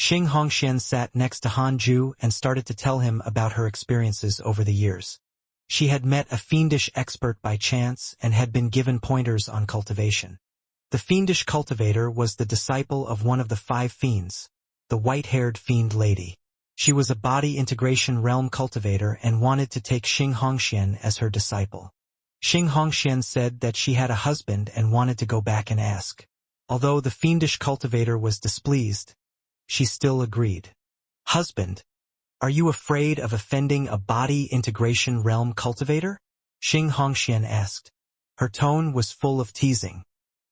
Xianxia sat next to Hanju and started to tell him about her experiences over the years. She had met a fiendish expert by chance and had been given pointers on cultivation. The fiendish cultivator was the disciple of one of the 5 fiends, the white-haired fiend lady. She was a body integration realm cultivator and wanted to take Xianxia as her disciple. Xianxia said that she had a husband and wanted to go back and ask. Although the fiendish cultivator was displeased, she still agreed. Husband, are you afraid of offending a body integration realm cultivator? Xianxia asked. Her tone was full of teasing.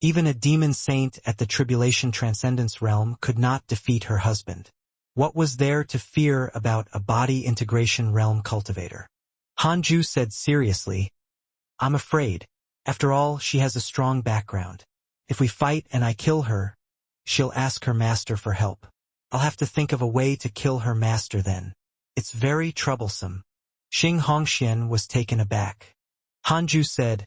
Even a demon saint at the tribulation transcendence realm could not defeat her husband. What was there to fear about a body integration realm cultivator? Hanju said seriously, I'm afraid. After all, she has a strong background. If we fight and I kill her, she'll ask her master for help. I'll have to think of a way to kill her master then. It's very troublesome. Xianxia was taken aback. Hanju said,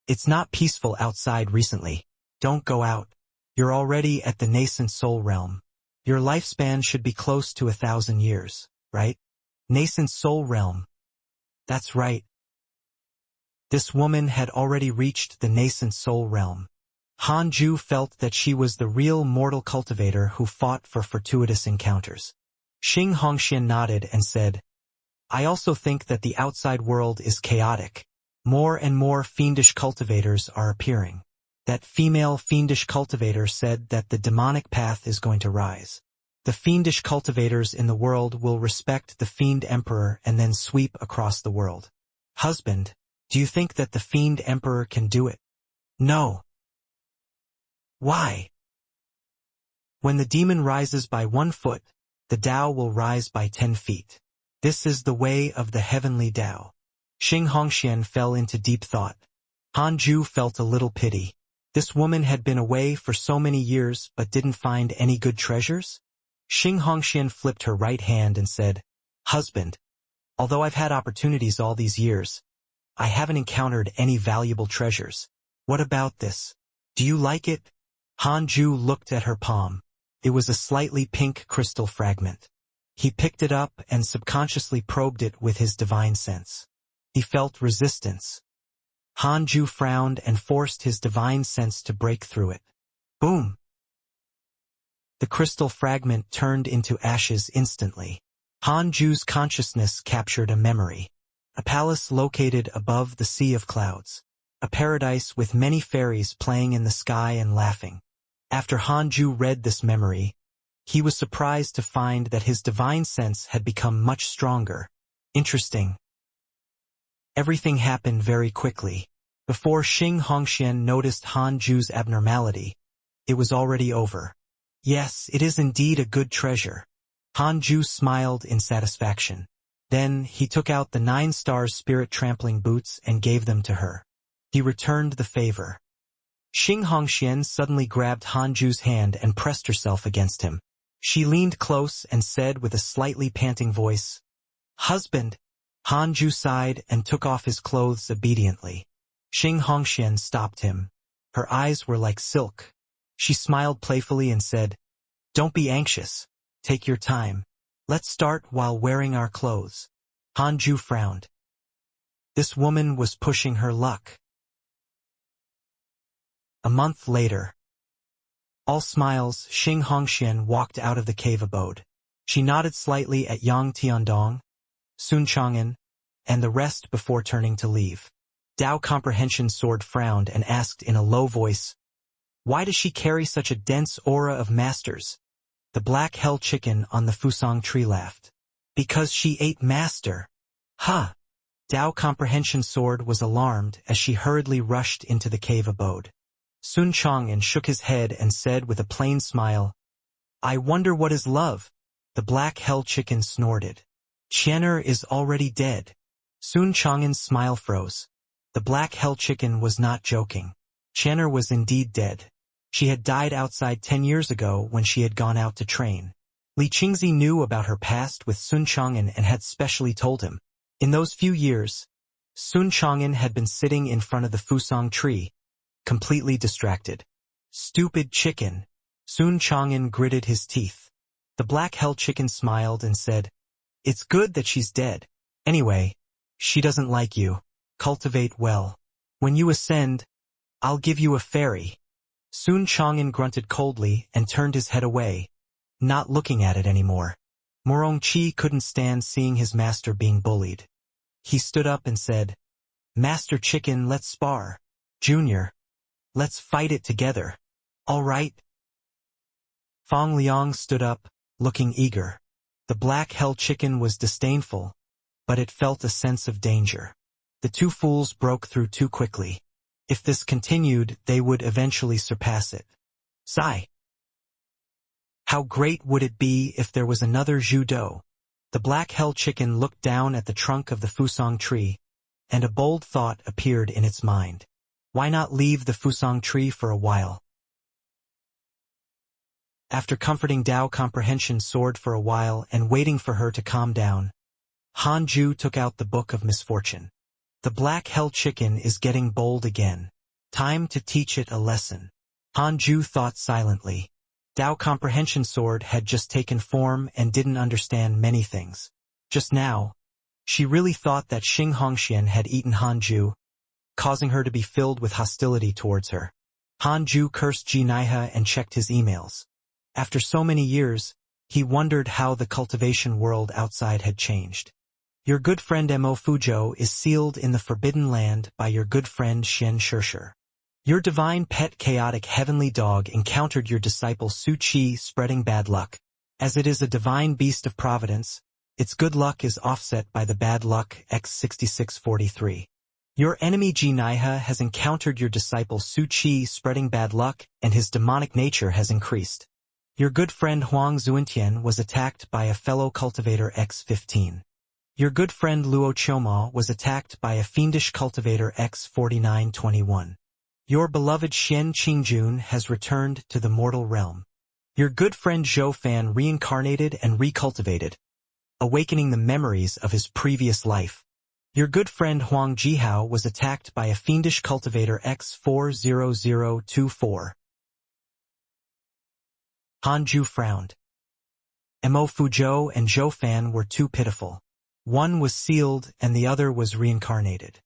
It's not peaceful outside recently. Don't go out. You're already at the nascent soul realm. Your lifespan should be close to 1,000 years, right? Nascent soul realm. That's right. This woman had already reached the nascent soul realm. Hanju felt that she was the real mortal cultivator who fought for fortuitous encounters. Xianxia nodded and said, I also think that the outside world is chaotic. More and more fiendish cultivators are appearing. That female fiendish cultivator said that the demonic path is going to rise. The fiendish cultivators in the world will respect the fiend emperor and then sweep across the world. Husband, do you think that the fiend emperor can do it? No. Why? When the demon rises by 1 foot, the Tao will rise by 10 feet. This is the way of the heavenly Tao. Xianxia fell into deep thought. Hanju felt a little pity. This woman had been away for so many years but didn't find any good treasures? Xianxia flipped her right hand and said, Husband, although I've had opportunities all these years, I haven't encountered any valuable treasures. What about this? Do you like it? Hanju looked at her palm. It was a slightly pink crystal fragment. He picked it up and subconsciously probed it with his divine sense. He felt resistance. Hanju frowned and forced his divine sense to break through it. Boom! The crystal fragment turned into ashes instantly. Hanju's consciousness captured a memory. A palace located above the sea of clouds. A paradise with many fairies playing in the sky and laughing. After Hanju read this memory, he was surprised to find that his divine sense had become much stronger. Interesting. Everything happened very quickly. Before Xianxia noticed Hanju's abnormality, it was already over. Yes, it is indeed a good treasure. Hanju smiled in satisfaction. Then he took out the 9-star spirit trampling boots and gave them to her. He returned the favor. Xianxia suddenly grabbed Hanju's hand and pressed herself against him. She leaned close and said with a slightly panting voice, Husband! Hanju sighed and took off his clothes obediently. Xianxia stopped him. Her eyes were like silk. She smiled playfully and said, Don't be anxious. Take your time. Let's start while wearing our clothes. Hanju frowned. This woman was pushing her luck. A month later. All smiles, Xianxia walked out of the cave abode. She nodded slightly at Yang Tiandong, Sun Chang'an, and the rest before turning to leave. Dao Comprehension Sword frowned and asked in a low voice, Why does she carry such a dense aura of masters? The black hell chicken on the fusang tree laughed. Because she ate master. Ha! Dao Comprehension Sword was alarmed as she hurriedly rushed into the cave abode. Sun Chang'an shook his head and said with a plain smile, I wonder what is love? The black hell chicken snorted. Qianer is already dead. Sun Chang'an's smile froze. The black hell chicken was not joking. Qianer was indeed dead. She had died outside 10 years ago when she had gone out to train. Li Qingzi knew about her past with Sun Chang'an and had specially told him. In those few years, Sun Chang'an had been sitting in front of the fusang tree, completely distracted. Stupid chicken. Sun Chang'an gritted his teeth. The black hell chicken smiled and said, "It's good that she's dead. Anyway, she doesn't like you. Cultivate well. When you ascend, I'll give you a fairy." Soon Chang'an grunted coldly and turned his head away, not looking at it anymore. Morongqi couldn't stand seeing his master being bullied. He stood up and said, "Master Chicken, let's spar. Junior, let's fight it together. All right?" Fang Liang stood up, looking eager. The black hell chicken was disdainful, but it felt a sense of danger. The two fools broke through too quickly. If this continued, they would eventually surpass it. Sigh. How great would it be if there was another Zhu Do? The black hell chicken looked down at the trunk of the Fusang tree, and a bold thought appeared in its mind. Why not leave the Fusang tree for a while? After comforting Dao Comprehension's sword for a while and waiting for her to calm down, Han Ju took out the Book of Misfortune. The black hell chicken is getting bold again. Time to teach it a lesson. Han Ju thought silently. Dao Comprehension sword had just taken form and didn't understand many things. Just now, she really thought that Xing Hongxian had eaten Han Ju, causing her to be filled with hostility towards her. Han Ju cursed Xianxia and checked his emails. After so many years, he wondered how the cultivation world outside had changed. Your good friend Mo Fuzhou is sealed in the Forbidden Land by your good friend Xianxia. Your divine pet chaotic heavenly dog encountered your disciple Su Qi spreading bad luck. As it is a divine beast of providence, its good luck is offset by the bad luck x6643. Your enemy Xianxia has encountered your disciple Su Qi spreading bad luck, and his demonic nature has increased. Your good friend Huang Zuentian was attacked by a fellow cultivator X15. Your good friend Luo Qiuma was attacked by a fiendish cultivator X4921. Your beloved Xian Qingjun has returned to the mortal realm. Your good friend Zhou Fan reincarnated and recultivated, awakening the memories of his previous life. Your good friend Huang Jihao was attacked by a fiendish cultivator X40024. Han Ju frowned. Mo Fuzhou and Zhou Fan were too pitiful. One was sealed and the other was reincarnated.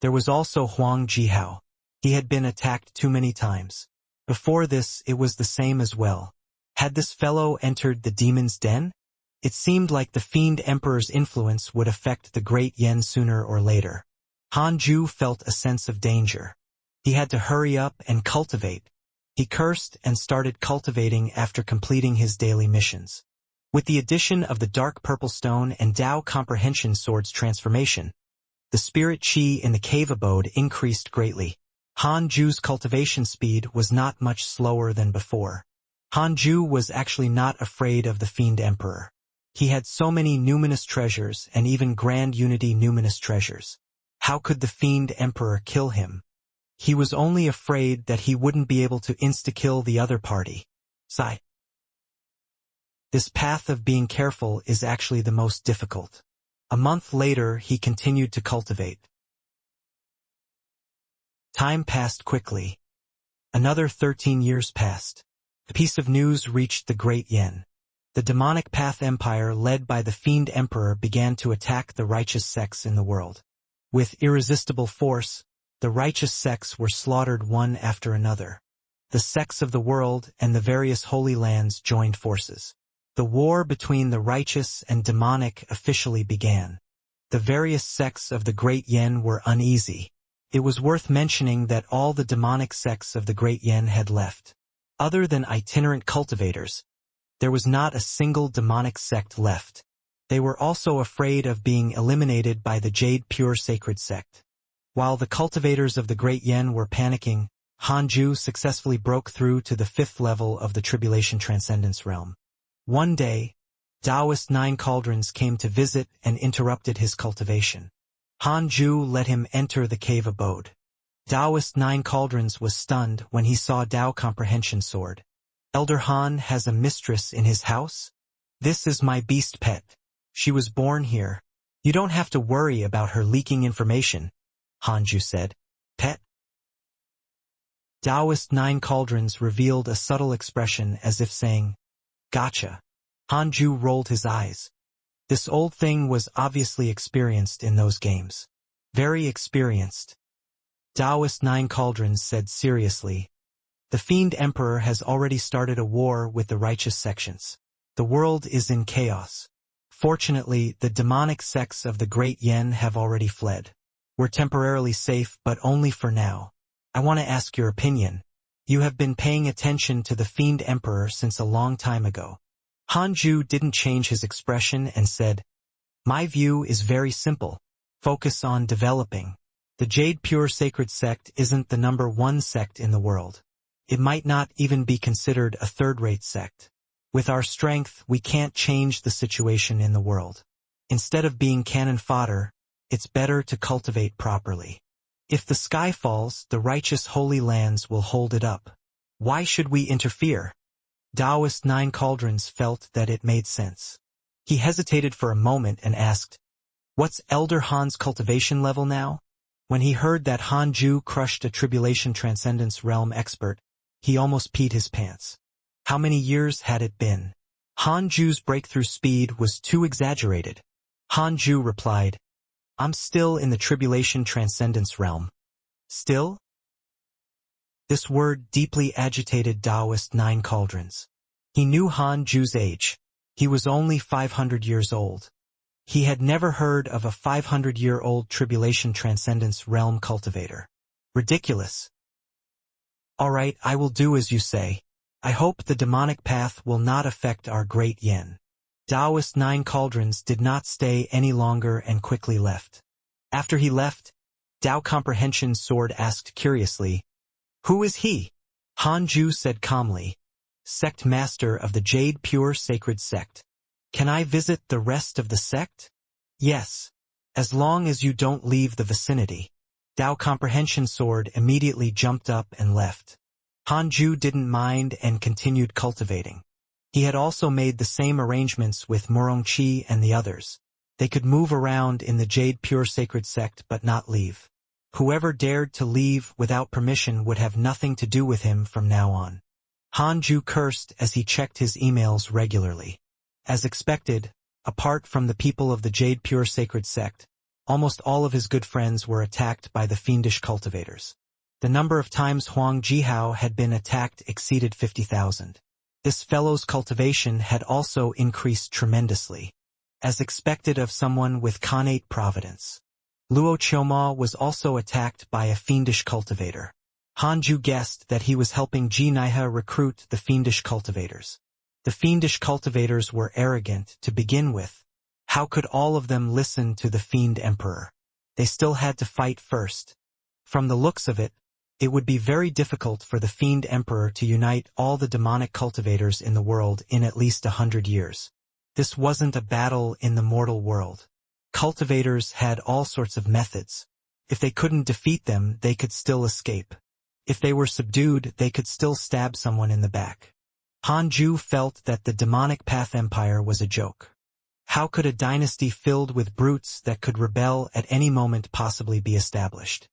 There was also Huang Jihao. He had been attacked too many times. Before this, it was the same as well. Had this fellow entered the demon's den? It seemed like the Fiend Emperor's influence would affect the Great Yen sooner or later. Han Ju felt a sense of danger. He had to hurry up and cultivate. He cursed and started cultivating after completing his daily missions. With the addition of the Dark Purple Stone and Dao Comprehension Sword's transformation, the spirit chi in the cave abode increased greatly. Han Ju's cultivation speed was not much slower than before. Han Ju was actually not afraid of the Fiend Emperor. He had so many numinous treasures and even Grand Unity numinous treasures. How could the Fiend Emperor kill him? He was only afraid that he wouldn't be able to insta-kill the other party. Sigh. This path of being careful is actually the most difficult. A month later, he continued to cultivate. Time passed quickly. Another 13 years passed. The piece of news reached the Great Yen. The demonic Path Empire led by the Fiend Emperor began to attack the righteous sects in the world. With irresistible force, the righteous sects were slaughtered one after another. The sects of the world and the various holy lands joined forces. The war between the righteous and demonic officially began. The various sects of the Great Yen were uneasy. It was worth mentioning that all the demonic sects of the Great Yen had left. Other than itinerant cultivators, there was not a single demonic sect left. They were also afraid of being eliminated by the Jade Pure Sacred sect. While the cultivators of the Great Yen were panicking, Han Ju successfully broke through to the 5th level of the Tribulation Transcendence realm. One day, Taoist Nine Cauldrons came to visit and interrupted his cultivation. Han Ju let him enter the cave abode. Taoist Nine Cauldrons was stunned when he saw Dao Comprehension Sword. Elder Han has a mistress in his house? This is my beast pet. She was born here. You don't have to worry about her leaking information, Han Ju said. Pet? Taoist Nine Cauldrons revealed a subtle expression as if saying, Gotcha. Hanju rolled his eyes. This old thing was obviously experienced in those games. Very experienced. Taoist Nine Cauldrons said seriously. The Fiend Emperor has already started a war with the righteous sections. The world is in chaos. Fortunately, the demonic sects of the Great Yen have already fled. We're temporarily safe, but only for now. I want to ask your opinion. You have been paying attention to the Fiend Emperor since a long time ago. Hanju didn't change his expression and said, My view is very simple. Focus on developing. The Jade Pure Sacred Sect isn't the #1 sect in the world. It might not even be considered a third-rate sect. With our strength, we can't change the situation in the world. Instead of being cannon fodder, it's better to cultivate properly. If the sky falls, the righteous holy lands will hold it up. Why should we interfere? Taoist Nine Cauldrons felt that it made sense. He hesitated for a moment and asked, What's Elder Han's cultivation level now? When he heard that Hanju crushed a Tribulation Transcendence Realm expert, he almost peed his pants. How many years had it been? Hanju's breakthrough speed was too exaggerated. Hanju replied, I'm still in the Tribulation Transcendence Realm. Still? This word deeply agitated Taoist Nine Cauldrons. He knew Hanju's age. He was only 500 years old. He had never heard of a 500-year-old Tribulation Transcendence Realm cultivator. Ridiculous. All right, I will do as you say. I hope the demonic path will not affect our Great Yen. Taoist Nine Cauldrons did not stay any longer and quickly left. After he left, Tao Comprehension's sword asked curiously, Who is he? Hanju said calmly, Sect Master of the Jade Pure Sacred Sect. Can I visit the rest of the sect? Yes. As long as you don't leave the vicinity. Tao Comprehension's sword immediately jumped up and left. Hanju didn't mind and continued cultivating. He had also made the same arrangements with Murongqi and the others. They could move around in the Jade Pure Sacred Sect but not leave. Whoever dared to leave without permission would have nothing to do with him from now on. Hanju cursed as he checked his emails regularly. As expected, apart from the people of the Jade Pure Sacred Sect, almost all of his good friends were attacked by the fiendish cultivators. The number of times Huang Jihao had been attacked exceeded 50,000. This fellow's cultivation had also increased tremendously, as expected of someone with connate providence. Luo Qiuma was also attacked by a fiendish cultivator. Hanju guessed that he was helping Ji Naihe recruit the fiendish cultivators. The fiendish cultivators were arrogant to begin with. How could all of them listen to the Fiend Emperor? They still had to fight first. From the looks of it, it would be very difficult for the Fiend Emperor to unite all the demonic cultivators in the world in at least 100 years. This wasn't a battle in the mortal world. Cultivators had all sorts of methods. If they couldn't defeat them, they could still escape. If they were subdued, they could still stab someone in the back. Hanju felt that the demonic path empire was a joke. How could a dynasty filled with brutes that could rebel at any moment possibly be established?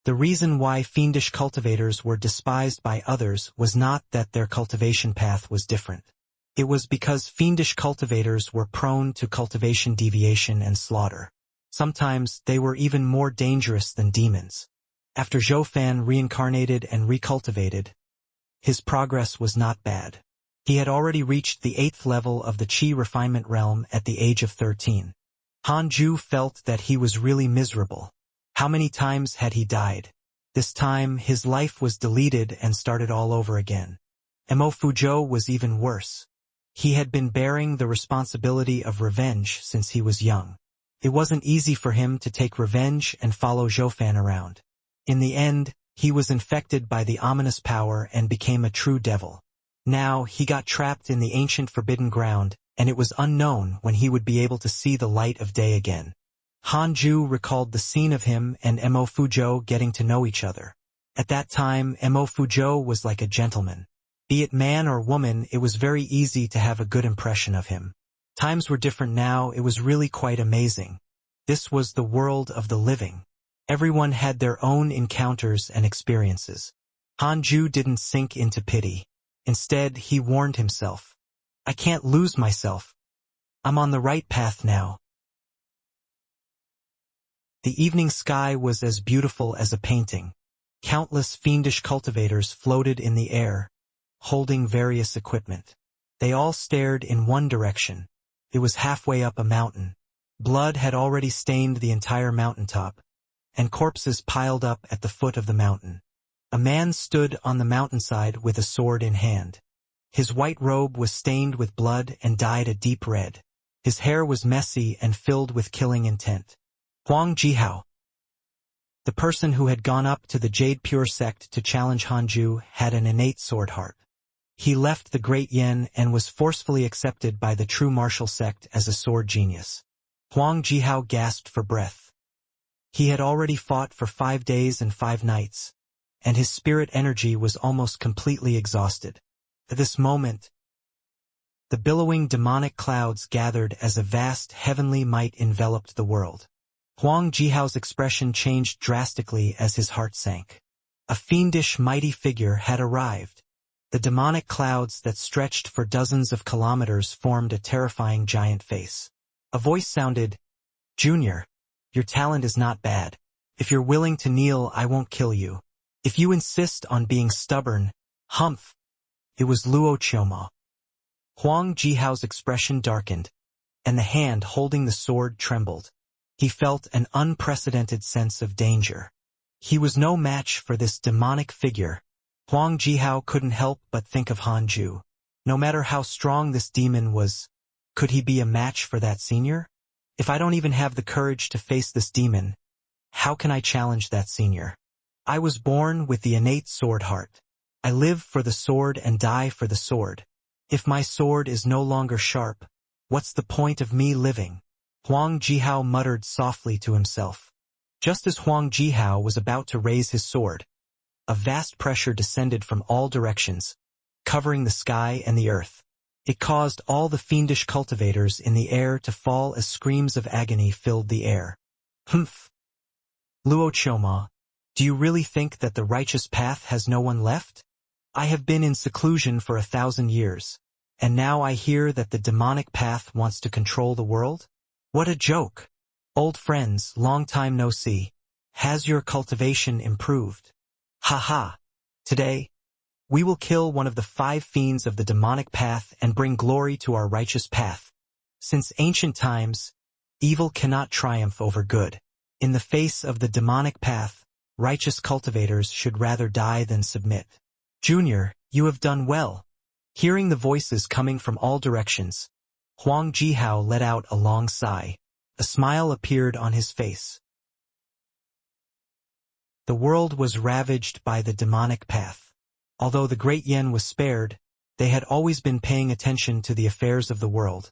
The reason why fiendish cultivators were despised by others was not that their cultivation path was different. It was because fiendish cultivators were prone to cultivation deviation and slaughter. Sometimes they were even more dangerous than demons. After Zhou Fan reincarnated and recultivated, his progress was not bad. He had already reached the 8th level of the Qi refinement realm at the age of 13. Hanju felt that he was really miserable. How many times had he died? This time, his life was deleted and started all over again. Mo Fuzhou was even worse. He had been bearing the responsibility of revenge since he was young. It wasn't easy for him to take revenge and follow Zhou Fan around. In the end, he was infected by the ominous power and became a true devil. Now, he got trapped in the ancient forbidden ground, and it was unknown when he would be able to see the light of day again. Hanju recalled the scene of him and Mo Fuzhou getting to know each other. At that time, Mo Fuzhou was like a gentleman. Be it man or woman, it was very easy to have a good impression of him. Times were different now, it was really quite amazing. This was the world of the living. Everyone had their own encounters and experiences. Hanju didn't sink into pity. Instead, he warned himself. I can't lose myself. I'm on the right path now. The evening sky was as beautiful as a painting. Countless fiendish cultivators floated in the air, holding various equipment. They all stared in one direction. It was halfway up a mountain. Blood had already stained the entire mountaintop, and corpses piled up at the foot of the mountain. A man stood on the mountainside with a sword in hand. His white robe was stained with blood and dyed a deep red. His hair was messy and filled with killing intent. Huang Jihao, the person who had gone up to the Jade Pure sect to challenge Hanju, had an innate sword heart. He left the Great Yen and was forcefully accepted by the true martial sect as a sword genius. Huang Jihao gasped for breath. He had already fought for 5 days and 5 nights, and his spirit energy was almost completely exhausted. At this moment, the billowing demonic clouds gathered as a vast heavenly might enveloped the world. Huang Jihao's expression changed drastically as his heart sank. A fiendish mighty figure had arrived. The demonic clouds that stretched for dozens of kilometers formed a terrifying giant face. A voice sounded, "Junior, your talent is not bad. If you're willing to kneel, I won't kill you. If you insist on being stubborn, humph." It was Luo Qioma. Huang Jihao's expression darkened, and the hand holding the sword trembled. He felt an unprecedented sense of danger. He was no match for this demonic figure. Huang Jihao couldn't help but think of Hanju. No matter how strong this demon was, could he be a match for that senior? If I don't even have the courage to face this demon, how can I challenge that senior? I was born with the innate sword heart. I live for the sword and die for the sword. If my sword is no longer sharp, what's the point of me living? Huang Jihao muttered softly to himself. Just as Huang Jihao was about to raise his sword, a vast pressure descended from all directions, covering the sky and the earth. It caused all the fiendish cultivators in the air to fall as screams of agony filled the air. Humph! Luo Qioma, do you really think that the righteous path has no one left? I have been in seclusion for 1,000 years, and now I hear that the demonic path wants to control the world? What a joke! Old friends, long time no see. Has your cultivation improved? Ha ha! Today, we will kill one of the 5 fiends of the demonic path and bring glory to our righteous path. Since ancient times, evil cannot triumph over good. In the face of the demonic path, righteous cultivators should rather die than submit. Junior, you have done well. Hearing the voices coming from all directions, Huang Jihao let out a long sigh. A smile appeared on his face. The world was ravaged by the demonic path. Although the Great Yen was spared, they had always been paying attention to the affairs of the world,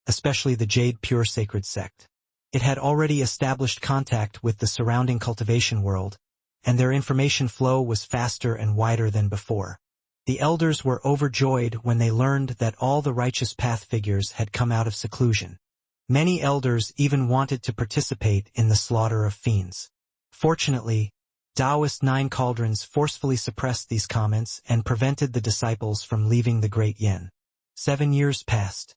especially the Jade Pure Sacred Sect. It had already established contact with the surrounding cultivation world, and their information flow was faster and wider than before. The elders were overjoyed when they learned that all the righteous path figures had come out of seclusion. Many elders even wanted to participate in the slaughter of fiends. Fortunately, Taoist 9 cauldrons forcefully suppressed these comments and prevented the disciples from leaving the Great Yen. 7 years passed.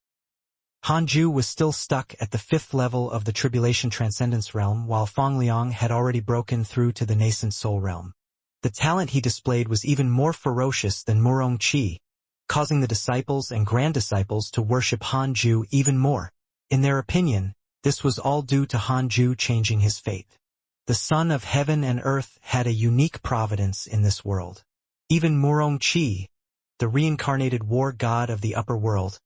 Hanju was still stuck at the 5th level of the Tribulation Transcendence realm, while Fangliang had already broken through to the nascent Soul realm. The talent he displayed was even more ferocious than Murong Qi, causing the disciples and grand disciples to worship Hanju even more. In their opinion, this was all due to Hanju changing his fate. The Son of Heaven and Earth had a unique providence in this world. Even Murong Qi, the reincarnated war god of the upper world,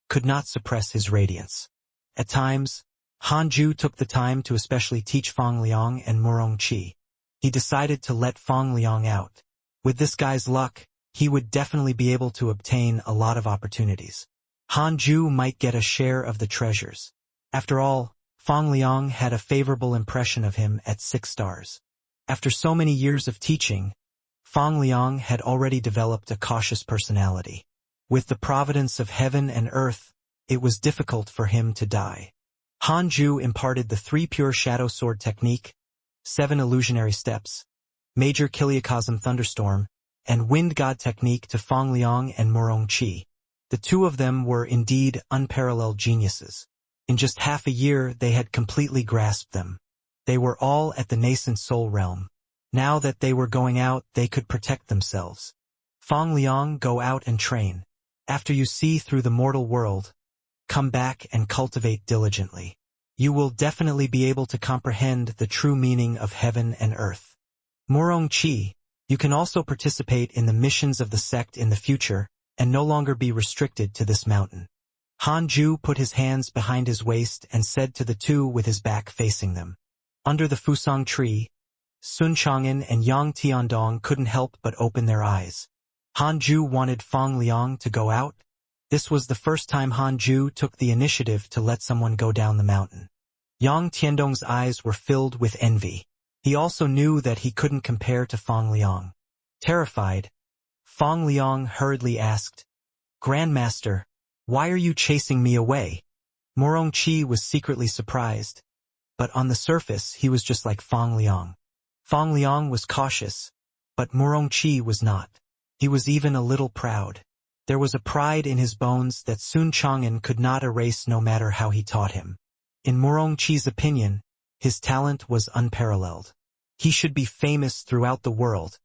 could not suppress his radiance. At times, Hanju took the time to especially teach Fangliang and Murong Qi. He decided to let Fangliang out. With this guy's luck, he would definitely be able to obtain a lot of opportunities. Hanju might get a share of the treasures. After all, Fangliang had a favorable impression of him at 6 stars. After so many years of teaching, Fangliang had already developed a cautious personality. With the providence of heaven and earth, it was difficult for him to die. Hanju imparted the 3 pure shadow sword technique, 7 illusionary steps, major Kiliacosm thunderstorm, and wind god technique to Fangliang and Murong Qi. The two of them were indeed unparalleled geniuses. In just half a year they had completely grasped them. They were all at the nascent soul realm. Now that they were going out, they could protect themselves. Fang Liang, go out and train. After you see through the mortal world, come back and cultivate diligently. You will definitely be able to comprehend the true meaning of heaven and earth. Morong Chi, you can also participate in the missions of the sect in the future, and no longer be restricted to this mountain. Han Ju put his hands behind his waist and said to the two with his back facing them. Under the Fusang tree, Sun Chang'an and Yang Tiandong couldn't help but open their eyes. Han Ju wanted Fang Liang to go out. This was the first time Han Ju took the initiative to let someone go down the mountain. Yang Tiandong's eyes were filled with envy. He also knew that he couldn't compare to Fang Liang. Terrified, Fang Liang hurriedly asked, "Grandmaster, why are you chasing me away?" Morong Chi was secretly surprised, but on the surface he was just like Fang Liang. Fang Liang was cautious, but Morong Chi was not. He was even a little proud. There was a pride in his bones that Sun Chang'an could not erase no matter how he taught him. In Morong Chi's opinion, his talent was unparalleled. He should be famous throughout the world,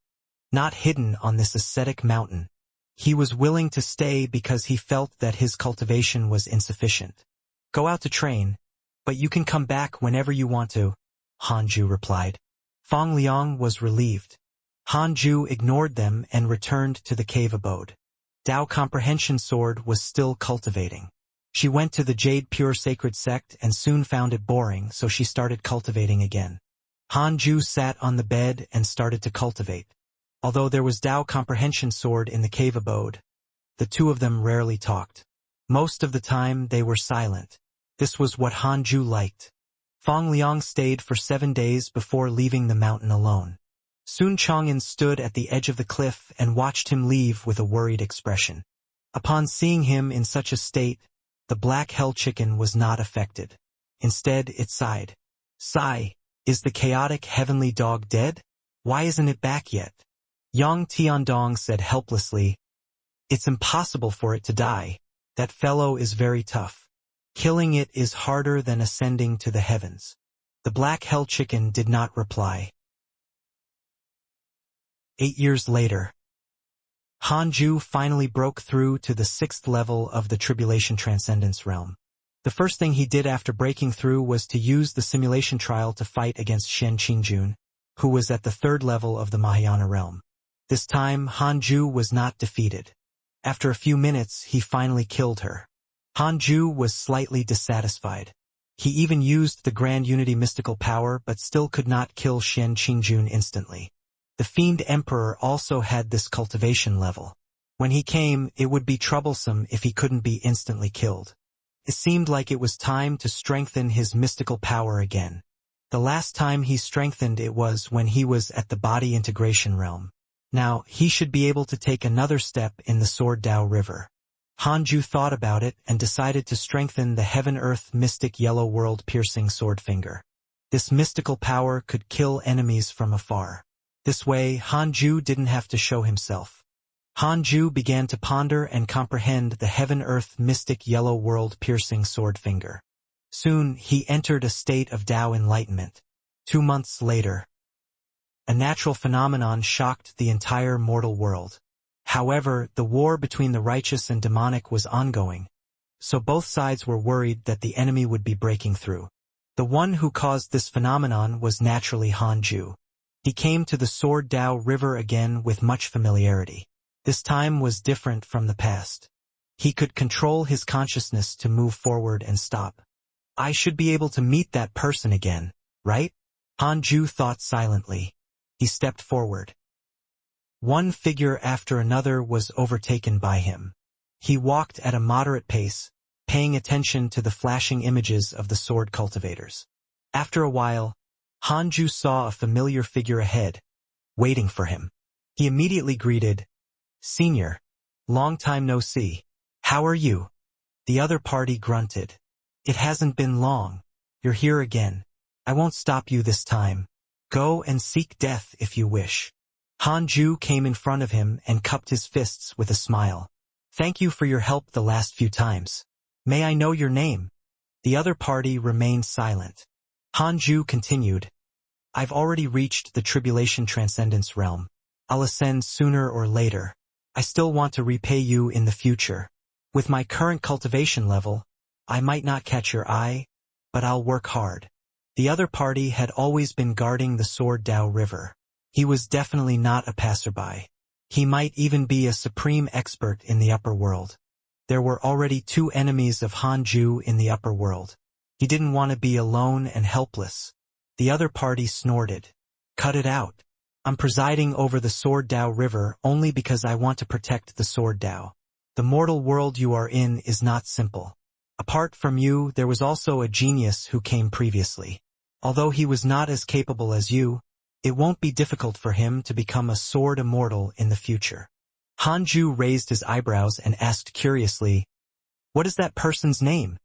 not hidden on this ascetic mountain. He was willing to stay because he felt that his cultivation was insufficient. Go out to train, but you can come back whenever you want to, Han Ju replied. Fang Liang was relieved. Han Ju ignored them and returned to the cave abode. Dao Comprehension Sword was still cultivating. She went to the Jade Pure Sacred Sect and soon found it boring, so she started cultivating again. Han Ju sat on the bed and started to cultivate. Although there was Dao Comprehension Sword in the cave abode, the two of them rarely talked. Most of the time they were silent. This was what Han Ju liked. Fang Liang stayed for 7 days before leaving the mountain alone. Sun Chang'an stood at the edge of the cliff and watched him leave with a worried expression. Upon seeing him in such a state, the black hell chicken was not affected. Instead, it sighed. Sigh, is the chaotic heavenly dog dead? Why isn't it back yet? Yang Tiandong said helplessly, "It's impossible for it to die. That fellow is very tough. Killing it is harder than ascending to the heavens." The black hell chicken did not reply. 8 years later, Han Ju finally broke through to the 6th level of the Tribulation Transcendence realm. The first thing he did after breaking through was to use the simulation trial to fight against Shen Qingjun, who was at the 3rd level of the Mahayana realm. This time, Han Ju was not defeated. After a few minutes, he finally killed her. Han Ju was slightly dissatisfied. He even used the Grand Unity mystical power but still could not kill Shen Qingjun instantly. The Fiend Emperor also had this cultivation level. When he came, it would be troublesome if he couldn't be instantly killed. It seemed like it was time to strengthen his mystical power again. The last time he strengthened it was when he was at the body integration realm. Now, he should be able to take another step in the Sword Dao River. Han Ju thought about it and decided to strengthen the Heaven-Earth Mystic Yellow World Piercing Sword Finger. This mystical power could kill enemies from afar. This way, Han Ju didn't have to show himself. Han Ju began to ponder and comprehend the Heaven-Earth Mystic Yellow World Piercing Sword Finger. Soon, he entered a state of Dao enlightenment. 2 months later, a natural phenomenon shocked the entire mortal world. However, the war between the righteous and demonic was ongoing, so both sides were worried that the enemy would be breaking through. The one who caused this phenomenon was naturally Han Ju. He came to the Sword Dao River again with much familiarity. This time was different from the past. He could control his consciousness to move forward and stop. I should be able to meet that person again, right? Han Ju thought silently. He stepped forward. One figure after another was overtaken by him. He walked at a moderate pace, paying attention to the flashing images of the sword cultivators. After a while, Han Ju saw a familiar figure ahead, waiting for him. He immediately greeted, "Senior, long time no see. How are you?" The other party grunted. "It hasn't been long. You're here again. I won't stop you this time. Go and seek death if you wish." Han Ju came in front of him and cupped his fists with a smile. Thank you for your help the last few times. May I know your name? The other party remained silent. Hanju continued, I've already reached the tribulation transcendence realm. I'll ascend sooner or later. I still want to repay you in the future. With my current cultivation level, I might not catch your eye, but I'll work hard. The other party had always been guarding the Sword Dao River. He was definitely not a passerby. He might even be a supreme expert in the upper world. There were already 2 enemies of Hanju in the upper world. He didn't want to be alone and helpless. The other party snorted. Cut it out. I'm presiding over the Sword Dao River only because I want to protect the Sword Dao. The mortal world you are in is not simple. Apart from you, there was also a genius who came previously. Although he was not as capable as you, it won't be difficult for him to become a sword immortal in the future. Hanju raised his eyebrows and asked curiously, What is that person's name?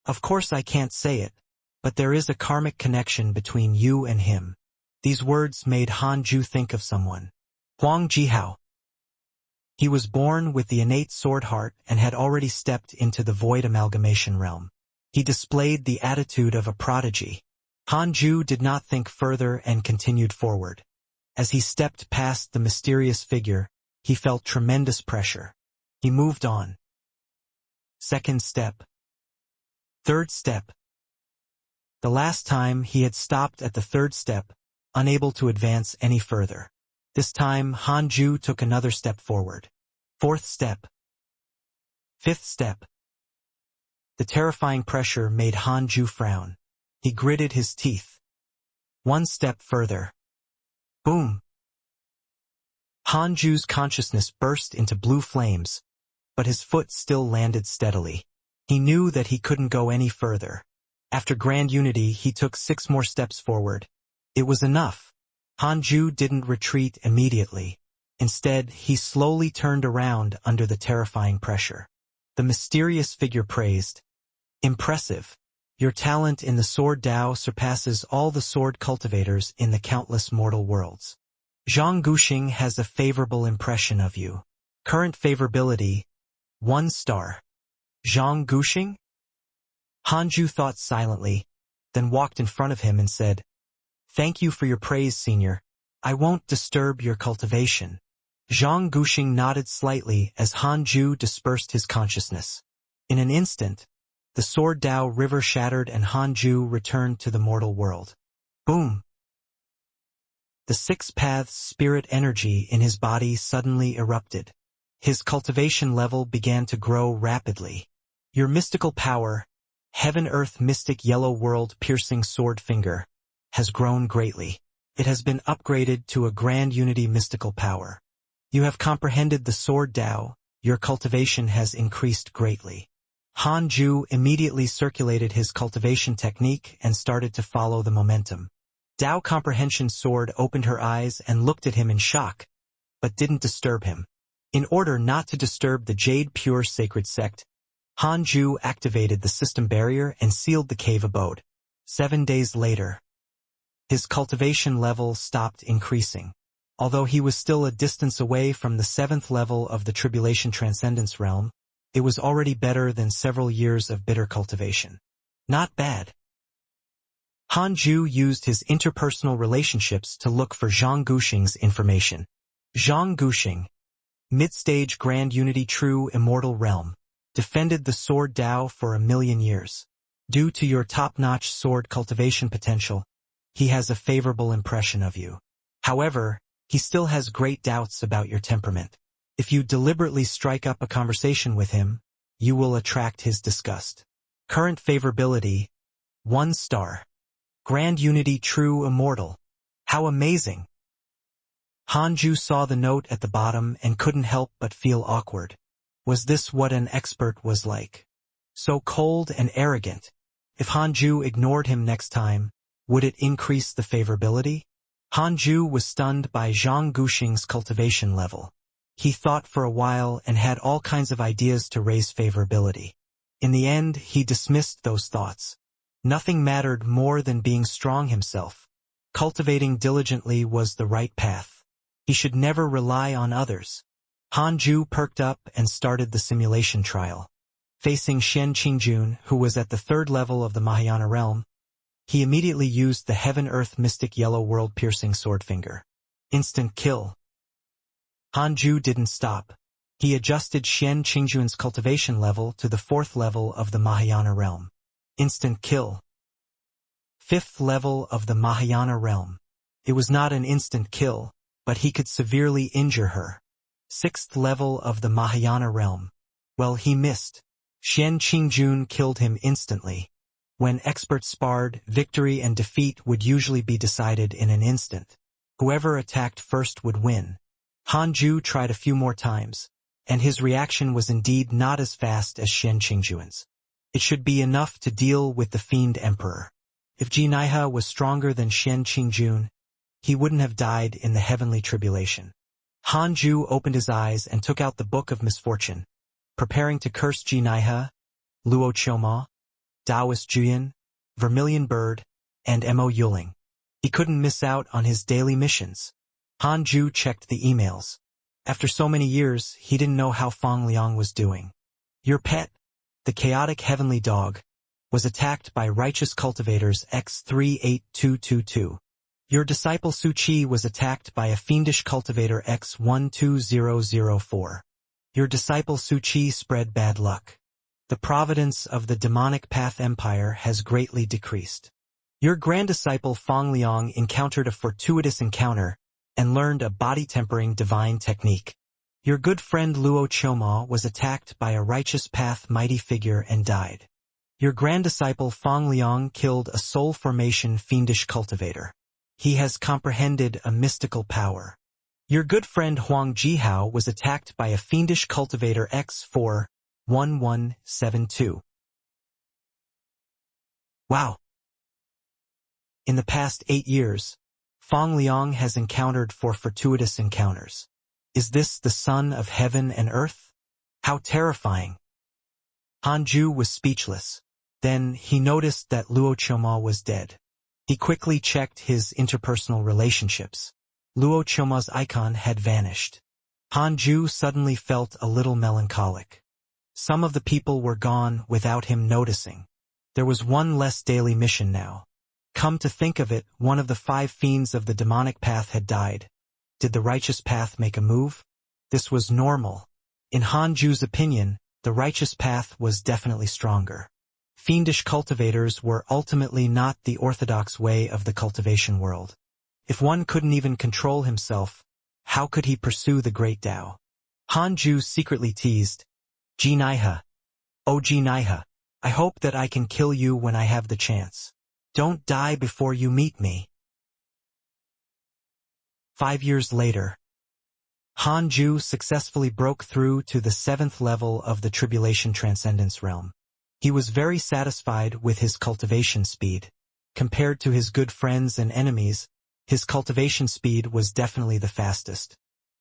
Of course I can't say it, but there is a karmic connection between you and him. These words made Hanju think of someone. Huang Jihao. He was born with the innate sword heart and had already stepped into the void amalgamation realm. He displayed the attitude of a prodigy. Hanju did not think further and continued forward. As he stepped past the mysterious figure, he felt tremendous pressure. He moved on. Second step. Third step. The last time he had stopped at the third step, unable to advance any further. This time Hanju took another step forward. Fourth step. Fifth step. The terrifying pressure made Hanju frown. He gritted his teeth. One step further. Boom! Hanju's consciousness burst into blue flames, but his foot still landed steadily. He knew that he couldn't go any further. After Grand Unity, he took 6 more steps forward. It was enough. Hanju didn't retreat immediately. Instead, he slowly turned around under the terrifying pressure. The mysterious figure praised, Impressive. Your talent in the Sword Dao surpasses all the sword cultivators in the countless mortal worlds. Zhang Guxing has a favorable impression of you. Current favorability, 1 star. Zhang Guxing? Hanju thought silently, then walked in front of him and said, Thank you for your praise, senior. I won't disturb your cultivation. Zhang Guxing nodded slightly as Hanju dispersed his consciousness. In an instant, the Sword Dao River shattered and Hanju returned to the mortal world. Boom! The 6 paths spirit energy in his body suddenly erupted. His cultivation level began to grow rapidly. Your mystical power, Heaven-Earth Mystic Yellow World Piercing Sword Finger, has grown greatly. It has been upgraded to a Grand Unity mystical power. You have comprehended the Sword Dao, your cultivation has increased greatly. Hanju immediately circulated his cultivation technique and started to follow the momentum. Dao Comprehension Sword opened her eyes and looked at him in shock, but didn't disturb him. In order not to disturb the Jade Pure Sacred Sect, Hanju activated the system barrier and sealed the cave abode. 7 days later, his cultivation level stopped increasing. Although he was still a distance away from the 7th level of the Tribulation Transcendence realm, it was already better than several years of bitter cultivation. Not bad. Hanju used his interpersonal relationships to look for Zhang Guxing's information. Zhang Guxing, mid-stage Grand Unity True Immortal Realm, defended the Sword Dao for 1,000,000 years. Due to your top-notch sword cultivation potential, he has a favorable impression of you. However, he still has great doubts about your temperament. If you deliberately strike up a conversation with him, you will attract his disgust. Current favorability, 1 star. Grand Unity True Immortal. How amazing! Hanju saw the note at the bottom and couldn't help but feel awkward. Was this what an expert was like? So cold and arrogant. If Hanju ignored him next time, would it increase the favorability? Hanju was stunned by Zhang Guxing's cultivation level. He thought for a while and had all kinds of ideas to raise favorability. In the end, he dismissed those thoughts. Nothing mattered more than being strong himself. Cultivating diligently was the right path. He should never rely on others. Hanju perked up and started the simulation trial. Facing Xian Qingjun, who was at the third level of the Mahayana realm, he immediately used the Heaven-Earth Mystic Yellow World-Piercing Swordfinger. Instant kill. Hanju didn't stop. He adjusted Xian Qingjun's cultivation level to the fourth level of the Mahayana realm. Instant kill. Fifth level of the Mahayana realm. It was not an instant kill, but he could severely injure her. Sixth level of the Mahayana realm. Well, he missed. Xian Qingjun killed him instantly. When experts sparred, victory and defeat would usually be decided in an instant. Whoever attacked first would win. Hanju tried a few more times, and his reaction was indeed not as fast as Xian Qingjun's. It should be enough to deal with the Fiend Emperor. If Xianxia was stronger than Xian Qingjun, he wouldn't have died in the heavenly tribulation. Hanju opened his eyes and took out the Book of Misfortune, preparing to curse Xianxia, Luo Qiuma, Taoist Juyan, Vermilion Bird, and Mo Yuling. He couldn't miss out on his daily missions. Hanju checked the emails. After so many years, he didn't know how Fang Liang was doing. Your pet, the chaotic heavenly dog, was attacked by righteous cultivators X38222. Your disciple Su Qi was attacked by a fiendish cultivator X12004. Your disciple Su Qi spread bad luck. The providence of the demonic path empire has greatly decreased. Your grand disciple Fang Liang encountered a fortuitous encounter and learned a body-tempering divine technique. Your good friend Luo Qiuma was attacked by a righteous path mighty figure and died. Your grand disciple Fang Liang killed a soul formation fiendish cultivator. He has comprehended a mystical power. Your good friend Huang Jihao was attacked by a fiendish cultivator X41172. Wow! In the past 8 years, Fang Liang has encountered 4 fortuitous encounters. Is this the son of heaven and earth? How terrifying! Hanju was speechless. Then he noticed that Luo Qiuma was dead. He quickly checked his interpersonal relationships. Luo Qiuma's icon had vanished. Hanju suddenly felt a little melancholic. Some of the people were gone without him noticing. There was one less daily mission now. Come to think of it, one of the 5 fiends of the demonic path had died. Did the righteous path make a move? This was normal. In Hanju's opinion, the righteous path was definitely stronger. Fiendish cultivators were ultimately not the orthodox way of the cultivation world. If one couldn't even control himself, how could he pursue the great Tao? Hanju secretly teased, Xianxia, oh Xianxia, I hope that I can kill you when I have the chance. Don't die before you meet me. 5 years later, Hanju successfully broke through to the 7th level of the Tribulation Transcendence realm. He was very satisfied with his cultivation speed. Compared to his good friends and enemies, his cultivation speed was definitely the fastest.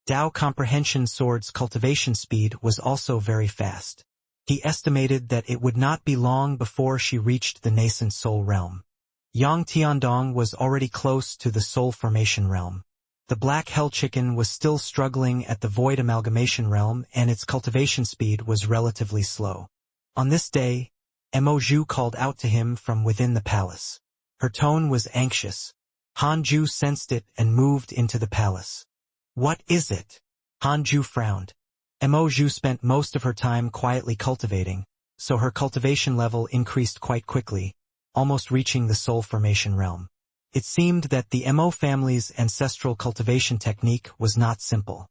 Tao Comprehension Sword's cultivation speed was also very fast. He estimated that it would not be long before she reached the nascent soul realm. Yang Tiandong was already close to the soul formation realm. The black hell chicken was still struggling at the void amalgamation realm and its cultivation speed was relatively slow. On this day, Mo Zhu called out to him from within the palace. Her tone was anxious. Hanju sensed it and moved into the palace. What is it? Hanju frowned. Mo Zhu spent most of her time quietly cultivating, so her cultivation level increased quite quickly, almost reaching the soul formation realm. It seemed that the Mo family's ancestral cultivation technique was not simple.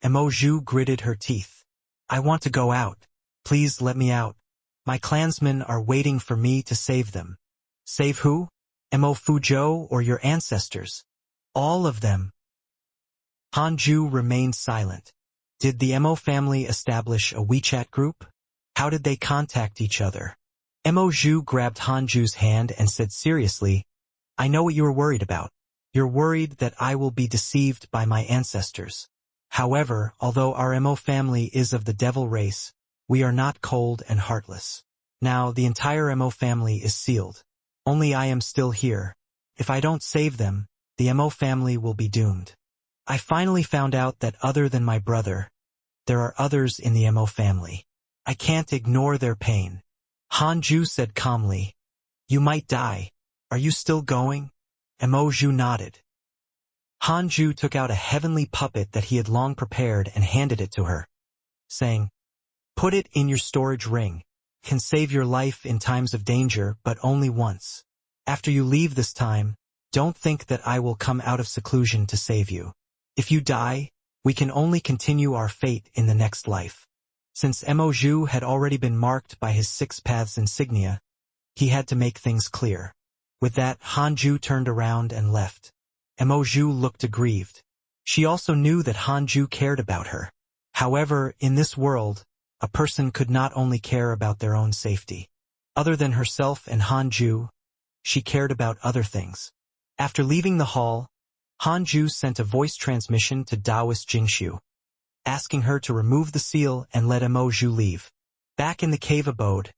Mo Zhu gritted her teeth. I want to go out. Please let me out. My clansmen are waiting for me to save them. Save who? Mo Fuzhou or your ancestors? All of them. Hanju remained silent. Did the Mo family establish a WeChat group? How did they contact each other? Mo Zhu grabbed Hanju's hand and said seriously, I know what you are worried about. You're worried that I will be deceived by my ancestors. However, although our Mo family is of the devil race, we are not cold and heartless. Now, the entire Mo family is sealed. Only I am still here. If I don't save them, the Mo family will be doomed. I finally found out that other than my brother, There are others in the Mo family. I can't ignore their pain. Hanju said calmly. You might die. Are you still going? Emoju nodded. Hanju took out a heavenly puppet that he had long prepared and handed it to her, saying, Put it in your storage ring. Can save your life in times of danger, but only once. After you leave this time, don't think that I will come out of seclusion to save you. If you die, we can only continue our fate in the next life. Since Emoju had already been marked by his 6 paths insignia, he had to make things clear. With that, Hanju turned around and left. Emoju looked aggrieved. She also knew that Hanju cared about her. However, in this world, a person could not only care about their own safety. Other than herself and Hanju, she cared about other things. After leaving the hall, Hanju sent a voice transmission to Taoist Jingxiu, asking her to remove the seal and let Emoju leave. Back in the cave abode,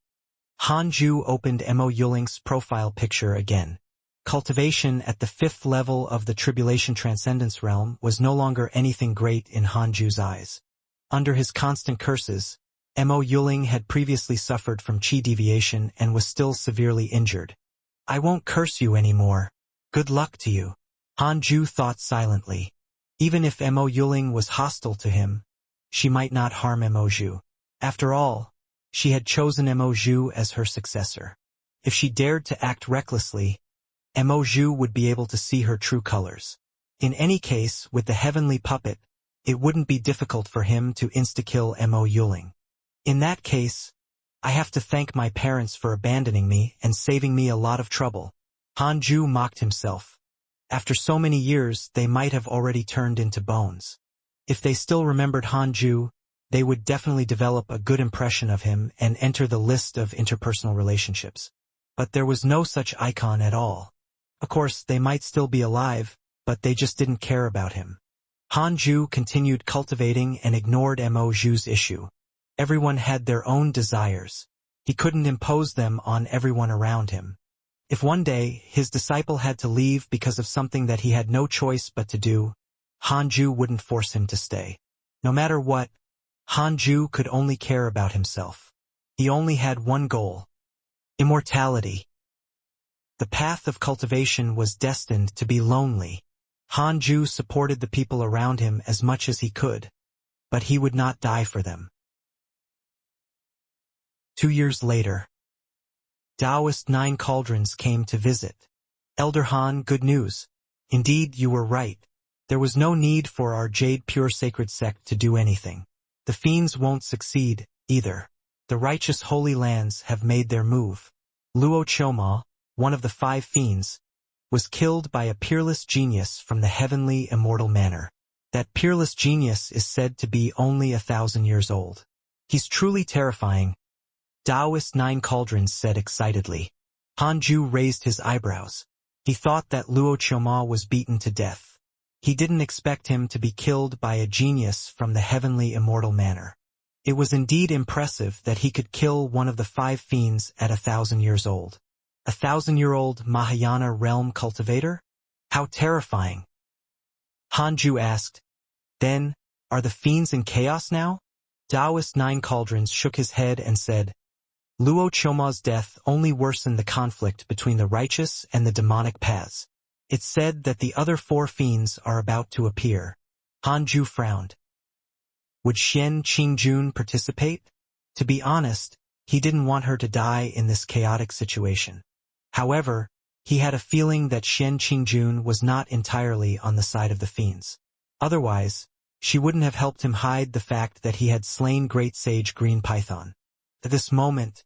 Hanju opened Mo Yuling's profile picture again. Cultivation at the 5th level of the Tribulation Transcendence realm was no longer anything great in Hanju's eyes. Under his constant curses, Mo Yuling had previously suffered from chi deviation and was still severely injured. I won't curse you anymore. Good luck to you. Hanju thought silently. Even if Mo Yuling was hostile to him, she might not harm Emoju. After all, she had chosen Emoju as her successor. If she dared to act recklessly, Emoju would be able to see her true colors. In any case, with the heavenly puppet, it wouldn't be difficult for him to insta-kill Mo Yuling. In that case, I have to thank my parents for abandoning me and saving me a lot of trouble. Hanju mocked himself. After so many years, they might have already turned into bones. If they still remembered Hanju, they would definitely develop a good impression of him and enter the list of interpersonal relationships. But there was no such icon at all. Of course, they might still be alive, but they just didn't care about him. Hanju continued cultivating and ignored Emoju's issue. Everyone had their own desires. He couldn't impose them on everyone around him. If one day his disciple had to leave because of something that he had no choice but to do, Hanju wouldn't force him to stay. No matter what, Hanju could only care about himself. He only had one goal: immortality. The path of cultivation was destined to be lonely. Hanju supported the people around him as much as he could, but he would not die for them. 2 years later, Taoist 9 Cauldrons came to visit. Elder Han, good news. Indeed, you were right. There was no need for our Jade Pure Sacred Sect to do anything. The fiends won't succeed, either. The righteous Holy Lands have made their move. Luo Choma, one of the 5 fiends, was killed by a peerless genius from the heavenly immortal manor. That peerless genius is said to be only 1,000 years old. He's truly terrifying, Taoist 9 Cauldrons said excitedly. Hanju raised his eyebrows. He thought that Luo Choma was beaten to death. He didn't expect him to be killed by a genius from the heavenly immortal manor. It was indeed impressive that he could kill one of the 5 fiends at 1,000 years old. 1,000-year-old Mahayana realm cultivator? How terrifying! Hanju asked. Then, are the fiends in chaos now? Taoist 9 Cauldrons shook his head and said, Luo Choma's death only worsened the conflict between the righteous and the demonic paths. It's said that the other 4 fiends are about to appear. Hanju frowned. Would Xian Qingjun participate? To be honest, he didn't want her to die in this chaotic situation. However, he had a feeling that Xian Qingjun was not entirely on the side of the fiends. Otherwise, she wouldn't have helped him hide the fact that he had slain Great Sage Green Python. At this moment,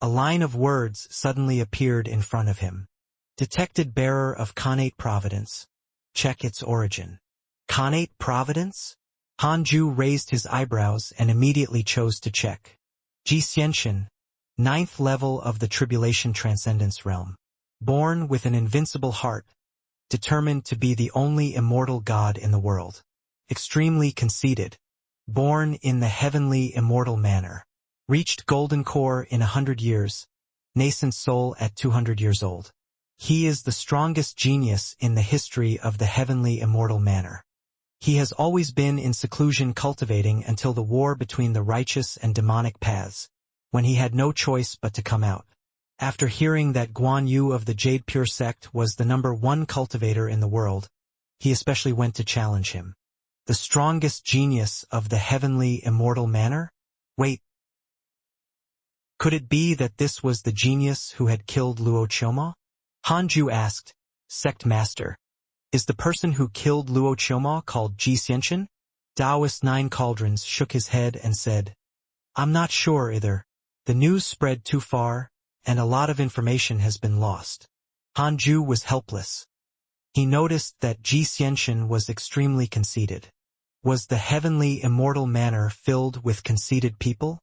a line of words suddenly appeared in front of him. Detected bearer of Khanate Providence. Check its origin. Khanate Providence? Hanju raised his eyebrows and immediately chose to check. Xianxia, 9th level of the Tribulation Transcendence realm. Born with an invincible heart, determined to be the only immortal god in the world. Extremely conceited. Born in the heavenly immortal manor. Reached golden core in 100 years, nascent soul at 200 years old. He is the strongest genius in the history of the heavenly immortal manor. He has always been in seclusion cultivating until the war between the righteous and demonic paths, when he had no choice but to come out. After hearing that Guan Yu of the Jade Pure sect was the #1 cultivator in the world, he especially went to challenge him. The strongest genius of the heavenly immortal manner? Wait. Could it be that this was the genius who had killed Luo Qiuma? Hanju asked, Sect Master, is the person who killed Luo Qiuma called Xianxia? Taoist Nine Cauldrons shook his head and said, I'm not sure either. The news spread too far, and a lot of information has been lost. Hanju was helpless. He noticed that Xianxia was extremely conceited. Was the heavenly immortal manor filled with conceited people?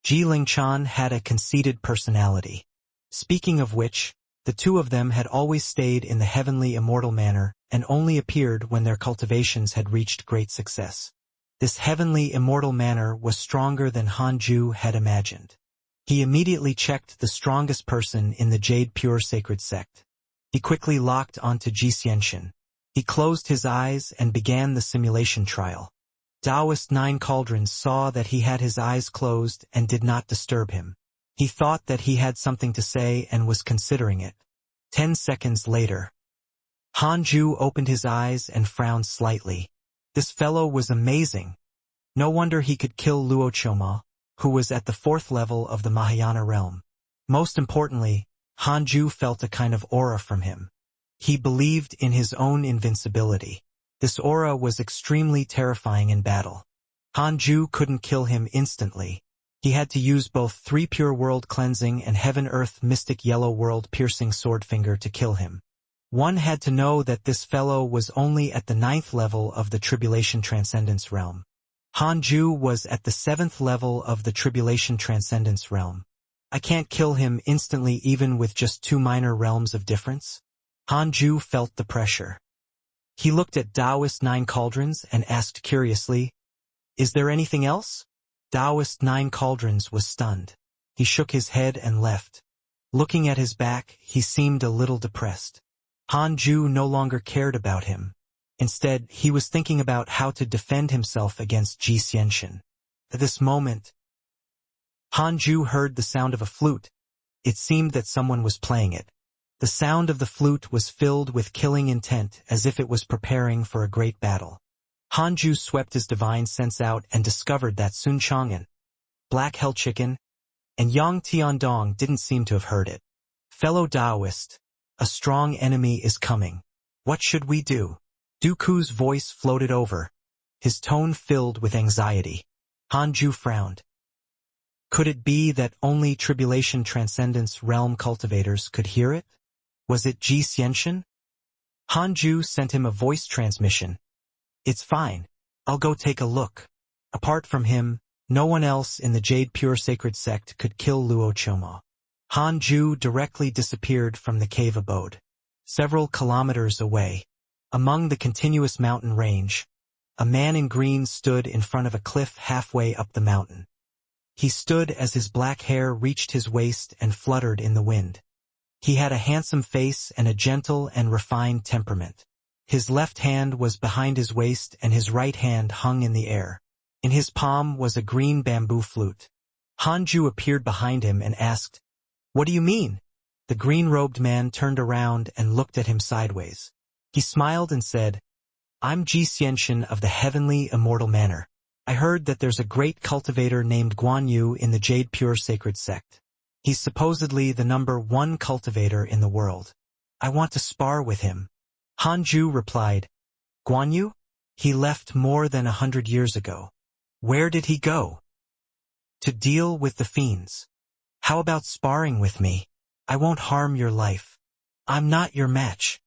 Ji Lingchan had a conceited personality. Speaking of which, the two of them had always stayed in the heavenly immortal manor and only appeared when their cultivations had reached great success. This heavenly immortal manor was stronger than Hanju had imagined. He immediately checked the strongest person in the Jade Pure sacred sect. He quickly locked onto Xianxia. He closed his eyes and began the simulation trial. Taoist Nine Cauldrons saw that he had his eyes closed and did not disturb him. He thought that he had something to say and was considering it. 10 seconds later, Hanju opened his eyes and frowned slightly. This fellow was amazing. No wonder he could kill Luo Qiuma, who was at the 4th level of the Mahayana realm. Most importantly, Hanju felt a kind of aura from him. He believed in his own invincibility. This aura was extremely terrifying in battle. Hanju couldn't kill him instantly. He had to use both 3 Pure World Cleansing and Heaven-Earth Mystic Yellow World Piercing Swordfinger to kill him. One had to know that this fellow was only at the 9th level of the Tribulation Transcendence realm. Hanju was at the 7th level of the Tribulation Transcendence realm. I can't kill him instantly even with just 2 minor realms of difference. Hanju felt the pressure. He looked at Taoist Nine Cauldrons and asked curiously, Is there anything else? Taoist Nine Cauldrons was stunned. He shook his head and left. Looking at his back, he seemed a little depressed. Hanju no longer cared about him. Instead, he was thinking about how to defend himself against Xianxia. At this moment, Hanju heard the sound of a flute. It seemed that someone was playing it. The sound of the flute was filled with killing intent as if it was preparing for a great battle. Hanju swept his divine sense out and discovered that Sun Chang'an, Black Hell Chicken, and Yang Tiandong didn't seem to have heard it. Fellow Taoist, a strong enemy is coming. What should we do? Dooku's voice floated over, his tone filled with anxiety. Hanju frowned. Could it be that only Tribulation Transcendence realm cultivators could hear it? Was it Xianxia? Hanju sent him a voice transmission. It's fine. I'll go take a look. Apart from him, no one else in the Jade Pure Sacred Sect could kill Luo Qiuma. Hanju directly disappeared from the cave abode. Several kilometers away, among the continuous mountain range, a man in green stood in front of a cliff halfway up the mountain. He stood as his black hair reached his waist and fluttered in the wind. He had a handsome face and a gentle and refined temperament. His left hand was behind his waist and his right hand hung in the air. In his palm was a green bamboo flute. Hanju appeared behind him and asked, What do you mean? The green-robed man turned around and looked at him sideways. He smiled and said, I'm Xianxia of the heavenly immortal manor. I heard that there's a great cultivator named Guan Yu in the Jade Pure Sacred Sect. He's supposedly the #1 cultivator in the world. I want to spar with him. Hanju replied, Guan Yu? He left more than 100 years ago. Where did he go? To deal with the fiends. How about sparring with me? I won't harm your life. I'm not your match.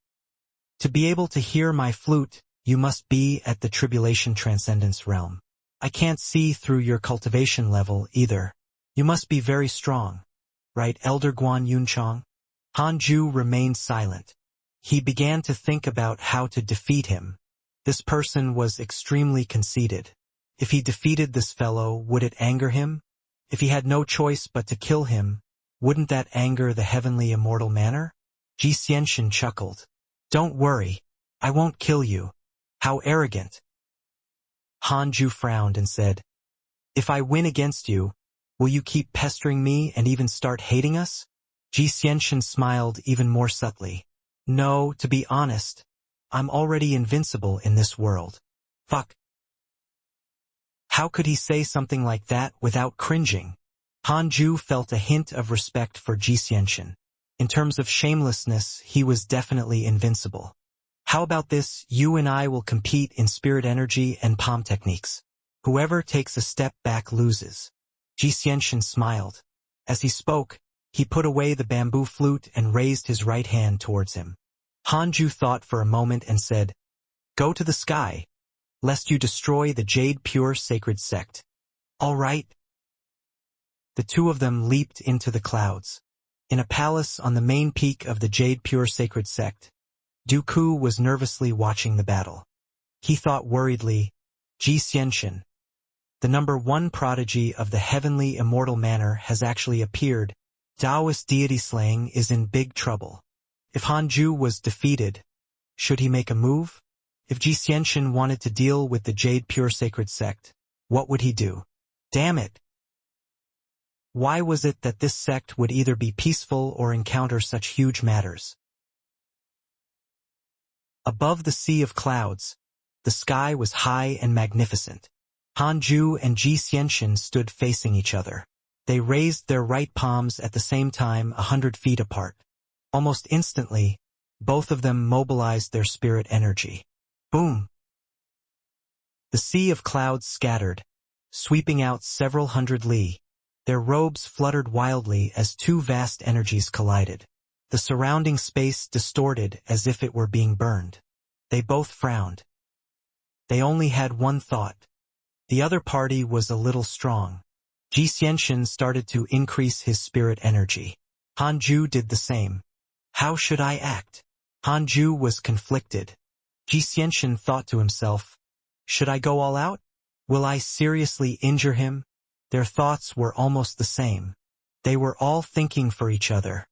To be able to hear my flute, you must be at the Tribulation Transcendence realm. I can't see through your cultivation level either. You must be very strong. Right, Elder Guan Yunchang? Hanju remained silent. He began to think about how to defeat him. This person was extremely conceited. If he defeated this fellow, would it anger him? If he had no choice but to kill him, wouldn't that anger the heavenly immortal manor? Xianxia chuckled. Don't worry. I won't kill you. How arrogant. Hanju frowned and said, "If I win against you, will you keep pestering me and even start hating us?" Xianxia smiled even more subtly. "No, to be honest, I'm already invincible in this world." Fuck. How could he say something like that without cringing? Hanju felt a hint of respect for Xianxia. In terms of shamelessness, he was definitely invincible. "How about this, you and I will compete in spirit energy and palm techniques. Whoever takes a step back loses." Xianxia smiled. As he spoke, he put away the bamboo flute and raised his right hand towards him. Hanju thought for a moment and said, "Go to the sky, lest you destroy the Jade Pure Sacred Sect." "All right." The two of them leaped into the clouds. In a palace on the main peak of the Jade Pure Sacred Sect, Dooku was nervously watching the battle. He thought worriedly, Xianxia, the #1 prodigy of the heavenly immortal manner, has actually appeared. Taoist deity slaying is in big trouble. If Hanju was defeated, should he make a move? If Xianxia wanted to deal with the Jade Pure Sacred Sect, what would he do? Damn it! Why was it that this sect would either be peaceful or encounter such huge matters? Above the sea of clouds, the sky was high and magnificent. Hanju and Xianxia stood facing each other. They raised their right palms at the same time 100 feet apart. Almost instantly, both of them mobilized their spirit energy. Boom! The sea of clouds scattered, sweeping out several hundred li. Their robes fluttered wildly as two vast energies collided. The surrounding space distorted as if it were being burned. They both frowned. They only had one thought. The other party was a little strong. Xianxia started to increase his spirit energy. Hanju did the same. How should I act? Hanju was conflicted. Xianxia thought to himself, should I go all out? Will I seriously injure him? Their thoughts were almost the same. They were all thinking for each other.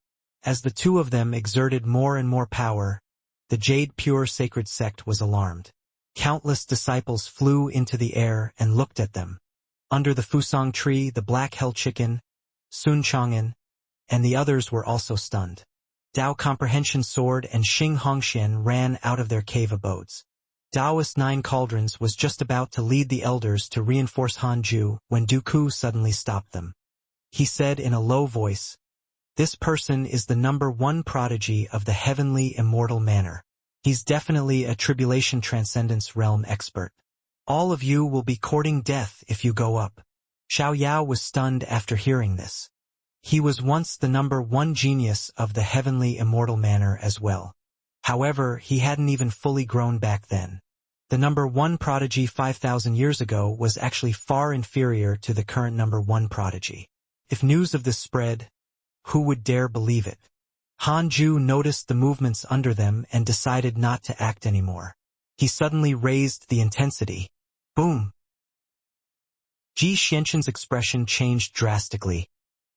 As the two of them exerted more and more power, the Jade Pure Sacred Sect was alarmed. Countless disciples flew into the air and looked at them. Under the Fusang tree, the Black Hell Chicken, Sun Chang'an, and the others were also stunned. Dao Comprehension Sword and Xing Hongxian ran out of their cave abodes. Taoist Nine Cauldrons was just about to lead the elders to reinforce Hanju when Dooku suddenly stopped them. He said in a low voice, "This person is the #1 prodigy of the heavenly immortal manner. He's definitely a tribulation transcendence realm expert. All of you will be courting death if you go up." Xiao Yao was stunned after hearing this. He was once the #1 genius of the heavenly immortal manner as well. However, he hadn't even fully grown back then. The #1 prodigy 5,000 years ago was actually far inferior to the current #1 prodigy. If news of this spread, who would dare believe it? Hanju noticed the movements under them and decided not to act anymore. He suddenly raised the intensity. Boom! Xianxia's expression changed drastically,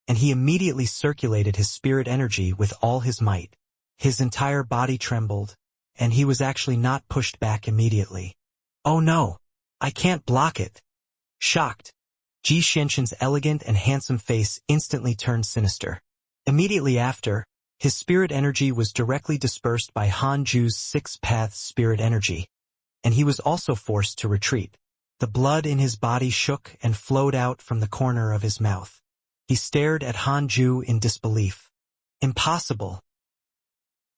and he immediately circulated his spirit energy with all his might. His entire body trembled, and he was actually not pushed back immediately. "Oh no! I can't block it!" Shocked, Xianxia's elegant and handsome face instantly turned sinister. Immediately after, his spirit energy was directly dispersed by Hanju's six-path spirit energy, and he was also forced to retreat. The blood in his body shook and flowed out from the corner of his mouth. He stared at Hanju in disbelief. "Impossible!"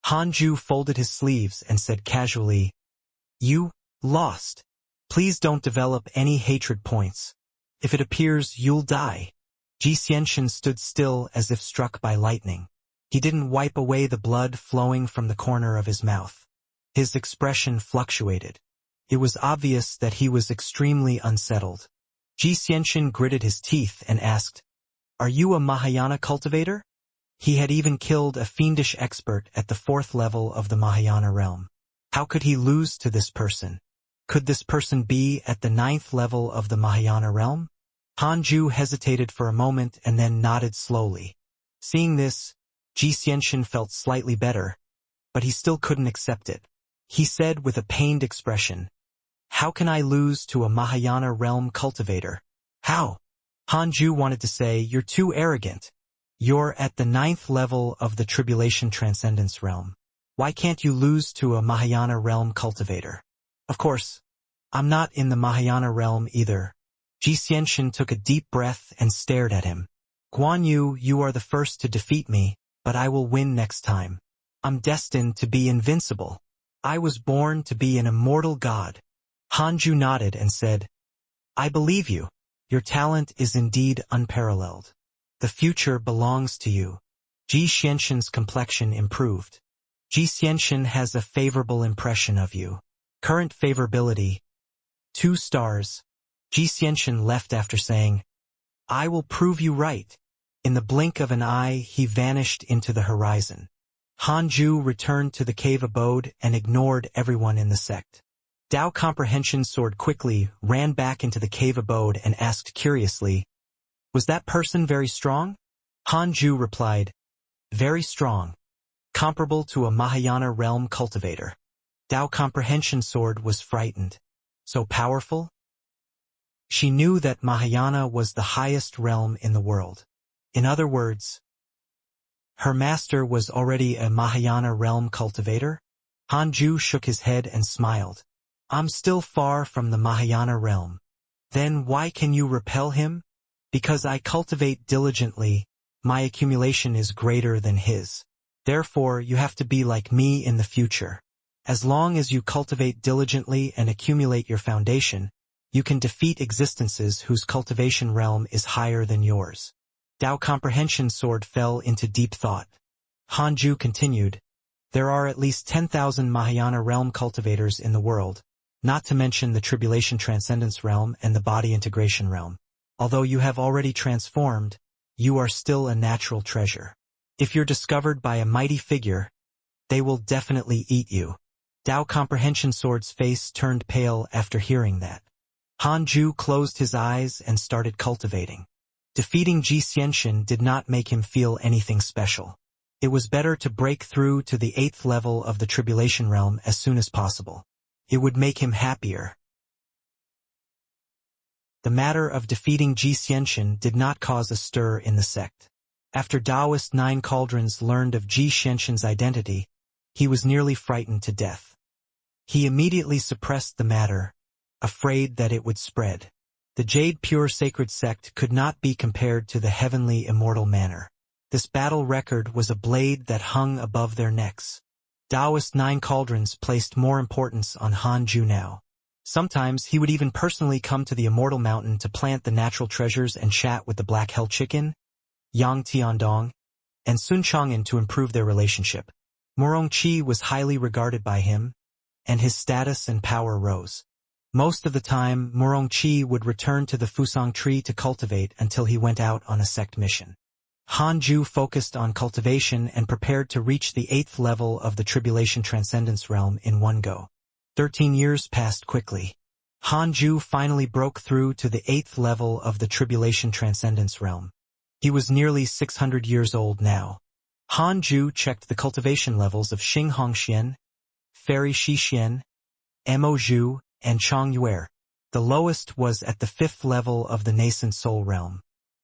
Hanju folded his sleeves and said casually, "You lost. Please don't develop any hatred points. If it appears, you'll die." Xianxia stood still as if struck by lightning. He didn't wipe away the blood flowing from the corner of his mouth. His expression fluctuated. It was obvious that he was extremely unsettled. Xianxia gritted his teeth and asked, "Are you a Mahayana cultivator?" He had even killed a fiendish expert at the 4th level of the Mahayana realm. How could he lose to this person? Could this person be at the 9th level of the Mahayana realm? Hanju hesitated for a moment and then nodded slowly. Seeing this, Xianxia felt slightly better, but he still couldn't accept it. He said with a pained expression, How can I lose to a Mahayana realm cultivator? How? Hanju wanted to say, you're too arrogant. You're at the 9th level of the Tribulation Transcendence realm. Why can't you lose to a Mahayana realm cultivator? Of course, I'm not in the Mahayana realm either. Xianxia took a deep breath and stared at him. Guan Yu, you are the first to defeat me, but I will win next time. I'm destined to be invincible. I was born to be an immortal god. Hanju nodded and said, I believe you. Your talent is indeed unparalleled. The future belongs to you. Xianxia's complexion improved. Xianxia has a favorable impression of you. Current favorability, 2 stars. Xianxia left after saying, I will prove you right. In the blink of an eye, he vanished into the horizon. Hanju returned to the cave abode and ignored everyone in the sect. Dao Comprehension soared quickly, ran back into the cave abode and asked curiously, was that person very strong? Hanju replied, very strong. Comparable to a Mahayana realm cultivator. Dao Comprehension sword was frightened. So powerful? She knew that Mahayana was the highest realm in the world. In other words, her master was already a Mahayana realm cultivator? Hanju shook his head and smiled. I'm still far from the Mahayana realm. Then why can you repel him? Because I cultivate diligently, my accumulation is greater than his. Therefore, you have to be like me in the future. As long as you cultivate diligently and accumulate your foundation, you can defeat existences whose cultivation realm is higher than yours. Dao Comprehension sword fell into deep thought. Hanju continued, there are at least 10,000 Mahayana realm cultivators in the world, not to mention the Tribulation Transcendence realm and the Body Integration realm. Although you have already transformed, you are still a natural treasure. If you're discovered by a mighty figure, they will definitely eat you. Dao Comprehension sword's face turned pale after hearing that. Hanju closed his eyes and started cultivating. Defeating Xianxia did not make him feel anything special. It was better to break through to the 8th level of the Tribulation realm as soon as possible. It would make him happier. The matter of defeating Xianxia did not cause a stir in the sect. After Taoist 9 Cauldrons learned of Xianxia's identity, he was nearly frightened to death. He immediately suppressed the matter, afraid that it would spread. The Jade Pure Sacred Sect could not be compared to the heavenly immortal manner. This battle record was a blade that hung above their necks. Taoist 9 Cauldrons placed more importance on Hanju now. Sometimes he would even personally come to the Immortal Mountain to plant the natural treasures and chat with the Black Hell Chicken, Yang Tiandong, and Sun Chang'an to improve their relationship. Murongqi was highly regarded by him, and his status and power rose. Most of the time, Murongqi would return to the Fusang tree to cultivate until he went out on a sect mission. Hanju focused on cultivation and prepared to reach the 8th level of the Tribulation Transcendence realm in one go. 13 years passed quickly. Hanju finally broke through to the 8th level of the Tribulation Transcendence realm. He was nearly 600 years old now. Hanju checked the cultivation levels of Xinghongxian, Fairy Shixian, Mo and Chongyue. The lowest was at the 5th level of the nascent soul realm.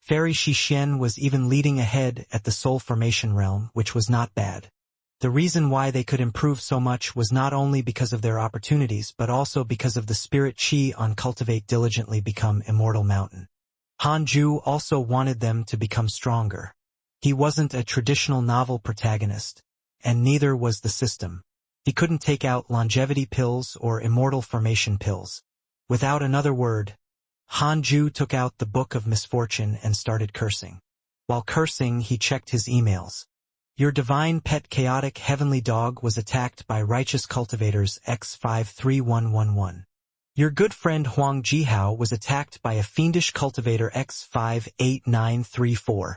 Fairy Shixian was even leading ahead at the soul formation realm, which was not bad. The reason why they could improve so much was not only because of their opportunities but also because of the spirit chi on Cultivate diligently become Immortal Mountain. Hanju also wanted them to become stronger. He wasn't a traditional novel protagonist, and neither was the system. He couldn't take out longevity pills or immortal formation pills. Without another word, Hanju took out the Book of Misfortune and started cursing. While cursing, he checked his emails. Your divine pet chaotic heavenly dog was attacked by righteous cultivators X53111. Your good friend Huang Jihao was attacked by a fiendish cultivator X58934.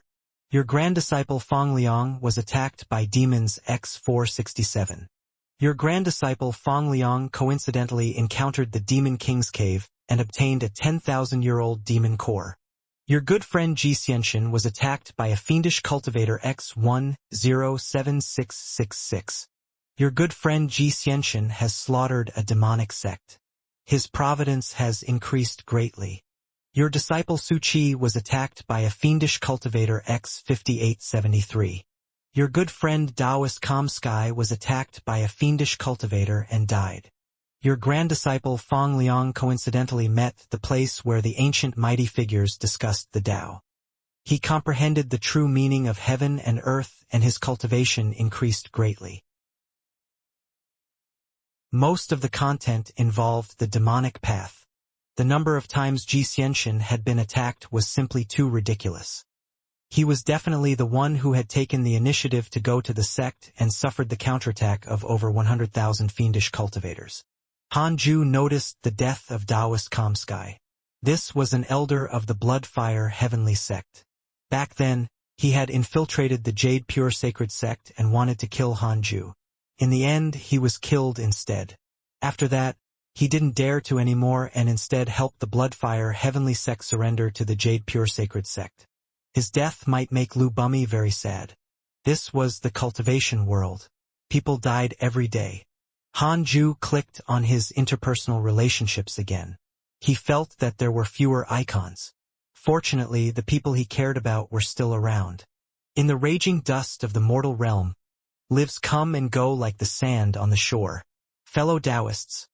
Your grand disciple Fang Liang was attacked by demons X467. Your grand disciple Fang Liang coincidentally encountered the Demon King's Cave and obtained a 10,000-year-old demon core. Your good friend Xianxia was attacked by a fiendish cultivator X107666. Your good friend Xianxia has slaughtered a demonic sect. His providence has increased greatly. Your disciple Su Chi was attacked by a fiendish cultivator X5873. Your good friend Taoist Sky was attacked by a fiendish cultivator and died. Your grand disciple Fong Liang coincidentally met the place where the ancient mighty figures discussed the Tao. He comprehended the true meaning of heaven and earth, and his cultivation increased greatly. Most of the content involved the demonic path. The number of times Xianxia had been attacked was simply too ridiculous. He was definitely the one who had taken the initiative to go to the sect and suffered the counterattack of over 100,000 fiendish cultivators. Han Ju noticed the death of Taoist Sky. This was an elder of the Bloodfire Heavenly Sect. Back then, he had infiltrated the Jade Pure Sacred Sect and wanted to kill Han Ju. In the end, he was killed instead. After that, he didn't dare to anymore and instead helped the Bloodfire Heavenly Sect surrender to the Jade Pure Sacred Sect. His death might make Lu Bummy very sad. This was the cultivation world. People died every day. Han Ju clicked on his interpersonal relationships again. He felt that there were fewer icons. Fortunately, the people he cared about were still around. In the raging dust of the mortal realm, lives come and go like the sand on the shore. Fellow Taoists,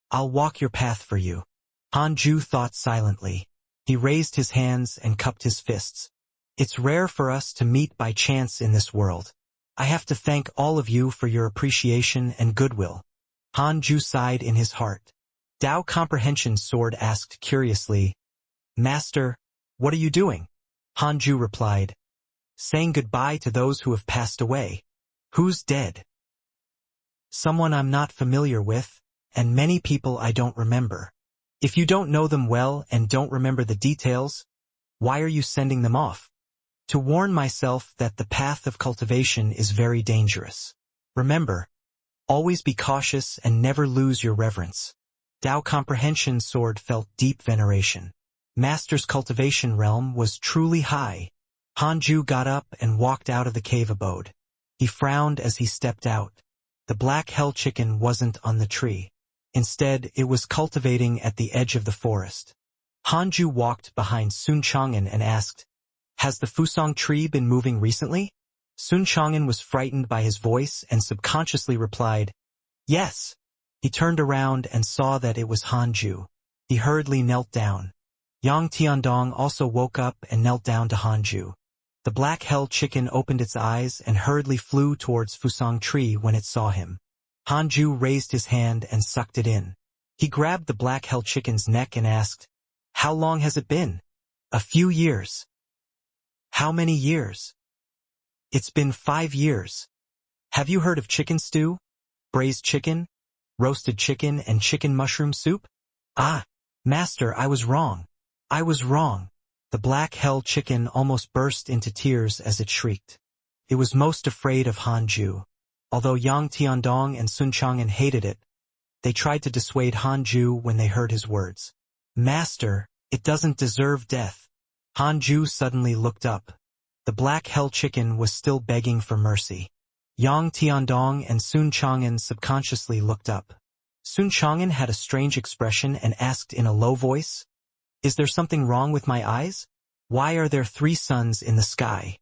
I'll walk your path for you. Han Ju thought silently. He raised his hands and cupped his fists. It's rare for us to meet by chance in this world. I have to thank all of you for your appreciation and goodwill. Han Ju sighed in his heart. Tao Comprehension Sword asked curiously, Master, what are you doing? Han Ju replied, saying goodbye to those who have passed away. Who's dead? Someone I'm not familiar with, and many people I don't remember. If you don't know them well and don't remember the details, why are you sending them off? To warn myself that the path of cultivation is very dangerous. Remember, always be cautious and never lose your reverence. Tao Comprehension Sword felt deep veneration. Master's cultivation realm was truly high. Han Ju got up and walked out of the cave abode. He frowned as he stepped out. The black hell chicken wasn't on the tree. Instead, it was cultivating at the edge of the forest. Han Ju walked behind Sun Chang'an and asked, Has the Fusong tree been moving recently? Sun Chang'an was frightened by his voice and subconsciously replied, Yes. He turned around and saw that it was Han Ju. He hurriedly knelt down. Yang Tiandong also woke up and knelt down to Han Ju. The black hell chicken opened its eyes and hurriedly flew towards Fusong tree when it saw him. Han Ju raised his hand and sucked it in. He grabbed the black hell chicken's neck and asked, How long has it been? A few years. How many years? It's been 5 years. Have you heard of chicken stew? Braised chicken? Roasted chicken and chicken mushroom soup? Ah, Master, I was wrong. I was wrong. The black hell chicken almost burst into tears as it shrieked. It was most afraid of Han Ju. Although Yang Tiandong and Sun Chang'an hated it, they tried to dissuade Han Ju when they heard his words. Master, it doesn't deserve death. Han Ju suddenly looked up. The black hell chicken was still begging for mercy. Yang Tiandong and Sun Chang'an subconsciously looked up. Sun Chang'an had a strange expression and asked in a low voice, Is there something wrong with my eyes? Why are there 3 suns in the sky?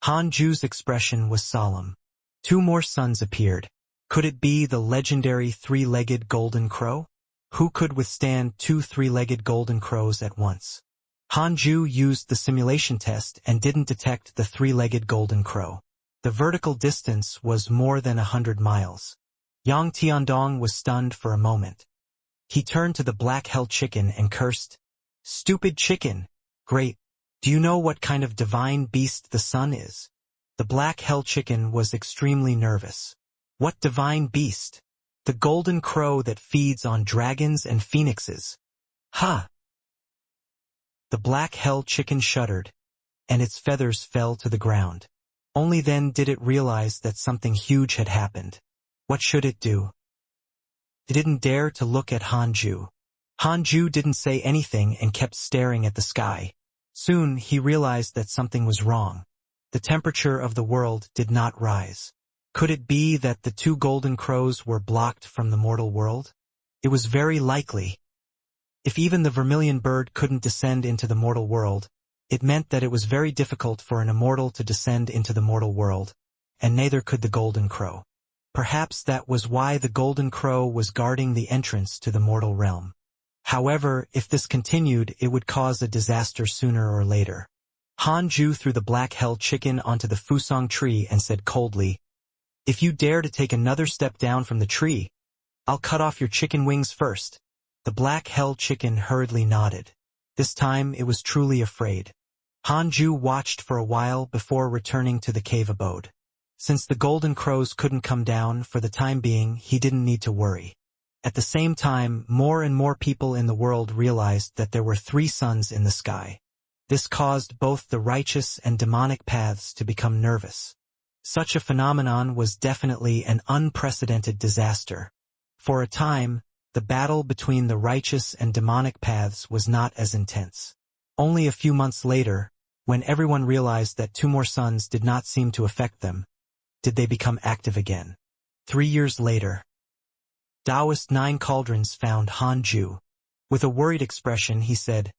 Han Ju's expression was solemn. 2 more suns appeared. Could it be the legendary 3-legged golden crow? Who could withstand 2 3-legged golden crows at once? Han Ju used the simulation test and didn't detect the 3-legged golden crow. The vertical distance was more than 100 miles. Yang Tiandong was stunned for a moment. He turned to the black hell chicken and cursed, Stupid chicken! Great! Do you know what kind of divine beast the sun is? The black hell chicken was extremely nervous. What divine beast? The golden crow that feeds on dragons and phoenixes. Ha! The black hell chicken shuddered, and its feathers fell to the ground. Only then did it realize that something huge had happened. What should it do? It didn't dare to look at Han Ju. Han Ju didn't say anything and kept staring at the sky. Soon he realized that something was wrong. The temperature of the world did not rise. Could it be that the 2 golden crows were blocked from the mortal world? It was very likely. If even the vermilion bird couldn't descend into the mortal world, it meant that it was very difficult for an immortal to descend into the mortal world, and neither could the golden crow. Perhaps that was why the golden crow was guarding the entrance to the mortal realm. However, if this continued, it would cause a disaster sooner or later. Han Ju threw the black hell chicken onto the fusong tree and said coldly, "If you dare to take another step down from the tree, I'll cut off your chicken wings first." The black hell chicken hurriedly nodded. This time it was truly afraid. Han Ju watched for a while before returning to the cave abode. Since the golden crows couldn't come down for the time being, he didn't need to worry. At the same time, more and more people in the world realized that there were 3 suns in the sky. This caused both the righteous and demonic paths to become nervous. Such a phenomenon was definitely an unprecedented disaster. For a time, the battle between the righteous and demonic paths was not as intense. Only a few months later, when everyone realized that 2 more suns did not seem to affect them, did they become active again. 3 years later, Taoist 9 Cauldrons found Han Ju. With a worried expression, he said,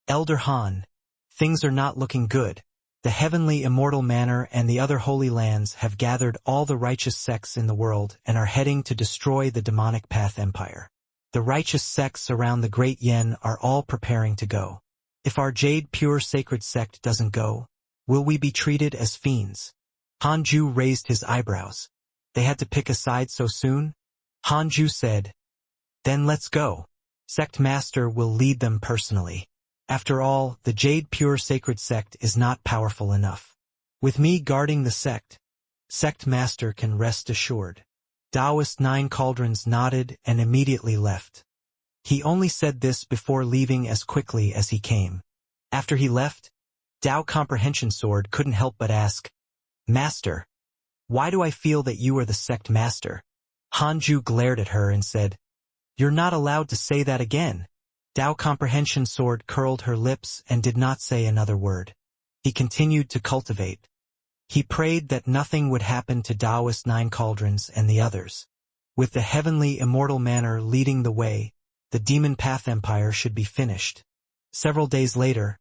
"Elder Han, things are not looking good. The heavenly immortal manor and the other holy lands have gathered all the righteous sects in the world and are heading to destroy the demonic path empire. The righteous sects around the Great Yen are all preparing to go. If our Jade Pure Sacred Sect doesn't go, will we be treated as fiends?" Han Ju raised his eyebrows. They had to pick a side so soon? Han Ju said, "Then let's go. Sect Master will lead them personally. After all, the Jade Pure Sacred Sect is not powerful enough. With me guarding the sect, Sect Master can rest assured." Taoist 9 Cauldrons nodded and immediately left. He only said this before leaving as quickly as he came. After he left, Tao Comprehension Sword couldn't help but ask, "Master, why do I feel that you are the sect master?" Han Ju glared at her and said, "You're not allowed to say that again." Tao Comprehension Sword curled her lips and did not say another word. He continued to cultivate. He prayed that nothing would happen to Taoist 9 Cauldrons and the others. With the heavenly immortal manor leading the way, the demon path empire should be finished. Several days later,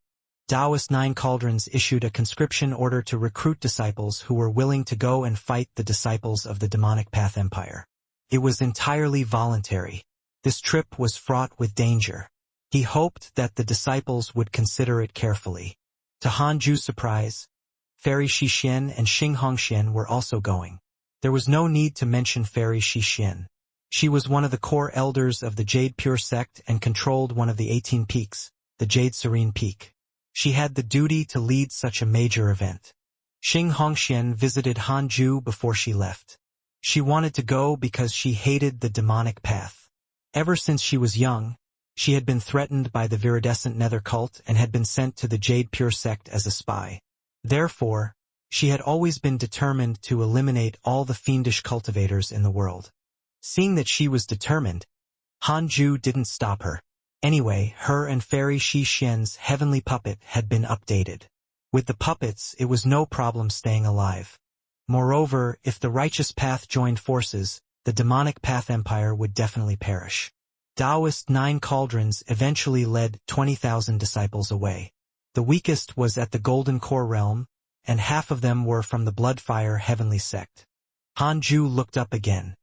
Taoist 9 Cauldrons issued a conscription order to recruit disciples who were willing to go and fight the disciples of the demonic path empire. It was entirely voluntary. This trip was fraught with danger. He hoped that the disciples would consider it carefully. To Han Ju's surprise, Fairy Xixian and Xing Hongxian were also going. There was no need to mention Fairy Xixian. She was one of the core elders of the Jade Pure sect and controlled one of the 18 peaks, the Jade Serene Peak. She had the duty to lead such a major event. Xing Hongxian visited Han Ju before she left. She wanted to go because she hated the demonic path. Ever since she was young, she had been threatened by the viridescent nether cult and had been sent to the Jade Pure sect as a spy. Therefore, she had always been determined to eliminate all the fiendish cultivators in the world. Seeing that she was determined, Han Ju didn't stop her. Anyway, her and Fairy Xixian's heavenly puppet had been updated. With the puppets, it was no problem staying alive. Moreover, if the righteous path joined forces, the demonic path empire would definitely perish. Taoist 9 Cauldrons eventually led 20,000 disciples away. The weakest was at the Golden Core realm, and half of them were from the Bloodfire Heavenly Sect. Han Ju looked up again.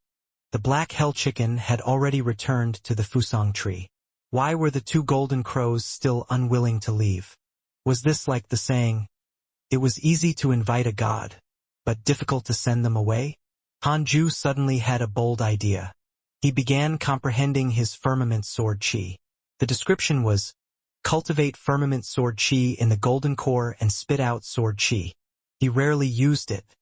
The black hell chicken had already returned to the Fusong tree. Why were the 2 golden crows still unwilling to leave? Was this like the saying, "It was easy to invite a god, but difficult to send them away"? Han Ju suddenly had a bold idea. He began comprehending his firmament sword chi. The description was, "Cultivate firmament sword chi in the golden core and spit out sword chi." He rarely used it.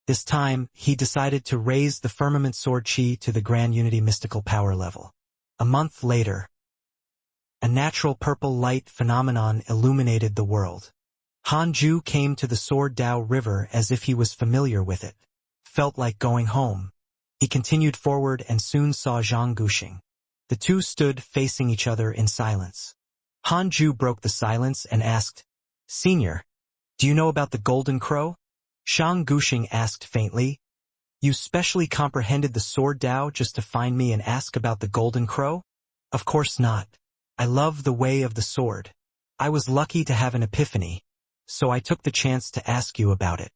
This time, he decided to raise the firmament sword chi to the Grand Unity mystical power level. A month later, a natural purple light phenomenon illuminated the world. Han Ju came to the Sword Dao River as if he was familiar with it. Felt like going home. He continued forward and soon saw Zhang Guxing. The 2 stood facing each other in silence. Han Ju broke the silence and asked, "Senior, do you know about the Golden Crow?" Zhang Guxing asked faintly, "You specially comprehended the Sword Dao just to find me and ask about the Golden Crow?" "Of course not. I love the way of the sword. I was lucky to have an epiphany, so I took the chance to ask you about it.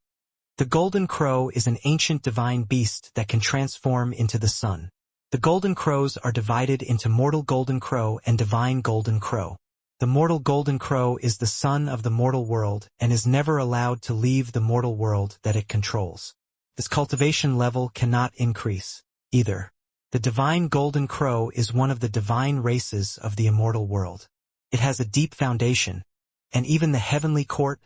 The golden crow is an ancient divine beast that can transform into the sun. The golden crows are divided into mortal golden crow and divine golden crow. The mortal golden crow is the son of the mortal world and is never allowed to leave the mortal world that it controls. This cultivation level cannot increase, either. The divine golden crow is one of the divine races of the immortal world. It has a deep foundation, and even the heavenly court,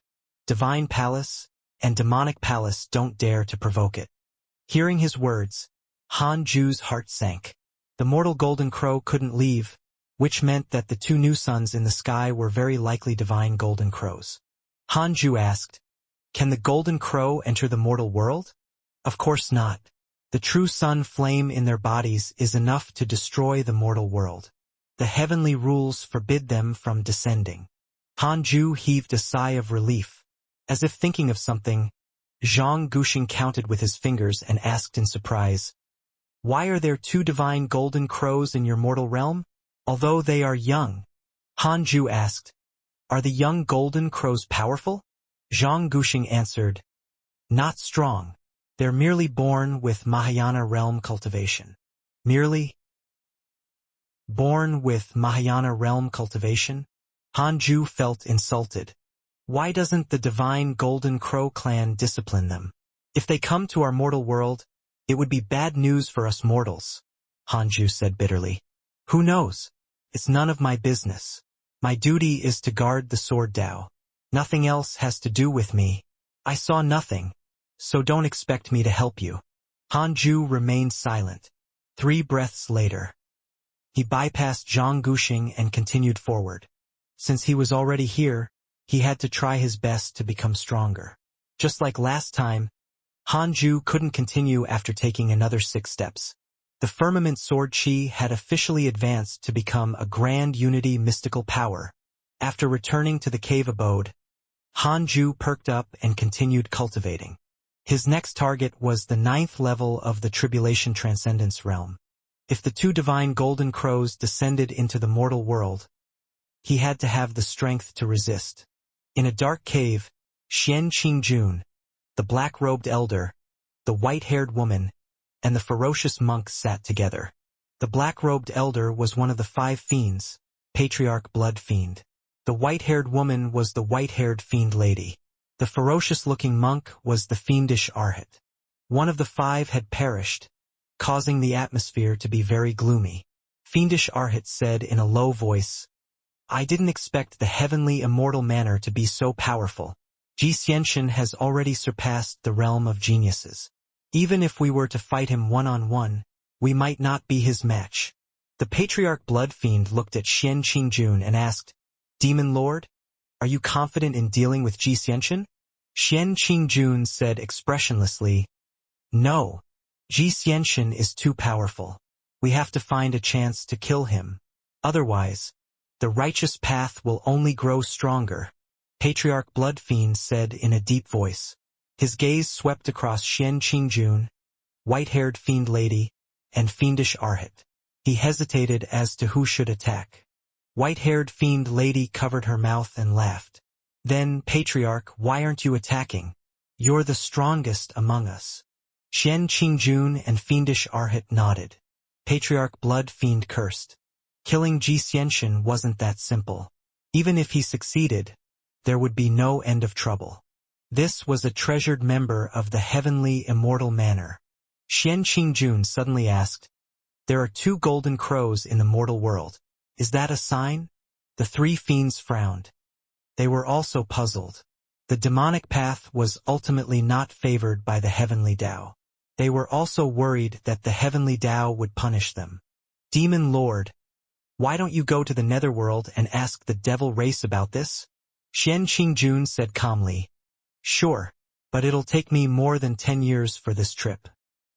divine palace, and demonic palace don't dare to provoke it. Hearing his words, Han Ju's heart sank. The mortal golden crow couldn't leave, which meant that the two new suns in the sky were very likely divine golden crows. Han Ju asked, "Can the golden crow enter the mortal world?" Of course not. The true sun flame in their bodies is enough to destroy the mortal world. The heavenly rules forbid them from descending. Han Ju heaved a sigh of relief. As if thinking of something, Zhang Guxing counted with his fingers and asked in surprise, "Why are there two divine golden crows in your mortal realm? Although they are young." Han Ju asked, "Are the young golden crows powerful?" Zhang Guxing answered, "Not strong. They're merely born with Mahayana realm cultivation." Merely? Born with Mahayana realm cultivation? Han Ju felt insulted. Why doesn't the divine golden crow clan discipline them? If they come to our mortal world, it would be bad news for us mortals, Han Ju said bitterly. Who knows? It's none of my business. My duty is to guard the sword Dao. Nothing else has to do with me. I saw nothing, so don't expect me to help you. Han Ju remained silent. 3 breaths later, he bypassed Zhang Guxing and continued forward. Since he was already here, he had to try his best to become stronger. Just like last time, Han Ju couldn't continue after taking another 6 steps. The firmament sword chi had officially advanced to become a grand unity mystical power. After returning to the cave abode, Han Ju perked up and continued cultivating. His next target was the 9th level of the Tribulation Transcendence realm. If the 2 divine golden crows descended into the mortal world, he had to have the strength to resist. In a dark cave, Xian Qingjun, the black-robed elder, the white-haired woman, and the ferocious monk sat together. The black-robed elder was one of the 5 fiends, Patriarch Blood Fiend. The white-haired woman was the white-haired fiend lady. The ferocious-looking monk was the fiendish Arhat. One of the 5 had perished, causing the atmosphere to be very gloomy. Fiendish Arhat said in a low voice, "I didn't expect the heavenly immortal manner to be so powerful. Xianxia has already surpassed the realm of geniuses. Even if we were to fight him one-on-one, we might not be his match." The Patriarch Blood Fiend looked at Xian Qingjun and asked, "Demon Lord, are you confident in dealing with Xianxia?" Xian Qingjun said expressionlessly, "No. Xianxia is too powerful. We have to find a chance to kill him. Otherwise, the righteous path will only grow stronger," Patriarch Blood Fiend said in a deep voice. His gaze swept across Xian Qingjun, white-haired fiend lady, and fiendish Arhat. He hesitated as to who should attack. White-haired fiend lady covered her mouth and laughed. Then, Patriarch, why aren't you attacking? You're the strongest among us. Xian Qingjun and fiendish Arhat nodded. Patriarch Blood Fiend cursed. Killing Xianxia wasn't that simple. Even if he succeeded, there would be no end of trouble. This was a treasured member of the heavenly immortal manor. Xian Qingjun suddenly asked, "There are 2 golden crows in the mortal world. Is that a sign?" The 3 fiends frowned. They were also puzzled. The demonic path was ultimately not favored by the heavenly Tao. They were also worried that the heavenly Tao would punish them. "Demon Lord, why don't you go to the netherworld and ask the devil race about this?" Xian Qingjun said calmly, "Sure, but it'll take me more than 10 years for this trip.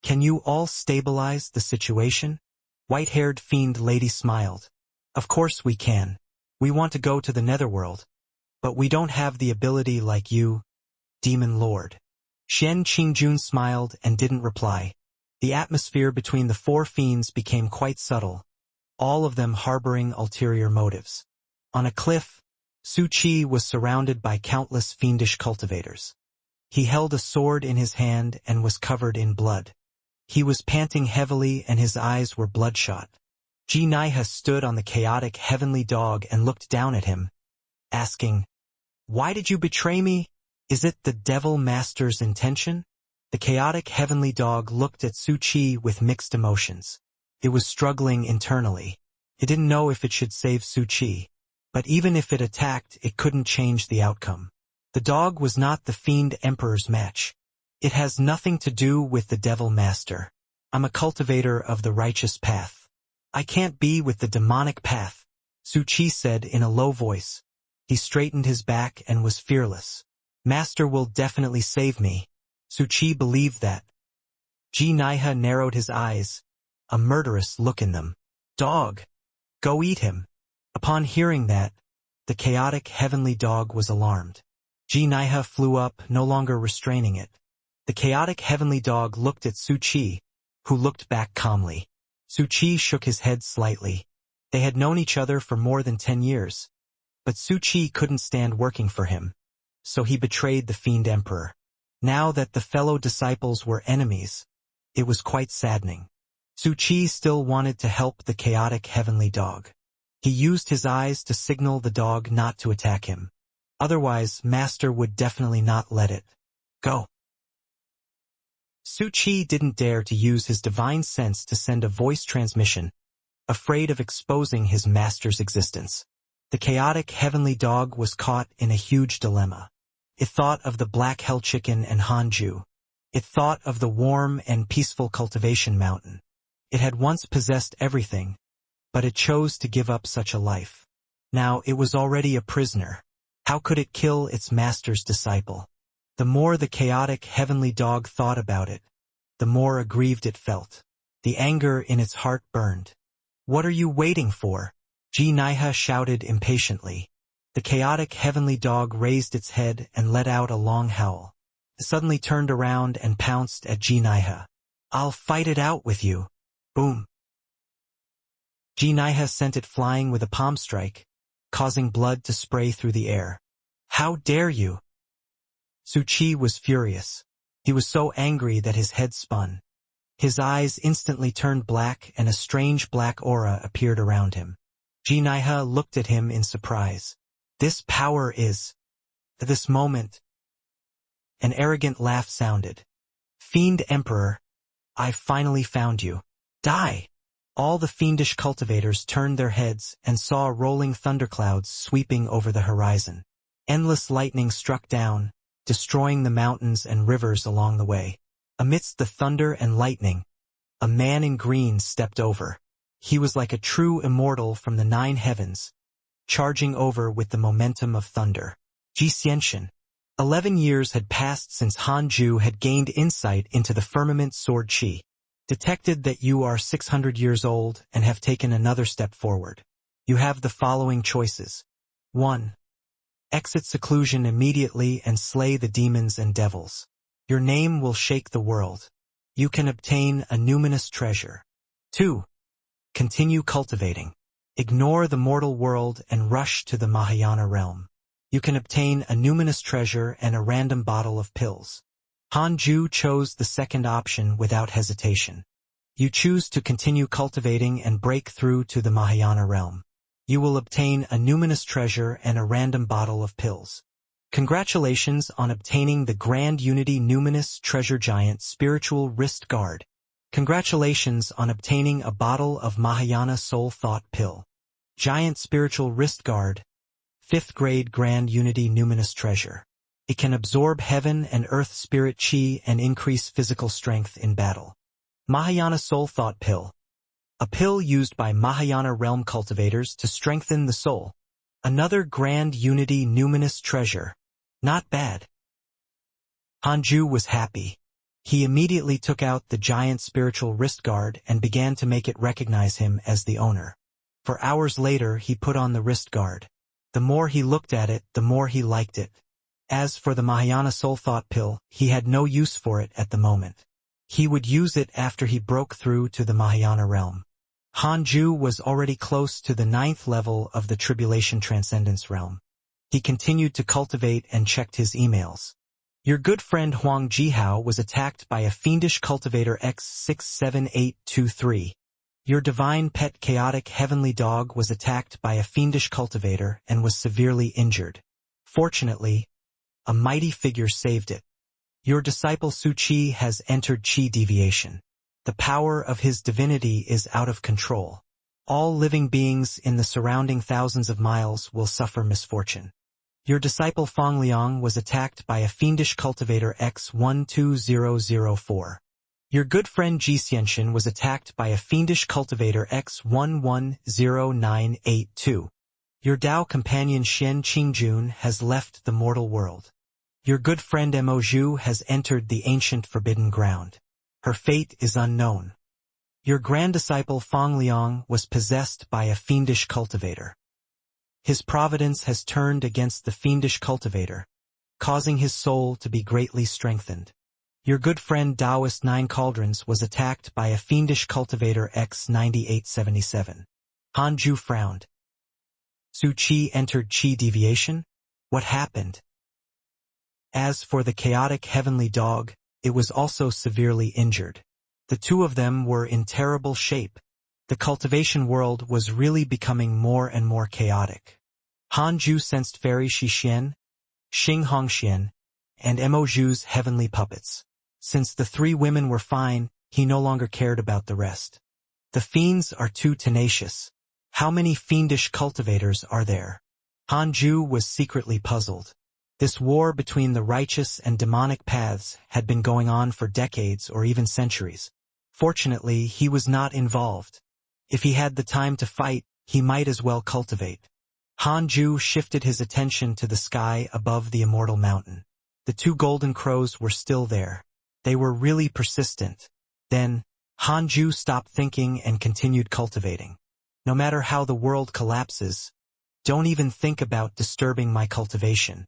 Can you all stabilize the situation?" White-haired fiend lady smiled. "Of course we can. We want to go to the netherworld. But we don't have the ability like you, Demon Lord." Xian Qingjun smiled and didn't reply. The atmosphere between the 4 fiends became quite subtle, all of them harboring ulterior motives. On a cliff, Su Qi was surrounded by countless fiendish cultivators. He held a sword in his hand and was covered in blood. He was panting heavily and his eyes were bloodshot. Xianxia stood on the chaotic heavenly dog and looked down at him, asking, "Why did you betray me? Is it the devil master's intention?" The chaotic heavenly dog looked at Su Qi with mixed emotions. It was struggling internally. It didn't know if it should save Su Qi. But even if it attacked, it couldn't change the outcome. The dog was not the fiend emperor's match. "It has nothing to do with the devil master. I'm a cultivator of the righteous path. I can't be with the demonic path," Su Qi said in a low voice. He straightened his back and was fearless. "Master will definitely save me." Su Qi believed that. Xianxia narrowed his eyes, a murderous look in them. "Dog! Go eat him." Upon hearing that, the chaotic heavenly dog was alarmed. Xianxia flew up, no longer restraining it. The chaotic heavenly dog looked at Su Qi, who looked back calmly. Su Qi shook his head slightly. They had known each other for more than 10 years. But Su Qi couldn't stand working for him. So he betrayed the fiend emperor. Now that the fellow disciples were enemies, it was quite saddening. Su Qi still wanted to help the chaotic heavenly dog. He used his eyes to signal the dog not to attack him. Otherwise, Master would definitely not let it go. Su Qi didn't dare to use his divine sense to send a voice transmission, afraid of exposing his master's existence. The chaotic heavenly dog was caught in a huge dilemma. It thought of the black hell chicken and Hanju. It thought of the warm and peaceful Cultivation mountain. It had once possessed everything, but it chose to give up such a life. Now it was already a prisoner. How could it kill its master's disciple? The more the chaotic heavenly dog thought about it, the more aggrieved it felt. The anger in its heart burned. "What are you waiting for?" Xianxia shouted impatiently. The chaotic heavenly dog raised its head and let out a long howl. It suddenly turned around and pounced at Xianxia. "I'll fight it out with you." Boom. Xianxia sent it flying with a palm strike, causing blood to spray through the air. "How dare you!" Su Qi was furious. He was so angry that his head spun. His eyes instantly turned black and a strange black aura appeared around him. Xianxia looked at him in surprise. "This power is—" At this moment, an arrogant laugh sounded. "Fiend Emperor, I've finally found you. Die!" All the fiendish cultivators turned their heads and saw rolling thunderclouds sweeping over the horizon. Endless lightning struck down, destroying the mountains and rivers along the way. Amidst the thunder and lightning, a man in green stepped over. He was like a true immortal from the 9 heavens, charging over with the momentum of thunder. Xianxia. 11 years had passed since Hanju had gained insight into the firmament sword qi. Detected that you are 600 years old and have taken another step forward. You have the following choices. 1. Exit seclusion immediately and slay the demons and devils. Your name will shake the world. You can obtain a numinous treasure. 2. Continue cultivating. Ignore the mortal world and rush to the Mahayana realm. You can obtain a numinous treasure and a random bottle of pills. Hanju chose the second option without hesitation. You choose to continue cultivating and break through to the Mahayana realm. You will obtain a numinous treasure and a random bottle of pills. Congratulations on obtaining the Grand Unity Numinous Treasure Giant Spiritual Wrist Guard. Congratulations on obtaining a bottle of Mahayana Soul Thought Pill. Giant Spiritual Wrist Guard, 5th grade Grand Unity Numinous Treasure. It can absorb heaven and earth spirit chi and increase physical strength in battle. Mahayana Soul Thought Pill. A pill used by Mahayana realm cultivators to strengthen the soul. Another Grand Unity Numinous Treasure. Not bad. Hanju was happy. He immediately took out the giant spiritual wrist guard and began to make it recognize him as the owner. For hours later he put on the wrist guard. The more he looked at it, the more he liked it. As for the Mahayana Soul Thought Pill, he had no use for it at the moment. He would use it after he broke through to the Mahayana realm. Hanju was already close to the 9th level of the Tribulation Transcendence realm. He continued to cultivate and checked his emails. Your good friend Huang Jihao was attacked by a fiendish cultivator X67823. Your divine pet chaotic heavenly dog was attacked by a fiendish cultivator and was severely injured. Fortunately, a mighty figure saved it. Your disciple Su Qi has entered Qi deviation. The power of his divinity is out of control. All living beings in the surrounding thousands of miles will suffer misfortune. Your disciple Fang Liang was attacked by a fiendish cultivator X12004. Your good friend Xianxia was attacked by a fiendish cultivator X110982. Your Dao companion Xian Qingjun has left the mortal world. Your good friend Mo Zhu has entered the ancient forbidden ground. Her fate is unknown. Your grand disciple Fang Liang was possessed by a fiendish cultivator. His providence has turned against the fiendish cultivator, causing his soul to be greatly strengthened. Your good friend Taoist Nine Cauldrons was attacked by a fiendish cultivator X9877. Hanju frowned. Su Qi entered Qi deviation? What happened? As for the chaotic heavenly dog, it was also severely injured. The two of them were in terrible shape. The cultivation world was really becoming more and more chaotic. Hanju sensed Fairy Shixian, Xing Hongxian, and Mo Zhu's heavenly puppets. Since the three women were fine, he no longer cared about the rest. The fiends are too tenacious. How many fiendish cultivators are there? Hanju was secretly puzzled. This war between the righteous and demonic paths had been going on for decades or even centuries. Fortunately, he was not involved. If he had the time to fight, he might as well cultivate. Hanju shifted his attention to the sky above the Immortal Mountain. The two golden crows were still there. They were really persistent. Then, Hanju stopped thinking and continued cultivating. No matter how the world collapses, don't even think about disturbing my cultivation.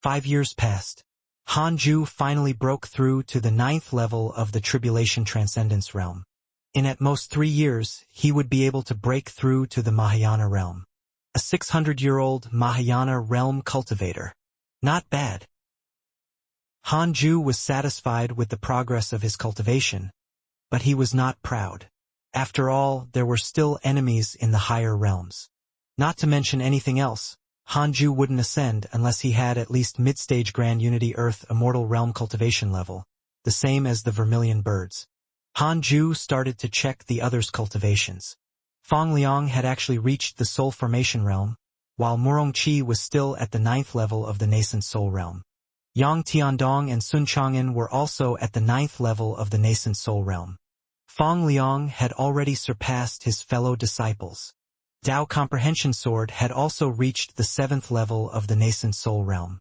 5 years passed. Hanju finally broke through to the 9th level of the Tribulation Transcendence realm. In at most 3 years, he would be able to break through to the Mahayana realm. A 600-year-old Mahayana realm cultivator. Not bad. Hanju was satisfied with the progress of his cultivation, but he was not proud. After all, there were still enemies in the higher realms. Not to mention anything else, Hanju wouldn't ascend unless he had at least mid-stage Grand Unity Earth Immortal Realm cultivation level, the same as the Vermilion Birds. Hanju started to check the others' cultivations. Fang Liang had actually reached the Soul Formation realm, while Murongqi was still at the 9th level of the Nascent Soul realm. Yang Tiandong and Sun Chang'an were also at the 9th level of the Nascent Soul realm. Fang Liang had already surpassed his fellow disciples. Dao Comprehension Sword had also reached the 7th level of the Nascent Soul realm.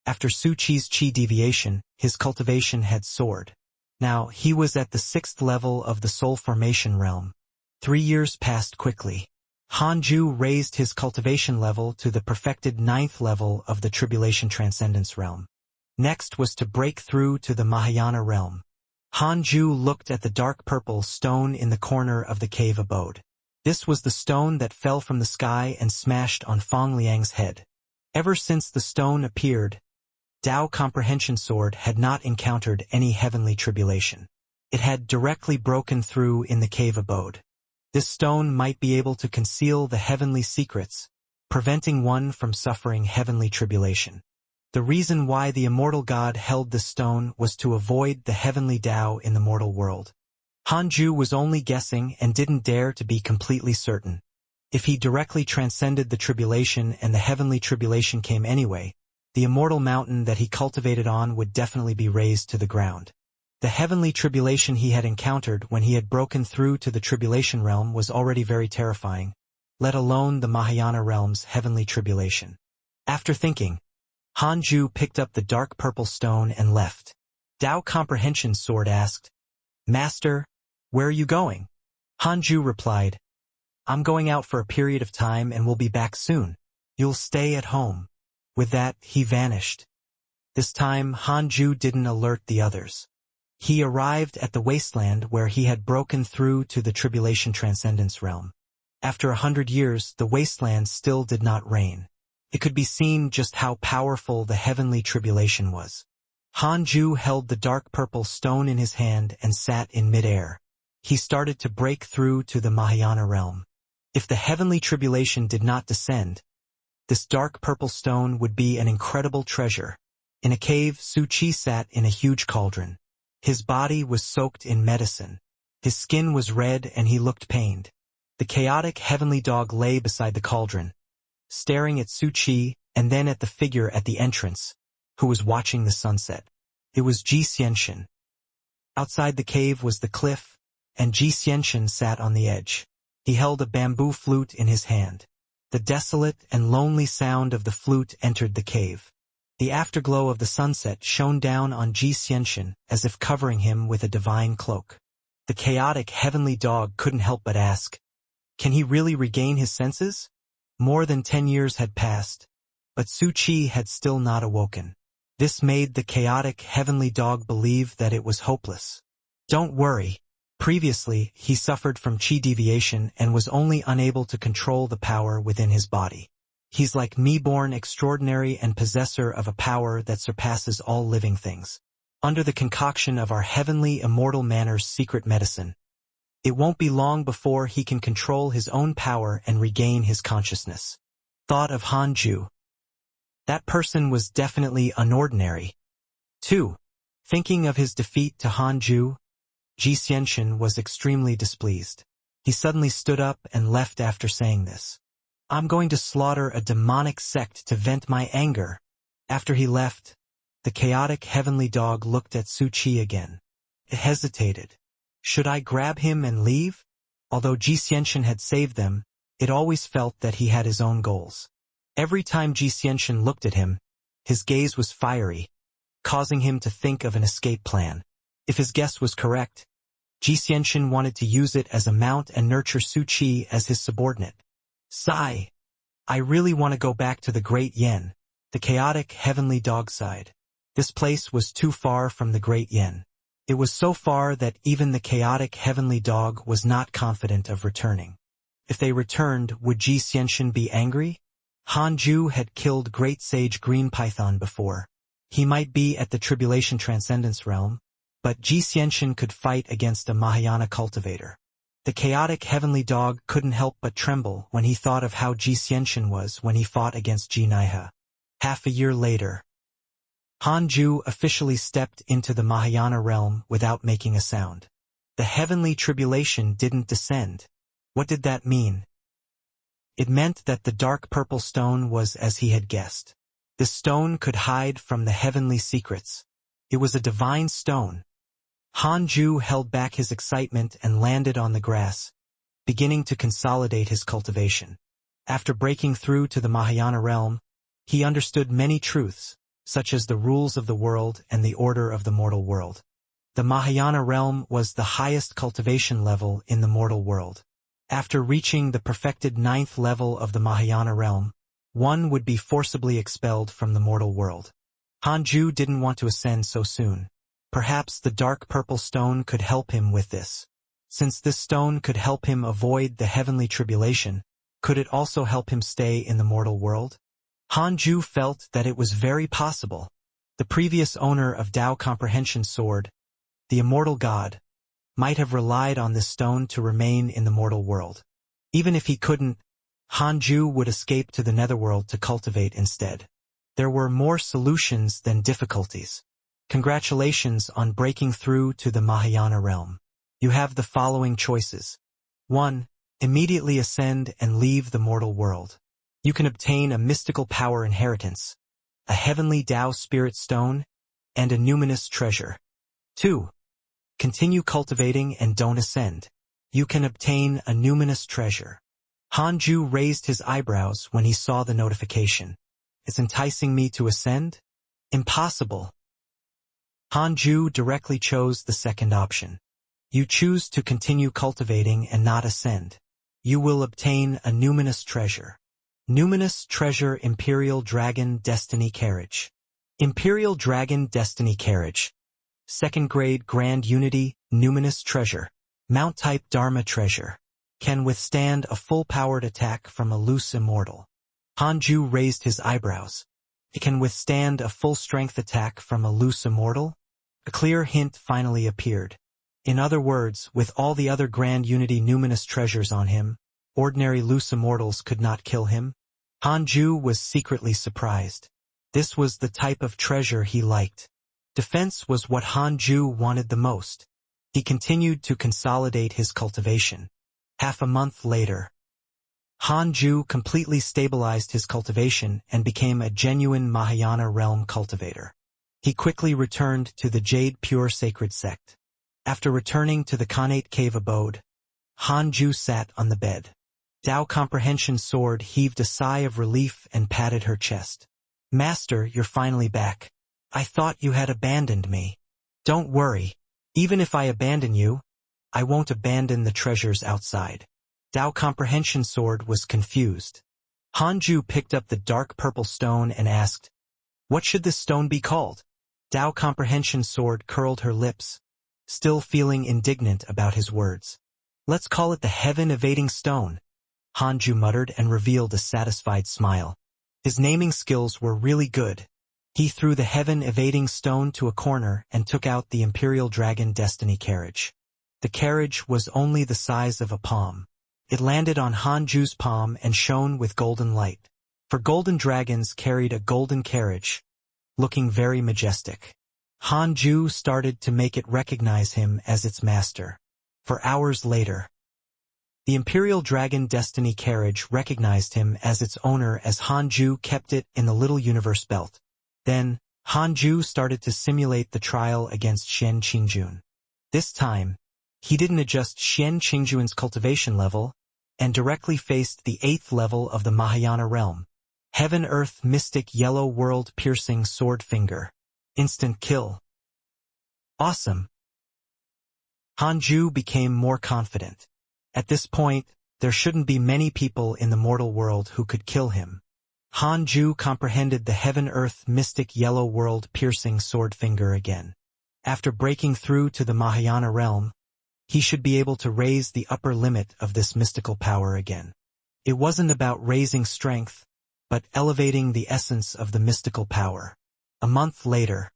After Su Qi's Qi deviation, his cultivation had soared. Now, he was at the 6th level of the Soul Formation realm. 3 years passed quickly. Hanju raised his cultivation level to the perfected 9th level of the Tribulation Transcendence realm. Next was to break through to the Mahayana realm. Hanju looked at the dark purple stone in the corner of the cave abode. This was the stone that fell from the sky and smashed on Fang Liang's head. Ever since the stone appeared, Dao Comprehension Sword had not encountered any heavenly tribulation. It had directly broken through in the cave abode. This stone might be able to conceal the heavenly secrets, preventing one from suffering heavenly tribulation. The reason why the immortal god held this stone was to avoid the heavenly Dao in the mortal world. Hanju was only guessing and didn't dare to be completely certain. If he directly transcended the tribulation and the heavenly tribulation came anyway, the immortal mountain that he cultivated on would definitely be razed to the ground. The heavenly tribulation he had encountered when he had broken through to the tribulation realm was already very terrifying, let alone the Mahayana realm's heavenly tribulation. After thinking, Hanju picked up the dark purple stone and left. Dao Comprehension Sword asked, "Master, where are you going?" Hanju replied, "I'm going out for a period of time and will be back soon. You'll stay at home." With that, he vanished. This time, Hanju didn't alert the others. He arrived at the wasteland where he had broken through to the Tribulation Transcendence realm. After 100 years, the wasteland still did not reign. It could be seen just how powerful the heavenly tribulation was. Hanju held the dark purple stone in his hand and sat in midair. He started to break through to the Mahayana realm. If the heavenly tribulation did not descend, this dark purple stone would be an incredible treasure. In a cave, Su Chi sat in a huge cauldron. His body was soaked in medicine. His skin was red and he looked pained. The chaotic heavenly dog lay beside the cauldron, staring at Su Chi and then at the figure at the entrance, who was watching the sunset. It was Xianxia. Outside the cave was the cliff, and Xianxia sat on the edge. He held a bamboo flute in his hand. The desolate and lonely sound of the flute entered the cave. The afterglow of the sunset shone down on Xianxia as if covering him with a divine cloak. The chaotic heavenly dog couldn't help but ask, "Can he really regain his senses?" More than 10 years had passed, but Su Chi had still not awoken. This made the chaotic heavenly dog believe that it was hopeless. Don't worry. Previously, he suffered from chi deviation and was only unable to control the power within his body. He's like me, born extraordinary and possessor of a power that surpasses all living things. Under the concoction of our heavenly immortal manner's secret medicine, it won't be long before he can control his own power and regain his consciousness. Thought of Hanju. That person was definitely unordinary. 2. Thinking of his defeat to Hanju, Xianxia was extremely displeased. He suddenly stood up and left after saying this. "I'm going to slaughter a demonic sect to vent my anger." After he left, the chaotic heavenly dog looked at Su Chi again. It hesitated. Should I grab him and leave? Although Xianxia had saved them, it always felt that he had his own goals. Every time Xianxia looked at him, his gaze was fiery, causing him to think of an escape plan. If his guess was correct, Xianxia wanted to use it as a mount and nurture Su Chi as his subordinate. Sigh. I really want to go back to the Great Yen. The chaotic heavenly dog sighed. This place was too far from the Great Yen. It was so far that even the chaotic heavenly dog was not confident of returning. If they returned, would Xianxia be angry? Hanju had killed Great Sage Green Python before. He might be at the Tribulation Transcendence realm, but Xianxia could fight against a Mahayana cultivator. The chaotic heavenly dog couldn't help but tremble when he thought of how Xianxia was when he fought against Jinaiha. Half a year later, Hanju officially stepped into the Mahayana realm without making a sound. The heavenly tribulation didn't descend. What did that mean? It meant that the dark purple stone was as he had guessed. This stone could hide from the heavenly secrets. It was a divine stone. Hanju held back his excitement and landed on the grass, beginning to consolidate his cultivation. After breaking through to the Mahayana realm, he understood many truths, such as the rules of the world and the order of the mortal world. The Mahayana realm was the highest cultivation level in the mortal world. After reaching the perfected 9th level of the Mahayana realm, one would be forcibly expelled from the mortal world. Hanju didn't want to ascend so soon. Perhaps the dark purple stone could help him with this. Since this stone could help him avoid the heavenly tribulation, could it also help him stay in the mortal world? Hanju felt that it was very possible. The previous owner of Tao Comprehension Sword, the immortal god, might have relied on this stone to remain in the mortal world. Even if he couldn't, Hanju would escape to the netherworld to cultivate instead. There were more solutions than difficulties. Congratulations on breaking through to the Mahayana realm. You have the following choices. 1. Immediately ascend and leave the mortal world. You can obtain a mystical power inheritance, a heavenly Tao spirit stone, and a numinous treasure. 2. Continue cultivating and don't ascend. You can obtain a numinous treasure. Hanju raised his eyebrows when he saw the notification. It's enticing me to ascend? Impossible. Hanju directly chose the second option. You choose to continue cultivating and not ascend. You will obtain a numinous treasure. Numinous treasure Imperial Dragon Destiny Carriage. Imperial Dragon Destiny Carriage. Second grade Grand Unity, Numinous Treasure. Mount type Dharma Treasure. Can withstand a full-powered attack from a loose Immortal. Hanju raised his eyebrows. It can withstand a full-strength attack from a loose Immortal? A clear hint finally appeared. In other words, with all the other Grand Unity Numinous Treasures on him, ordinary loose Immortals could not kill him? Hanju was secretly surprised. This was the type of treasure he liked. Defense was what Hanju wanted the most. He continued to consolidate his cultivation. Half a month later, Hanju completely stabilized his cultivation and became a genuine Mahayana realm cultivator. He quickly returned to the Jade Pure Sacred Sect. After returning to the Khanate cave abode, Hanju sat on the bed. Tao Comprehension Sword heaved a sigh of relief and patted her chest. Master, you're finally back. I thought you had abandoned me. Don't worry. Even if I abandon you, I won't abandon the treasures outside. Tao Comprehension Sword was confused. Hanju picked up the dark purple stone and asked, "What should this stone be called?" Tao Comprehension Sword curled her lips, still feeling indignant about his words. "Let's call it the Heaven-Evading Stone," Hanju muttered and revealed a satisfied smile. His naming skills were really good. He threw the Heaven-Evading Stone to a corner and took out the Imperial Dragon Destiny carriage. The carriage was only the size of a palm. It landed on Hanju's palm and shone with golden light. For golden dragons carried a golden carriage, looking very majestic. Hanju started to make it recognize him as its master. For hours later, the Imperial Dragon Destiny carriage recognized him as its owner as Hanju kept it in the Little Universe belt. Then, Hanju started to simulate the trial against Xian Qingjun. This time, he didn't adjust Xian Qingjun's cultivation level, and directly faced the 8th level of the Mahayana realm. Heaven Earth Mystic Yellow World Piercing Sword Finger. Instant kill. Awesome. Hanju became more confident. At this point, there shouldn't be many people in the mortal world who could kill him. Hanju comprehended the Heaven-Earth Mystic Yellow World Piercing Sword Finger again. After breaking through to the Mahayana realm, he should be able to raise the upper limit of this mystical power again. It wasn't about raising strength, but elevating the essence of the mystical power. A month later,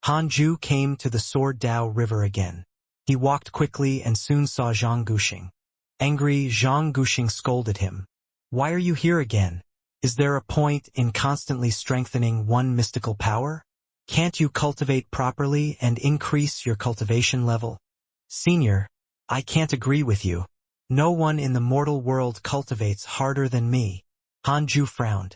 Hanju came to the Sword Dao River again. He walked quickly and soon saw Zhang Guxing. Angry, Zhang Guxing scolded him. "Why are you here again? Is there a point in constantly strengthening one mystical power? Can't you cultivate properly and increase your cultivation level?" "Senior, I can't agree with you. No one in the mortal world cultivates harder than me." Hanju frowned.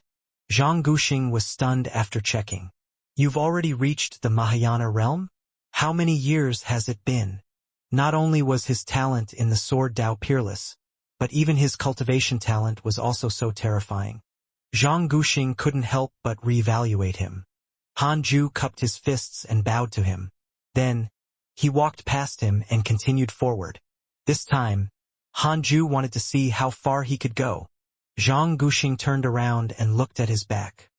Zhang Guxing was stunned after checking. "You've already reached the Mahayana realm? How many years has it been?" Not only was his talent in the Sword Dao peerless, but even his cultivation talent was also so terrifying. Zhang Guxing couldn't help but reevaluate him. Hanju cupped his fists and bowed to him. Then, he walked past him and continued forward. This time, Hanju wanted to see how far he could go. Zhang Guxing turned around and looked at his back.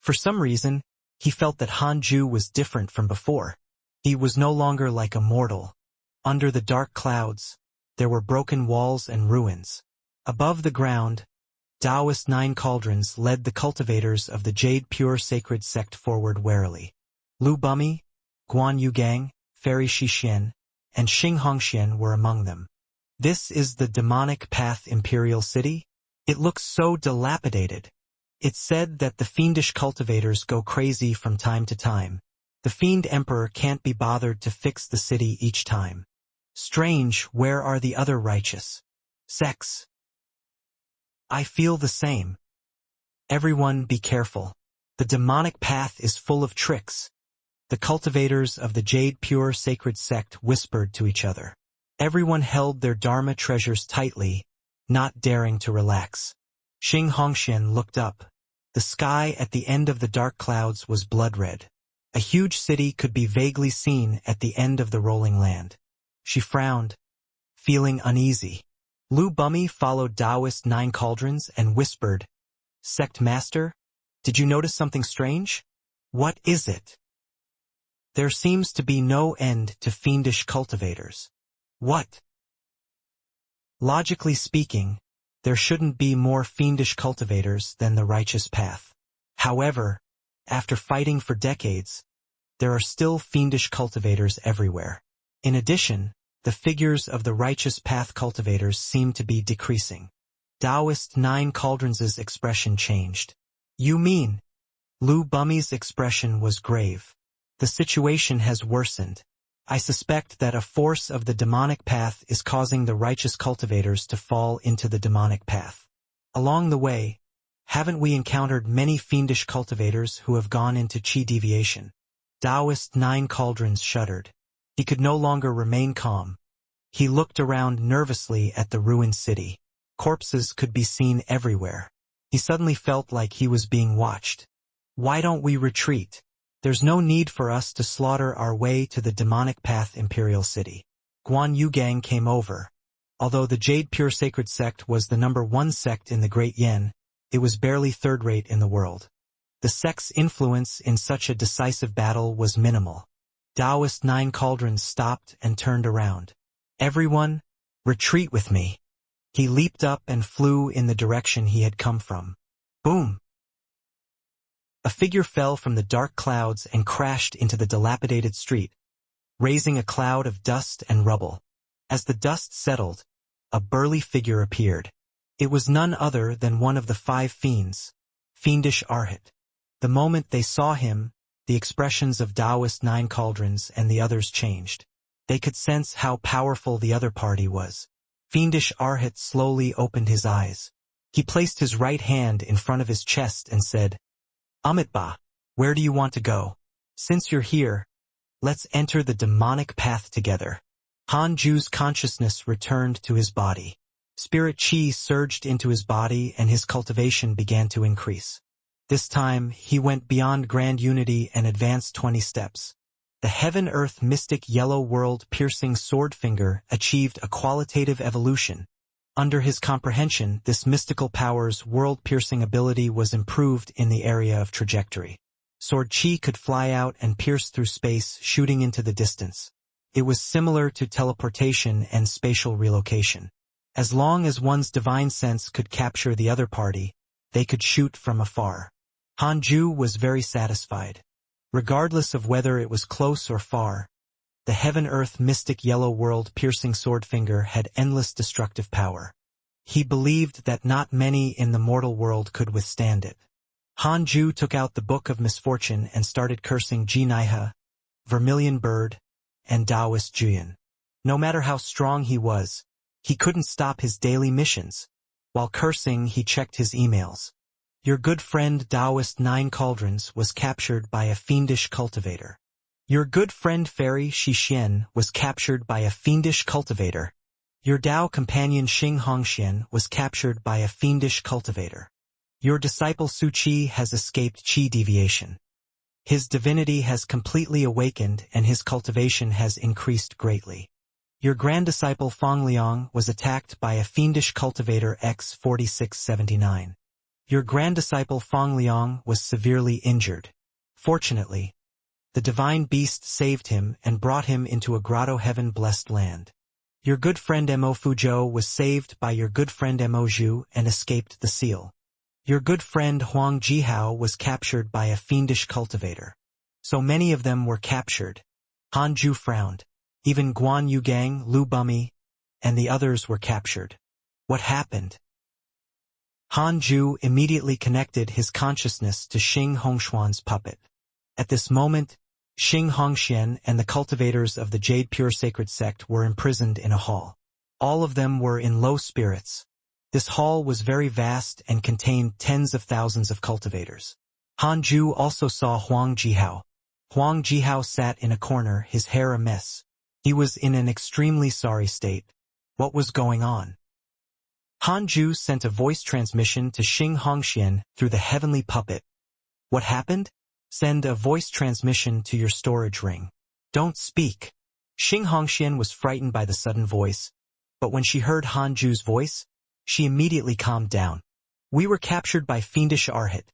For some reason, he felt that Hanju was different from before. He was no longer like a mortal. Under the dark clouds, there were broken walls and ruins. Above the ground, Taoist 9 cauldrons led the cultivators of the Jade Pure Sacred Sect forward warily. Lu Bumi, Guan Yugang, Fairy Shixian, and Xing Hongxian were among them. "This is the demonic path Imperial City? It looks so dilapidated." It's said that the fiendish cultivators go crazy from time to time. The Fiend Emperor can't be bothered to fix the city each time. Strange, where are the other righteous sects? I feel the same. Everyone be careful. The demonic path is full of tricks. The cultivators of the Jade Pure Sacred Sect whispered to each other. Everyone held their Dharma treasures tightly, not daring to relax. Xing Hongxian looked up. The sky at the end of the dark clouds was blood-red. A huge city could be vaguely seen at the end of the rolling land. She frowned, feeling uneasy. Lu Bumi followed Taoist 9 cauldrons and whispered, "Sect Master, did you notice something strange?" "What is it?" There seems to be no end to fiendish cultivators. What? Logically speaking, there shouldn't be more fiendish cultivators than the righteous path. However, after fighting for decades, there are still fiendish cultivators everywhere. In addition, the figures of the righteous path cultivators seem to be decreasing. Taoist Nine Cauldrons' expression changed. You mean? Lu Bummy's expression was grave. The situation has worsened. I suspect that a force of the demonic path is causing the righteous cultivators to fall into the demonic path. Along the way, haven't we encountered many fiendish cultivators who have gone into chi deviation? Taoist Nine Cauldrons shuddered. He could no longer remain calm. He looked around nervously at the ruined city. Corpses could be seen everywhere. He suddenly felt like he was being watched. Why don't we retreat? There's no need for us to slaughter our way to the demonic path Imperial City. Guan Yugang came over. Although the Jade Pure Sacred Sect was the #1 sect in the Great Yen, it was barely third-rate in the world. The sect's influence in such a decisive battle was minimal. Taoist Nine Cauldrons stopped and turned around. Everyone, retreat with me. He leaped up and flew in the direction he had come from. Boom! A figure fell from the dark clouds and crashed into the dilapidated street, raising a cloud of dust and rubble. As the dust settled, a burly figure appeared. It was none other than one of the 5 fiends, fiendish Arhat. The moment they saw him, the expressions of Taoist Nine Cauldrons and the others changed. They could sense how powerful the other party was. Fiendish Arhat slowly opened his eyes. He placed his right hand in front of his chest and said, Amitba, where do you want to go? Since you're here, let's enter the demonic path together. Hanju's consciousness returned to his body. Spirit chi surged into his body and his cultivation began to increase. This time, he went beyond grand unity and advanced 20 steps. The heaven-earth mystic yellow world-piercing sword finger achieved a qualitative evolution. Under his comprehension, this mystical power's world-piercing ability was improved in the area of trajectory. Sword chi could fly out and pierce through space, shooting into the distance. It was similar to teleportation and spatial relocation. As long as one's divine sense could capture the other party, they could shoot from afar. Hanju was very satisfied. Regardless of whether it was close or far, the heaven-earth mystic yellow world-piercing sword finger had endless destructive power. He believed that not many in the mortal world could withstand it. Hanju took out the Book of Misfortune and started cursing Jinaiha, Vermilion Bird, and Taoist Juyan. No matter how strong he was, he couldn't stop his daily missions. While cursing, he checked his emails. Your good friend Taoist Nine Cauldrons was captured by a fiendish cultivator. Your good friend Fairy Xixian was captured by a fiendish cultivator. Your Tao companion Xing Hongxian was captured by a fiendish cultivator. Your disciple Su Qi has escaped chi deviation. His divinity has completely awakened and his cultivation has increased greatly. Your grand disciple Fang Liang was attacked by a fiendish cultivator X4679. Your grand disciple Fang Liang was severely injured. Fortunately, the divine beast saved him and brought him into a grotto heaven-blessed land. Your good friend Mo Fuzhou was saved by your good friend Mo Zhu and escaped the seal. Your good friend Huang Jihao was captured by a fiendish cultivator. So many of them were captured. Hanju frowned. Even Guan Yugang, Lu Bumi, and the others were captured. What happened? Hanju immediately connected his consciousness to Xing Hongshuan's puppet. At this moment, Xing Hongxian and the cultivators of the Jade Pure Sacred Sect were imprisoned in a hall. All of them were in low spirits. This hall was very vast and contained tens of thousands of cultivators. Hanju also saw Huang Jihao. Huang Jihao sat in a corner, his hair a mess. He was in an extremely sorry state. What was going on? Hanju sent a voice transmission to Xing Hongxian through the heavenly puppet. What happened? Send a voice transmission to your storage ring. Don't speak. Xing Hongxian was frightened by the sudden voice, but when she heard Hanju's voice, she immediately calmed down. We were captured by fiendish Arhat.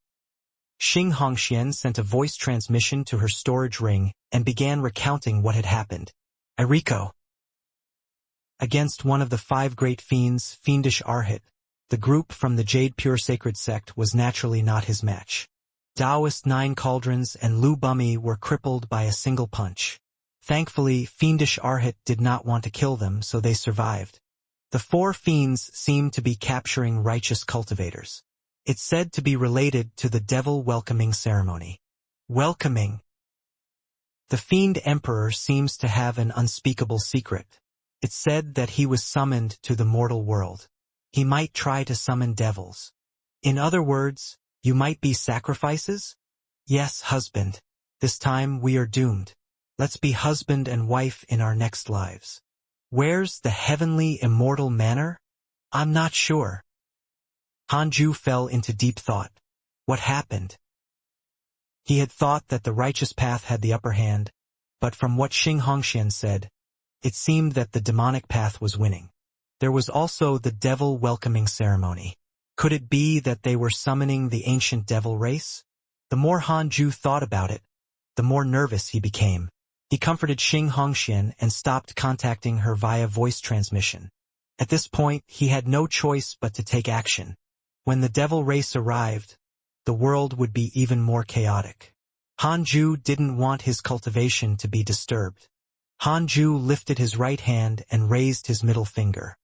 Xing Hongxian sent a voice transmission to her storage ring and began recounting what had happened. Iriko. Against one of the 5 great fiends, fiendish Arhat, the group from the Jade Pure Sacred Sect was naturally not his match. Taoist 9 Cauldrons and Lu Bumi were crippled by a single punch. Thankfully, fiendish Arhat did not want to kill them, so they survived. The 4 fiends seemed to be capturing righteous cultivators. It's said to be related to the devil welcoming ceremony. Welcoming. The fiend emperor seems to have an unspeakable secret. It's said that he was summoned to the mortal world. He might try to summon devils. In other words, you might be sacrifices? Yes, husband. This time we are doomed. Let's be husband and wife in our next lives. Where's the heavenly immortal manor? I'm not sure. Hanju fell into deep thought. What happened? He had thought that the righteous path had the upper hand, but from what Xianxia said, it seemed that the demonic path was winning. There was also the devil welcoming ceremony. Could it be that they were summoning the ancient devil race? The more Hanju thought about it, the more nervous he became. He comforted Xianxia and stopped contacting her via voice transmission. At this point, he had no choice but to take action. When the devil race arrived, the world would be even more chaotic. Hanju didn't want his cultivation to be disturbed. Hanju lifted his right hand and raised his middle finger.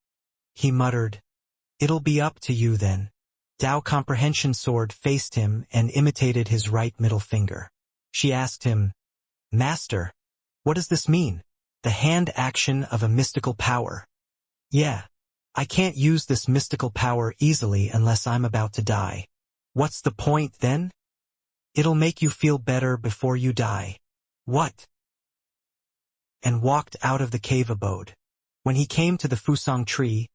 He muttered, "It'll be up to you then." Dao Comprehension Sword faced him and imitated his right middle finger. She asked him, "Master, what does this mean?" "The hand action of a mystical power." "Yeah. I can't use this mystical power easily unless I'm about to die." "What's the point then?" "It'll make you feel better before you die." "What?" And walked out of the cave abode. When he came to the Fusang tree,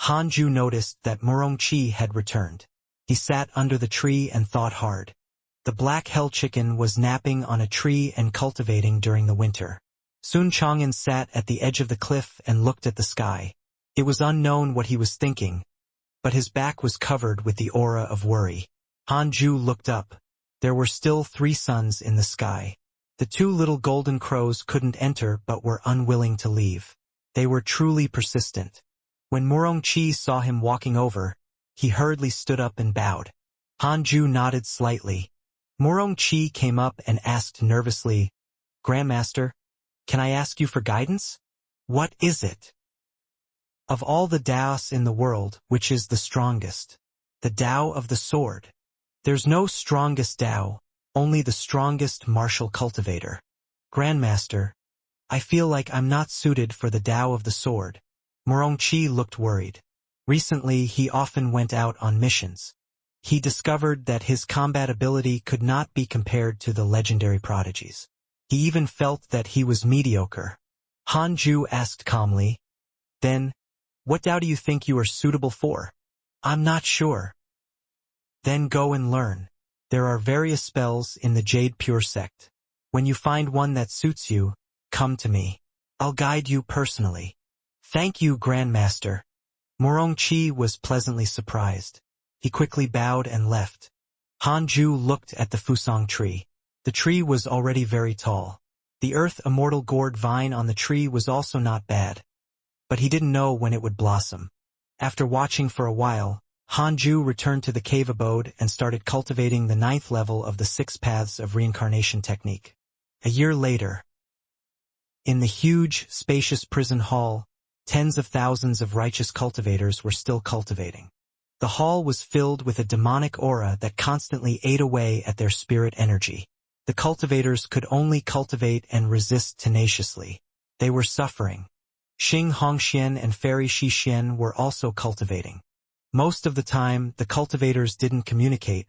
Hanju noticed that Murongqi had returned. He sat under the tree and thought hard. The black hell chicken was napping on a tree and cultivating during the winter. Sun Chang'an sat at the edge of the cliff and looked at the sky. It was unknown what he was thinking, but his back was covered with the aura of worry. Hanju looked up. There were still 3 suns in the sky. The 2 little golden crows couldn't enter but were unwilling to leave. They were truly persistent. When Murongqi saw him walking over, he hurriedly stood up and bowed. Hanju nodded slightly. Murongqi came up and asked nervously, "Grandmaster, can I ask you for guidance?" "What is it?" "Of all the Daos in the world, which is the strongest?" "The Dao of the sword." "There's no strongest Dao, only the strongest martial cultivator." "Grandmaster, I feel like I'm not suited for the Dao of the sword." Murongqi looked worried. Recently, he often went out on missions. He discovered that his combat ability could not be compared to the legendary prodigies. He even felt that he was mediocre. Hanju asked calmly, "Then, what Dao do you think you are suitable for?" "I'm not sure." "Then go and learn. There are various spells in the Jade Pure Sect. When you find one that suits you, come to me. I'll guide you personally." "Thank you, Grandmaster." Murongqi was pleasantly surprised. He quickly bowed and left. Hanju looked at the Fusang tree. The tree was already very tall. The earth immortal gourd vine on the tree was also not bad. But he didn't know when it would blossom. After watching for a while, Hanju returned to the cave abode and started cultivating the 9th level of the 6 paths of reincarnation technique. A year later, in the huge, spacious prison hall, tens of thousands of righteous cultivators were still cultivating. The hall was filled with a demonic aura that constantly ate away at their spirit energy. The cultivators could only cultivate and resist tenaciously. They were suffering. Xianxia and Fairy Xixian were also cultivating. Most of the time, the cultivators didn't communicate,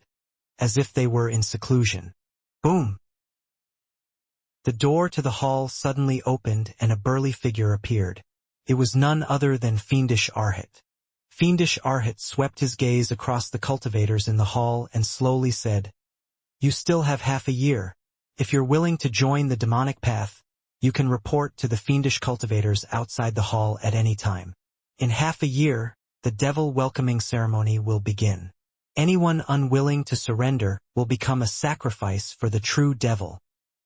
as if they were in seclusion. Boom! The door to the hall suddenly opened and a burly figure appeared. It was none other than fiendish Arhat. Fiendish Arhat swept his gaze across the cultivators in the hall and slowly said, "You still have half a year. If you're willing to join the demonic path, you can report to the fiendish cultivators outside the hall at any time. In half a year, the devil welcoming ceremony will begin. Anyone unwilling to surrender will become a sacrifice for the true devil."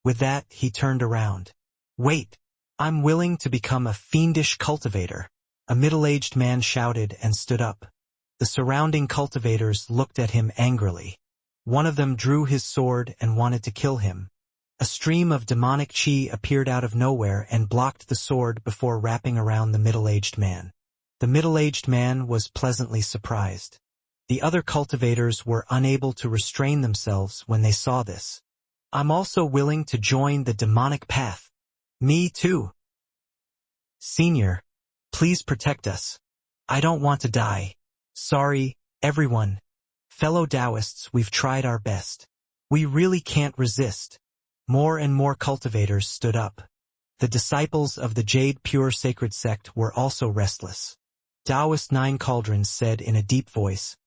With that, he turned around. Wait! I'm willing to become a fiendish cultivator. A middle-aged man shouted and stood up. The surrounding cultivators looked at him angrily. One of them drew his sword and wanted to kill him. A stream of demonic chi appeared out of nowhere and blocked the sword before wrapping around the middle-aged man. The middle-aged man was pleasantly surprised. The other cultivators were unable to restrain themselves when they saw this. I'm also willing to join the demonic path. Me too. Senior, please protect us. I don't want to die. Sorry, everyone. Fellow Taoists, we've tried our best. We really can't resist. More and more cultivators stood up. The disciples of the Jade Pure Sacred Sect were also restless. Taoist Nine Cauldrons said in a deep voice,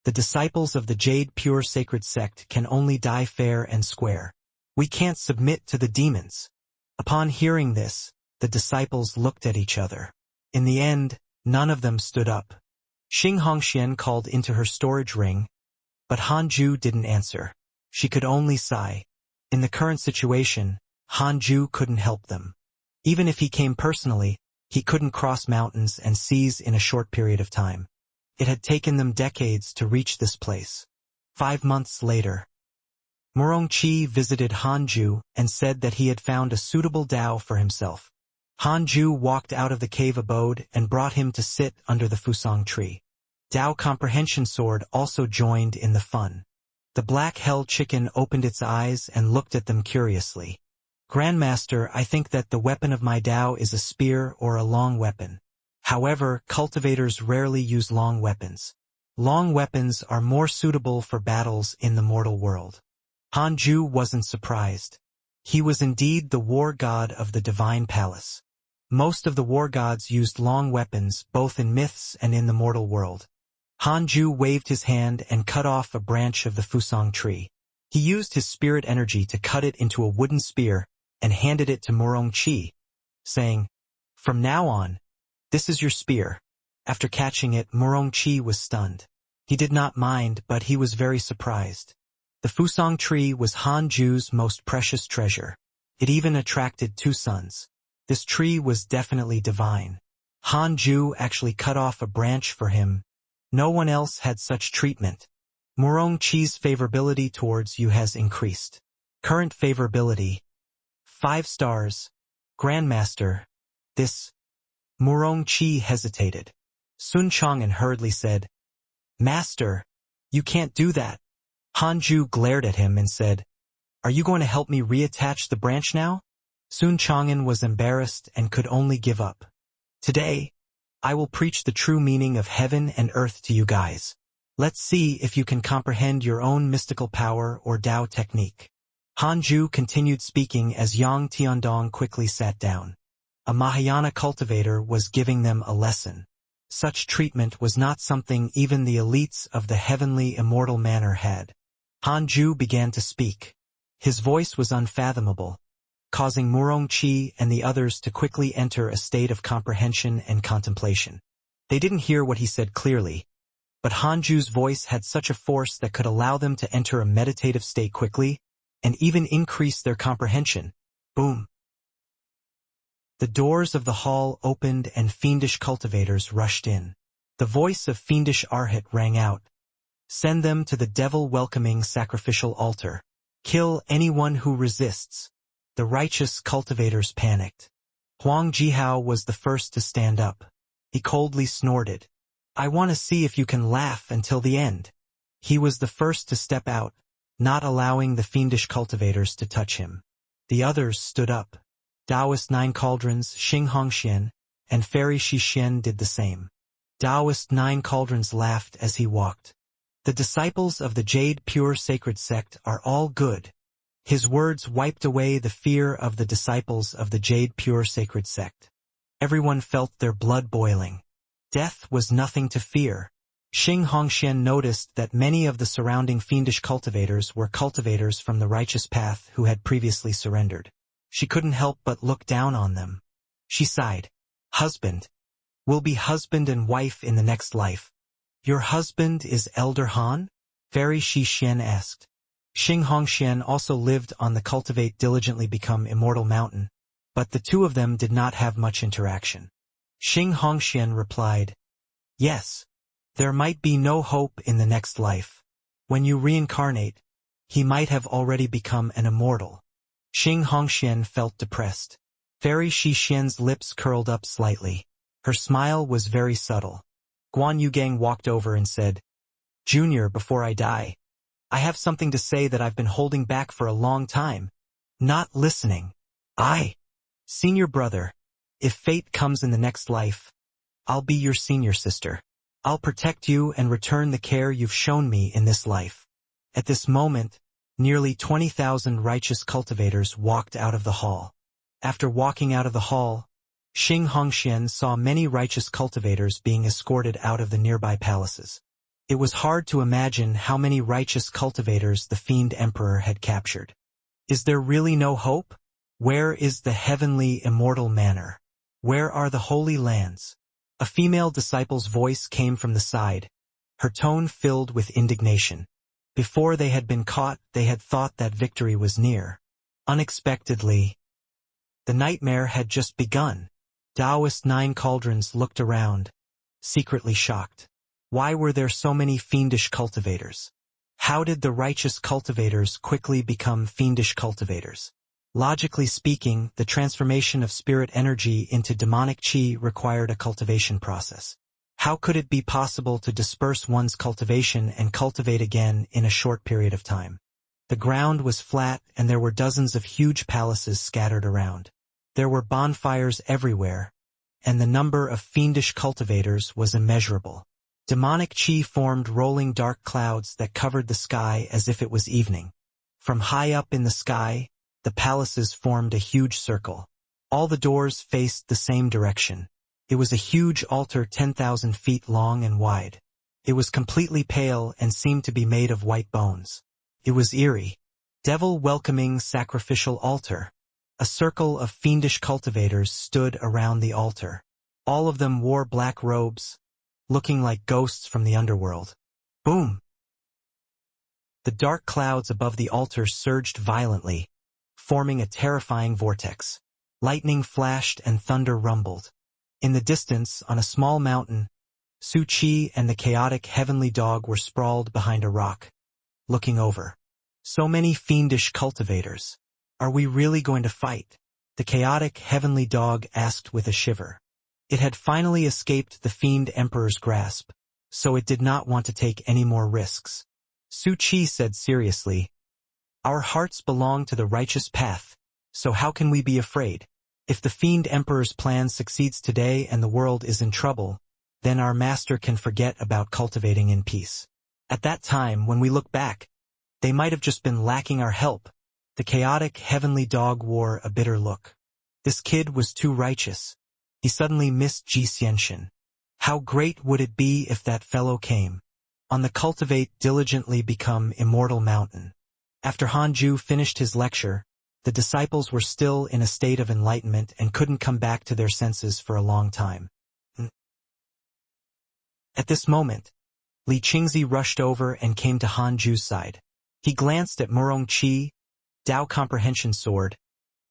"The disciples of the Jade Pure Sacred Sect can only die fair and square. We can't submit to the demons." Upon hearing this, the disciples looked at each other. In the end, none of them stood up. Xianxia called into her storage ring, but Hanju didn't answer. She could only sigh. In the current situation, Hanju couldn't help them. Even if he came personally, he couldn't cross mountains and seas in a short period of time. It had taken them decades to reach this place. 5 months later, Murongqi visited Hanju and said that he had found a suitable Tao for himself. Hanju walked out of the cave abode and brought him to sit under the Fusang tree. Tao Comprehension Sword also joined in the fun. The black hell chicken opened its eyes and looked at them curiously. Grandmaster, I think that the weapon of my Tao is a spear or a long weapon. However, cultivators rarely use long weapons. Long weapons are more suitable for battles in the mortal world. Hanju wasn't surprised. He was indeed the war god of the divine palace. Most of the war gods used long weapons both in myths and in the mortal world. Hanju waved his hand and cut off a branch of the Fusang tree. He used his spirit energy to cut it into a wooden spear and handed it to Murongqi, saying, "From now on, this is your spear." After catching it, Murongqi was stunned. He did not mind, but he was very surprised. The Fusang tree was Hanju's most precious treasure. It even attracted 2 sons. This tree was definitely divine. Hanju actually cut off a branch for him. No one else had such treatment. Murongqi's favorability towards you has increased. Current favorability: 5 stars. Grandmaster, this... Murongqi hesitated. Sun Chang'an hurriedly said, "Master, you can't do that." Hanju glared at him and said, "Are you going to help me reattach the branch now?" Sun Chang'an was embarrassed and could only give up. "Today, I will preach the true meaning of heaven and earth to you guys. Let's see if you can comprehend your own mystical power or Tao technique." Hanju continued speaking as Yang Tiandong quickly sat down. A Mahayana cultivator was giving them a lesson. Such treatment was not something even the elites of the heavenly immortal manor had. Hanju began to speak. His voice was unfathomable, causing Murongqi and the others to quickly enter a state of comprehension and contemplation. They didn't hear what he said clearly, but Hanju's voice had such a force that could allow them to enter a meditative state quickly, and even increase their comprehension. Boom! The doors of the hall opened and fiendish cultivators rushed in. The voice of fiendish Arhat rang out. "Send them to the devil-welcoming sacrificial altar. Kill anyone who resists." The righteous cultivators panicked. Huang Jihao was the first to stand up. He coldly snorted, "I want to see if you can laugh until the end." He was the first to step out, not allowing the fiendish cultivators to touch him. The others stood up. Taoist Nine Cauldrons, Xianxia, and Fairy Shixian did the same. Taoist Nine Cauldrons laughed as he walked. "The disciples of the Jade Pure Sacred Sect are all good." His words wiped away the fear of the disciples of the Jade Pure Sacred Sect. Everyone felt their blood boiling. Death was nothing to fear. Xianxia noticed that many of the surrounding fiendish cultivators were cultivators from the righteous path who had previously surrendered. She couldn't help but look down on them. She sighed. "Husband. We'll be husband and wife in the next life." "Your husband is Elder Han?" Fairy Shixian asked. Xianxia also lived on the Cultivate diligently become Immortal mountain, but the two of them did not have much interaction. Xianxia replied, "Yes. There might be no hope in the next life. When you reincarnate, he might have already become an immortal." Xianxia felt depressed. Fairy Xixian's lips curled up slightly. Her smile was very subtle. Guan Yugang walked over and said, "Junior, before I die, I have something to say that I've been holding back for a long time." Not listening. Senior brother, if fate comes in the next life, I'll be your senior sister. I'll protect you and return the care you've shown me in this life. At this moment, nearly 20,000 righteous cultivators walked out of the hall. After walking out of the hall, Xianxia saw many righteous cultivators being escorted out of the nearby palaces. It was hard to imagine how many righteous cultivators the Fiend Emperor had captured. Is there really no hope? Where is the heavenly immortal manor? Where are the holy lands? A female disciple's voice came from the side, her tone filled with indignation. Before they had been caught, they had thought that victory was near. Unexpectedly, the nightmare had just begun. Taoist Nine Cauldrons looked around, secretly shocked. Why were there so many fiendish cultivators? How did the righteous cultivators quickly become fiendish cultivators? Logically speaking, the transformation of spirit energy into demonic chi required a cultivation process. How could it be possible to disperse one's cultivation and cultivate again in a short period of time? The ground was flat and there were dozens of huge palaces scattered around. There were bonfires everywhere, and the number of fiendish cultivators was immeasurable. Demonic chi formed rolling dark clouds that covered the sky as if it was evening. From high up in the sky, the palaces formed a huge circle. All the doors faced the same direction. It was a huge altar 10,000 feet long and wide. It was completely pale and seemed to be made of white bones. It was eerie. Devil-welcoming sacrificial altar. A circle of fiendish cultivators stood around the altar. All of them wore black robes, looking like ghosts from the underworld. Boom! The dark clouds above the altar surged violently, forming a terrifying vortex. Lightning flashed and thunder rumbled. In the distance, on a small mountain, Su Qi and the chaotic heavenly dog were sprawled behind a rock, looking over. So many fiendish cultivators. Are we really going to fight? The chaotic heavenly dog asked with a shiver. It had finally escaped the Fiend Emperor's grasp, so it did not want to take any more risks. Su Qi said seriously, "Our hearts belong to the righteous path, so how can we be afraid? If the Fiend Emperor's plan succeeds today and the world is in trouble, then our master can forget about cultivating in peace. At that time, when we look back, they might have just been lacking our help." The chaotic heavenly dog wore a bitter look. This kid was too righteous. He suddenly missed Xianxia. How great would it be if that fellow came? On the Cultivate diligently become Immortal mountain. After Hanju finished his lecture, the disciples were still in a state of enlightenment and couldn't come back to their senses for a long time. At this moment, Li Qingzi rushed over and came to Hanju's side. He glanced at Murong Qi, Dao Comprehension Sword,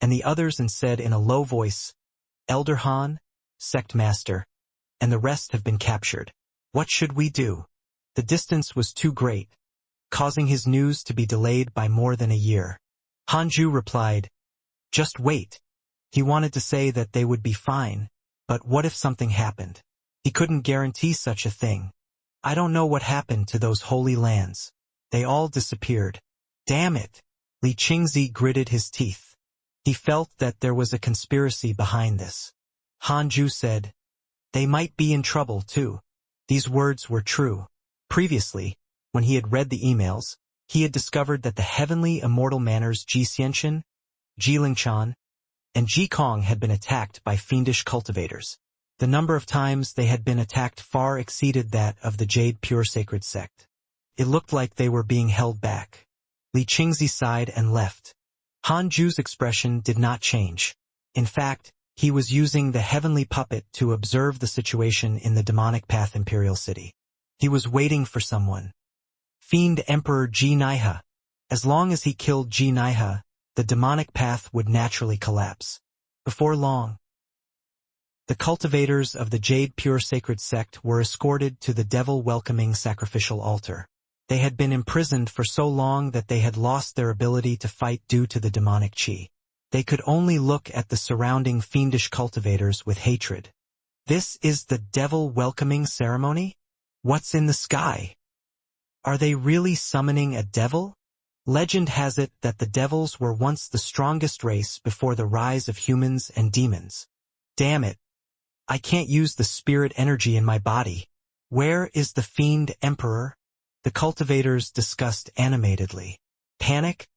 and the others and said in a low voice, "Elder Han, Sect Master, and the rest have been captured. What should we do?" The distance was too great, causing his news to be delayed by more than a year. Hanju replied, "Just wait." He wanted to say that they would be fine, but what if something happened? He couldn't guarantee such a thing. I don't know what happened to those holy lands. They all disappeared. Damn it! Li Qingzi gritted his teeth. He felt that there was a conspiracy behind this. Hanju said, "They might be in trouble too." These words were true. Previously, when he had read the emails, he had discovered that the heavenly immortal manors Xianxia, Lingchan, and Kong had been attacked by fiendish cultivators. The number of times they had been attacked far exceeded that of the Jade Pure Sacred Sect. It looked like they were being held back. Li Qingzi sighed and left. Hanju's expression did not change. In fact, he was using the heavenly puppet to observe the situation in the demonic path Imperial City. He was waiting for someone. Fiend Emperor Ji Naiha. As long as he killed Xianxia, the demonic path would naturally collapse. Before long, the cultivators of the Jade Pure Sacred Sect were escorted to the devil-welcoming sacrificial altar. They had been imprisoned for so long that they had lost their ability to fight due to the demonic chi. They could only look at the surrounding fiendish cultivators with hatred. This is the devil-welcoming ceremony? What's in the sky? Are they really summoning a devil? Legend has it that the devils were once the strongest race before the rise of humans and demons. Damn it! I can't use the spirit energy in my body. Where is the fiend emperor? The cultivators discussed animatedly. Panic,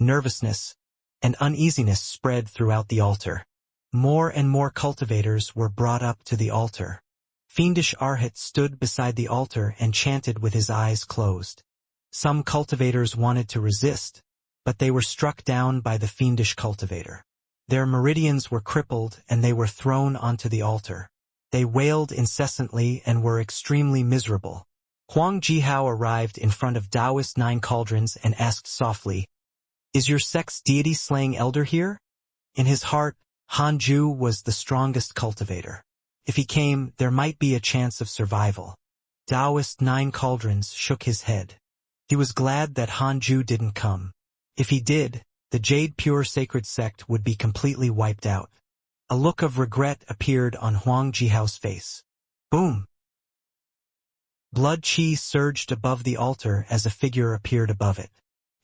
nervousness, and uneasiness spread throughout the altar. More and more cultivators were brought up to the altar. Fiendish Arhat stood beside the altar and chanted with his eyes closed. Some cultivators wanted to resist, but they were struck down by the fiendish cultivator. Their meridians were crippled and they were thrown onto the altar. They wailed incessantly and were extremely miserable. Huang Jihao arrived in front of Taoist 9 cauldrons and asked softly, "Is your sect's deity slaying elder here?" In his heart, Hanju was the strongest cultivator. If he came, there might be a chance of survival. Taoist 9 cauldrons shook his head. He was glad that Hanju didn't come. If he did, the Jade Pure Sacred Sect would be completely wiped out. A look of regret appeared on Huang Jihao's face. Boom! Blood chi surged above the altar as a figure appeared above it.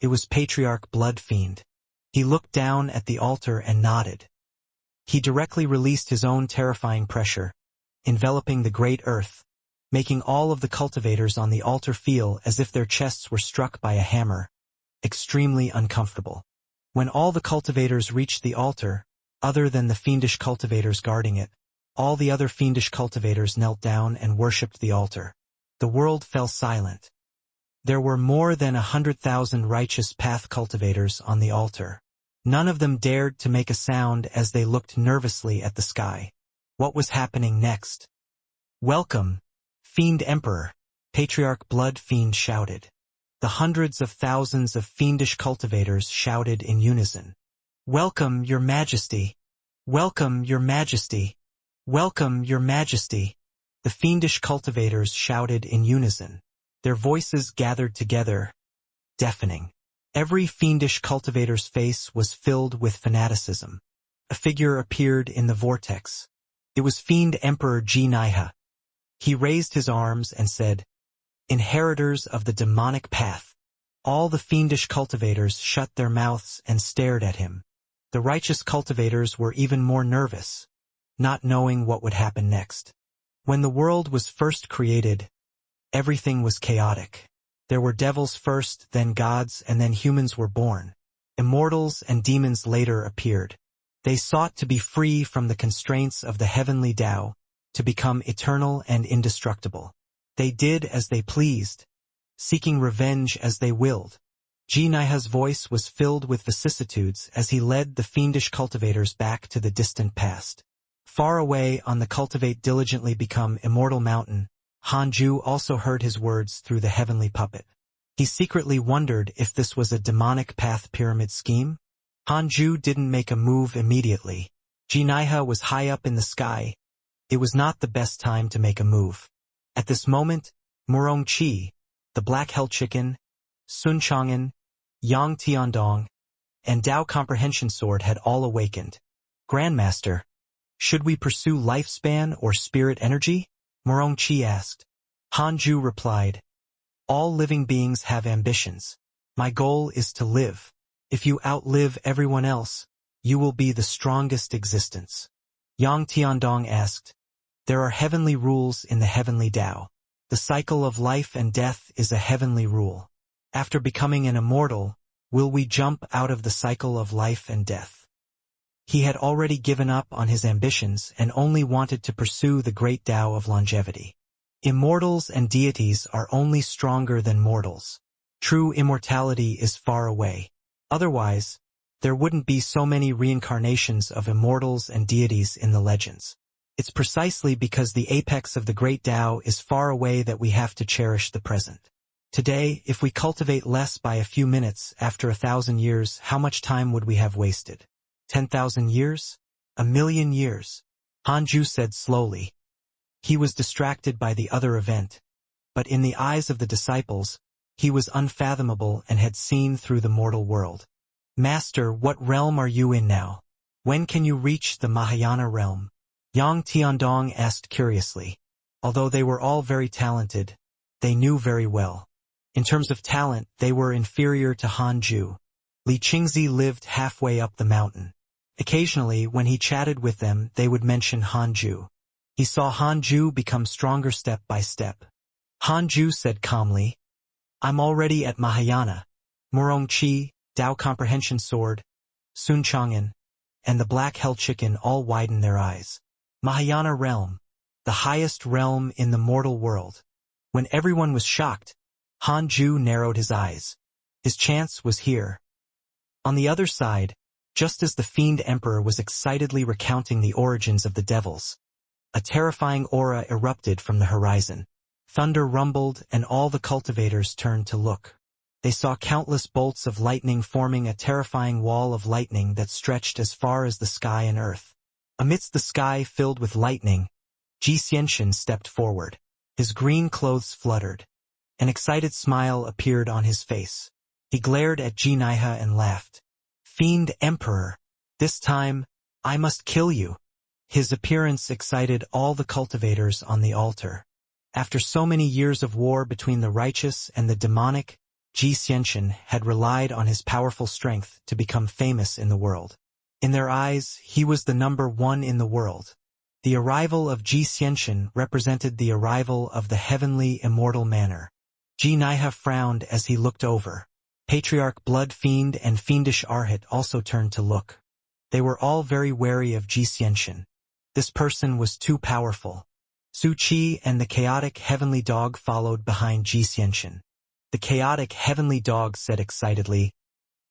It was Patriarch Blood Fiend. He looked down at the altar and nodded. He directly released his own terrifying pressure, enveloping the great earth, making all of the cultivators on the altar feel as if their chests were struck by a hammer. Extremely uncomfortable. When all the cultivators reached the altar, other than the fiendish cultivators guarding it, all the other fiendish cultivators knelt down and worshipped the altar. The world fell silent. There were more than 100,000 righteous path cultivators on the altar. None of them dared to make a sound as they looked nervously at the sky. What was happening next? "Welcome, Fiend Emperor," Patriarch Blood Fiend shouted. The hundreds of thousands of fiendish cultivators shouted in unison. "Welcome, Your Majesty! Welcome, Your Majesty! Welcome, Your Majesty!" The fiendish cultivators shouted in unison. Their voices gathered together, deafening. Every fiendish cultivator's face was filled with fanaticism. A figure appeared in the vortex. It was Fiend Emperor Xianxia. He raised his arms and said, "Inheritors of the demonic path." All the fiendish cultivators shut their mouths and stared at him. The righteous cultivators were even more nervous, not knowing what would happen next. When the world was first created, everything was chaotic. There were devils first, then gods, and then humans were born. Immortals and demons later appeared. They sought to be free from the constraints of the heavenly Tao, to become eternal and indestructible. They did as they pleased, seeking revenge as they willed. Xianxia's voice was filled with vicissitudes as he led the fiendish cultivators back to the distant past. Far away on the Cultivate Diligently Become Immortal mountain, Hanju also heard his words through the heavenly puppet. He secretly wondered if this was a demonic path pyramid scheme. Hanju didn't make a move immediately. Xianxia was high up in the sky. It was not the best time to make a move. At this moment, Murong Qi, the Black Hell Chicken, Sun Chang'an, Yang Tiandong, and Tao Comprehension Sword had all awakened. "Grandmaster, should we pursue lifespan or spirit energy?" Murong Qi asked. Hanju replied, "All living beings have ambitions. My goal is to live. If you outlive everyone else, you will be the strongest existence." Yang Tiandong asked, "There are heavenly rules in the heavenly Tao. The cycle of life and death is a heavenly rule. After becoming an immortal, will we jump out of the cycle of life and death?" He had already given up on his ambitions and only wanted to pursue the great Tao of longevity. Immortals and deities are only stronger than mortals. True immortality is far away. Otherwise, there wouldn't be so many reincarnations of immortals and deities in the legends. It's precisely because the apex of the great Tao is far away that we have to cherish the present. Today, if we cultivate less by a few minutes after 1,000 years, how much time would we have wasted? 10,000 years? 1,000,000 years? Hanju said slowly. He was distracted by the other event, but in the eyes of the disciples, he was unfathomable and had seen through the mortal world. Master, what realm are you in now? When can you reach the Mahayana realm? Yang Tiandong asked curiously. Although they were all very talented, they knew very well. In terms of talent, they were inferior to Hanju. Li Qingzi lived halfway up the mountain. Occasionally, when he chatted with them, they would mention Hanju. He saw Hanju become stronger step by step. Hanju said calmly, I'm already at Mahayana. Murong Qi, Tao Comprehension Sword, Sun Chang'an, and the Black Hell Chicken all widened their eyes. Mahayana realm, the highest realm in the mortal world. When everyone was shocked, Hanju narrowed his eyes. His chance was here. On the other side, just as the Fiend Emperor was excitedly recounting the origins of the devils, a terrifying aura erupted from the horizon. Thunder rumbled and all the cultivators turned to look. They saw countless bolts of lightning forming a terrifying wall of lightning that stretched as far as the sky and earth. Amidst the sky filled with lightning, Xianxia stepped forward. His green clothes fluttered. An excited smile appeared on his face. He glared at Xianxia and laughed. Fiend Emperor, this time, I must kill you. His appearance excited all the cultivators on the altar. After so many years of war between the righteous and the demonic, Xianxia had relied on his powerful strength to become famous in the world. In their eyes, he was the number one in the world. The arrival of Xianxia represented the arrival of the heavenly immortal manner. Xianxia frowned as he looked over. Patriarch Blood Fiend and Fiendish Arhat also turned to look. They were all very wary of Xianxia. This person was too powerful. Su Qi and the chaotic heavenly dog followed behind Xianxia. The chaotic heavenly dog said excitedly,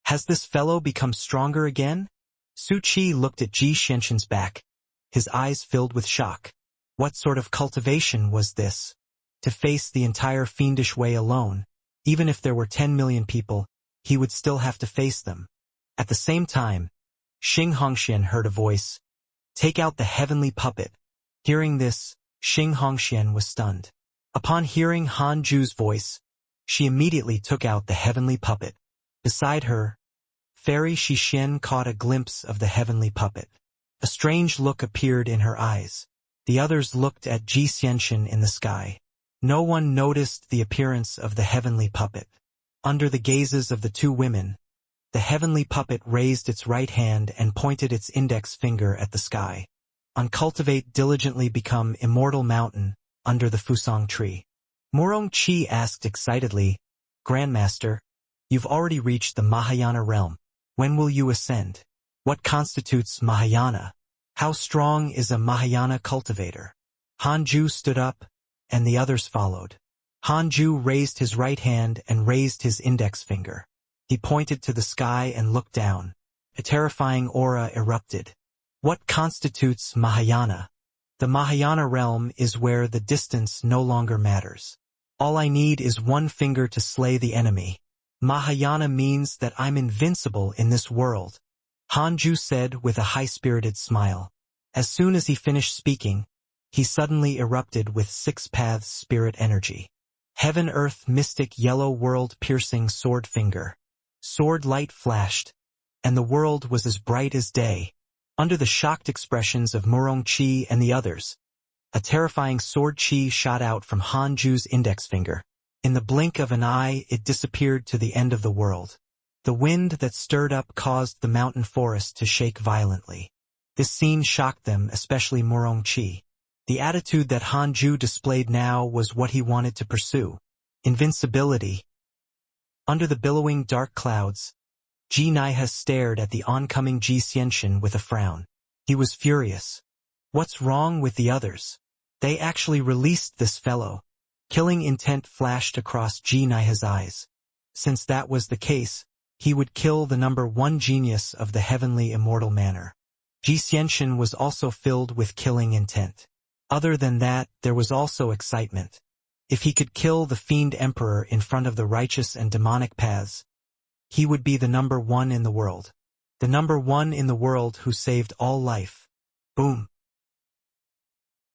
Has this fellow become stronger again? Su Qi looked at Xianxia's back. His eyes filled with shock. What sort of cultivation was this? To face the entire fiendish way alone, even if there were 10 million people, he would still have to face them. At the same time, Xianxia heard a voice, Take out the heavenly puppet. Hearing this, Xianxia was stunned. Upon hearing Hanju's voice, she immediately took out the heavenly puppet. Beside her, Fairy Xixin caught a glimpse of the heavenly puppet. A strange look appeared in her eyes. The others looked at Xianxia in the sky. No one noticed the appearance of the heavenly puppet. Under the gazes of the two women, the heavenly puppet raised its right hand and pointed its index finger at the sky. On Cultivate diligently become Immortal Mountain, under the Fusang tree. Murong Qi asked excitedly, Grandmaster, you've already reached the Mahayana realm. When will you ascend? What constitutes Mahayana? How strong is a Mahayana cultivator? Hanju stood up, and the others followed. Hanju raised his right hand and raised his index finger. He pointed to the sky and looked down. A terrifying aura erupted. What constitutes Mahayana? The Mahayana realm is where the distance no longer matters. All I need is one finger to slay the enemy. Mahayana means that I'm invincible in this world, Hanju said with a high-spirited smile. As soon as he finished speaking, he suddenly erupted with 6 paths spirit energy. Heaven Earth Mystic Yellow World Piercing Sword Finger. Sword light flashed, and the world was as bright as day. Under the shocked expressions of Murong Qi and the others, a terrifying sword Qi shot out from Hanju's index finger. In the blink of an eye, it disappeared to the end of the world. The wind that stirred up caused the mountain forest to shake violently. This scene shocked them, especially Murong Qi. The attitude that Hanju displayed now was what he wanted to pursue. Invincibility. Under the billowing dark clouds, Xianxia stared at the oncoming Xianxia with a frown. He was furious. What's wrong with the others? They actually released this fellow. Killing intent flashed across Xianxia's eyes. Since that was the case, he would kill the number 1 genius of the heavenly immortal manner. Xianxia was also filled with killing intent. Other than that, there was also excitement. If he could kill the Fiend Emperor in front of the righteous and demonic paths, he would be the number one in the world. The number one in the world who saved all life. Boom.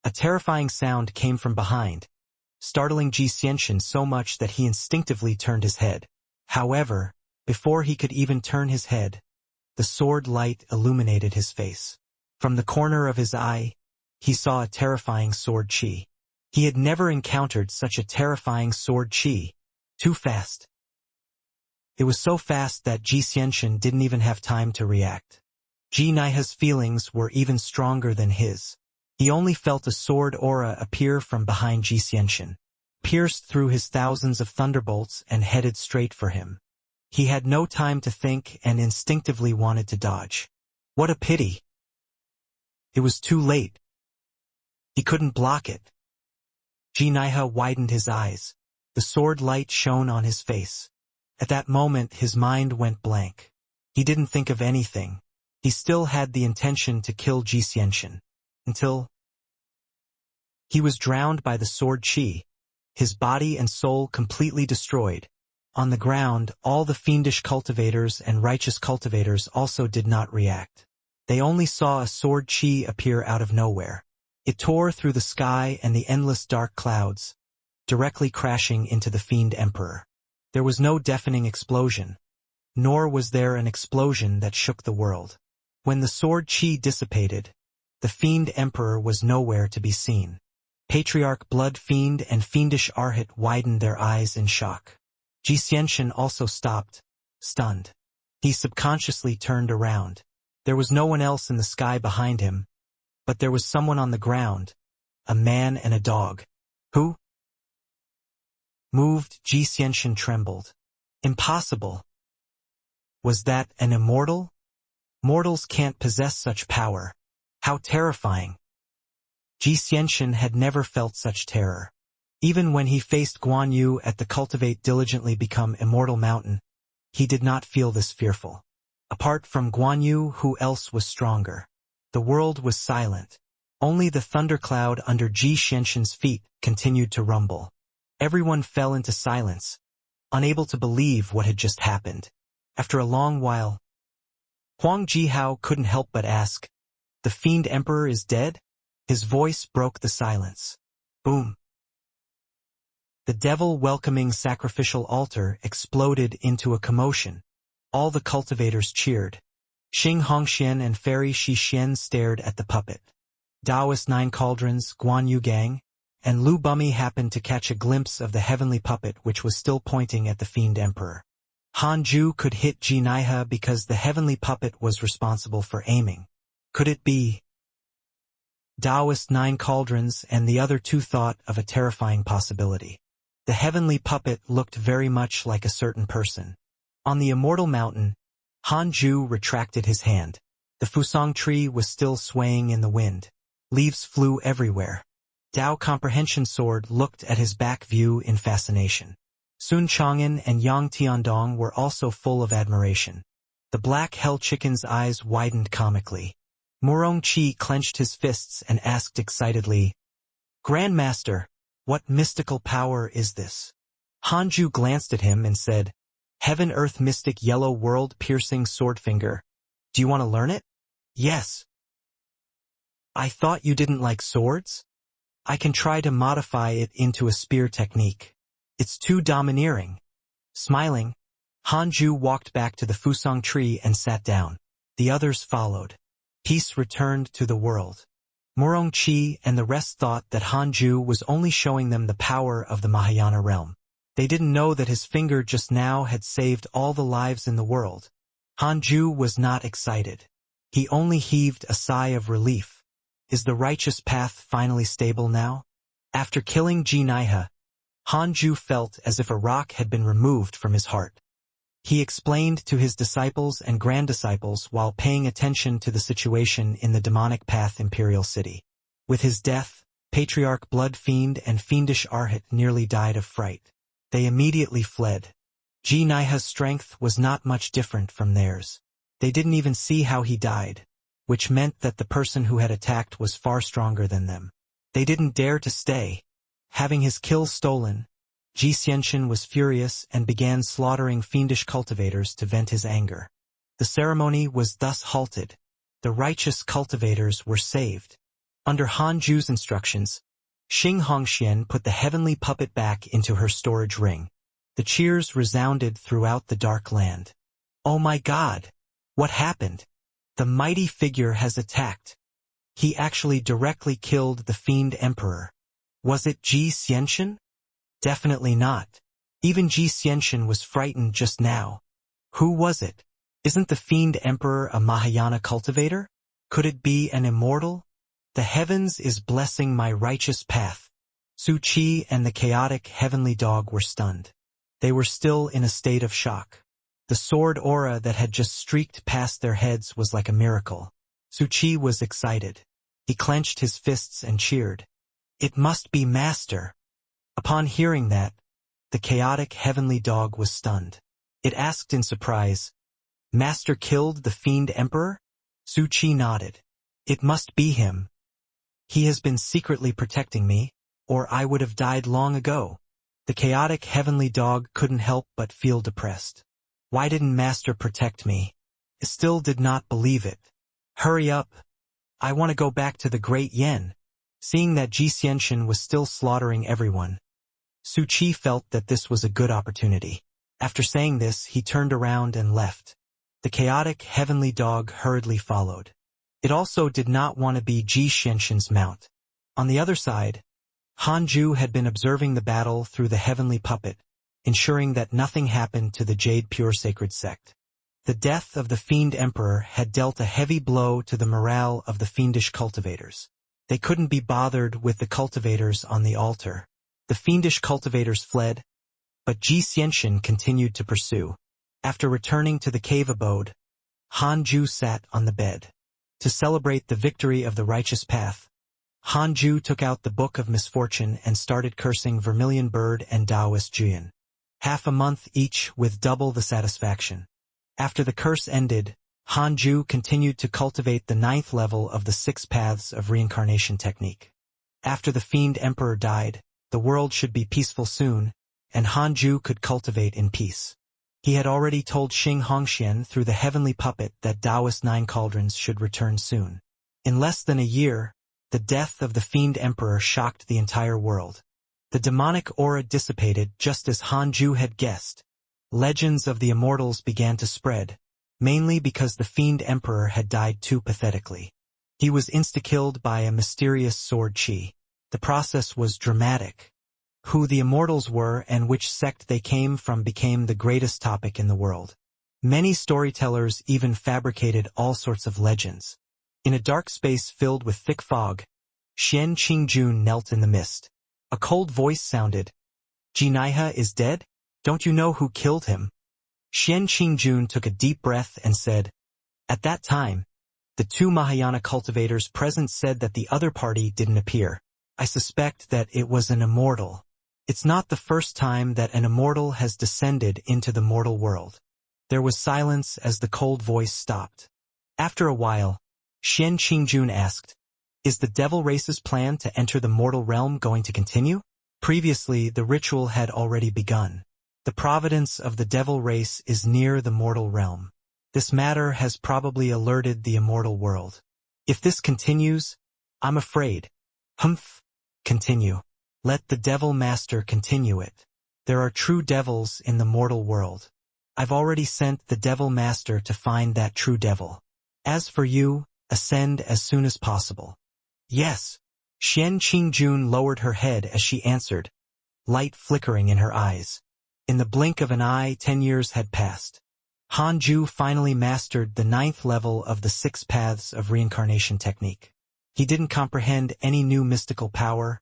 A terrifying sound came from behind, startling Xianxia so much that he instinctively turned his head. However, before he could even turn his head, the sword light illuminated his face. From the corner of his eye, he saw a terrifying sword chi. He had never encountered such a terrifying sword chi. Too fast. It was so fast that Xianxia didn't even have time to react. Xianxia's feelings were even stronger than his. He only felt a sword aura appear from behind Xianxia, pierced through his thousands of thunderbolts and headed straight for him. He had no time to think and instinctively wanted to dodge. What a pity! It was too late. He couldn't block it. Xianxia widened his eyes. The sword light shone on his face. At that moment his mind went blank. He didn't think of anything. He still had the intention to kill Xianxia. Until he was drowned by the sword chi, his body and soul completely destroyed. On the ground, all the fiendish cultivators and righteous cultivators also did not react. They only saw a sword chi appear out of nowhere. It tore through the sky and the endless dark clouds, directly crashing into the Fiend Emperor. There was no deafening explosion, nor was there an explosion that shook the world. When the sword chi dissipated, the Fiend Emperor was nowhere to be seen. Patriarch Blood Fiend and Fiendish Arhat widened their eyes in shock. Xianxia also stopped, stunned. He subconsciously turned around. There was no one else in the sky behind him, but there was someone on the ground, a man and a dog. Who? Moved, Xianxia trembled. Impossible. Was that an immortal? Mortals can't possess such power. How terrifying. Xianxia had never felt such terror. Even when he faced Guan Yu at the Cultivate Diligently Become Immortal mountain, he did not feel this fearful. Apart from Guan Yu, who else was stronger? The world was silent. Only the thundercloud under Xianxia's feet continued to rumble. Everyone fell into silence, unable to believe what had just happened. After a long while, Huang Jihao couldn't help but ask, "The Fiend Emperor is dead?" His voice broke the silence. Boom. The devil-welcoming sacrificial altar exploded into a commotion. All the cultivators cheered. Xing Hongxian and Fairy Shixian stared at the puppet. Taoist Nine Cauldrons, Guan Yu Gang, and Lu Bummy happened to catch a glimpse of the heavenly puppet which was still pointing at the Fiend Emperor. Han Ju could hit Xianxia because the heavenly puppet was responsible for aiming. Could it be? Taoist Nine Cauldrons and the other two thought of a terrifying possibility. The heavenly puppet looked very much like a certain person. On the Immortal Mountain, Han Ju retracted his hand. The Fusang tree was still swaying in the wind. Leaves flew everywhere. Dao Comprehension Sword looked at his back view in fascination. Sun Chang'an and Yang Tiandong were also full of admiration. The black hell chicken's eyes widened comically. Murong Qi clenched his fists and asked excitedly, "Grandmaster, what mystical power is this?" Hanju glanced at him and said, "Heaven-Earth Mystic Yellow World-Piercing Swordfinger. Do you want to learn it?" "Yes." "I thought you didn't like swords? I can try to modify it into a spear technique. It's too domineering." Smiling, Hanju walked back to the Fusang tree and sat down. The others followed. Peace returned to the world. Murong Qi and the rest thought that Hanju was only showing them the power of the Mahayana realm. They didn't know that his finger just now had saved all the lives in the world. Hanju was not excited. He only heaved a sigh of relief. Is the righteous path finally stable now? After killing Xianxia, Hanju felt as if a rock had been removed from his heart. He explained to his disciples and grand-disciples while paying attention to the situation in the demonic path Imperial City. With his death, Patriarch Blood Fiend and Fiendish Arhat nearly died of fright. They immediately fled. Xianxia's strength was not much different from theirs. They didn't even see how he died, which meant that the person who had attacked was far stronger than them. They didn't dare to stay. Having his kill stolen, Xianxia was furious and began slaughtering fiendish cultivators to vent his anger. The ceremony was thus halted. The righteous cultivators were saved. Under Han Zhu's instructions, Xianxia put the heavenly puppet back into her storage ring. The cheers resounded throughout the dark land. "Oh my God! What happened? The mighty figure has attacked. He actually directly killed the fiend emperor. Was it Xianxia? Definitely not. Even Xianxia was frightened just now. Who was it? Isn't the fiend emperor a Mahayana cultivator? Could it be an immortal? The heavens is blessing my righteous path." Su Qi and the chaotic heavenly dog were stunned. They were still in a state of shock. The sword aura that had just streaked past their heads was like a miracle. Su Qi was excited. He clenched his fists and cheered. "It must be Master." Upon hearing that, the chaotic heavenly dog was stunned. It asked in surprise, "Master killed the fiend emperor?" Su Qi nodded. "It must be him. He has been secretly protecting me, or I would have died long ago." The chaotic heavenly dog couldn't help but feel depressed. Why didn't Master protect me? I still did not believe it. "Hurry up. I want to go back to the Great Yen." Seeing that Xianxia was still slaughtering everyone, Su Qi felt that this was a good opportunity. After saying this, he turned around and left. The chaotic heavenly dog hurriedly followed. It also did not want to be Xianxia's mount. On the other side, Han Zhu had been observing the battle through the heavenly puppet, ensuring that nothing happened to the Jade Pure Sacred Sect. The death of the Fiend Emperor had dealt a heavy blow to the morale of the fiendish cultivators. They couldn't be bothered with the cultivators on the altar. The fiendish cultivators fled, but Xianxia continued to pursue. After returning to the cave abode, Han Zhu sat on the bed. To celebrate the victory of the righteous path, Han Zhu took out the Book of Misfortune and started cursing Vermilion Bird and Taoist Juan. Half a month each with double the satisfaction. After the curse ended, Han Zhu continued to cultivate the 9th level of the 6 paths of reincarnation technique. After the Fiend Emperor died, the world should be peaceful soon, and Han Zhu could cultivate in peace. He had already told Xianxia through the heavenly puppet that Taoist 9 cauldrons should return soon. In less than a year, the death of the Fiend Emperor shocked the entire world. The demonic aura dissipated just as Han Zhu had guessed. Legends of the Immortals began to spread, mainly because the Fiend Emperor had died too pathetically. He was insta-killed by a mysterious sword chi. The process was dramatic. Who the Immortals were and which sect they came from became the greatest topic in the world. Many storytellers even fabricated all sorts of legends. In a dark space filled with thick fog, Xianxia knelt in the mist. A cold voice sounded. "Jinaiha is dead? Don't you know who killed him?" Xianxia took a deep breath and said, "At that time, the 2 Mahayana cultivators present said that the other party didn't appear. I suspect that it was an immortal. It's not the first time that an immortal has descended into the mortal world." There was silence as the cold voice stopped. After a while, Xianxia asked, "Is the devil race's plan to enter the mortal realm going to continue?" Previously, the ritual had already begun. The providence of the devil race is near the mortal realm. This matter has probably alerted the immortal world. If this continues, I'm afraid. Humph. Continue. Let the devil master continue it. There are true devils in the mortal world. I've already sent the devil master to find that true devil. As for you, ascend as soon as possible. Yes. Xianxia lowered her head as she answered, light flickering in her eyes. In the blink of an eye, 10 years had passed. Han Zhu finally mastered the 9th level of the 6 paths of reincarnation technique. He didn't comprehend any new mystical power,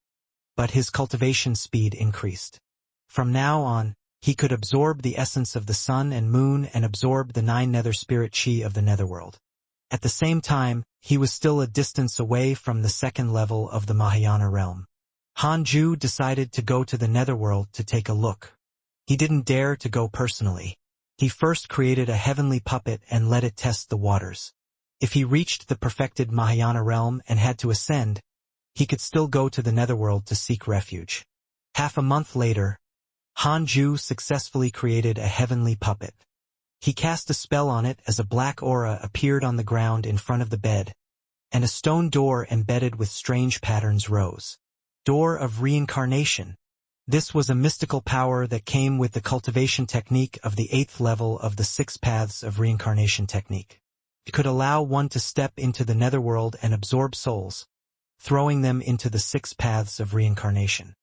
but his cultivation speed increased. From now on, he could absorb the essence of the sun and moon and absorb the 9 nether spirit chi of the netherworld. At the same time, he was still a distance away from the 2nd level of the Mahayana realm. Han Zhu decided to go to the netherworld to take a look. He didn't dare to go personally. He first created a heavenly puppet and let it test the waters. If he reached the perfected Mahayana realm and had to ascend, he could still go to the netherworld to seek refuge. Half a month later, Hanju successfully created a heavenly puppet. He cast a spell on it as a black aura appeared on the ground in front of the bed, and a stone door embedded with strange patterns rose. Door of Reincarnation. This was a mystical power that came with the cultivation technique of the 8th level of the 6 paths of reincarnation technique. It could allow one to step into the netherworld and absorb souls, throwing them into the 6 paths of reincarnation.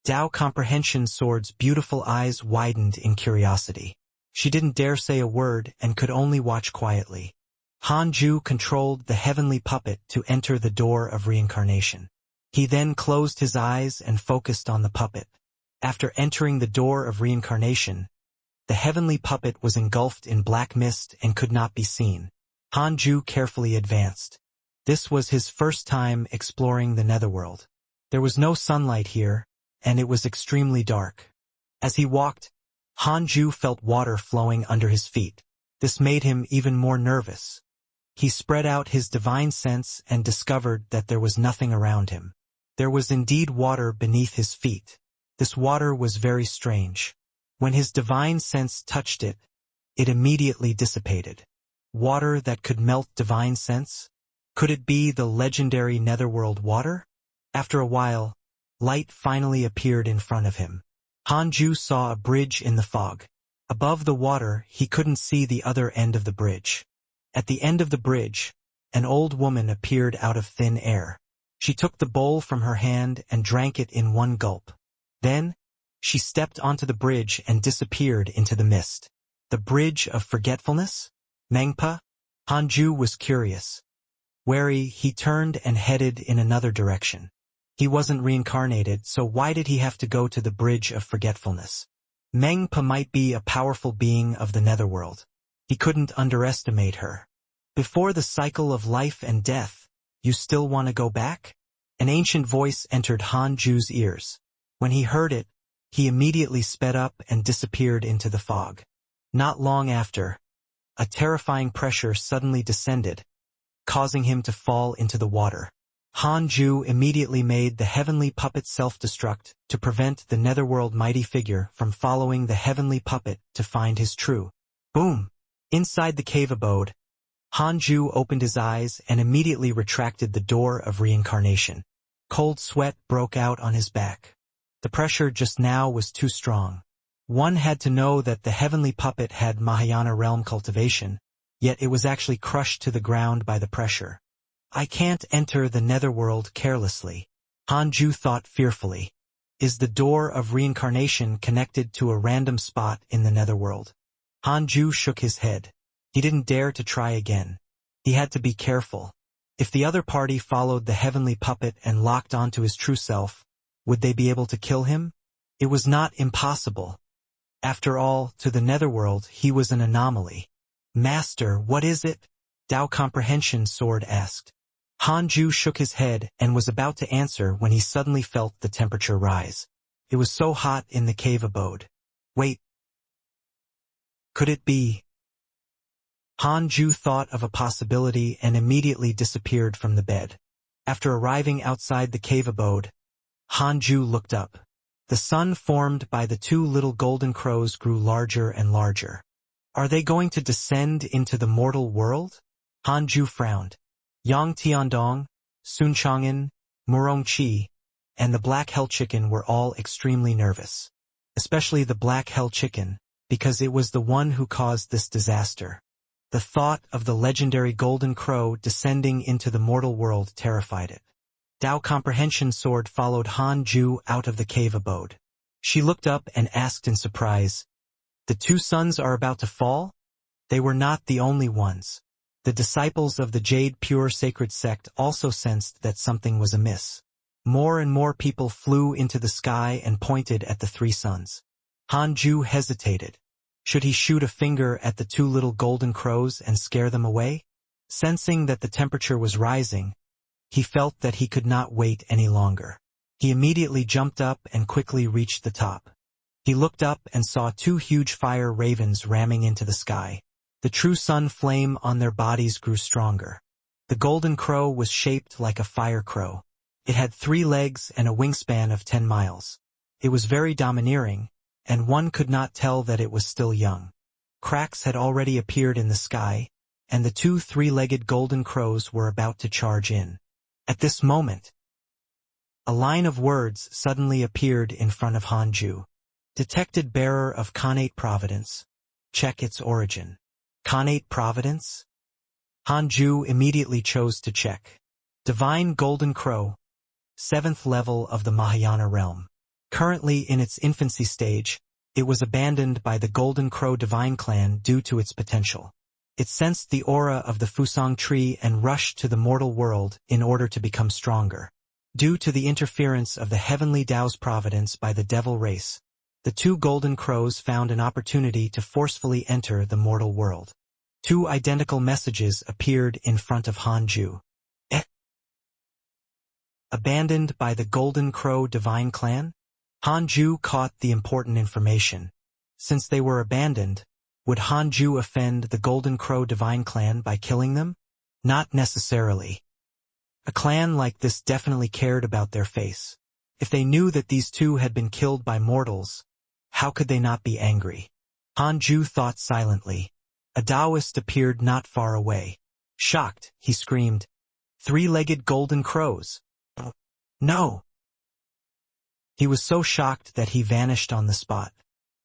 Dao Comprehension Sword's beautiful eyes widened in curiosity. She didn't dare say a word and could only watch quietly. Hanju controlled the heavenly puppet to enter the door of reincarnation. He then closed his eyes and focused on the puppet. After entering the door of reincarnation, the heavenly puppet was engulfed in black mist and could not be seen. Hanju carefully advanced. This was his first time exploring the netherworld. There was no sunlight here, and it was extremely dark. As he walked, Hanju felt water flowing under his feet. This made him even more nervous. He spread out his divine sense and discovered that there was nothing around him. There was indeed water beneath his feet. This water was very strange. When his divine sense touched it, it immediately dissipated. Water that could melt divine sense? Could it be the legendary netherworld water? After a while, light finally appeared in front of him. Hanju saw a bridge in the fog. Above the water, he couldn't see the other end of the bridge. At the end of the bridge, an old woman appeared out of thin air. She took the bowl from her hand and drank it in one gulp. Then, she stepped onto the bridge and disappeared into the mist. The bridge of forgetfulness? Mengpa? Hanju was curious. Wary, he turned and headed in another direction. He wasn't reincarnated, so why did he have to go to the bridge of forgetfulness? Mengpa might be a powerful being of the netherworld. He couldn't underestimate her. Before the cycle of life and death, you still want to go back? An ancient voice entered Hanju's ears. When he heard it, he immediately sped up and disappeared into the fog. Not long after, a terrifying pressure suddenly descended, causing him to fall into the water. Hanju immediately made the heavenly puppet self-destruct to prevent the netherworld mighty figure from following the heavenly puppet to find his true. Boom! Inside the cave abode, Hanju opened his eyes and immediately retracted the door of reincarnation. Cold sweat broke out on his back. The pressure just now was too strong. One had to know that the heavenly puppet had Mahayana realm cultivation, yet it was actually crushed to the ground by the pressure. I can't enter the netherworld carelessly. Hanju thought fearfully. Is the door of reincarnation connected to a random spot in the netherworld? Hanju shook his head. He didn't dare to try again. He had to be careful. If the other party followed the heavenly puppet and locked onto his true self, would they be able to kill him? It was not impossible. After all, to the netherworld, he was an anomaly. Master, what is it? Dao Comprehension Sword asked. Hanju shook his head and was about to answer when he suddenly felt the temperature rise. It was so hot in the cave abode. Wait. Could it be? Hanju thought of a possibility and immediately disappeared from the bed. After arriving outside the cave abode, Hanju looked up. The sun formed by the 2 little golden crows grew larger and larger. Are they going to descend into the mortal world? Hanju frowned. Yang Tiandong, Sun Chang'an, Murong Qi, and the black hell chicken were all extremely nervous. Especially the black hell chicken, because it was the one who caused this disaster. The thought of the legendary golden crow descending into the mortal world terrified it. Dao Comprehension Sword followed Hanju out of the cave abode. She looked up and asked in surprise, "The 2 suns are about to fall?" They were not the only ones. The disciples of the Jade Pure Sacred Sect also sensed that something was amiss. More and more people flew into the sky and pointed at the 3 suns. Hanju hesitated. Should he shoot a finger at the 2 little golden crows and scare them away? Sensing that the temperature was rising, he felt that he could not wait any longer. He immediately jumped up and quickly reached the top. He looked up and saw 2 huge fire ravens ramming into the sky. The true sun flame on their bodies grew stronger. The golden crow was shaped like a fire crow. It had 3 legs and a wingspan of 10 miles. It was very domineering, and one could not tell that it was still young. Cracks had already appeared in the sky, and the two three-legged golden crows were about to charge in. At this moment, a line of words suddenly appeared in front of Hanju. Detected bearer of Connate Providence. Check its origin. Connate Providence? Hanju immediately chose to check. Divine Golden Crow, 7th level of the Mahayana realm. Currently in its infancy stage, it was abandoned by the Golden Crow Divine Clan due to its potential. It sensed the aura of the Fusang tree and rushed to the mortal world in order to become stronger. Due to the interference of the heavenly Tao's providence by the devil race, the two golden crows found an opportunity to forcefully enter the mortal world. Two identical messages appeared in front of Hanju. Abandoned by the Golden Crow Divine Clan? Hanju caught the important information. Since they were abandoned, would Hanju offend the Golden Crow Divine Clan by killing them? Not necessarily. A clan like this definitely cared about their face. If they knew that these two had been killed by mortals, how could they not be angry? Hanju thought silently. A Taoist appeared not far away. Shocked, he screamed, "Three-legged golden crows! No!" He was so shocked that he vanished on the spot.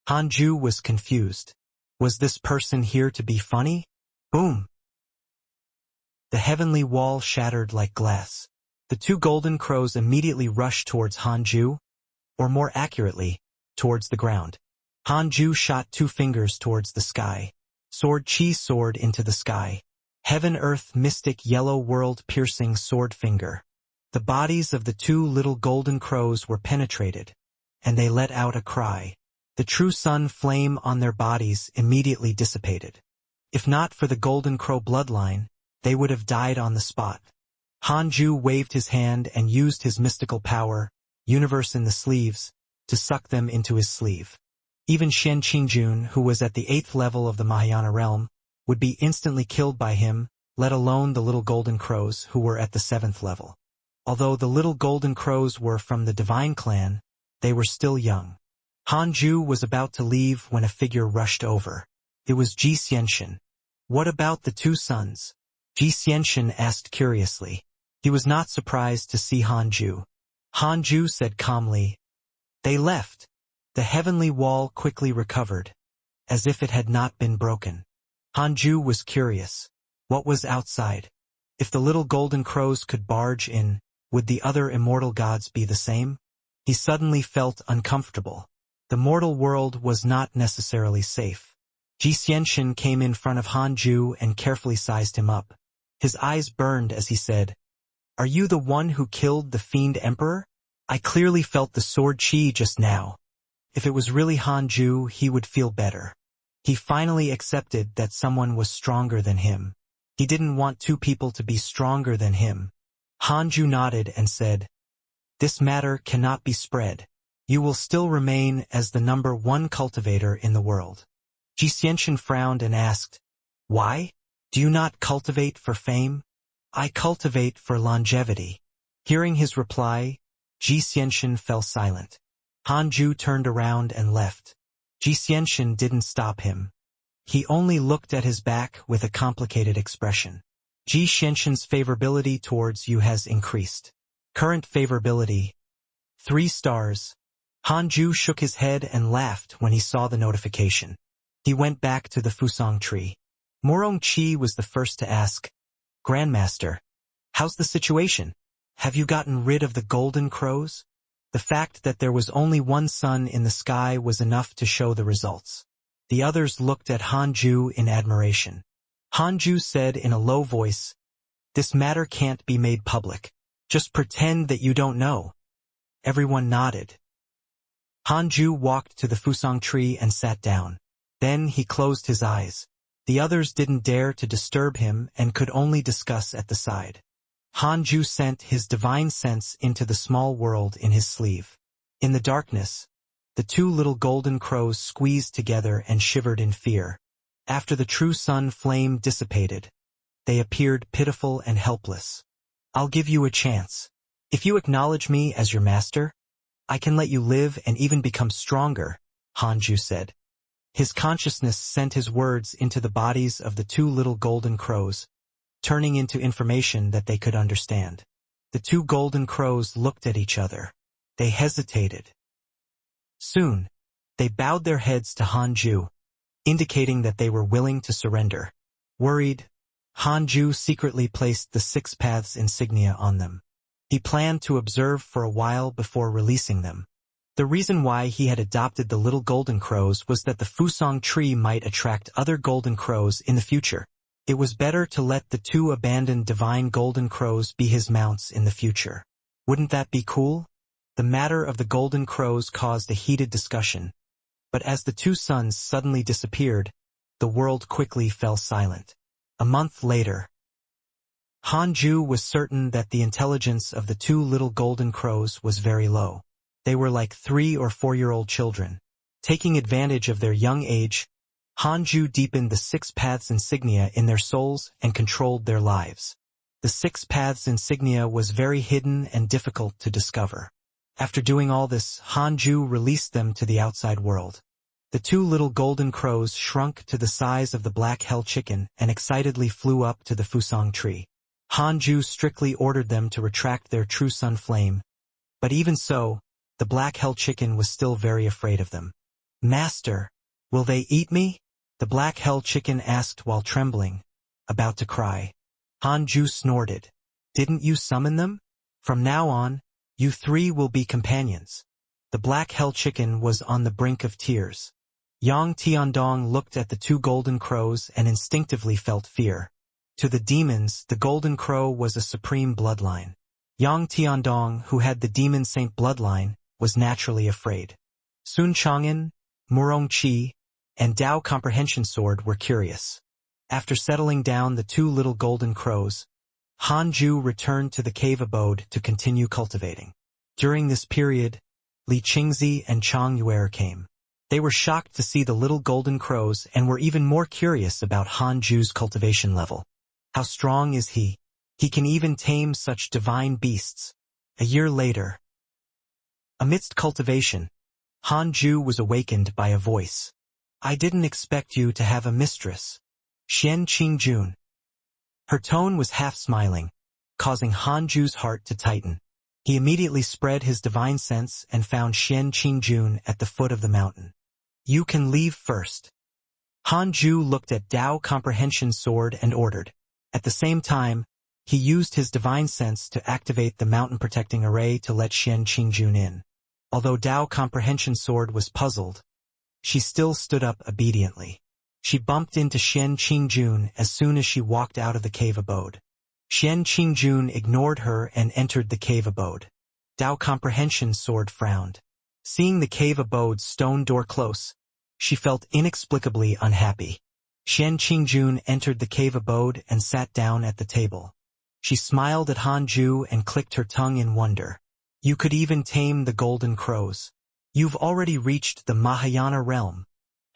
Hanju was confused. Was this person here to be funny? Boom! The heavenly wall shattered like glass. The two golden crows immediately rushed towards Hanju, or more accurately, towards the ground. Hanju shot two fingers towards the sky. Sword chi sword into the sky. Heaven earth mystic yellow world piercing sword finger. The bodies of the two little golden crows were penetrated, and they let out a cry. The true sun flame on their bodies immediately dissipated. If not for the golden crow bloodline, they would have died on the spot. Hanju waved his hand and used his mystical power, universe in the sleeves, to suck them into his sleeve. Even Shen Qingjun, who was at the 8th level of the Mahayana realm, would be instantly killed by him, let alone the little golden crows who were at the 7th level. Although the little golden crows were from the divine clan, they were still young. Hanju was about to leave when a figure rushed over. It was Xianxia. What about the two sons? Xianxia asked curiously. He was not surprised to see Hanju. Hanju said calmly, "They left." The heavenly wall quickly recovered, as if it had not been broken. Hanju was curious. What was outside? If the little golden crows could barge in, would the other immortal gods be the same? He suddenly felt uncomfortable. The mortal world was not necessarily safe. Xianxia came in front of Hanju and carefully sized him up. His eyes burned as he said, "Are you the one who killed the fiend emperor? I clearly felt the sword chi just now." If it was really Hanju, he would feel better. He finally accepted that someone was stronger than him. He didn't want two people to be stronger than him. Hanju nodded and said, "This matter cannot be spread. You will still remain as the number one cultivator in the world." Xianxia frowned and asked, "Why? Do you not cultivate for fame?" "I cultivate for longevity." Hearing his reply, Xianxia fell silent. Hanju turned around and left. Xianxia didn't stop him. He only looked at his back with a complicated expression. Xianxia's favorability towards you has increased. Current favorability, 3 stars. Hanju shook his head and laughed when he saw the notification. He went back to the Fusang tree. Morong Qi was the first to ask, "Grandmaster, how's the situation? Have you gotten rid of the golden crows?" The fact that there was only one sun in the sky was enough to show the results. The others looked at Hanju in admiration. Hanju said in a low voice, "This matter can't be made public. Just pretend that you don't know." Everyone nodded. Hanju walked to the Fusang tree and sat down. Then he closed his eyes. The others didn't dare to disturb him and could only discuss at the side. Hanju sent his divine sense into the small world in his sleeve. In the darkness, the two little golden crows squeezed together and shivered in fear. After the true sun flame dissipated, they appeared pitiful and helpless. "I'll give you a chance. If you acknowledge me as your master, I can let you live and even become stronger, Hanju said. His consciousness sent his words into the bodies of the two little golden crows, turning into information that they could understand. The two golden crows looked at each other. They hesitated. Soon, they bowed their heads to Hanju, indicating that they were willing to surrender. Worried, Hanju secretly placed the 6 paths insignia on them. He planned to observe for a while before releasing them. The reason why he had adopted the little golden crows was that the Fusang tree might attract other golden crows in the future. It was better to let the 2 abandoned divine golden crows be his mounts in the future. Wouldn't that be cool? The matter of the golden crows caused a heated discussion. But as the 2 suns suddenly disappeared, the world quickly fell silent. A month later, Hanju was certain that the intelligence of the 2 little golden crows was very low. They were like 3 or 4-year-old children. Taking advantage of their young age, Hanju deepened the 6 paths insignia in their souls and controlled their lives. The 6 paths insignia was very hidden and difficult to discover. After doing all this, Hanju released them to the outside world. The 2 little golden crows shrunk to the size of the black hell chicken and excitedly flew up to the Fusang tree. Hanju strictly ordered them to retract their true sun flame, but even so, the black hell chicken was still very afraid of them. "Master, will they eat me?" the black hell chicken asked while trembling, about to cry. Hanju snorted. "Didn't you summon them? From now on, you 3 will be companions." The black hell chicken was on the brink of tears. Yang Tiandong looked at the 2 golden crows and instinctively felt fear. To the demons, the golden crow was a supreme bloodline. Yang Tiandong, who had the demon saint bloodline, was naturally afraid. Sun Chang'an, Murong Qi, and Dao Comprehension Sword were curious. After settling down the 2 little golden crows, Hanju returned to the cave abode to continue cultivating. During this period, Li Qingzi and Chang Yuer came. They were shocked to see the little golden crows and were even more curious about Hanju's cultivation level. How strong is he? He can even tame such divine beasts. A year later, amidst cultivation, Hanju was awakened by a voice. "I didn't expect you to have a mistress, Xian Qingjun." Her tone was half-smiling, causing Hanju's heart to tighten. He immediately spread his divine sense and found Xian Qingjun at the foot of the mountain. "You can leave first." Hanju looked at Dao Comprehension Sword and ordered. At the same time, he used his divine sense to activate the mountain-protecting array to let Xian Qingjun in. Although Dao Comprehension Sword was puzzled, she still stood up obediently. She bumped into Xian Qingjun as soon as she walked out of the cave abode. Xian Qingjun ignored her and entered the cave abode. Dao Comprehension Sword frowned. Seeing the cave abode's stone door close, she felt inexplicably unhappy. Xian Qingjun entered the cave abode and sat down at the table. She smiled at Hanju and clicked her tongue in wonder. "You could even tame the golden crows. You've already reached the Mahayana realm."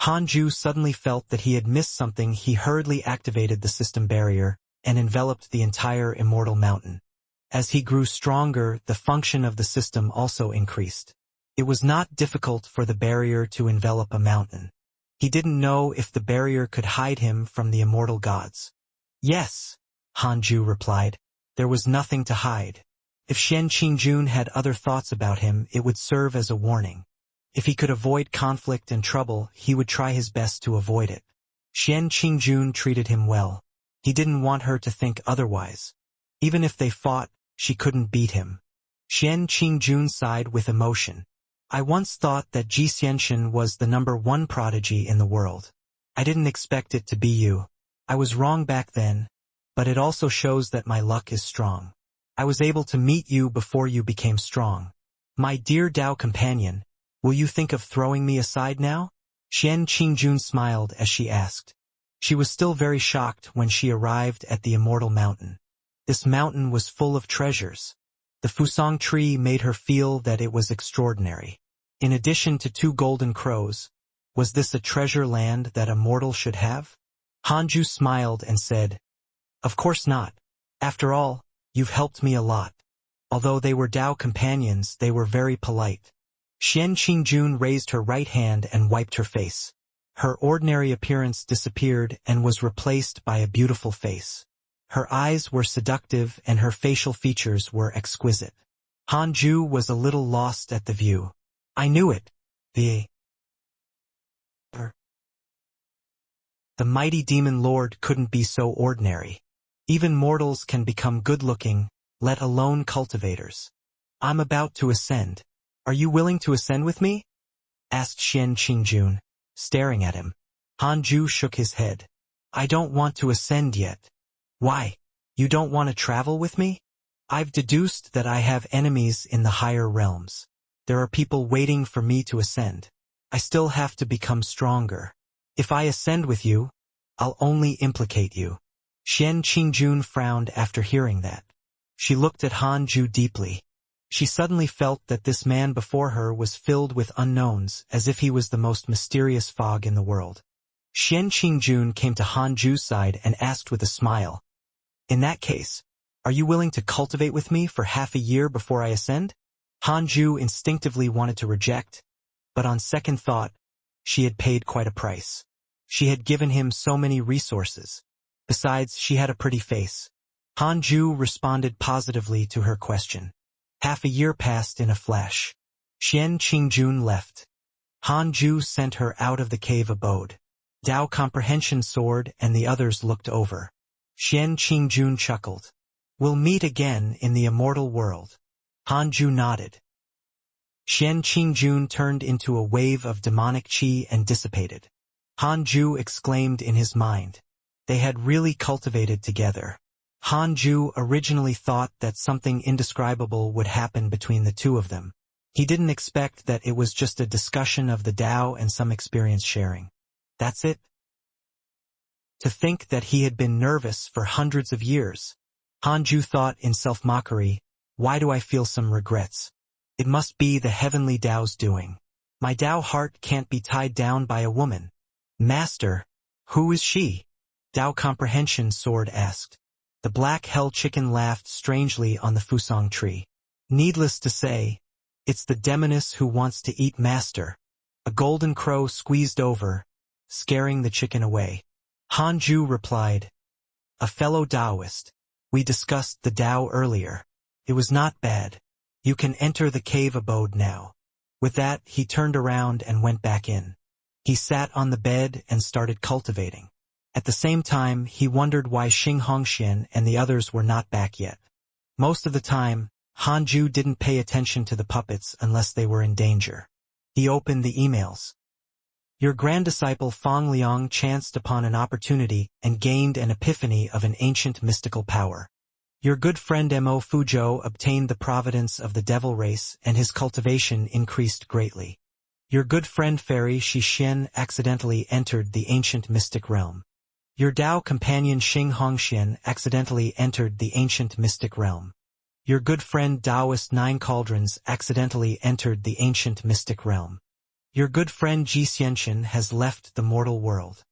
Hanju suddenly felt that he had missed something. He hurriedly activated the system barrier and enveloped the entire Immortal Mountain. As he grew stronger, the function of the system also increased. It was not difficult for the barrier to envelop a mountain. He didn't know if the barrier could hide him from the immortal gods. "Yes," Hanju replied. There was nothing to hide. If Xian Qingjun had other thoughts about him, it would serve as a warning. If he could avoid conflict and trouble, he would try his best to avoid it. Xian Qingjun treated him well. He didn't want her to think otherwise. Even if they fought, she couldn't beat him. Xian Qingjun sighed with emotion. "I once thought that Xianxian was the #1 prodigy in the world. I didn't expect it to be you. I was wrong back then, but it also shows that my luck is strong. I was able to meet you before you became strong. My dear Dao companion, will you think of throwing me aside now?" Xian Qingjun smiled as she asked. She was still very shocked when she arrived at the Immortal Mountain. This mountain was full of treasures. The Fusang tree made her feel that it was extraordinary. In addition to 2 golden crows, was this a treasure land that a mortal should have? Hanju smiled and said, "Of course not. After all, you've helped me a lot." Although they were Dao companions, they were very polite. Xianxia raised her right hand and wiped her face. Her ordinary appearance disappeared and was replaced by a beautiful face. Her eyes were seductive and her facial features were exquisite. Hanju was a little lost at the view. I knew it. The mighty demon lord couldn't be so ordinary. Even mortals can become good-looking, let alone cultivators. I'm about to ascend. Are you willing to ascend with me? Asked Xianxia, staring at him. Hanju shook his head. I don't want to ascend yet. Why? You don't want to travel with me? I've deduced that I have enemies in the higher realms. There are people waiting for me to ascend. I still have to become stronger. If I ascend with you, I'll only implicate you. Xianxia frowned after hearing that. She looked at Hanju deeply. She suddenly felt that this man before her was filled with unknowns, as if he was the most mysterious fog in the world. Xianxia came to Hanju's side and asked with a smile, In that case, are you willing to cultivate with me for half a year before I ascend? Hanju instinctively wanted to reject, but on second thought, she had paid quite a price. She had given him so many resources. Besides, she had a pretty face. Hanju responded positively to her question. Half a year passed in a flash. Xianxia left. Hanju sent her out of the cave abode. Dao Comprehension soared and the others looked over. Xianxia chuckled. We'll meet again in the immortal world. Hanju nodded. Xianxia turned into a wave of demonic qi and dissipated. Hanju exclaimed in his mind. They had really cultivated together. Hanju originally thought that something indescribable would happen between the two of them. He didn't expect that it was just a discussion of the Tao and some experience sharing. That's it? To think that he had been nervous for hundreds of years. Hanju thought in self-mockery, why do I feel some regrets? It must be the heavenly Tao's doing. My Tao heart can't be tied down by a woman. Master, who is she? Tao Comprehension Sword asked. The black hell chicken laughed strangely on the fusang tree. Needless to say, it's the demoness who wants to eat Master. A golden crow squeezed over, scaring the chicken away. Hanju replied, A fellow Taoist. We discussed the Tao earlier. It was not bad. You can enter the cave abode now. With that, he turned around and went back in. He sat on the bed and started cultivating. At the same time, he wondered why Xianxia and the others were not back yet. Most of the time, Hanju didn't pay attention to the puppets unless they were in danger. He opened the emails. Your grand disciple Fang Liang chanced upon an opportunity and gained an epiphany of an ancient mystical power. Your good friend Mo Fuzhou obtained the providence of the devil race and his cultivation increased greatly. Your good friend Fairy Xixin accidentally entered the ancient mystic realm. Your Tao companion Xianxia accidentally entered the ancient mystic realm. Your good friend Taoist Nine Cauldrons accidentally entered the ancient mystic realm. Your good friend Xianxia has left the mortal world.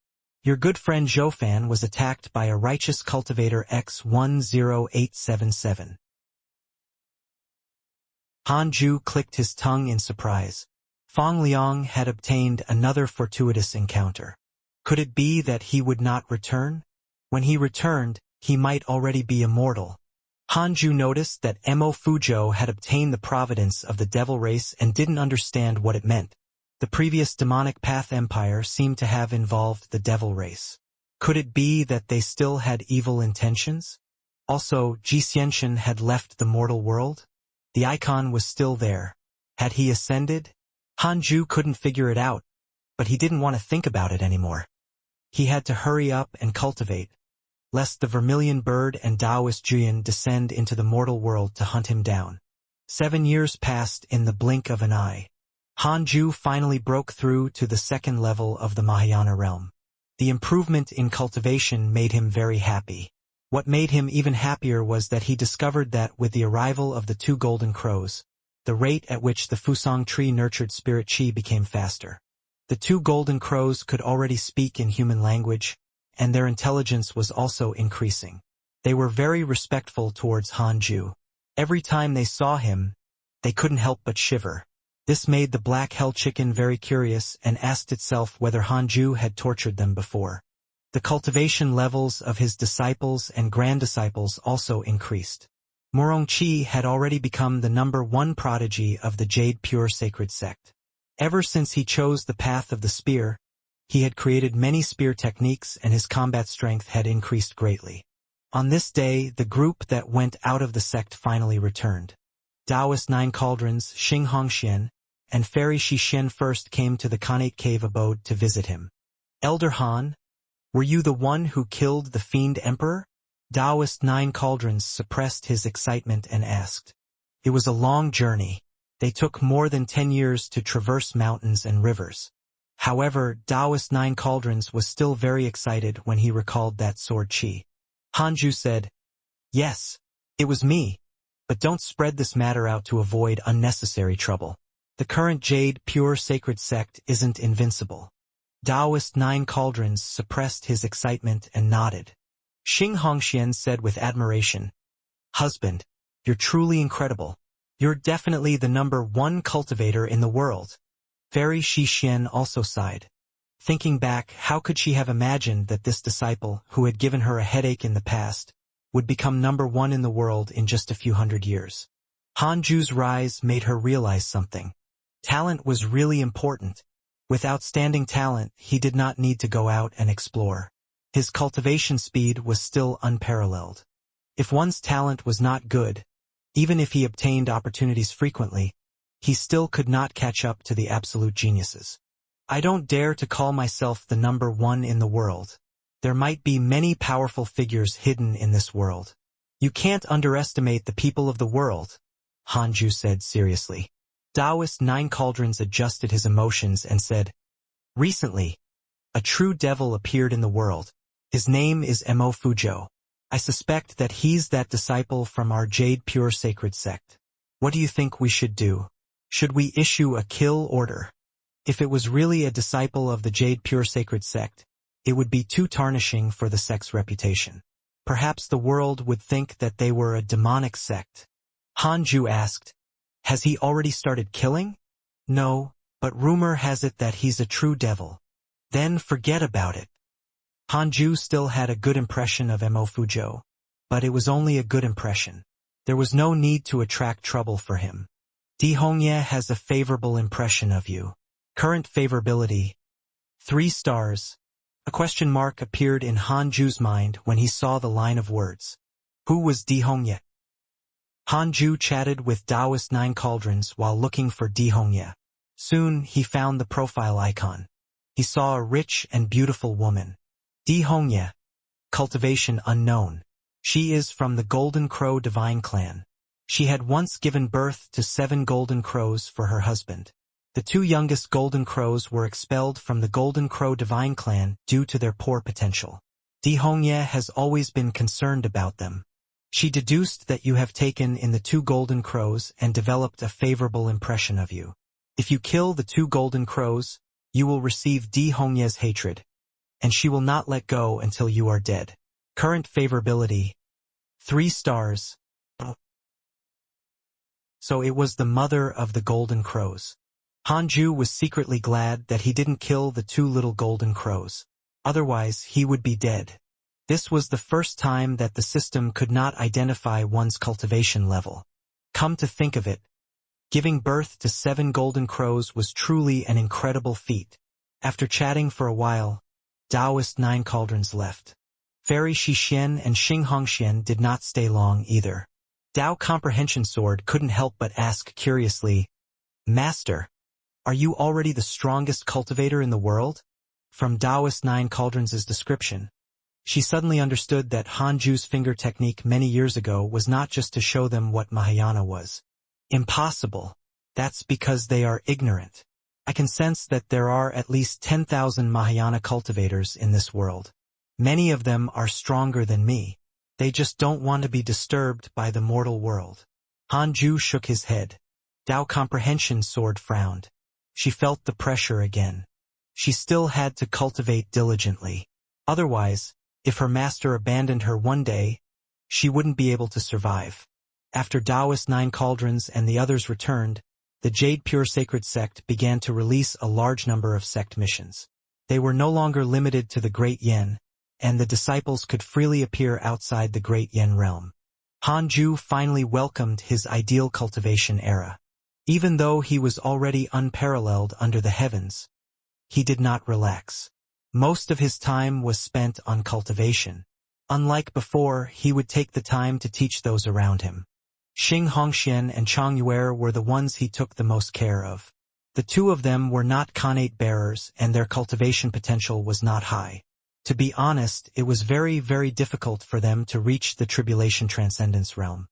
Your good friend Zhoufan was attacked by a righteous cultivator X10877. Hanju clicked his tongue in surprise. Fang Liang had obtained another fortuitous encounter. Could it be that he would not return? When he returned, he might already be immortal. Hanju noticed that Mo Fuzhou had obtained the providence of the devil race and didn't understand what it meant. The previous demonic path empire seemed to have involved the devil race. Could it be that they still had evil intentions? Also, Xianxia had left the mortal world? The icon was still there. Had he ascended? Hanju couldn't figure it out, but he didn't want to think about it anymore. He had to hurry up and cultivate, lest the vermilion bird and Taoist Juyan descend into the mortal world to hunt him down. 7 years passed in the blink of an eye. Hanju finally broke through to the second level of the Mahayana realm. The improvement in cultivation made him very happy. What made him even happier was that he discovered that with the arrival of the 2 golden crows, the rate at which the fusang tree nurtured spirit qi became faster. The 2 golden crows could already speak in human language, and their intelligence was also increasing. They were very respectful towards Hanju. Every time they saw him, they couldn't help but shiver. This made the black hell chicken very curious and asked itself whether Hanju had tortured them before. The cultivation levels of his disciples and grand-disciples also increased. Morongqi had already become the #1 prodigy of the Jade Pure Sacred Sect. Ever since he chose the path of the spear, he had created many spear techniques and his combat strength had increased greatly. On this day, the group that went out of the sect finally returned. Taoist Nine Cauldrons, Xianxia, and Fairy Xixian first came to the Khanate cave abode to visit him. Elder Han, were you the one who killed the fiend emperor? Taoist Nine Cauldrons suppressed his excitement and asked. It was a long journey. They took more than 10 years to traverse mountains and rivers. However, Taoist Nine Cauldrons was still very excited when he recalled that sword chi. Hanju said, "Yes, it was me. But don't spread this matter out to avoid unnecessary trouble. The current Jade Pure Sacred Sect isn't invincible." Taoist Nine Cauldrons suppressed his excitement and nodded. Xianxia said with admiration, "Husband, you're truly incredible. You're definitely the #1 cultivator in the world." Fairy Xixian also sighed. Thinking back, how could she have imagined that this disciple, who had given her a headache in the past, would become #1 in the world in just a few hundred years? Hanju's rise made her realize something. Talent was really important. With outstanding talent, he did not need to go out and explore. His cultivation speed was still unparalleled. If one's talent was not good, even if he obtained opportunities frequently, he still could not catch up to the absolute geniuses. I don't dare to call myself the #1 in the world. There might be many powerful figures hidden in this world. You can't underestimate the people of the world, Hanju said seriously. Taoist Nine Cauldrons adjusted his emotions and said, "Recently, a true devil appeared in the world. His name is Mo Fujo. I suspect that he's that disciple from our Jade Pure Sacred Sect. What do you think we should do? Should we issue a kill order? If it was really a disciple of the Jade Pure Sacred Sect, it would be too tarnishing for the sect's reputation. Perhaps the world would think that they were a demonic sect." Hanju asked, "Has he already started killing?" "No, but rumor has it that he's a true devil." "Then forget about it." Hanju still had a good impression of Mo Fujo, but it was only a good impression. There was no need to attract trouble for him. Dihongye has a favorable impression of you. Current favorability, 3 stars. A question mark appeared in Hanju's mind when he saw the line of words. Who was Dihongye? Hanju chatted with Taoist Nine Cauldrons while looking for Dihongye. Soon he found the profile icon. He saw a rich and beautiful woman. Dihongye, cultivation unknown. She is from the Golden Crow Divine Clan. She had once given birth to 7 Golden Crows for her husband. The 2 youngest Golden Crows were expelled from the Golden Crow Divine Clan due to their poor potential. Dihongye has always been concerned about them. She deduced that you have taken in the 2 Golden Crows and developed a favorable impression of you. If you kill the 2 Golden Crows, you will receive Dihongye's hatred, and she will not let go until you are dead. Current favorability, 3 stars. So it was the mother of the Golden Crows. Hanju was secretly glad that he didn't kill the 2 little Golden Crows. Otherwise, he would be dead. This was the first time that the system could not identify one's cultivation level. Come to think of it, giving birth to 7 Golden Crows was truly an incredible feat. After chatting for a while, Taoist Nine Cauldrons left. Fairy Xixian and Xianxia did not stay long either. Tao Comprehension Sword couldn't help but ask curiously, "Master, are you already the strongest cultivator in the world?" From Taoist Nine Cauldrons' description, she suddenly understood that Hanju's finger technique many years ago was not just to show them what Mahayana was. Impossible. That's because they are ignorant. I can sense that there are at least 10,000 Mahayana cultivators in this world. Many of them are stronger than me. They just don't want to be disturbed by the mortal world. Hanju shook his head. Tao Comprehension Sword frowned. She felt the pressure again. She still had to cultivate diligently. Otherwise, if her master abandoned her one day, she wouldn't be able to survive. After Taoist Nine Cauldrons and the others returned, the Jade Pure Sacred Sect began to release a large number of sect missions. They were no longer limited to the Great Yen, and the disciples could freely appear outside the Great Yen realm. Hanju finally welcomed his ideal cultivation era. Even though he was already unparalleled under the heavens, he did not relax. Most of his time was spent on cultivation. Unlike before, he would take the time to teach those around him. Xianxia and Changyue were the ones he took the most care of. The two of them were not Khanate bearers, and their cultivation potential was not high. To be honest, it was very, very difficult for them to reach the Tribulation Transcendence realm,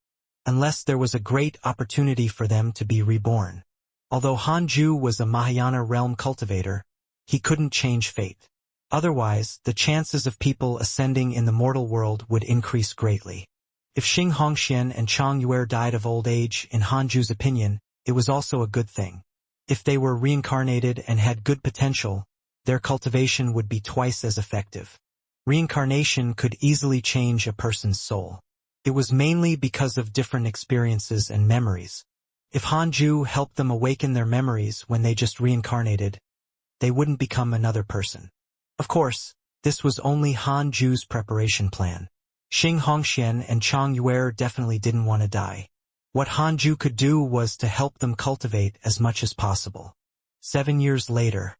unless there was a great opportunity for them to be reborn. Although Hanju was a Mahayana realm cultivator, he couldn't change fate. Otherwise, the chances of people ascending in the mortal world would increase greatly. If Xianxia and Changyue died of old age, in Hanju's opinion, it was also a good thing. If they were reincarnated and had good potential, their cultivation would be twice as effective. Reincarnation could easily change a person's soul. It was mainly because of different experiences and memories. If Hanju helped them awaken their memories when they just reincarnated, they wouldn't become another person. Of course, this was only Hanju's preparation plan. Xianxia and Changyue definitely didn't want to die. What Hanju could do was to help them cultivate as much as possible. 7 years later,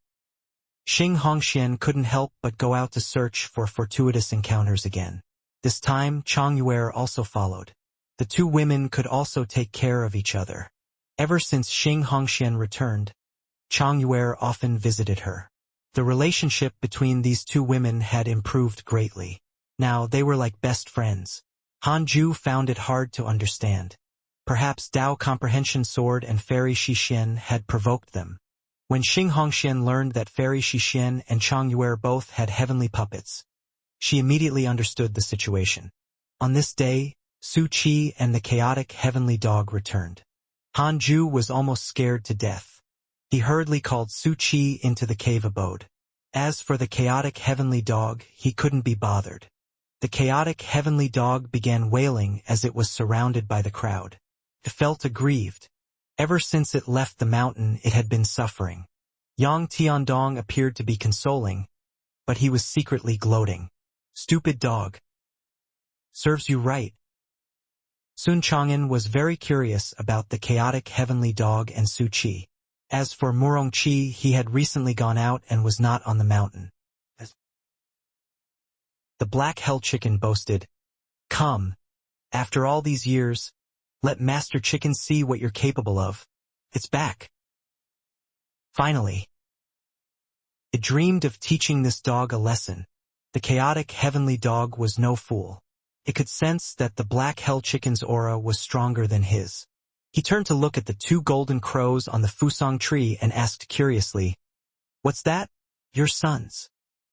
Xianxia couldn't help but go out to search for fortuitous encounters again. This time, Changyue also followed. The two women could also take care of each other. Ever since Xianxia returned, Changyue often visited her. The relationship between these two women had improved greatly. Now they were like best friends. Hanju found it hard to understand. Perhaps Dao Comprehension Sword and Fairy Xixin had provoked them. When Xianxia learned that Fairy Xixin and Changyue both had heavenly puppets, she immediately understood the situation. On this day, Su Qi and the chaotic heavenly dog returned. Hanju was almost scared to death. He hurriedly called Su Qi into the cave abode. As for the chaotic heavenly dog, he couldn't be bothered. The chaotic heavenly dog began wailing as it was surrounded by the crowd. It felt aggrieved. Ever since it left the mountain, it had been suffering. Yang Tiandong appeared to be consoling, but he was secretly gloating. Stupid dog. Serves you right. Sun Chang'an was very curious about the chaotic heavenly dog and Su Qi. As for Murongqi, he had recently gone out and was not on the mountain. The black hell chicken boasted, "Come, after all these years, let Master Chicken see what you're capable of. It's back." Finally, it dreamed of teaching this dog a lesson. The chaotic heavenly dog was no fool. It could sense that the black hell chicken's aura was stronger than his. He turned to look at the two golden crows on the fusang tree and asked curiously, "What's that?" "Your sons."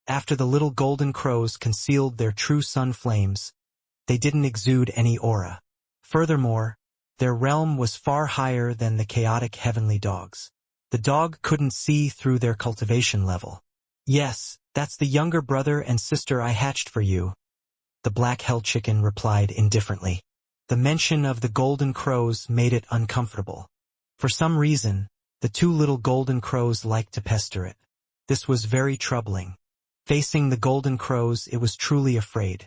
After the little golden crows concealed their true sun flames, they didn't exude any aura. Furthermore, their realm was far higher than the chaotic heavenly dog's. The dog couldn't see through their cultivation level. "Yes, that's the younger brother and sister I hatched for you," the black hell chicken replied indifferently. The mention of the golden crows made it uncomfortable. For some reason, the two little golden crows liked to pester it. This was very troubling. Facing the golden crows, it was truly afraid.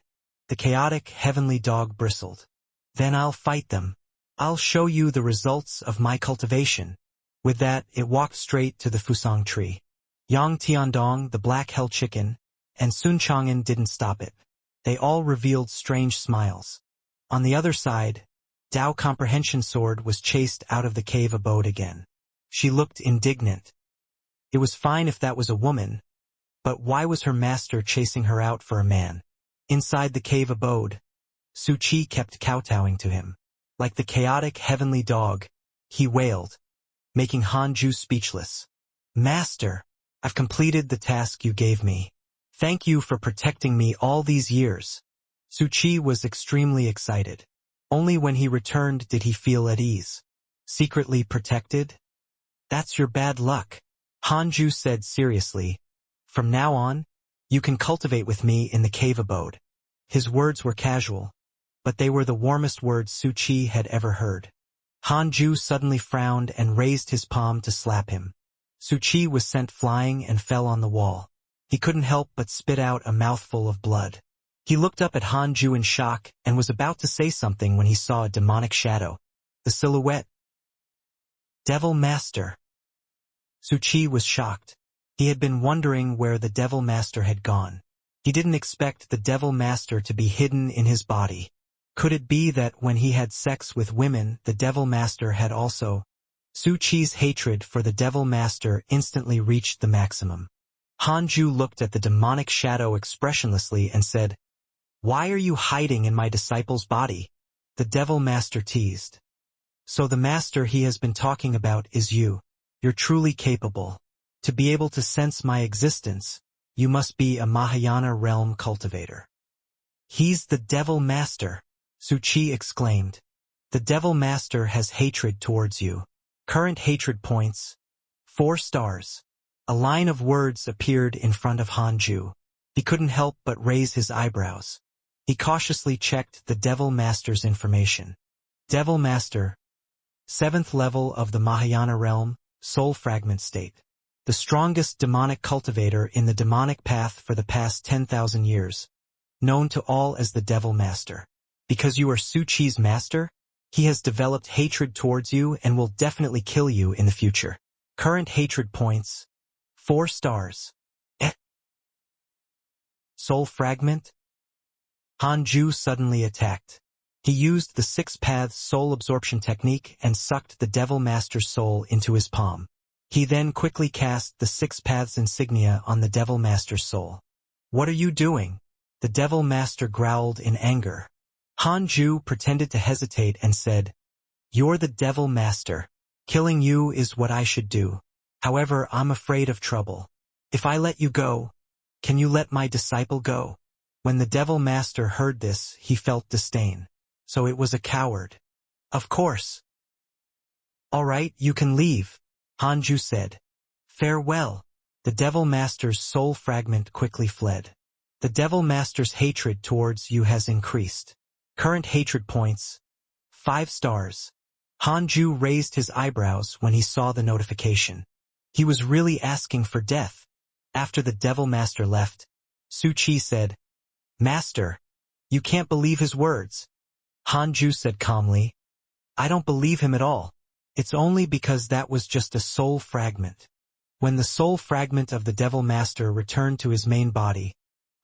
The chaotic heavenly dog bristled. "Then I'll fight them. I'll show you the results of my cultivation." With that, it walked straight to the fusang tree. Yang Tiandong, the black hell chicken, and Sun Chang'an didn't stop it. They all revealed strange smiles. On the other side, Dao Comprehension Sword was chased out of the cave abode again. She looked indignant. It was fine if that was a woman, but why was her master chasing her out for a man? Inside the cave abode, Su Qi kept kowtowing to him. Like the chaotic heavenly dog, he wailed, making Hanju speechless. "Master, I've completed the task you gave me. Thank you for protecting me all these years." Su Qi was extremely excited. Only when he returned did he feel at ease. Secretly protected? That's your bad luck, Hanju said seriously. From now on, you can cultivate with me in the cave abode. His words were casual, but they were the warmest words Su Qi had ever heard. Hanju suddenly frowned and raised his palm to slap him. Suchi was sent flying and fell on the wall. He couldn't help but spit out a mouthful of blood. He looked up at Hanju in shock and was about to say something when he saw a demonic shadow. The silhouette. Devil Master. Suchi was shocked. He had been wondering where the Devil Master had gone. He didn't expect the Devil Master to be hidden in his body. Could it be that when he had sex with women, the Devil Master had also? Suchi's hatred for the Devil Master instantly reached the maximum. Hanju looked at the demonic shadow expressionlessly and said, "Why are you hiding in my disciple's body?" The Devil Master teased. "So the master he has been talking about is you. You're truly capable. To be able to sense my existence, you must be a Mahayana realm cultivator." "He's the Devil Master," Suchi exclaimed. "The Devil Master has hatred towards you. Current hatred points, 4 stars. A line of words appeared in front of Hanju. He couldn't help but raise his eyebrows. He cautiously checked the Devil Master's information. Devil Master, 7th level of the Mahayana realm, soul fragment state. The strongest demonic cultivator in the demonic path for the past 10,000 years. Known to all as the Devil Master. Because you are Suchi's master, he has developed hatred towards you and will definitely kill you in the future. Current hatred points, 4 stars. Soul fragment? Hanju suddenly attacked. He used the 6 paths soul absorption technique and sucked the Devil Master's soul into his palm. He then quickly cast the 6 paths insignia on the Devil Master's soul. "What are you doing?" The Devil Master growled in anger. Hanju pretended to hesitate and said, "You're the Devil Master. Killing you is what I should do. However, I'm afraid of trouble. If I let you go, can you let my disciple go?" When the Devil Master heard this, he felt disdain. So it was a coward. "Of course." "All right, you can leave," Hanju said. "Farewell." The Devil Master's soul fragment quickly fled. The Devil Master's hatred towards you has increased. Current hatred points, 5 stars. Hanju raised his eyebrows when he saw the notification. He was really asking for death. After the Devil Master left, Suchi said, "Master, you can't believe his words." Hanju said calmly, "I don't believe him at all. It's only because that was just a soul fragment." When the soul fragment of the Devil Master returned to his main body,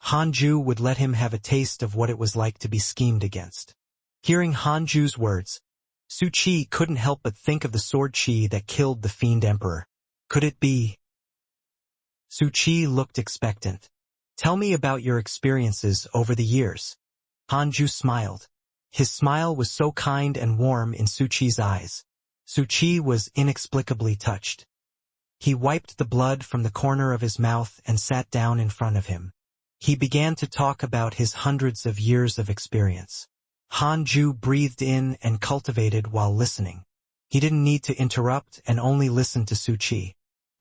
Hanju would let him have a taste of what it was like to be schemed against. Hearing Hanju's words, Suchi couldn't help but think of the sword chi that killed the Fiend Emperor. Could it be? Suchi looked expectant. "Tell me about your experiences over the years." Hanju smiled. His smile was so kind and warm in Suchi's eyes. Suchi was inexplicably touched. He wiped the blood from the corner of his mouth and sat down in front of him. He began to talk about his hundreds of years of experience. Hanju breathed in and cultivated while listening. He didn't need to interrupt and only listened to Suchi.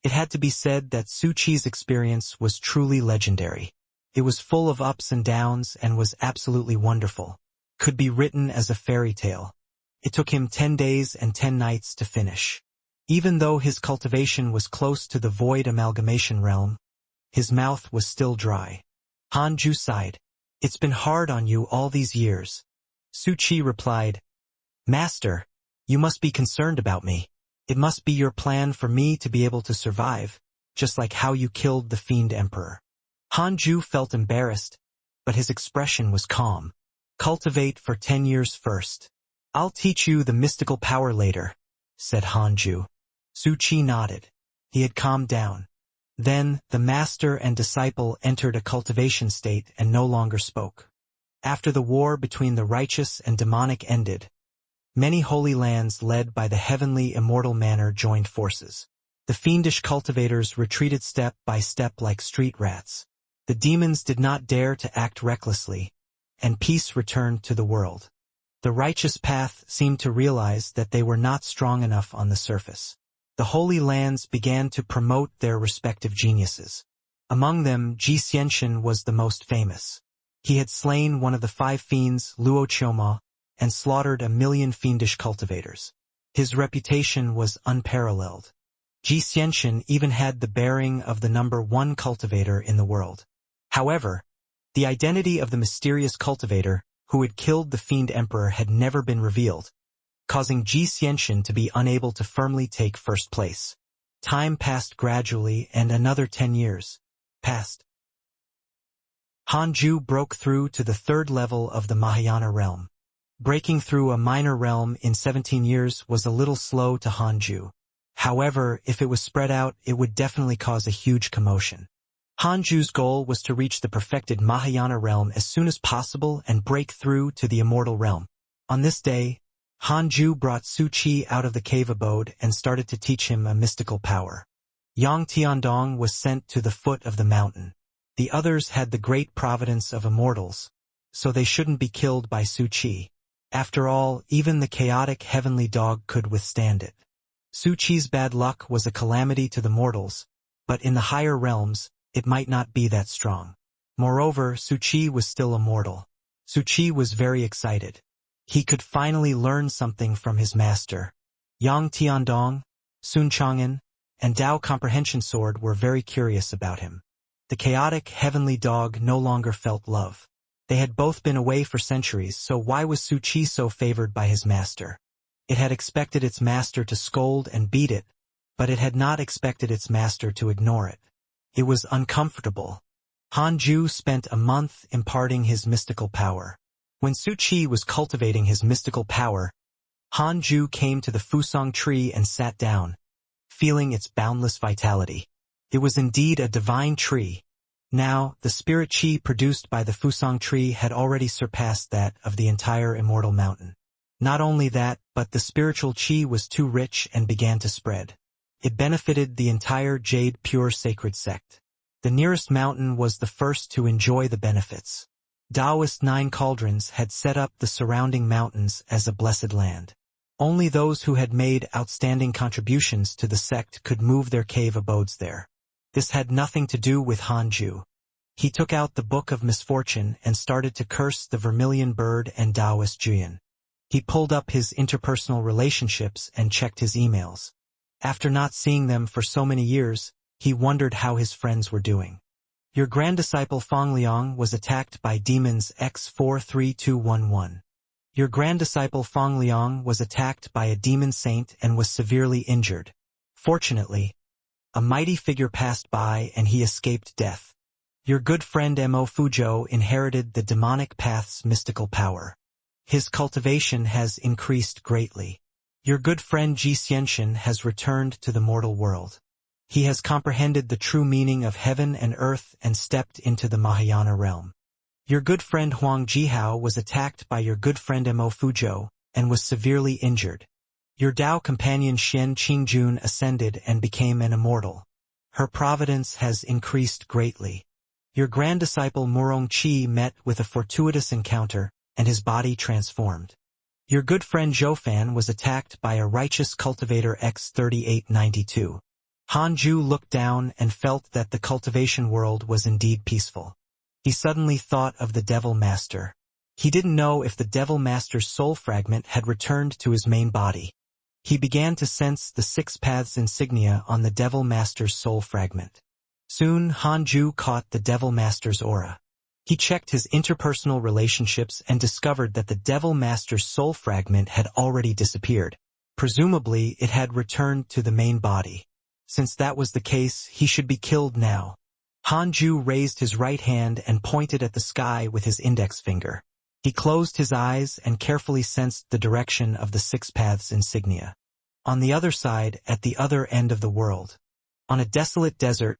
It had to be said that Suchi's experience was truly legendary. It was full of ups and downs and was absolutely wonderful. Could be written as a fairy tale. It took him 10 days and 10 nights to finish. Even though his cultivation was close to the void amalgamation realm, his mouth was still dry. Hanju sighed. "It's been hard on you all these years." Suchi replied, "Master, you must be concerned about me. It must be your plan for me to be able to survive, just like how you killed the Fiend Emperor." Hanju felt embarrassed, but his expression was calm. "Cultivate for 10 years first. I'll teach you the mystical power later," said Hanju. Suchi nodded. He had calmed down. Then, the master and disciple entered a cultivation state and no longer spoke. After the war between the righteous and demonic ended, many holy lands led by the heavenly immortal manner joined forces. The fiendish cultivators retreated step by step like street rats. The demons did not dare to act recklessly, and peace returned to the world. The righteous path seemed to realize that they were not strong enough on the surface. The holy lands began to promote their respective geniuses. Among them, Xianxia was the most famous. He had slain one of the 5 fiends, Luo Chioma, and slaughtered 1 million fiendish cultivators. His reputation was unparalleled. Xianxia even had the bearing of the #1 cultivator in the world. However, the identity of the mysterious cultivator who had killed the Fiend Emperor had never been revealed, causing Xianxia to be unable to firmly take first place. Time passed gradually, and another 10 years passed. Hanju broke through to the 3rd level of the Mahayana realm. Breaking through a minor realm in 17 years was a little slow to Hanju. However, if it was spread out, it would definitely cause a huge commotion. Hanju's goal was to reach the perfected Mahayana realm as soon as possible and break through to the immortal realm. On this day, Hanju brought Su Qi out of the cave abode and started to teach him a mystical power. Yang Tiandong was sent to the foot of the mountain. The others had the great providence of immortals, so they shouldn't be killed by Su Qi. After all, even the chaotic heavenly dog could withstand it. Su Qi's bad luck was a calamity to the mortals, but in the higher realms, it might not be that strong. Moreover, Su Qi was still immortal. Su Qi was very excited. He could finally learn something from his master. Yang Tiandong, Sun Chang'an, and Dao Comprehension Sword were very curious about him. The chaotic heavenly dog no longer felt love. They had both been away for centuries, so why was Su Qi so favored by his master? It had expected its master to scold and beat it, but it had not expected its master to ignore it. It was uncomfortable. Hanju spent a month imparting his mystical power. When Su Qi was cultivating his mystical power, Hanju came to the Fusang tree and sat down, feeling its boundless vitality. It was indeed a divine tree. Now, the spirit qi produced by the Fusang tree had already surpassed that of the entire immortal mountain. Not only that, but the spiritual qi was too rich and began to spread. It benefited the entire Jade Pure Sacred Sect. The nearest mountain was the first to enjoy the benefits. Taoist 9 cauldrons had set up the surrounding mountains as a blessed land. Only those who had made outstanding contributions to the sect could move their cave abodes there. This had nothing to do with Hanju. He took out the Book of Misfortune and started to curse the Vermilion Bird and Taoist Juyan. He pulled up his interpersonal relationships and checked his emails. After not seeing them for so many years, he wondered how his friends were doing. Your grand disciple Fang Liang was attacked by demons X43211. Your grand disciple Fang Liang was attacked by a demon saint and was severely injured. Fortunately, a mighty figure passed by and he escaped death. Your good friend Mo Fuzhou inherited the demonic path's mystical power. His cultivation has increased greatly. Your good friend Xianxia has returned to the mortal world. He has comprehended the true meaning of heaven and earth and stepped into the Mahayana realm. Your good friend Huang Jihao was attacked by your good friend Mo Fuzhou and was severely injured. Your Tao companion Xian Qingjun ascended and became an immortal. Her providence has increased greatly. Your grand disciple Murong Qi met with a fortuitous encounter, and his body transformed. Your good friend Zhoufan was attacked by a righteous cultivator X3892. Hanju looked down and felt that the cultivation world was indeed peaceful. He suddenly thought of the Devil Master. He didn't know if the Devil Master's soul fragment had returned to his main body. He began to sense the 6 paths insignia on the Devil Master's soul fragment. Soon, Hanju caught the Devil Master's aura. He checked his interpersonal relationships and discovered that the Devil Master's soul fragment had already disappeared. Presumably, it had returned to the main body. Since that was the case, he should be killed now. Hanju raised his right hand and pointed at the sky with his index finger. He closed his eyes and carefully sensed the direction of the 6 paths insignia. On the other side, at the other end of the world, on a desolate desert,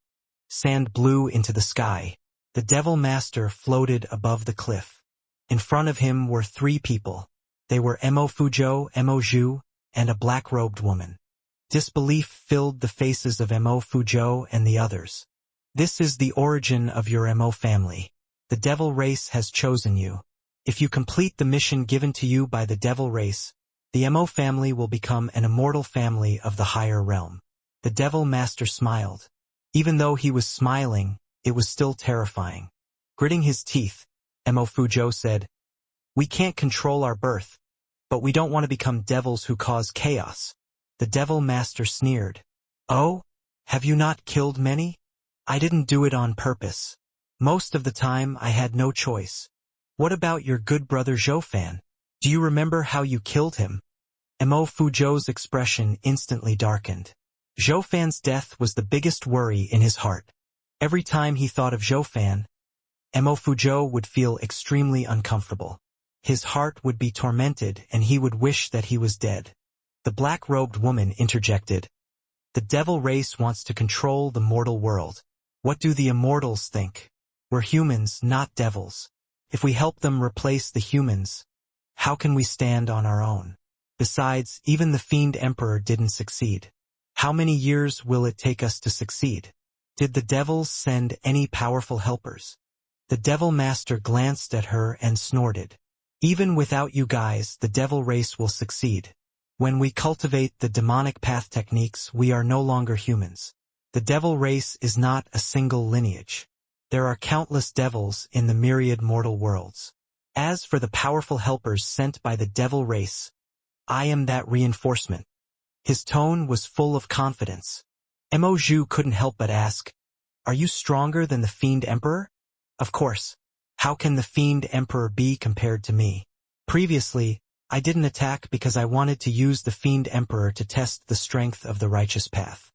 sand blew into the sky. The Devil Master floated above the cliff. In front of him were 3 people. They were Mo Fuzhou, Mo Zhu, and a black-robed woman. Disbelief filled the faces of Mo Fuzhou and the others. This is the origin of your Mo family. The Devil race has chosen you. If you complete the mission given to you by the Devil race, the Mo family will become an immortal family of the higher realm. The Devil Master smiled. Even though he was smiling, it was still terrifying. Gritting his teeth, Mo Fuzhou said, "We can't control our birth, but we don't want to become devils who cause chaos. The Devil Master sneered. Oh? Have you not killed many? I didn't do it on purpose. Most of the time I had no choice. What about your good brother Zhoufan? Do you remember how you killed him? Mo Fuzhou's expression instantly darkened. Zhoufan's death was the biggest worry in his heart. Every time he thought of Zhoufan, Mo Fuzhou would feel extremely uncomfortable. His heart would be tormented and he would wish that he was dead. The black-robed woman interjected. The devil race wants to control the mortal world. What do the immortals think? We're humans, not devils. If we help them replace the humans, how can we stand on our own? Besides, even the Fiend Emperor didn't succeed. How many years will it take us to succeed? Did the devils send any powerful helpers? The Devil Master glanced at her and snorted. Even without you guys, the devil race will succeed. When we cultivate the demonic path techniques, we are no longer humans. The devil race is not a single lineage. There are countless devils in the myriad mortal worlds. As for the powerful helpers sent by the devil race, I am that reinforcement. His tone was full of confidence. Mo Zhu couldn't help but ask, are you stronger than the Fiend Emperor? Of course. How can the Fiend Emperor be compared to me? Previously, I didn't attack because I wanted to use the Fiend Emperor to test the strength of the righteous path.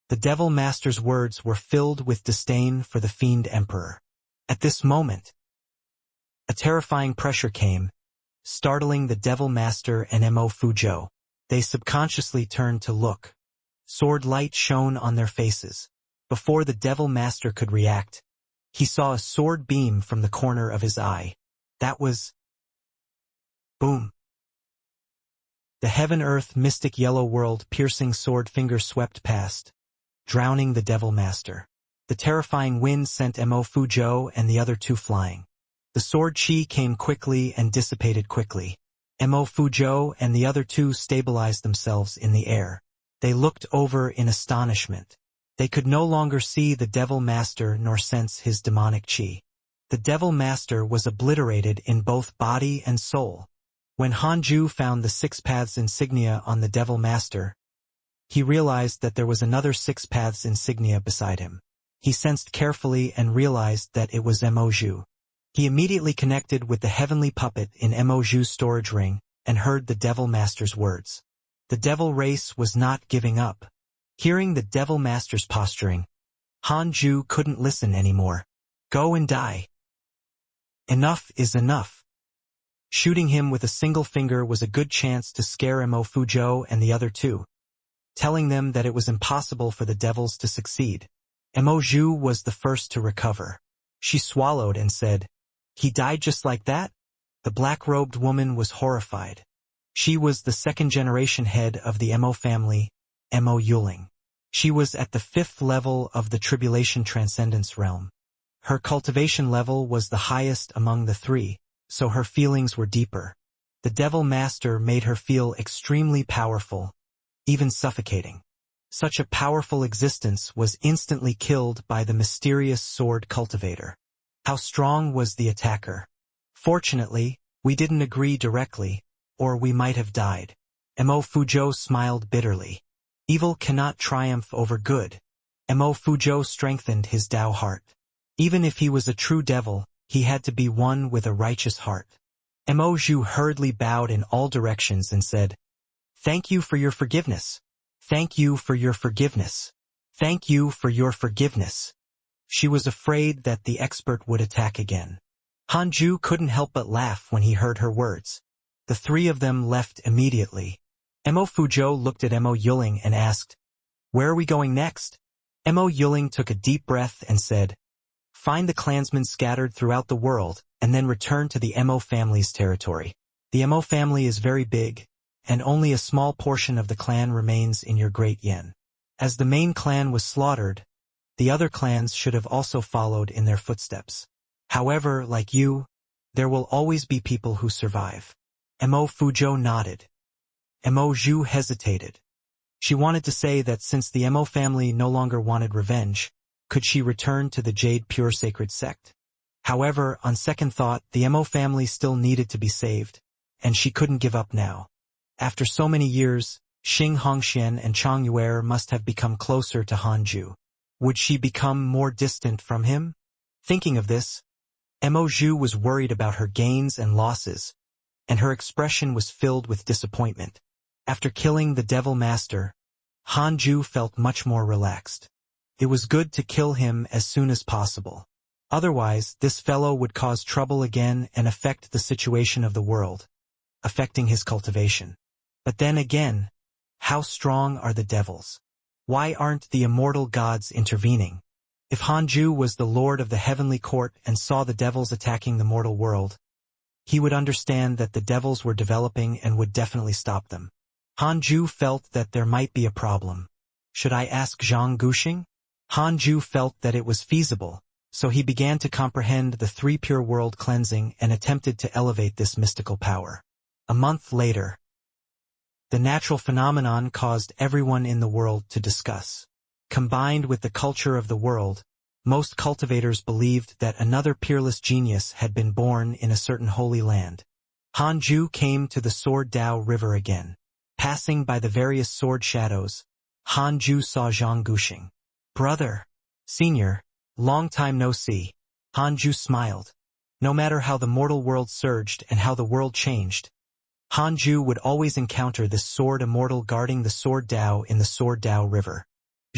The Devil Master's words were filled with disdain for the Fiend Emperor. At this moment, a terrifying pressure came, startling the Devil Master and Mo Fuzhou. They subconsciously turned to look. Sword light shone on their faces. Before the Devil Master could react, he saw a sword beam from the corner of his eye. That was... Boom. The heaven-earth mystic yellow world piercing sword finger swept past, drowning the Devil Master. The terrifying wind sent Mo Fuzhou and the other two flying. The sword chi came quickly and dissipated quickly. Mo Fuzhou and the other two stabilized themselves in the air. They looked over in astonishment. They could no longer see the Devil Master nor sense his demonic chi. The Devil Master was obliterated in both body and soul. When Hanju found the Six Paths insignia on the Devil Master, he realized that there was another Six Paths insignia beside him. He sensed carefully and realized that it was Mo Zhu. He immediately connected with the heavenly puppet in Mo Zhu's storage ring and heard the Devil Master's words. The devil race was not giving up. Hearing the Devil Master's posturing, Hanju couldn't listen anymore. Go and die. Enough is enough. Shooting him with a single finger was a good chance to scare Mo Fuzhou and the other two, telling them that it was impossible for the devils to succeed. Mo Zhu was the first to recover. She swallowed and said, he died just like that? The black-robed woman was horrified. She was the second-generation head of the Mo family, Mo Yuling. She was at the 5th level of the Tribulation Transcendence realm. Her cultivation level was the highest among the three, so her feelings were deeper. The Devil Master made her feel extremely powerful, even suffocating. Such a powerful existence was instantly killed by the mysterious sword cultivator. How strong was the attacker? Fortunately, we didn't agree directly, or we might have died. Mo Fuzhou smiled bitterly. Evil cannot triumph over good. Mo Fuzhou strengthened his Tao heart. Even if he was a true devil, he had to be one with a righteous heart. Mo Zhu hurriedly bowed in all directions and said, thank you for your forgiveness. Thank you for your forgiveness. Thank you for your forgiveness. She was afraid that the expert would attack again. Hanju couldn't help but laugh when he heard her words. The three of them left immediately. Mo Fuzhou looked at Mo Yuling and asked, where are we going next? Mo Yuling took a deep breath and said, find the clansmen scattered throughout the world, and then return to the Mo family's territory. The Mo family is very big, and only a small portion of the clan remains in your great Yen. As the main clan was slaughtered, the other clans should have also followed in their footsteps. However, like you, there will always be people who survive. Mo Fuzhou nodded. Mo Zhu hesitated. She wanted to say that since the Mo family no longer wanted revenge, could she return to the Jade Pure Sacred Sect? However, on second thought, the Mo family still needed to be saved, and she couldn't give up now. After so many years, Xing Hongxian and Chang Yuer must have become closer to Han Zhu. Would she become more distant from him? Thinking of this, Mo Zhu was worried about her gains and losses, and her expression was filled with disappointment. After killing the Devil Master, Han Zhu felt much more relaxed. It was good to kill him as soon as possible. Otherwise, this fellow would cause trouble again and affect the situation of the world, affecting his cultivation. But then again, how strong are the devils? Why aren't the immortal gods intervening? If Han Zhu was the lord of the heavenly court and saw the devils attacking the mortal world, he would understand that the devils were developing and would definitely stop them. Han Zhu felt that there might be a problem. Should I ask Zhang Guxing? Han Zhu felt that it was feasible, so he began to comprehend the three pure world cleansing and attempted to elevate this mystical power. A month later, the natural phenomenon caused everyone in the world to discuss. Combined with the culture of the world, most cultivators believed that another peerless genius had been born in a certain holy land. Han Zhu came to the Sword Dao River again. Passing by the various sword shadows, Han Zhu saw Zhang Guxing. Brother, senior, long time no see. Han Zhu smiled. No matter how the mortal world surged and how the world changed, Han Zhu would always encounter this sword immortal guarding the Sword Dao in the Sword Dao River.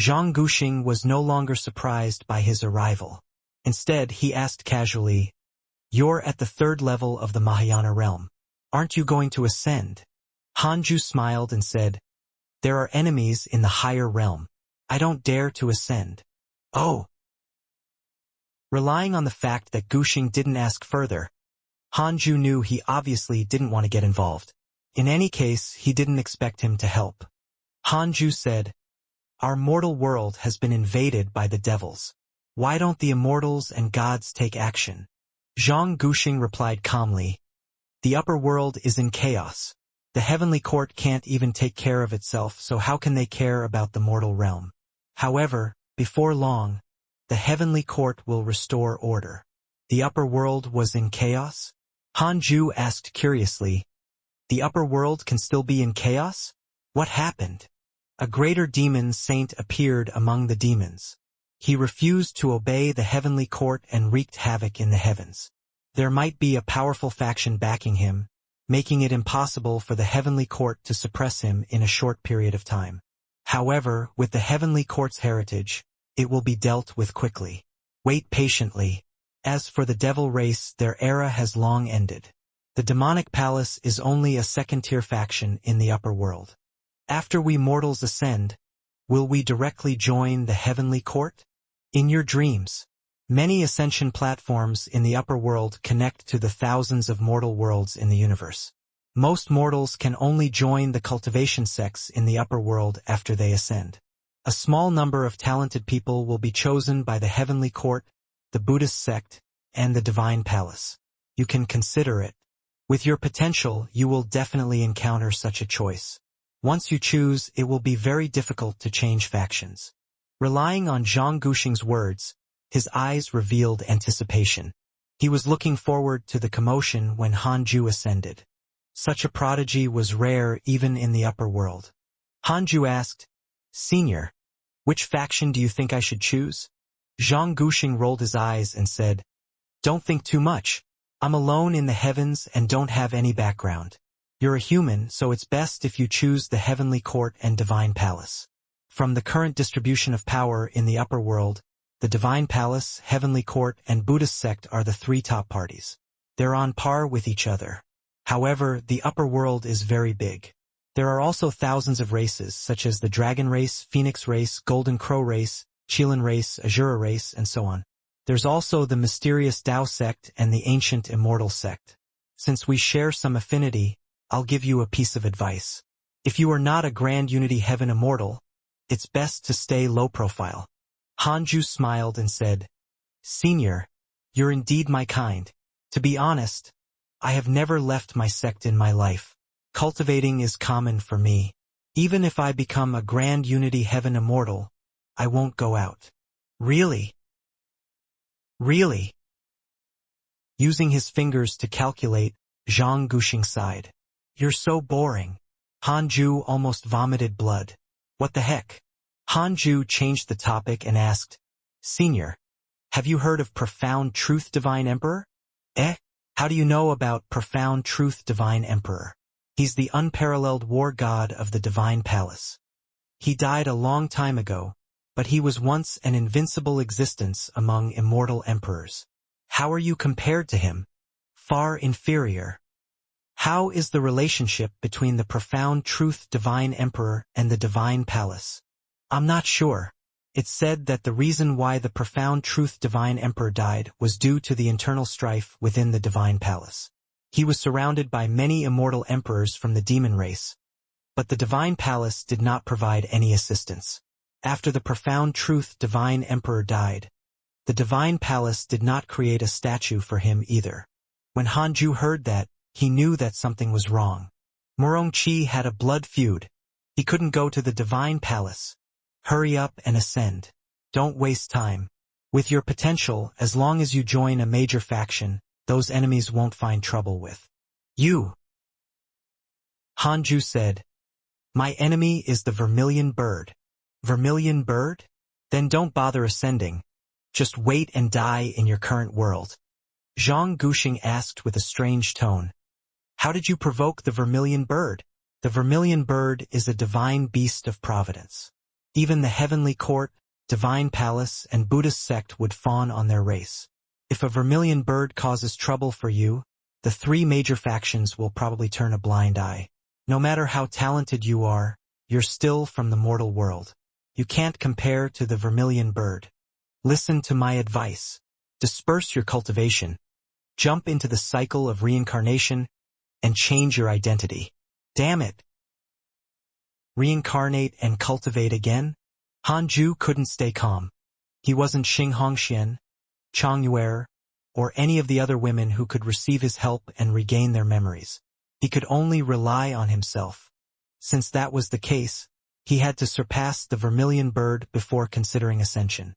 Zhang Guxing was no longer surprised by his arrival. Instead, he asked casually, "You're at the third level of the Mahayana realm. Aren't you going to ascend?" Han Zhu smiled and said, "There are enemies in the higher realm. I don't dare to ascend." Oh! Relying on the fact that Guxing didn't ask further, Han Zhu knew he obviously didn't want to get involved. In any case, he didn't expect him to help. Han Zhu said, "Our mortal world has been invaded by the devils. Why don't the immortals and gods take action?" Zhang Guxing replied calmly, "The upper world is in chaos. The heavenly court can't even take care of itself, so how can they care about the mortal realm? However, before long, the heavenly court will restore order." The upper world was in chaos? Han Zhu asked curiously, "The upper world can still be in chaos? What happened?" A greater demon saint appeared among the demons. He refused to obey the heavenly court and wreaked havoc in the heavens. There might be a powerful faction backing him, making it impossible for the heavenly court to suppress him in a short period of time. However, with the heavenly court's heritage, it will be dealt with quickly. Wait patiently. As for the devil race, their era has long ended. The demonic palace is only a second-tier faction in the upper world. After we mortals ascend, will we directly join the heavenly court? In your dreams, many ascension platforms in the upper world connect to the thousands of mortal worlds in the universe. Most mortals can only join the cultivation sects in the upper world after they ascend. A small number of talented people will be chosen by the heavenly court, the Buddhist sect, and the divine palace. You can consider it. With your potential, you will definitely encounter such a choice. Once you choose, it will be very difficult to change factions. Relying on Zhang Guxing's words, his eyes revealed anticipation. He was looking forward to the commotion when Han Zhu ascended. Such a prodigy was rare even in the upper world. Han Zhu asked, "Senior, which faction do you think I should choose?" Zhang Guxing rolled his eyes and said, "Don't think too much. I'm alone in the heavens and don't have any background. You're a human, so it's best if you choose the heavenly court and divine palace. From the current distribution of power in the upper world, the divine palace, heavenly court, and Buddhist sect are the three top parties. They're on par with each other. However, the upper world is very big. There are also thousands of races, such as the Dragon race, Phoenix race, Golden Crow race, Qilin race, Azura race, and so on. There's also the mysterious Dao sect and the ancient Immortal sect. Since we share some affinity, I'll give you a piece of advice. If you are not a Grand Unity Heaven Immortal, it's best to stay low profile." Han Zhu smiled and said, "Senior, you're indeed my kind. To be honest, I have never left my sect in my life. Cultivating is common for me. Even if I become a Grand Unity Heaven Immortal, I won't go out." "Really? Really?" Using his fingers to calculate, Zhang Guxing sighed. "You're so boring. Hanju almost vomited blood. What the heck? Hanju changed the topic and asked, Senior, have you heard of Profound Truth Divine Emperor? Eh? How do you know about Profound Truth Divine Emperor? He's the unparalleled war god of the Divine Palace. He died a long time ago, but he was once an invincible existence among immortal emperors. How are you compared to him? Far inferior. How is the relationship between the Profound Truth Divine Emperor and the Divine Palace? I'm not sure. It's said that the reason why the Profound Truth Divine Emperor died was due to the internal strife within the Divine Palace. He was surrounded by many immortal emperors from the demon race, but the Divine Palace did not provide any assistance. After the Profound Truth Divine Emperor died, the Divine Palace did not create a statue for him either. When Hanju heard that, he knew that something was wrong. Murongqi had a blood feud. He couldn't go to the Divine Palace. Hurry up and ascend. Don't waste time. With your potential, as long as you join a major faction, those enemies won't find trouble with you. Hanju said, My enemy is the vermilion bird. Vermilion bird? Then don't bother ascending. Just wait and die in your current world. Zhang Guxing asked with a strange tone. How did you provoke the vermilion bird? The vermilion bird is a divine beast of providence. Even the heavenly court, divine palace, and Buddhist sect would fawn on their race. If a vermilion bird causes trouble for you, the three major factions will probably turn a blind eye. No matter how talented you are, you're still from the mortal world. You can't compare to the vermilion bird. Listen to my advice. Disperse your cultivation. Jump into the cycle of reincarnation and change your identity. Damn it! Reincarnate and cultivate again? Hanju couldn't stay calm. He wasn't Xianxia, Changyue, or any of the other women who could receive his help and regain their memories. He could only rely on himself. Since that was the case, he had to surpass the vermilion bird before considering ascension.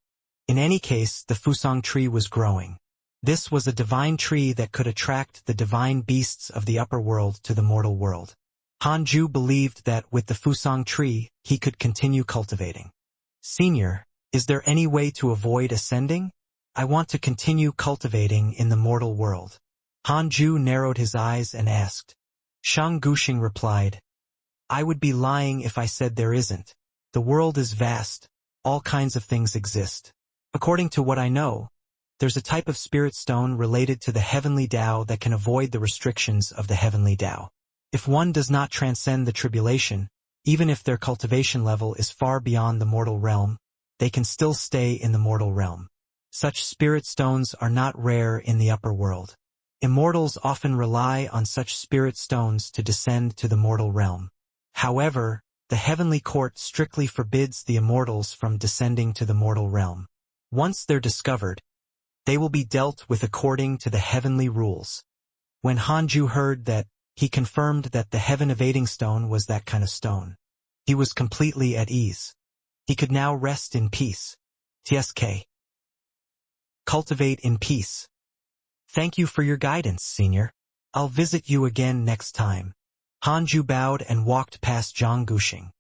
In any case, the Fusang tree was growing. This was a divine tree that could attract the divine beasts of the upper world to the mortal world. Hanju believed that with the Fusang tree, he could continue cultivating. Senior, is there any way to avoid ascending? I want to continue cultivating in the mortal world. Hanju narrowed his eyes and asked. Zhang Guxing replied, I would be lying if I said there isn't. The world is vast. All kinds of things exist. According to what I know, there's a type of spirit stone related to the heavenly Tao that can avoid the restrictions of the heavenly Tao. If one does not transcend the tribulation, even if their cultivation level is far beyond the mortal realm, they can still stay in the mortal realm. Such spirit stones are not rare in the upper world. Immortals often rely on such spirit stones to descend to the mortal realm. However, the heavenly court strictly forbids the immortals from descending to the mortal realm. Once they're discovered, they will be dealt with according to the heavenly rules. When Hanju heard that, he confirmed that the heaven-evading stone was that kind of stone. He was completely at ease. He could now rest in peace. TSK. Cultivate in peace. Thank you for your guidance, Senior. I'll visit you again next time. Hanju bowed and walked past Zhang Guxing.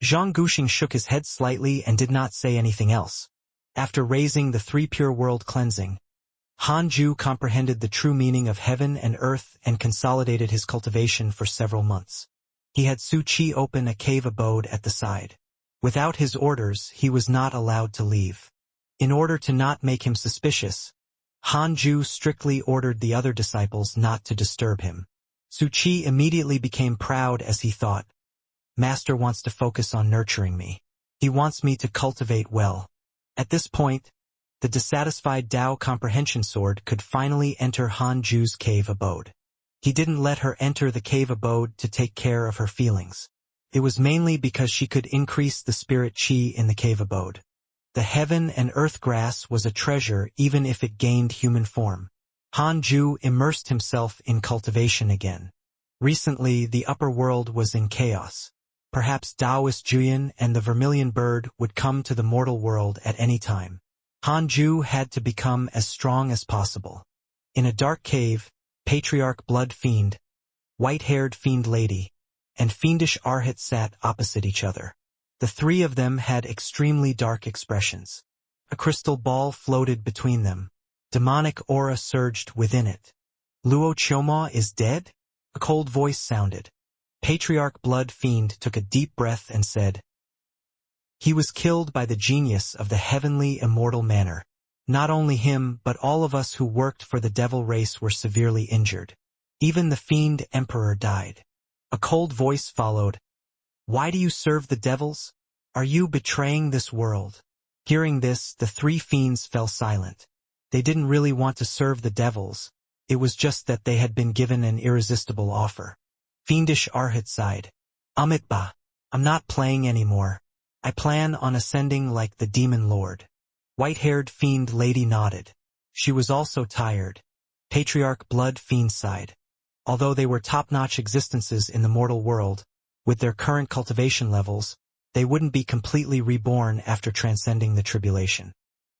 Zhang Guxing shook his head slightly and did not say anything else. After raising the three pure world cleansing, Hanju comprehended the true meaning of heaven and earth and consolidated his cultivation for several months. He had Su Qi open a cave abode at the side. Without his orders, he was not allowed to leave. In order to not make him suspicious, Hanju strictly ordered the other disciples not to disturb him. Su Qi immediately became proud as he thought, Master wants to focus on nurturing me. He wants me to cultivate well. At this point, the dissatisfied Tao comprehension sword could finally enter Hanju's cave abode. He didn't let her enter the cave abode to take care of her feelings. It was mainly because she could increase the spirit qi in the cave abode. The heaven and earth grass was a treasure even if it gained human form. Hanju immersed himself in cultivation again. Recently, the upper world was in chaos. Perhaps Taoist Juyin and the vermilion bird would come to the mortal world at any time. Hanju had to become as strong as possible. In a dark cave, Patriarch Blood Fiend, White-Haired Fiend Lady, and fiendish Arhat sat opposite each other. The three of them had extremely dark expressions. A crystal ball floated between them. Demonic aura surged within it. Luo Chioma is dead? A cold voice sounded. Patriarch Blood Fiend took a deep breath and said, "He was killed by the genius of the heavenly immortal manner. Not only him, but all of us who worked for the devil race were severely injured. Even the fiend emperor died." A cold voice followed. "Why do you serve the devils? Are you betraying this world?" Hearing this, the three fiends fell silent. They didn't really want to serve the devils. It was just that they had been given an irresistible offer. Fiendish Arhat sighed. "Amitba, I'm not playing anymore. I plan on ascending like the demon lord." White-haired fiend lady nodded. She was also tired. Patriarch Blood Fiend sighed. Although they were top-notch existences in the mortal world, with their current cultivation levels, they wouldn't be completely reborn after transcending the tribulation.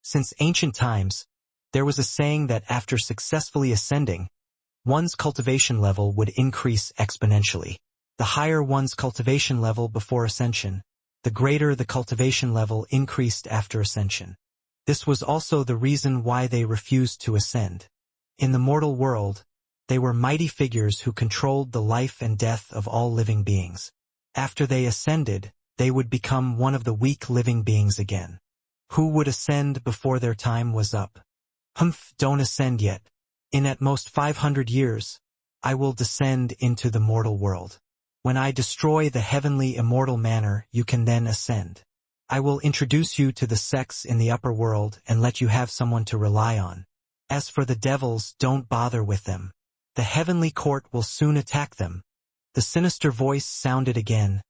Since ancient times, there was a saying that after successfully ascending, one's cultivation level would increase exponentially. The higher one's cultivation level before ascension, the greater the cultivation level increased after ascension. This was also the reason why they refused to ascend. In the mortal world, they were mighty figures who controlled the life and death of all living beings. After they ascended, they would become one of the weak living beings again. Who would ascend before their time was up? "Humph, don't ascend yet. In at most 500 years, I will descend into the mortal world. When I destroy the heavenly immortal manner, you can then ascend. I will introduce you to the sects in the upper world and let you have someone to rely on. As for the devils, don't bother with them. The heavenly court will soon attack them." The sinister voice sounded again,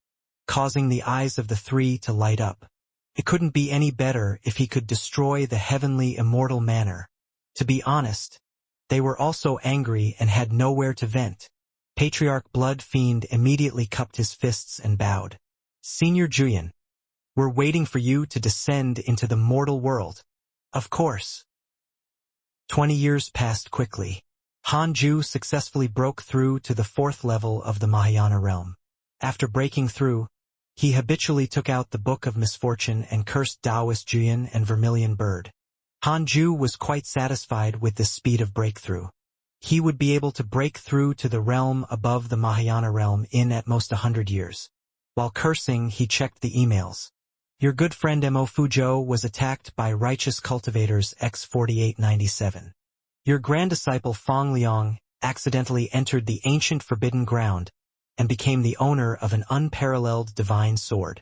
causing the eyes of the three to light up. It couldn't be any better if he could destroy the heavenly immortal manner. To be honest, they were also angry and had nowhere to vent. Patriarch Blood Fiend immediately cupped his fists and bowed. "Senior Juyan, we're waiting for you to descend into the mortal world." "Of course." 20 years passed quickly. Hanju successfully broke through to the 4th level of the Mahayana realm. After breaking through, he habitually took out the Book of Misfortune and cursed Taoist Juyan and Vermilion Bird. Hanju was quite satisfied with the speed of breakthrough. He would be able to break through to the realm above the Mahayana realm in at most 100 years. While cursing, he checked the emails. Your good friend Mo Fujo was attacked by righteous cultivators X4897. Your granddisciple Fong Liang accidentally entered the ancient forbidden ground and became the owner of an unparalleled divine sword.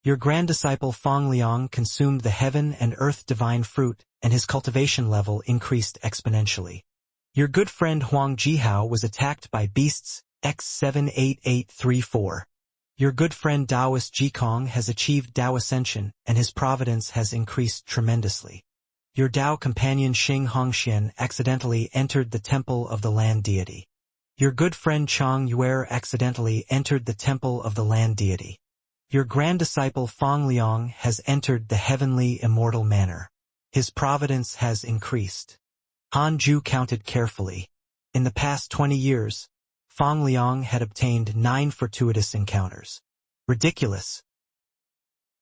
Your granddisciple Fong Liang consumed the heaven and earth divine fruit, and his cultivation level increased exponentially. Your good friend Huang Jihao was attacked by beasts X78834. Your good friend Taoist Jikong has achieved Tao Ascension, and his providence has increased tremendously. Your Tao companion Xianxia accidentally entered the temple of the land deity. Your good friend Chang Yuer accidentally entered the temple of the land deity. Your grand disciple Fong Liang has entered the heavenly immortal manor. His providence has increased. Han Ju counted carefully. In the past 20 years, Fong Liang had obtained 9 fortuitous encounters. Ridiculous.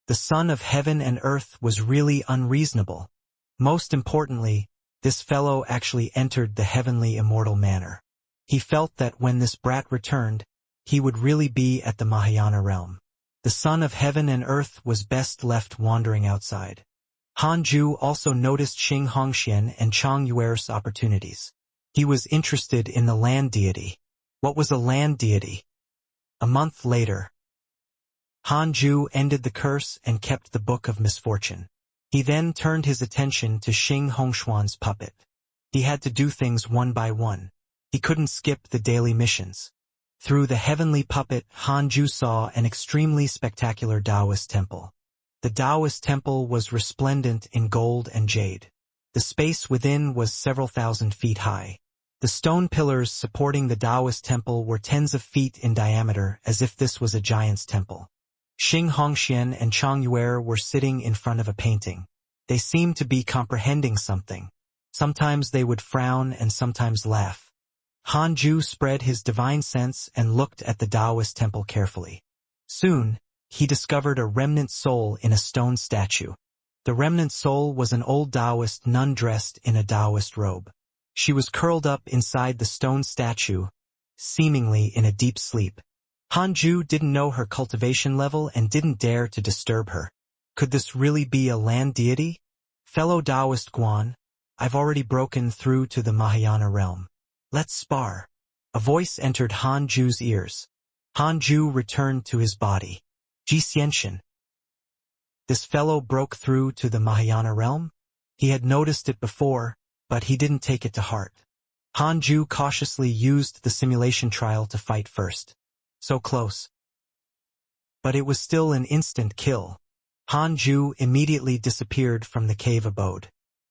The son of heaven and earth was really unreasonable. Most importantly, this fellow actually entered the heavenly immortal manor. He felt that when this brat returned, he would really be at the Mahayana realm. The son of heaven and earth was best left wandering outside. Han Ju also noticed Xing Hongxian and Chang Yuer's opportunities. He was interested in the land deity. What was a land deity? A month later, Han Ju ended the curse and kept the Book of Misfortune. He then turned his attention to Xing Hongshuan's puppet. He had to do things one by one. He couldn't skip the daily missions. Through the heavenly puppet, Han Ju saw an extremely spectacular Taoist temple. The Taoist temple was resplendent in gold and jade. The space within was several thousand feet high. The stone pillars supporting the Taoist temple were tens of feet in diameter, as if this was a giant's temple. Xing Hongxian and Chang Yuer were sitting in front of a painting. They seemed to be comprehending something. Sometimes they would frown and sometimes laugh. Hanju spread his divine sense and looked at the Taoist temple carefully. Soon, he discovered a remnant soul in a stone statue. The remnant soul was an old Taoist nun dressed in a Taoist robe. She was curled up inside the stone statue, seemingly in a deep sleep. Hanju didn't know her cultivation level and didn't dare to disturb her. Could this really be a land deity? Fellow Taoist Guan, I've already broken through to the Mahayana realm. Let's spar. A voice entered Hanju's ears. Hanju returned to his body. Xianxia. This fellow broke through to the Mahayana realm? He had noticed it before, but he didn't take it to heart. Hanju cautiously used the simulation trial to fight first. So close. But it was still an instant kill. Hanju immediately disappeared from the cave abode.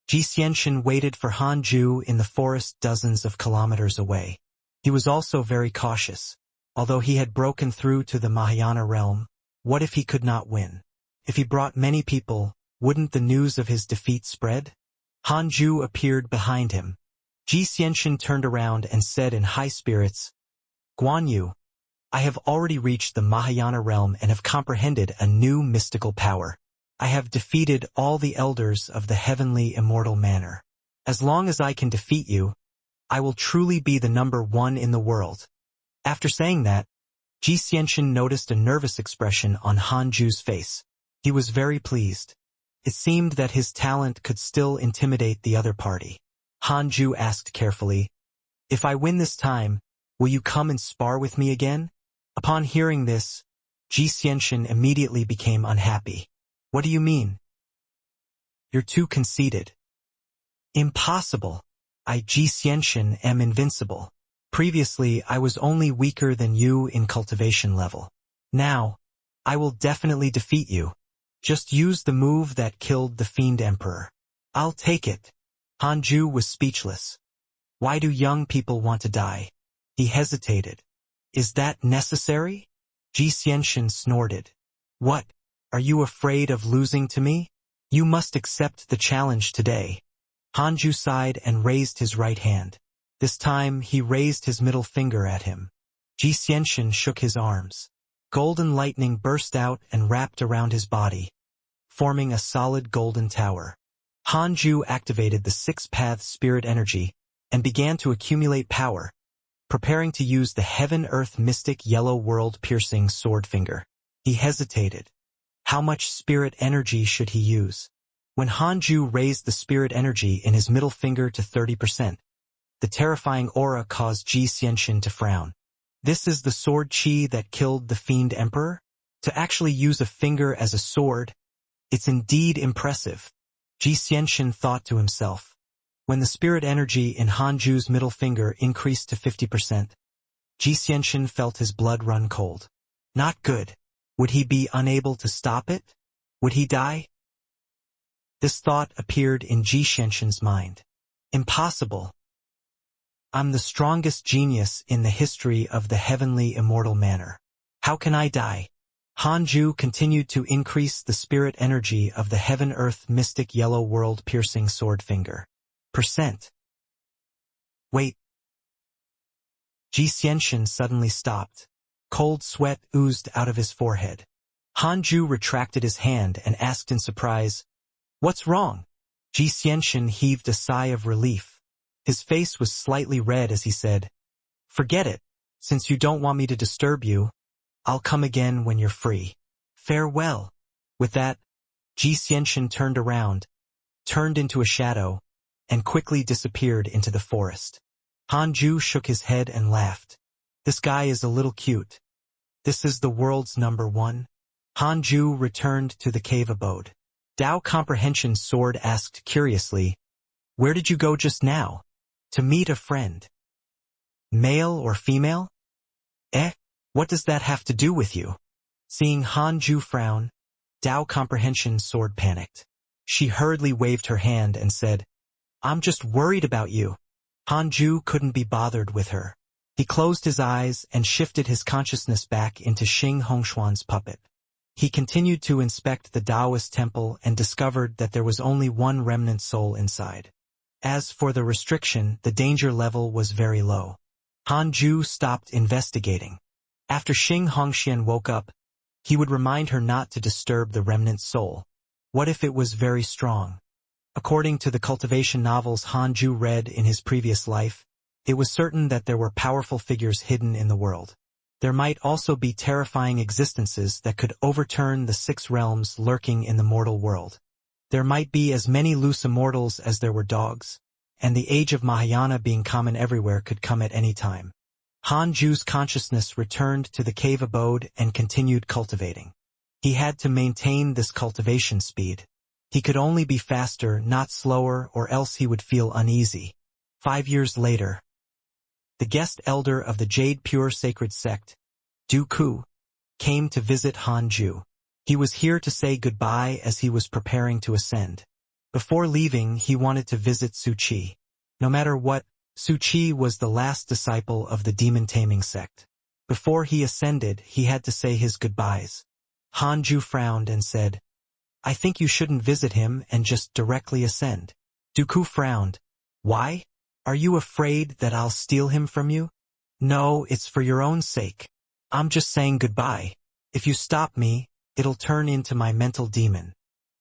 Xianxia waited for Hanju in the forest dozens of kilometers away. He was also very cautious. Although he had broken through to the Mahayana realm, what if he could not win? If he brought many people, wouldn't the news of his defeat spread? Hanju appeared behind him. Xianxia turned around and said in high spirits, Guan Yu, I have already reached the Mahayana realm and have comprehended a new mystical power. I have defeated all the elders of the heavenly immortal manor. As long as I can defeat you, I will truly be the number one in the world. After saying that, Xianxia noticed a nervous expression on Hanju's face. He was very pleased. It seemed that his talent could still intimidate the other party. Hanju asked carefully, If I win this time, will you come and spar with me again? Upon hearing this, Xianxia immediately became unhappy. What do you mean? You're too conceited. Impossible. I Xianxia am invincible. Previously, I was only weaker than you in cultivation level. Now, I will definitely defeat you. Just use the move that killed the Fiend Emperor. I'll take it. Hanju was speechless. Why do young people want to die? He hesitated. Is that necessary? Xianxia snorted. What? Are you afraid of losing to me? You must accept the challenge today. Hanju sighed and raised his right hand. This time he raised his middle finger at him. Xianxia shook his arms. Golden lightning burst out and wrapped around his body, forming a solid golden tower. Hanju activated the six-path spirit energy and began to accumulate power, preparing to use the heaven-earth mystic yellow world-piercing sword finger. He hesitated. How much spirit energy should he use? When Hanju raised the spirit energy in his middle finger to 30%, the terrifying aura caused Xianxia to frown. This is the sword chi that killed the Fiend Emperor? To actually use a finger as a sword, it's indeed impressive. Xianxia thought to himself. When the spirit energy in Hanju's middle finger increased to 50%, Xianxia felt his blood run cold. Not good. Would he be unable to stop it? Would he die? This thought appeared in Xianxia's mind. Impossible. I'm the strongest genius in the history of the heavenly immortal manor. How can I die? Hanju continued to increase the spirit energy of the heaven-earth mystic yellow world-piercing sword finger. Percent. Wait. Xianxia suddenly stopped. Cold sweat oozed out of his forehead. Hanju retracted his hand and asked in surprise, What's wrong? Xianxia heaved a sigh of relief. His face was slightly red as he said, Forget it. Since you don't want me to disturb you, I'll come again when you're free. Farewell. With that, Xianxia turned around, turned into a shadow, and quickly disappeared into the forest. Hanju shook his head and laughed. This guy is a little cute. This is the world's number one. Hanju returned to the cave abode. Dao Comprehension's sword asked curiously, Where did you go just now? To meet a friend. Male or female? What does that have to do with you? Seeing Hanju frown, Dao Comprehension's sword panicked. She hurriedly waved her hand and said, I'm just worried about you. Hanju couldn't be bothered with her. He closed his eyes and shifted his consciousness back into Xing Hongshuan's puppet. He continued to inspect the Taoist temple and discovered that there was only one remnant soul inside. As for the restriction, the danger level was very low. Hanju stopped investigating. After Xianxia woke up, he would remind her not to disturb the remnant soul. What if it was very strong? According to the Cultivation novels Hanju read in his previous life, it was certain that there were powerful figures hidden in the world. There might also be terrifying existences that could overturn the 6 realms lurking in the mortal world. There might be as many loose immortals as there were dogs, and the age of Mahayana being common everywhere could come at any time. Hanju's consciousness returned to the cave abode and continued cultivating. He had to maintain this cultivation speed. He could only be faster, not slower, or else he would feel uneasy. 5 years later, the guest elder of the Jade Pure Sacred Sect, Dooku, came to visit Hanju. He was here to say goodbye as he was preparing to ascend. Before leaving, he wanted to visit Suchi. No matter what, Suchi was the last disciple of the demon-taming sect. Before he ascended, he had to say his goodbyes. Hanju frowned and said, "I think you shouldn't visit him and just directly ascend." Dooku frowned. "Why? Are you afraid that I'll steal him from you?" "No, it's for your own sake. I'm just saying goodbye. If you stop me, it'll turn into my mental demon."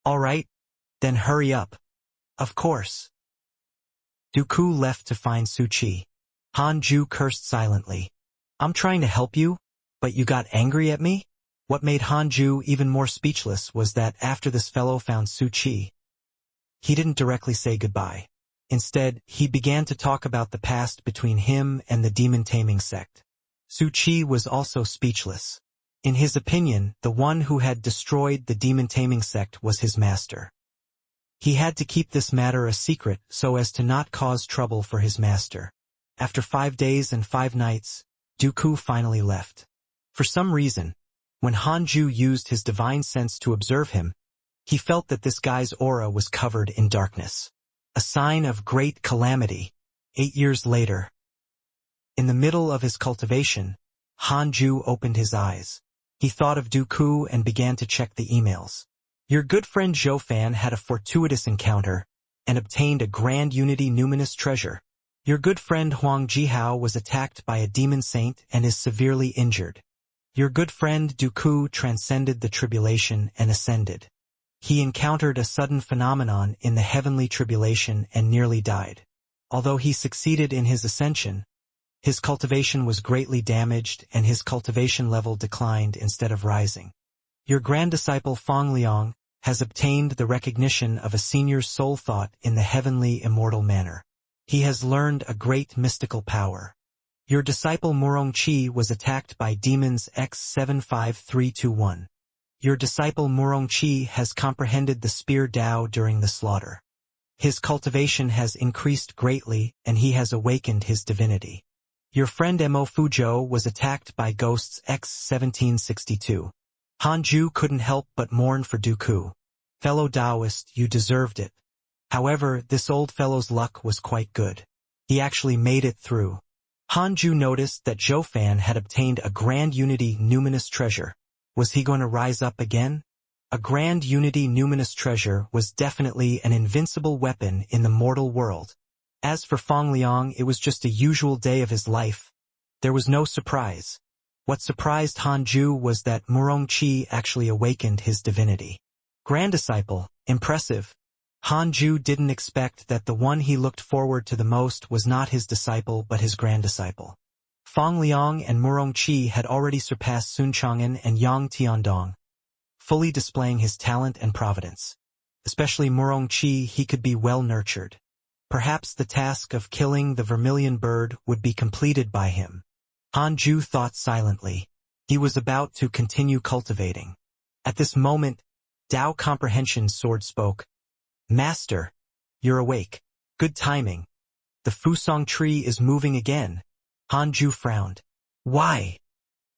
"All right, then hurry up." "Of course." Dooku left to find Suchi. Hanju cursed silently. "I'm trying to help you, but you got angry at me?" What made Hanju even more speechless was that after this fellow found Suchi, he didn't directly say goodbye. Instead, he began to talk about the past between him and the demon-taming sect. Suchi was also speechless. In his opinion, the one who had destroyed the demon-taming sect was his master. He had to keep this matter a secret so as to not cause trouble for his master. After 5 days and 5 nights, Dooku finally left. For some reason, when Hanju used his divine sense to observe him, he felt that this guy's aura was covered in darkness. A sign of great calamity. 8 years later, in the middle of his cultivation, Hanju opened his eyes. He thought of Dooku and began to check the emails. Your good friend Zhou had a fortuitous encounter and obtained a grand unity numinous treasure. Your good friend Huang Jihao was attacked by a demon saint and is severely injured. Your good friend Dooku transcended the tribulation and ascended. He encountered a sudden phenomenon in the heavenly tribulation and nearly died. Although he succeeded in his ascension, his cultivation was greatly damaged and his cultivation level declined instead of rising. Your grand disciple Feng Liang has obtained the recognition of a senior's soul thought in the heavenly immortal manner. He has learned a great mystical power. Your disciple Murong Qi was attacked by demons X75321. Your disciple Murong Qi has comprehended the spear Dao during the slaughter. His cultivation has increased greatly and he has awakened his divinity. Your friend Mo Fuzhou was attacked by ghosts X1762. Hanju couldn't help but mourn for Dooku. Fellow Taoist, you deserved it. However, this old fellow's luck was quite good. He actually made it through. Hanju noticed that Zhou had obtained a grand unity numinous treasure. Was he going to rise up again? A grand unity numinous treasure was definitely an invincible weapon in the mortal world. As for Feng Liang, it was just a usual day of his life. There was no surprise. What surprised Hanju was that Murong Qi actually awakened his divinity. Grand disciple, impressive. Hanju didn't expect that the one he looked forward to the most was not his disciple but his grand disciple. Feng Liang and Murong Qi had already surpassed Sun Chang'an and Yang Tiandong, fully displaying his talent and providence. Especially Murong Qi, he could be well nurtured. Perhaps the task of killing the vermilion bird would be completed by him. Hanju thought silently. He was about to continue cultivating. At this moment, Dao Comprehension's sword spoke. Master, you're awake. Good timing. The Fusong tree is moving again. Hanju frowned. Why?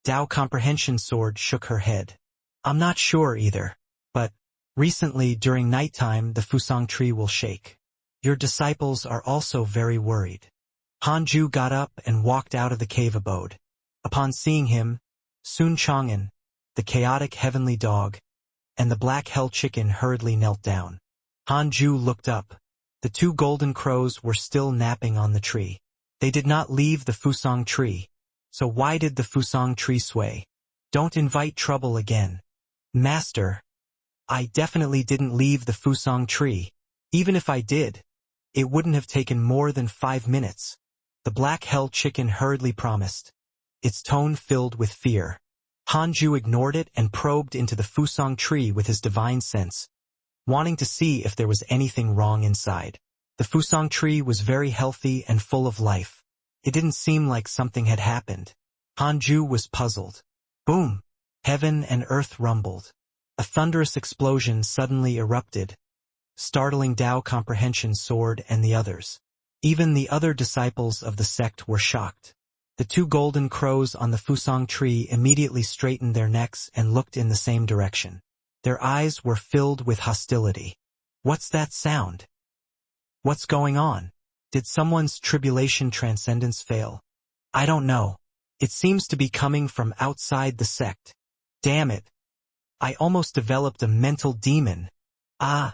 Dao Comprehension's sword shook her head. I'm not sure either, but recently during nighttime the Fusong tree will shake. Your disciples are also very worried. Hanju got up and walked out of the cave abode. Upon seeing him, Sun Chang'an, the chaotic heavenly dog, and the black hell chicken hurriedly knelt down. Hanju looked up. The 2 golden crows were still napping on the tree. They did not leave the Fusang tree. So why did the Fusang tree sway? Don't invite trouble again. Master, I definitely didn't leave the Fusang tree. Even if I did, it wouldn't have taken more than 5 minutes. The black hell chicken hurriedly promised, its tone filled with fear. Hanju ignored it and probed into the Fusang tree with his divine sense, wanting to see if there was anything wrong inside. The Fusang tree was very healthy and full of life. It didn't seem like something had happened. Hanju was puzzled. Boom! Heaven and earth rumbled. A thunderous explosion suddenly erupted, startling Dao Comprehension Sword and the others. Even the other disciples of the sect were shocked. The 2 golden crows on the Fusang tree immediately straightened their necks and looked in the same direction. Their eyes were filled with hostility. What's that sound? What's going on? Did someone's tribulation transcendence fail? I don't know. It seems to be coming from outside the sect. Damn it. I almost developed a mental demon. I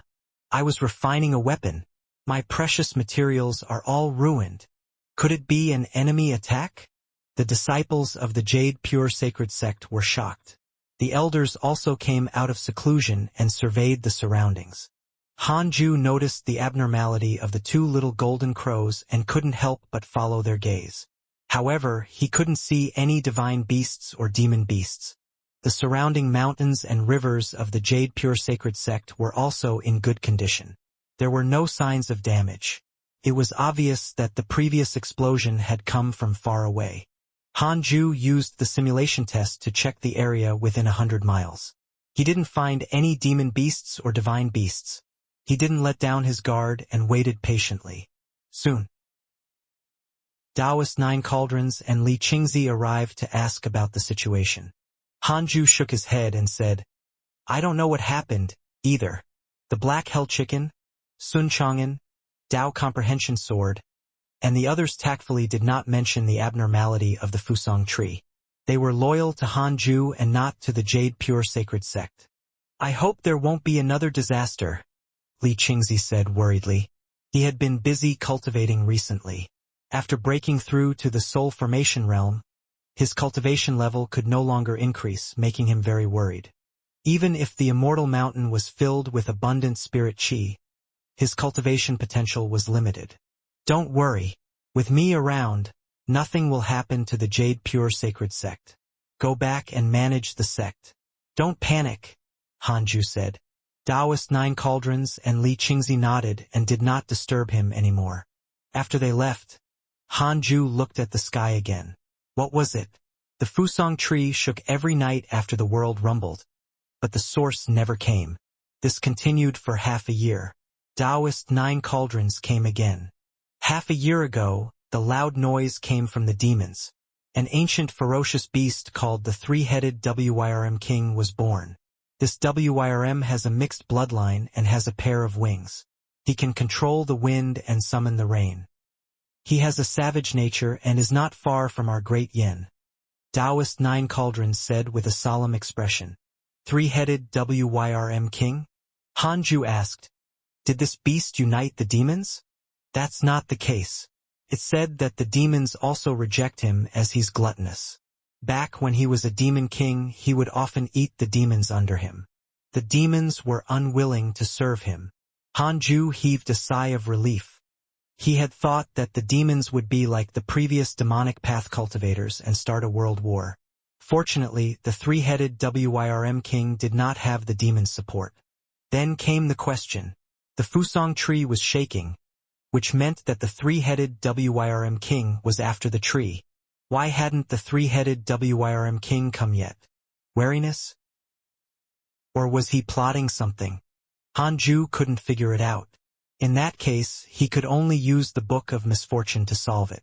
was refining a weapon. My precious materials are all ruined. Could it be an enemy attack? The disciples of the Jade Pure Sacred Sect were shocked. The elders also came out of seclusion and surveyed the surroundings. Hanju noticed the abnormality of the 2 little golden crows and couldn't help but follow their gaze. However, he couldn't see any divine beasts or demon beasts. The surrounding mountains and rivers of the Jade Pure Sacred Sect were also in good condition. There were no signs of damage. It was obvious that the previous explosion had come from far away. Hanju used the simulation test to check the area within 100 miles. He didn't find any demon beasts or divine beasts. He didn't let down his guard and waited patiently. Soon, Taoist 9 Cauldrons and Li Qingzi arrived to ask about the situation. Hanju shook his head and said, I don't know what happened, either. The Black Hell Chicken, Sun Chang'an, Dao Comprehension Sword, and the others tactfully did not mention the abnormality of the Fusang tree. They were loyal to Hanju and not to the Jade Pure Sacred Sect. I hope there won't be another disaster, Li Qingzi said worriedly. He had been busy cultivating recently. After breaking through to the soul formation realm, his cultivation level could no longer increase, making him very worried. Even if the Immortal Mountain was filled with abundant spirit chi, his cultivation potential was limited. Don't worry. With me around, nothing will happen to the Jade Pure Sacred Sect. Go back and manage the sect. Don't panic, Hanju said. Taoist 9 Cauldrons and Li Qingzi nodded and did not disturb him anymore. After they left, Hanju looked at the sky again. What was it? The Fusang tree shook every night after the world rumbled, but the source never came. This continued for half a year. Taoist 9 Cauldrons came again. Half a year ago, the loud noise came from the demons. An ancient ferocious beast called the 3-headed Wyrm King was born. This Wyrm has a mixed bloodline and has a pair of wings. He can control the wind and summon the rain. He has a savage nature and is not far from our great Yin. Taoist 9 Cauldrons said with a solemn expression. 3-headed Wyrm King? Hanju asked. Did this beast unite the demons? That's not the case. It's said that the demons also reject him as he's gluttonous. Back when he was a demon king, he would often eat the demons under him. The demons were unwilling to serve him. Hanju heaved a sigh of relief. He had thought that the demons would be like the previous demonic path cultivators and start a world war. Fortunately, the 3-headed Wyrm King did not have the demons' support. Then came the question. The Fusang tree was shaking, which meant that the 3-headed Wyrm King was after the tree. Why hadn't the 3-headed Wyrm King come yet? Wariness? Or was he plotting something? Hanju couldn't figure it out. In that case, he could only use the Book of Misfortune to solve it.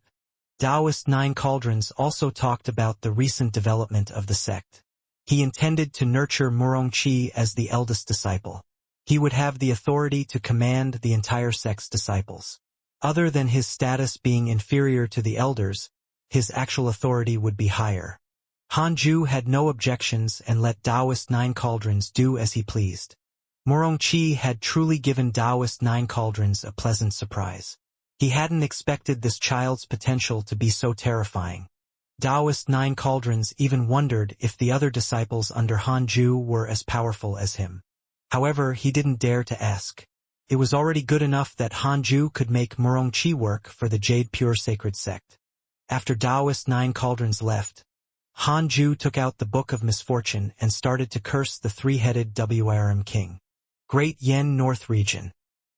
Taoist 9 Cauldrons also talked about the recent development of the sect. He intended to nurture Murongqi as the eldest disciple. He would have the authority to command the entire sect's disciples. Other than his status being inferior to the elders, his actual authority would be higher. Hanju had no objections and let Taoist 9 Cauldrons do as he pleased. Murongqi had truly given Taoist 9 Cauldrons a pleasant surprise. He hadn't expected this child's potential to be so terrifying. Taoist Nine Cauldrons even wondered if the other disciples under Hanju were as powerful as him. However, he didn't dare to ask. It was already good enough that Hanju could make Murongqi work for the Jade Pure Sacred Sect. After Taoist Nine Cauldrons left, Hanju took out the Book of Misfortune and started to curse the three-headed Wrm King. Great Yen North Region.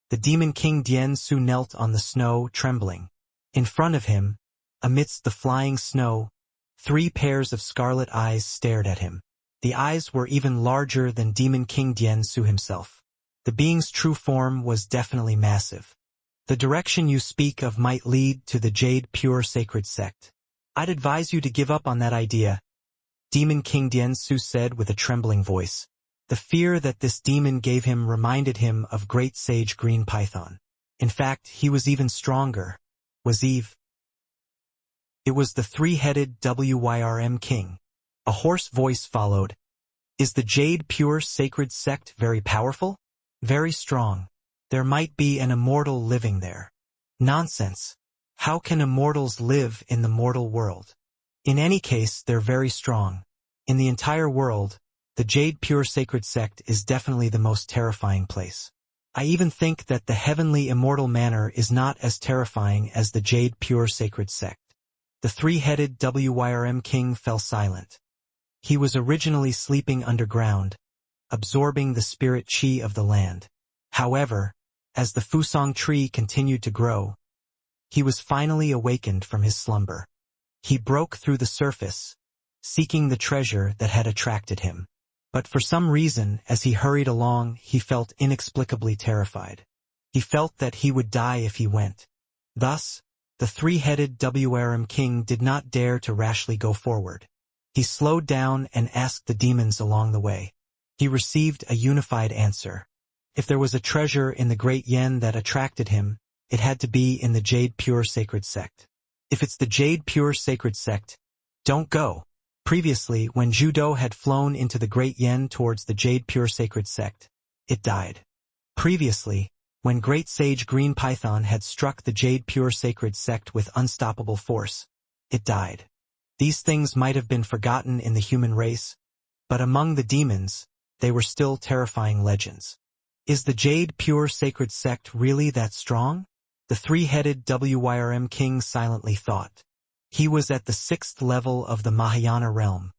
The demon king Dian Su knelt on the snow, trembling. In front of him, amidst the flying snow, 3 pairs of scarlet eyes stared at him. The eyes were even larger than demon king Dian Su himself. The being's true form was definitely massive. The direction you speak of might lead to the Jade Pure Sacred Sect. I'd advise you to give up on that idea, Demon King Dian Su said with a trembling voice. The fear that this demon gave him reminded him of Great Sage Green Python. In fact, he was even stronger. Was Eve? It was the three-headed Wrm King. A hoarse voice followed. Is the Jade Pure Sacred Sect very powerful? Very strong. There might be an immortal living there. Nonsense. How can immortals live in the mortal world? In any case, they're very strong. In the entire world, the Jade Pure Sacred Sect is definitely the most terrifying place. I even think that the heavenly immortal manor is not as terrifying as the Jade Pure Sacred Sect. The three-headed Wrm King fell silent. He was originally sleeping underground, absorbing the spirit qi of the land. However, as the Fusong tree continued to grow, he was finally awakened from his slumber. He broke through the surface, seeking the treasure that had attracted him. But for some reason, as he hurried along, he felt inexplicably terrified. He felt that he would die if he went. Thus, the three-headed Wrm King did not dare to rashly go forward. He slowed down and asked the demons along the way. He received a unified answer. If there was a treasure in the Great Yen that attracted him, it had to be in the Jade Pure Sacred Sect. If it's the Jade Pure Sacred Sect, don't go. Previously, when Judo had flown into the Great Yen towards the Jade Pure Sacred Sect, it died. Previously, when Great Sage Green Python had struck the Jade Pure Sacred Sect with unstoppable force, it died. These things might have been forgotten in the human race, but among the demons, they were still terrifying legends. Is the Jade Pure Sacred Sect really that strong? The three-headed Wrm King silently thought. He was at the 6th level of the Mahayana realm.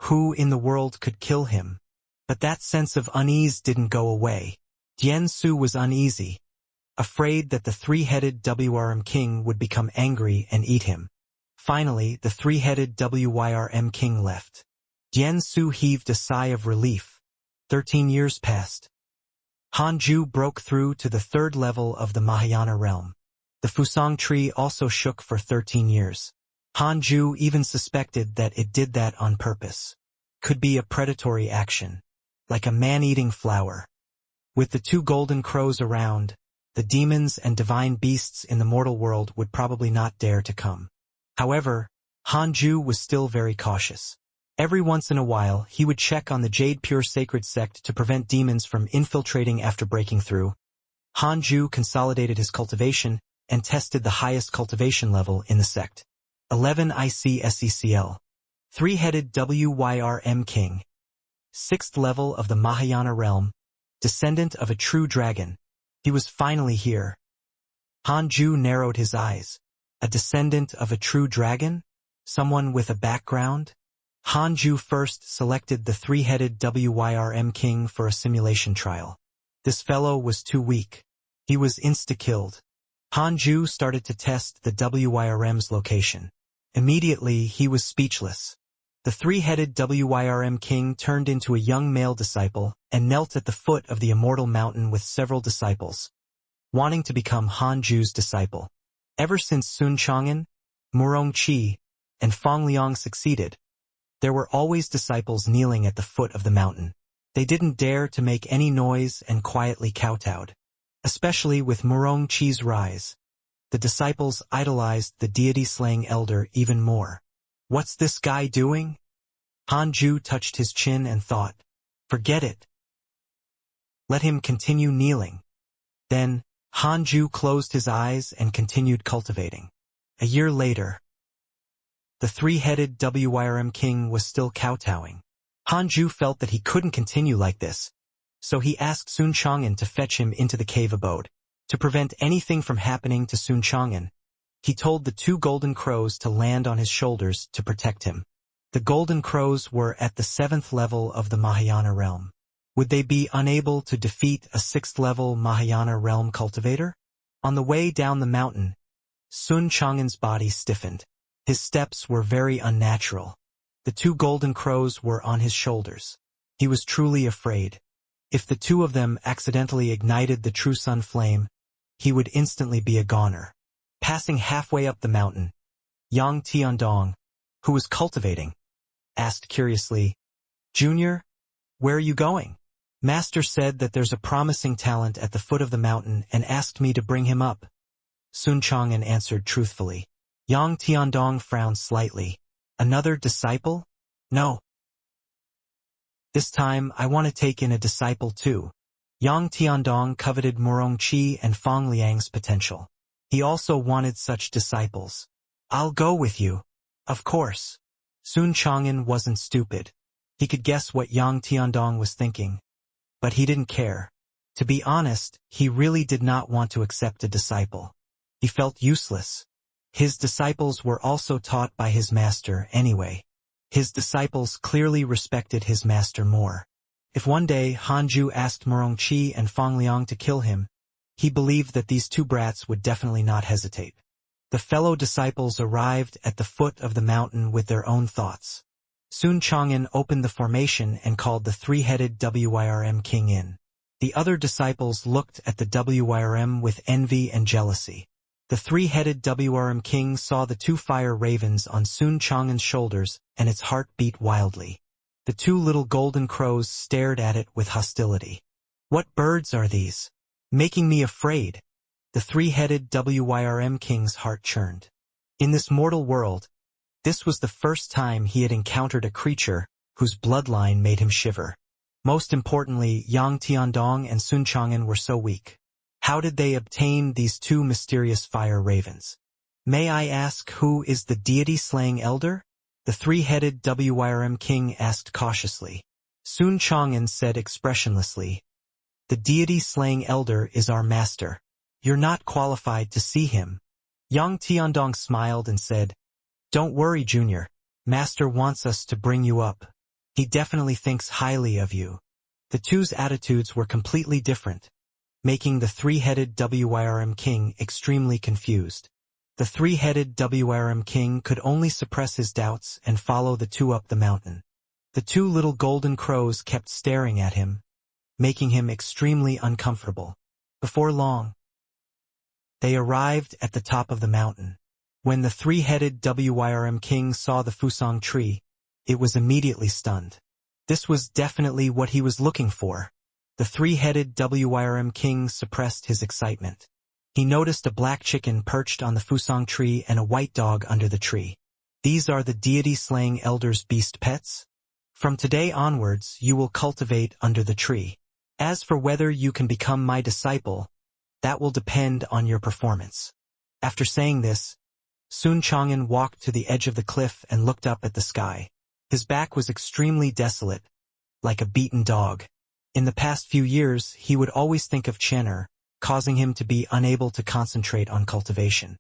Who in the world could kill him? But that sense of unease didn't go away. Dian Su was uneasy, afraid that the three-headed Wrm King would become angry and eat him. Finally, the three-headed Wrm King left. Dian Su heaved a sigh of relief. 13 years passed. Hanju broke through to the 3rd level of the Mahayana realm. The Fusong tree also shook for 13 years. Hanju even suspected that it did that on purpose. Could be a predatory action, like a man-eating flower. With the 2 golden crows around, the demons and divine beasts in the mortal world would probably not dare to come. However, Hanju was still very cautious. Every once in a while, he would check on the Jade Pure Sacred Sect to prevent demons from infiltrating after breaking through. Hanju consolidated his cultivation and tested the highest cultivation level in the sect. 11 ICSECL. Three-headed Wrm King. 6th level of the Mahayana realm. Descendant of a true dragon. He was finally here. Hanju narrowed his eyes. A descendant of a true dragon? Someone with a background? Hanju first selected the three-headed Wrm King for a simulation trial. This fellow was too weak. He was insta-killed. Hanju started to test the Wrm's location. Immediately, he was speechless. The three-headed Wrm King turned into a young male disciple and knelt at the foot of the Immortal Mountain with several disciples, wanting to become Hanju's disciple. Ever since Sun Chang'an, Murongqi, and Fang Liang succeeded, there were always disciples kneeling at the foot of the mountain. They didn't dare to make any noise and quietly kowtowed. Especially with Murongqi's rise, the disciples idolized the deity-slaying elder even more. What's this guy doing? Hanju touched his chin and thought, forget it. Let him continue kneeling. Then, Hanju closed his eyes and continued cultivating. A year later, the three-headed Wyrm king was still kowtowing. Hanju felt that he couldn't continue like this, so he asked Sun Chang'an to fetch him into the cave abode. To prevent anything from happening to Sun Chang'an, he told the two golden crows to land on his shoulders to protect him. The golden crows were at the 7th level of the Mahayana realm. Would they be unable to defeat a 6th-level Mahayana realm cultivator? On the way down the mountain, Sun Chang'an's body stiffened. His steps were very unnatural. The two golden crows were on his shoulders. He was truly afraid. If the two of them accidentally ignited the true sun flame, he would instantly be a goner. Passing halfway up the mountain, Yang Tiandong, who was cultivating, asked curiously, "Junior, where are you going?" "Master said that there's a promising talent at the foot of the mountain and asked me to bring him up," Sun Chang'an answered truthfully. Yang Tiandong frowned slightly. "Another disciple? No. This time I want to take in a disciple too." Yang Tiandong coveted Murongqi and Fang Liang's potential. He also wanted such disciples. "I'll go with you." "Of course." Sun Chang'an wasn't stupid. He could guess what Yang Tiandong was thinking. But he didn't care. To be honest, he really did not want to accept a disciple. He felt useless. His disciples were also taught by his master anyway. His disciples clearly respected his master more. If one day Hanju asked Murongqi and Fang Liang to kill him, he believed that these two brats would definitely not hesitate. The fellow disciples arrived at the foot of the mountain with their own thoughts. Sun Chang'an opened the formation and called the three-headed Wyrm king in. The other disciples looked at the Wyrm with envy and jealousy. The three-headed Wyrm king saw the two fire ravens on Sun Chang'an's shoulders, and its heart beat wildly. The two little golden crows stared at it with hostility. "What birds are these? Making me afraid." The three-headed Wyrm king's heart churned. In this mortal world, this was the first time he had encountered a creature whose bloodline made him shiver. Most importantly, Yang Tiandong and Sun Chang'an were so weak. How did they obtain these two mysterious fire ravens? "May I ask who is the deity-slaying elder?" the three-headed Wyrm king asked cautiously. Sun Chang'an said expressionlessly, "The deity-slaying elder is our master. You're not qualified to see him." Yang Tiandong smiled and said, "Don't worry, Junior. Master wants us to bring you up. He definitely thinks highly of you." The two's attitudes were completely different, making the three-headed Wyrm king extremely confused. The three-headed Wyrm king could only suppress his doubts and follow the two up the mountain. The two little golden crows kept staring at him, making him extremely uncomfortable. Before long, they arrived at the top of the mountain. When the three-headed Wyrm king saw the fusang tree, it was immediately stunned. This was definitely what he was looking for. The three-headed Wyrm king suppressed his excitement. He noticed a black chicken perched on the fusang tree and a white dog under the tree. "These are the deity-slaying elder's beast pets? From today onwards you will cultivate under the tree. As for whether you can become my disciple, that will depend on your performance." After saying this, Sun Chang'an walked to the edge of the cliff and looked up at the sky. His back was extremely desolate, like a beaten dog. In the past few years, he would always think of Qian'er, causing him to be unable to concentrate on cultivation.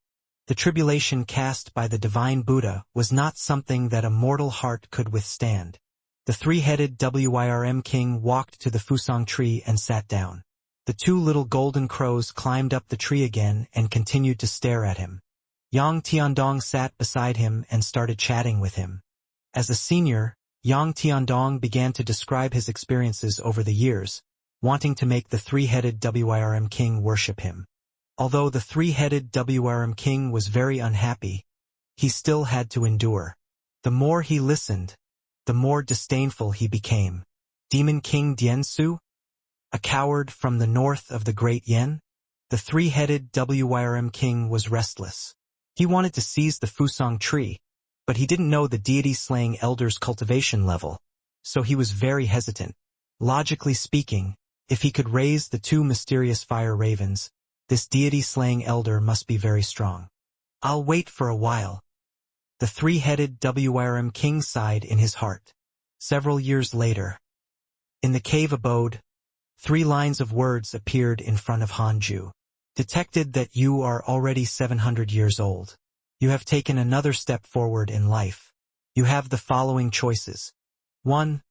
The tribulation cast by the divine Buddha was not something that a mortal heart could withstand. The three-headed Wyrm king walked to the fusang tree and sat down. The two little golden crows climbed up the tree again and continued to stare at him. Yang Tiandong sat beside him and started chatting with him. As a senior, Yang Tiandong began to describe his experiences over the years, wanting to make the three-headed Wyrm king worship him. Although the three-headed Wyrm king was very unhappy, he still had to endure. The more he listened, the more disdainful he became. Demon King Diansu? A coward from the north of the Great Yen? The three-headed Wyrm king was restless. He wanted to seize the fusang tree, but he didn't know the deity-slaying elder's cultivation level, so he was very hesitant. Logically speaking, if he could raise the two mysterious fire ravens, This deity-slaying elder must be very strong. I'll wait for a while. The three-headed WRM king sighed in his heart. Several years later, in the cave abode, 3 lines of words appeared in front of Hanju. Detected that you are already 700 years old. You have taken another step forward in life. You have the following choices. 1.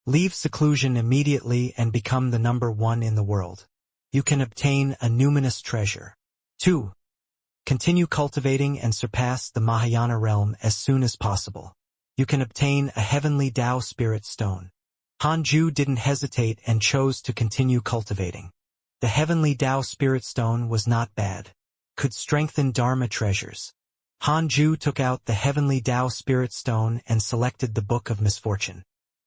Leave seclusion immediately and become the number 1 in the world. You can obtain a numinous treasure. 2. Continue cultivating and surpass the Mahayana realm as soon as possible. You can obtain a heavenly Tao spirit stone. Hanju didn't hesitate and chose to continue cultivating. The heavenly Tao spirit stone was not bad. Could strengthen Dharma treasures. Hanju took out the heavenly Tao spirit stone and selected the Book of Misfortune.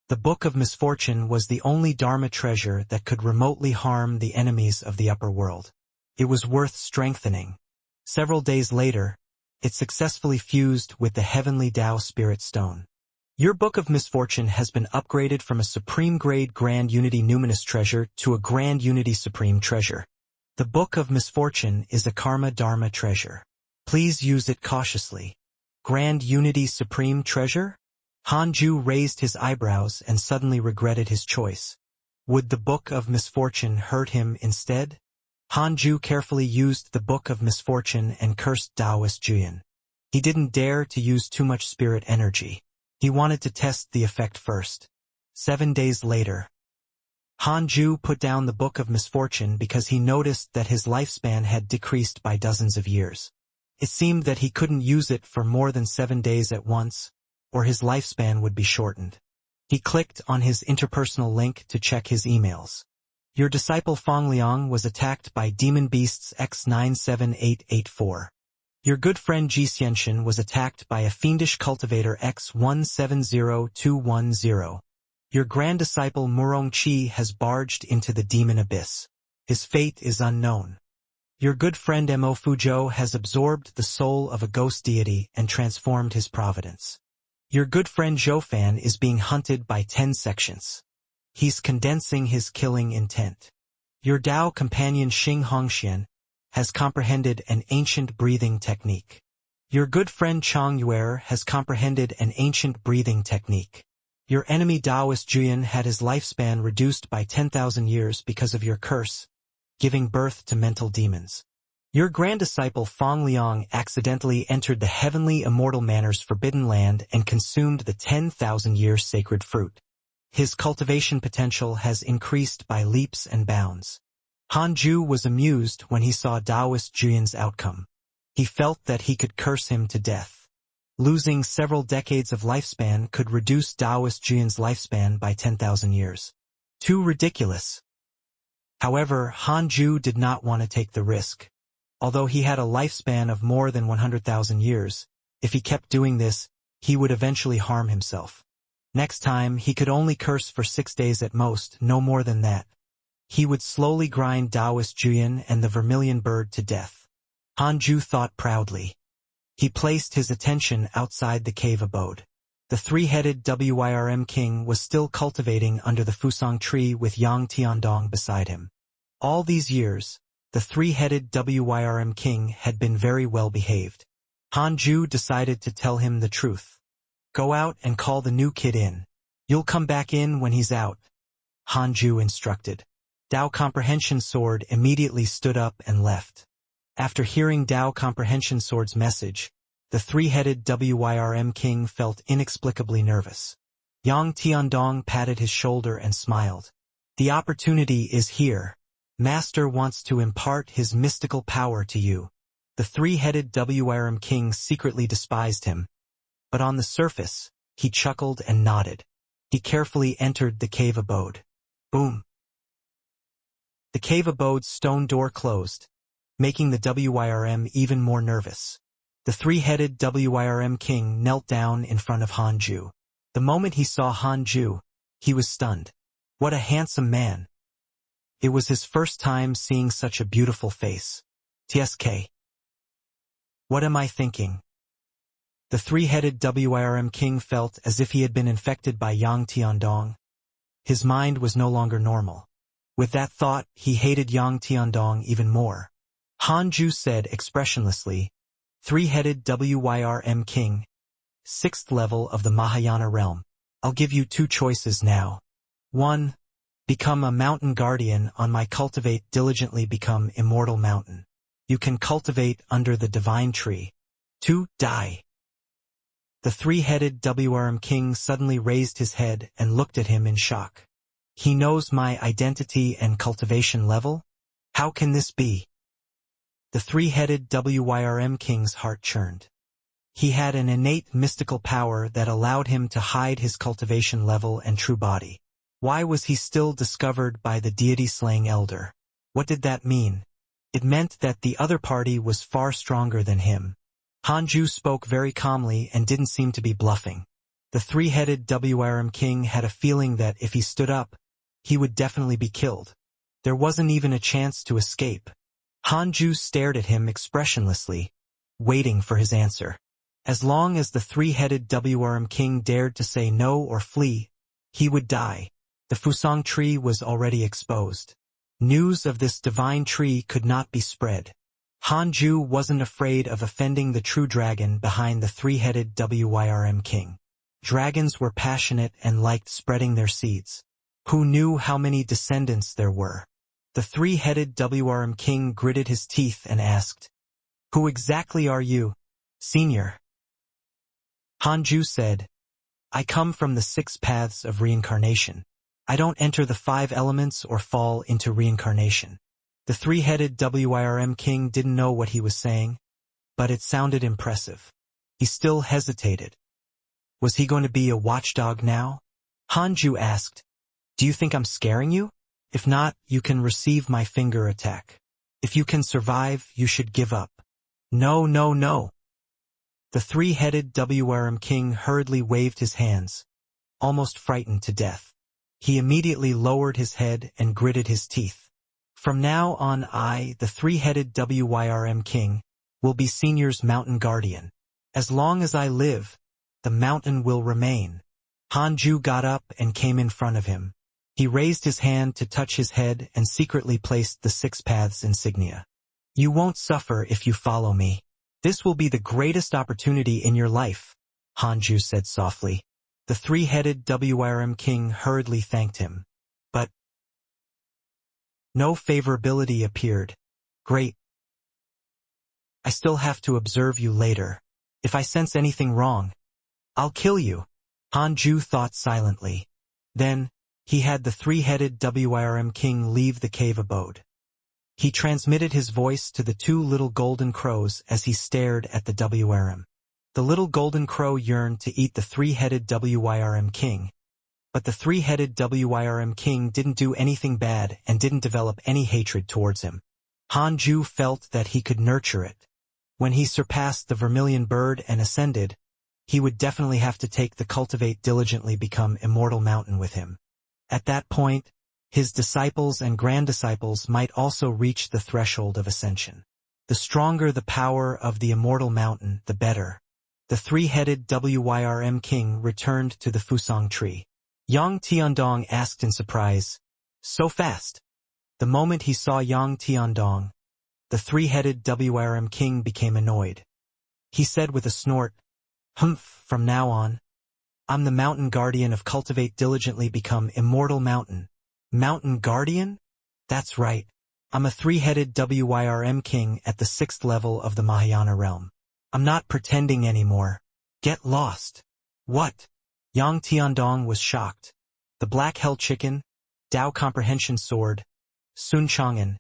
The Book of Misfortune was the only Dharma treasure that could remotely harm the enemies of the upper world. It was worth strengthening. Several days later, it successfully fused with the heavenly Tao spirit stone. Your Book of Misfortune has been upgraded from a Supreme Grade Grand Unity Numinous Treasure to a Grand Unity Supreme Treasure. The Book of Misfortune is a Karma Dharma treasure. Please use it cautiously. Grand Unity Supreme Treasure? Hanju raised his eyebrows and suddenly regretted his choice. Would the Book of Misfortune hurt him instead? Hanju carefully used the Book of Misfortune and cursed Taoist Juyan. He didn't dare to use too much spirit energy. He wanted to test the effect first. 7 days later, Hanju put down the Book of Misfortune because he noticed that his lifespan had decreased by dozens of years. It seemed that he couldn't use it for more than 7 days at once, or his lifespan would be shortened. He clicked on his interpersonal link to check his emails. Your disciple Fong Liang was attacked by demon beasts X97884. Your good friend Xianxia was attacked by a fiendish cultivator X170210. Your grand disciple Murong Qi has barged into the demon abyss. His fate is unknown. Your good friend Mo Fuzhou has absorbed the soul of a ghost deity and transformed his providence. Your good friend Zhou Fan is being hunted by 10 sections. He's condensing his killing intent. Your Dao companion Xing Hongxian has comprehended an ancient breathing technique. Your good friend Chang Yuer has comprehended an ancient breathing technique. Your enemy Taoist Juyan had his lifespan reduced by 10,000 years because of your curse, giving birth to mental demons. Your grand disciple Fong Liang accidentally entered the heavenly Immortal Manor's forbidden land and consumed the 10,000-year sacred fruit. His cultivation potential has increased by leaps and bounds. Hanju was amused when he saw Taoist Juyan's outcome. He felt that he could curse him to death. Losing several decades of lifespan could reduce Taoist Juyan's lifespan by 10,000 years. Too ridiculous. However, Hanju did not want to take the risk. Although he had a lifespan of more than 100,000 years, if he kept doing this, he would eventually harm himself. Next time, he could only curse for 6 days at most, no more than that. He would slowly grind Taoist Juyan and the vermilion bird to death. Hanju thought proudly. He placed his attention outside the cave abode. The three-headed WIRM king was still cultivating under the Fusang tree with Yang Tiandong beside him. All these years, the three-headed WIRM king had been very well behaved. Hanju decided to tell him the truth. Go out and call the new kid in. You'll come back in when he's out, Hanju instructed. Dao Comprehension Sword immediately stood up and left. After hearing Dao Comprehension Sword's message, the three-headed WIRM king felt inexplicably nervous. Yang Tiandong patted his shoulder and smiled. The opportunity is here. Master wants to impart his mystical power to you. The three-headed WIRM king secretly despised him. But on the surface, he chuckled and nodded. He carefully entered the cave abode. Boom! The cave abode's stone door closed, making the WIRM even more nervous. The three-headed WIRM king knelt down in front of Hanju. The moment he saw Hanju, he was stunned. What a handsome man! It was his first time seeing such a beautiful face. TSK. What am I thinking? The three-headed WIRM king felt as if he had been infected by Yang Tiandong. His mind was no longer normal. With that thought, he hated Yang Tiandong even more. Hanju said expressionlessly. Three-headed Wyrm king. 6th level of the Mahayana realm. I'll give you 2 choices now. 1. Become a mountain guardian on my cultivate diligently become immortal mountain. You can cultivate under the divine tree. 2. Die. The three-headed Wyrm king suddenly raised his head and looked at him in shock. He knows my identity and cultivation level? How can this be? The three-headed Wyrm king's heart churned. He had an innate mystical power that allowed him to hide his cultivation level and true body. Why was he still discovered by the deity-slaying elder? What did that mean? It meant that the other party was far stronger than him. Hanju spoke very calmly and didn't seem to be bluffing. The three-headed Wyrm king had a feeling that if he stood up, he would definitely be killed. There wasn't even a chance to escape. Hanju stared at him expressionlessly, waiting for his answer. As long as the three-headed Wyrm king dared to say no or flee, he would die. The Fusang tree was already exposed. News of this divine tree could not be spread. Hanju wasn't afraid of offending the true dragon behind the three-headed Wyrm king. Dragons were passionate and liked spreading their seeds. Who knew how many descendants there were? The three-headed Wyrm king gritted his teeth and asked, "Who exactly are you, senior?" Hanju said, "I come from the 6 paths of reincarnation. I don't enter the 5 elements or fall into reincarnation." The three-headed Wyrm king didn't know what he was saying, but it sounded impressive. He still hesitated. Was he going to be a watchdog now? Hanju asked, "Do you think I'm scaring you? If not, you can receive my finger attack. If you can survive, you should give up." "No, no, no." The three-headed Wyrm king hurriedly waved his hands, almost frightened to death. He immediately lowered his head and gritted his teeth. "From now on I, the three-headed Wyrm king, will be senior's mountain guardian. As long as I live, the mountain will remain." Hanju got up and came in front of him. He raised his hand to touch his head and secretly placed the 6 paths insignia. "You won't suffer if you follow me. This will be the greatest opportunity in your life," Hanju said softly. The three-headed Wyrm king hurriedly thanked him. But no favorability appeared. "Great. I still have to observe you later. If I sense anything wrong, I'll kill you," Hanju thought silently. Then, he had the three-headed Wyrm king leave the cave abode. He transmitted his voice to the 2 little golden crows as he stared at the Wyrm. The little golden crow yearned to eat the three-headed Wyrm king, but the three-headed Wyrm king didn't do anything bad and didn't develop any hatred towards him. Hanju felt that he could nurture it. When he surpassed the vermilion bird and ascended, he would definitely have to take the cultivate diligently become immortal mountain with him. At that point, his disciples and grand-disciples might also reach the threshold of ascension. The stronger the power of the immortal mountain, the better. The three-headed Wyrm king returned to the Fusang tree. Yang Tiandong asked in surprise, "So fast?" The moment he saw Yang Tiandong, the three-headed Wyrm king became annoyed. He said with a snort, "Humph, from now on, I'm the mountain guardian of cultivate diligently become immortal mountain." "Mountain guardian?" "That's right. I'm a three-headed Wyrm king at the 6th level of the Mahayana realm. I'm not pretending anymore. Get lost." "What?" Yang Tiandong was shocked. The black hell chicken, Tao comprehension sword, Sun Chang'an,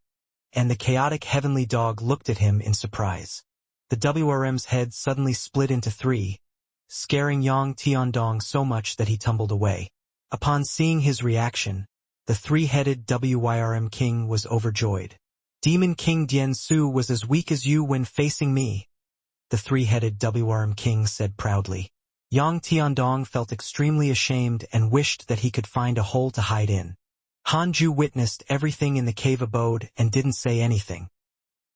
and the chaotic heavenly dog looked at him in surprise. The Wyrm's head suddenly split into 3, scaring Yang Tiandong so much that he tumbled away. Upon seeing his reaction, the three-headed Wyrm king was overjoyed. "Demon King Dian Su was as weak as you when facing me," the three-headed Wyrm king said proudly. Yang Tiandong felt extremely ashamed and wished that he could find a hole to hide in. Hanju witnessed everything in the cave abode and didn't say anything.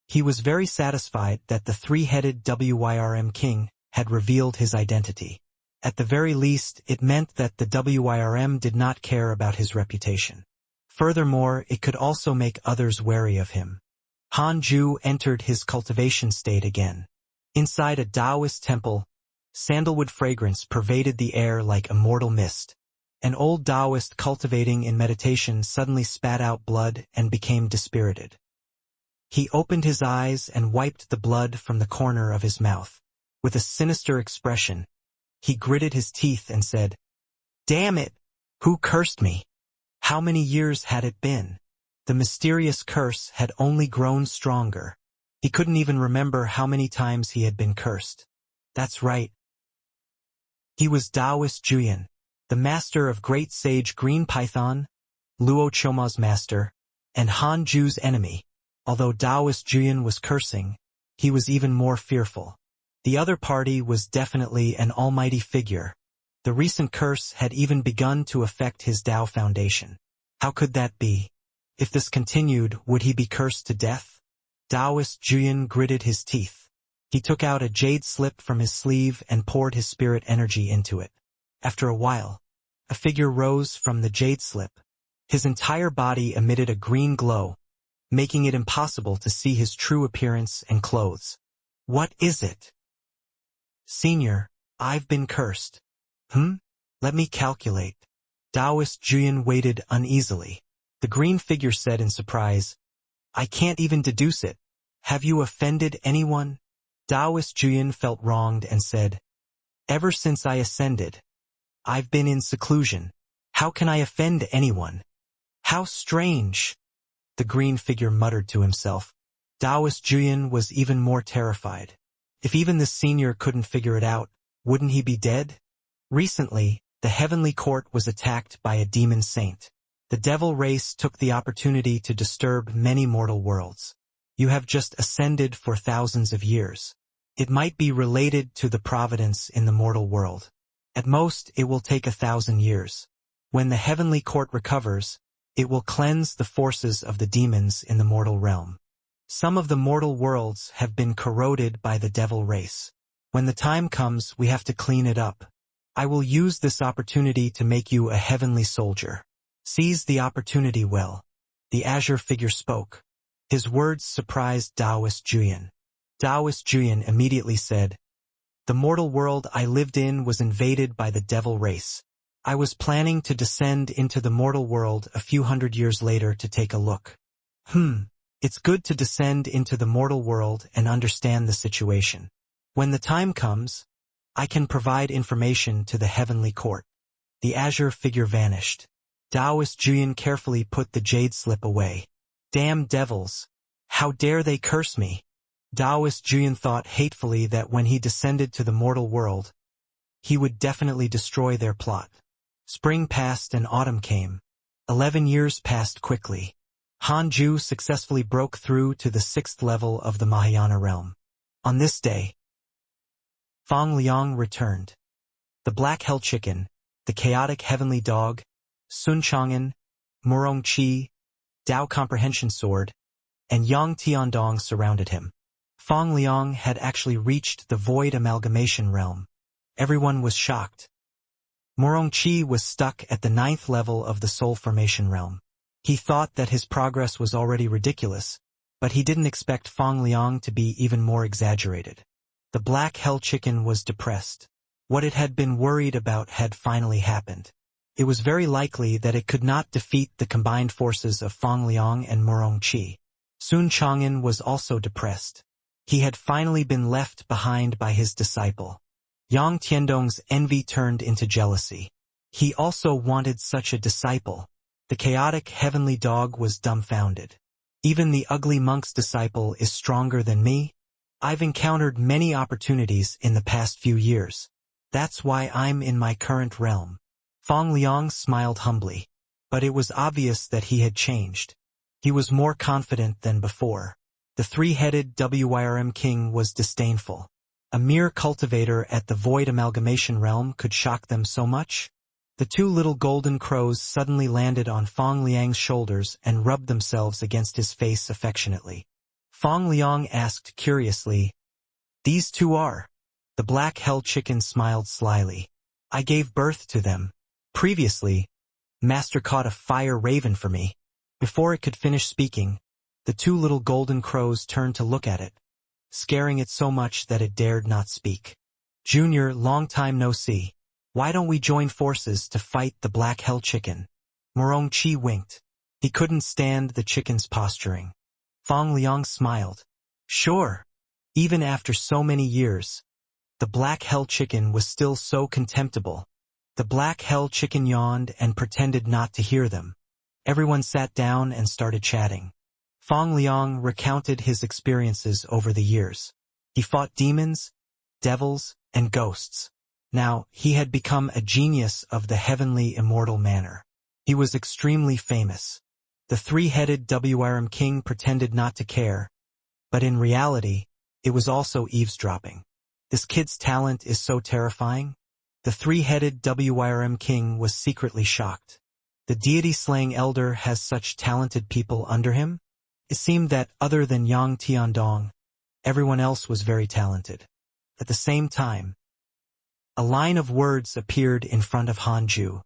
He was very satisfied that the three-headed Wyrm king had revealed his identity. At the very least, it meant that the Wyrm did not care about his reputation. Furthermore, it could also make others wary of him. Han Ju entered his cultivation state again. Inside a Taoist temple, sandalwood fragrance pervaded the air like immortal mist. An old Taoist cultivating in meditation suddenly spat out blood and became dispirited. He opened his eyes and wiped the blood from the corner of his mouth. With a sinister expression, he gritted his teeth and said, "Damn it! Who cursed me? How many years had it been?" The mysterious curse had only grown stronger. He couldn't even remember how many times he had been cursed. That's right. He was Taoist Juyan, the master of great sage Green Python, Luo Choma's master, and Han Ju's enemy. Although Taoist Juyan was cursing, he was even more fearful. The other party was definitely an almighty figure. The recent curse had even begun to affect his Tao foundation. How could that be? If this continued, would he be cursed to death? Taoist Juyan gritted his teeth. He took out a jade slip from his sleeve and poured his spirit energy into it. After a while, a figure rose from the jade slip. His entire body emitted a green glow, making it impossible to see his true appearance and clothes. What is it? Senior, I've been cursed. Let me calculate. Taoist Juyan waited uneasily. The green figure said in surprise, "I can't even deduce it. Have you offended anyone?" Taoist Juyan felt wronged and said, "Ever since I ascended, I've been in seclusion. How can I offend anyone? How strange." The green figure muttered to himself. Taoist Juyan was even more terrified. If even the senior couldn't figure it out, wouldn't he be dead? Recently, the heavenly court was attacked by a demon saint. The devil race took the opportunity to disturb many mortal worlds. You have just ascended for thousands of years. It might be related to the providence in the mortal world. At most, it will take 1,000 years. When the heavenly court recovers, it will cleanse the forces of the demons in the mortal realm. Some of the mortal worlds have been corroded by the devil race. When the time comes, we have to clean it up. I will use this opportunity to make you a heavenly soldier. Seize the opportunity well. The azure figure spoke. His words surprised Taoist Juyan. Taoist Juyan immediately said, "The mortal world I lived in was invaded by the devil race. I was planning to descend into the mortal world a few hundred years later to take a look." It's good to descend into the mortal world and understand the situation. When the time comes, I can provide information to the heavenly court. The azure figure vanished. Taoist Juyan carefully put the jade slip away. Damn devils! How dare they curse me? Taoist Juyan thought hatefully that when he descended to the mortal world, he would definitely destroy their plot. Spring passed and autumn came. 11 years passed quickly. Han Ju successfully broke through to the 6th level of the Mahayana realm. On this day, Fang Liang returned. The black hell chicken, the chaotic heavenly dog, Sun Chang'an, Murong Qi, Dao Comprehension Sword, and Yang Tiandong surrounded him. Fang Liang had actually reached the void amalgamation realm. Everyone was shocked. Murong Qi was stuck at the 9th level of the soul formation realm. He thought that his progress was already ridiculous, but he didn't expect Fang Liang to be even more exaggerated. The black hell chicken was depressed. What it had been worried about had finally happened. It was very likely that it could not defeat the combined forces of Fang Liang and Murong Qi. Sun Chang'an was also depressed. He had finally been left behind by his disciple. Yang Tiandong's envy turned into jealousy. He also wanted such a disciple. The chaotic heavenly dog was dumbfounded. Even the ugly monk's disciple is stronger than me? I've encountered many opportunities in the past few years. That's why I'm in my current realm. Fang Liang smiled humbly, but it was obvious that he had changed. He was more confident than before. The three-headed WYRM king was disdainful. A mere cultivator at the void amalgamation realm could shock them so much? The two little golden crows suddenly landed on Fang Liang's shoulders and rubbed themselves against his face affectionately. Fang Liang asked curiously, "These two are?" The black hell chicken smiled slyly. "I gave birth to them. Previously, Master caught a fire raven for me." Before it could finish speaking, The two little golden crows turned to look at it, scaring it so much that it dared not speak. "Junior, long time no see. Why don't we join forces to fight the black hell chicken?" Morongchi winked. He couldn't stand the chicken's posturing. Fong Liang smiled. "Sure." Even after so many years, the black hell chicken was still so contemptible. The black hell chicken yawned and pretended not to hear them. Everyone sat down and started chatting. Fong Liang recounted his experiences over the years. He fought demons, devils, and ghosts. Now, he had become a genius of the heavenly immortal manner. He was extremely famous. The three-headed WRM king pretended not to care, but in reality, it was also eavesdropping. This kid's talent is so terrifying. The three-headed WRM king was secretly shocked. The deity-slaying elder has such talented people under him? It seemed that other than Yang Tiandong, everyone else was very talented. At the same time, a line of words appeared in front of Hanju.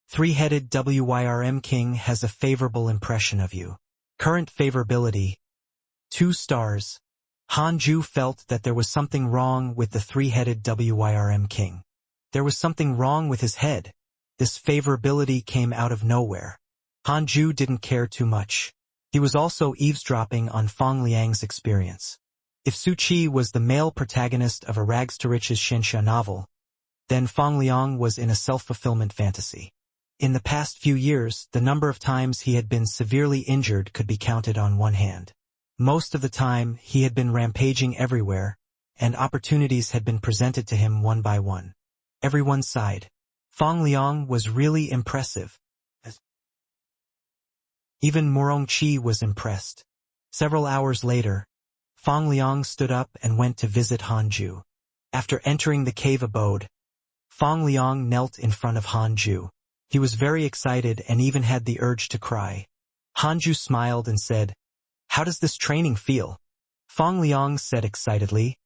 "Three-headed WYRM king has a favorable impression of you. Current favorability, 2 stars. Hanju felt that there was something wrong with the three-headed WYRM king. There was something wrong with his head. This favorability came out of nowhere. Hanju didn't care too much. He was also eavesdropping on Fong Liang's experience. If Su Qi was the male protagonist of a rags-to-riches Xianxia novel, then Fong Liang was in a self-fulfillment fantasy. In the past few years, the number of times he had been severely injured could be counted on one hand. Most of the time, he had been rampaging everywhere, and opportunities had been presented to him one by one. Everyone sighed. Fong Liang was really impressive. Even Morongchi was impressed. Several hours later, Fong Liang stood up and went to visit Hanju. After entering the cave abode, Fong Liang knelt in front of Hanju. He was very excited and even had the urge to cry. Hanju smiled and said, "How does this training feel?" Fong Liang said excitedly,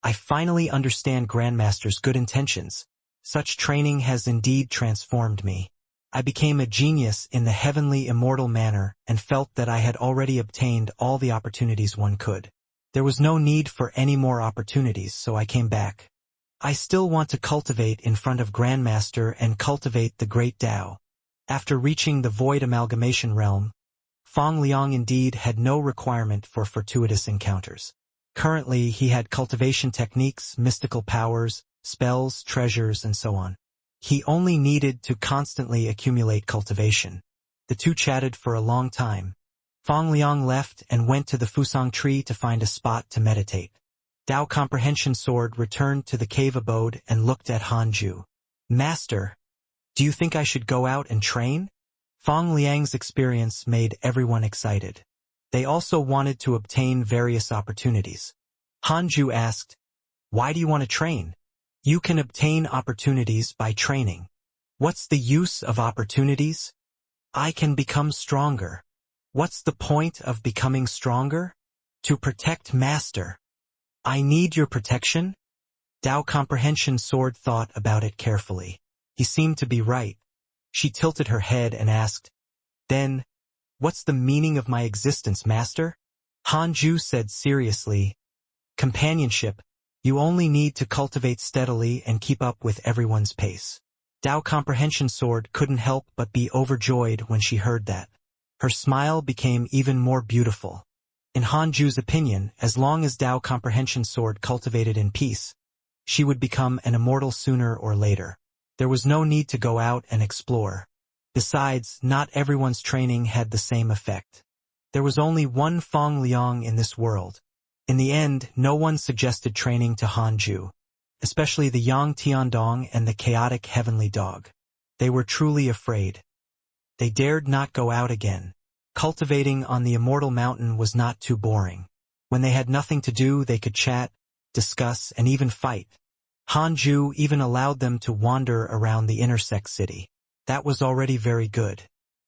"I finally understand Grandmaster's good intentions. Such training has indeed transformed me. I became a genius in the heavenly immortal manner and felt that I had already obtained all the opportunities one could. There was no need for any more opportunities, so I came back. I still want to cultivate in front of Grandmaster and cultivate the great Tao." After reaching the void amalgamation realm, Fong Liang indeed had no requirement for fortuitous encounters. Currently, he had cultivation techniques, mystical powers, spells, treasures, and so on. He only needed to constantly accumulate cultivation. The two chatted for a long time. Fong Liang left and went to the Fusang tree to find a spot to meditate. Dao Comprehension Sword returned to the cave abode and looked at Hanju. "Master, do you think I should go out and train?" Fong Liang's experience made everyone excited. They also wanted to obtain various opportunities. Hanju asked, "Why do you want to train?" "You can obtain opportunities by training." "What's the use of opportunities?" "I can become stronger." "What's the point of becoming stronger?" "To protect Master." "I need your protection?" Dao Comprehension Sword thought about it carefully. He seemed to be right. She tilted her head and asked, "Then, what's the meaning of my existence, Master?" Hanju said seriously, "Companionship. You only need to cultivate steadily and keep up with everyone's pace." Dao Comprehension Sword couldn't help but be overjoyed when she heard that. Her smile became even more beautiful. In Hanju's opinion, as long as Dao Comprehension Sword cultivated in peace, she would become an immortal sooner or later. There was no need to go out and explore. Besides, not everyone's training had the same effect. There was only one Fong Liang in this world. In the end, no one suggested training to Hanju, especially the Yang Tiandong and the chaotic heavenly dog. They were truly afraid. They dared not go out again. Cultivating on the immortal mountain was not too boring. When they had nothing to do, they could chat, discuss, and even fight. Hanju even allowed them to wander around the intersect city. That was already very good.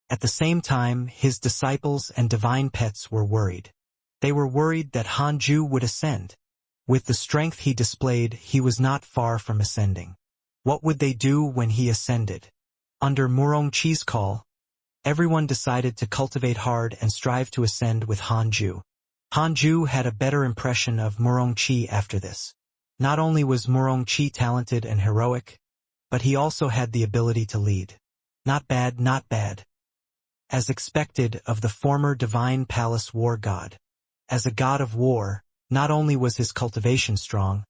At the same time, his disciples and divine pets were worried. They were worried that Hanju would ascend. With the strength he displayed, he was not far from ascending. What would they do when he ascended? Under Murongchi's call, Everyone decided to cultivate hard and strive to ascend with Hanju. Hanju had a better impression of Murongqi after this. Not only was Murongqi talented and heroic, but he also had the ability to lead. Not bad, not bad. As expected of the former divine palace war god. As a god of war, not only was his cultivation strong,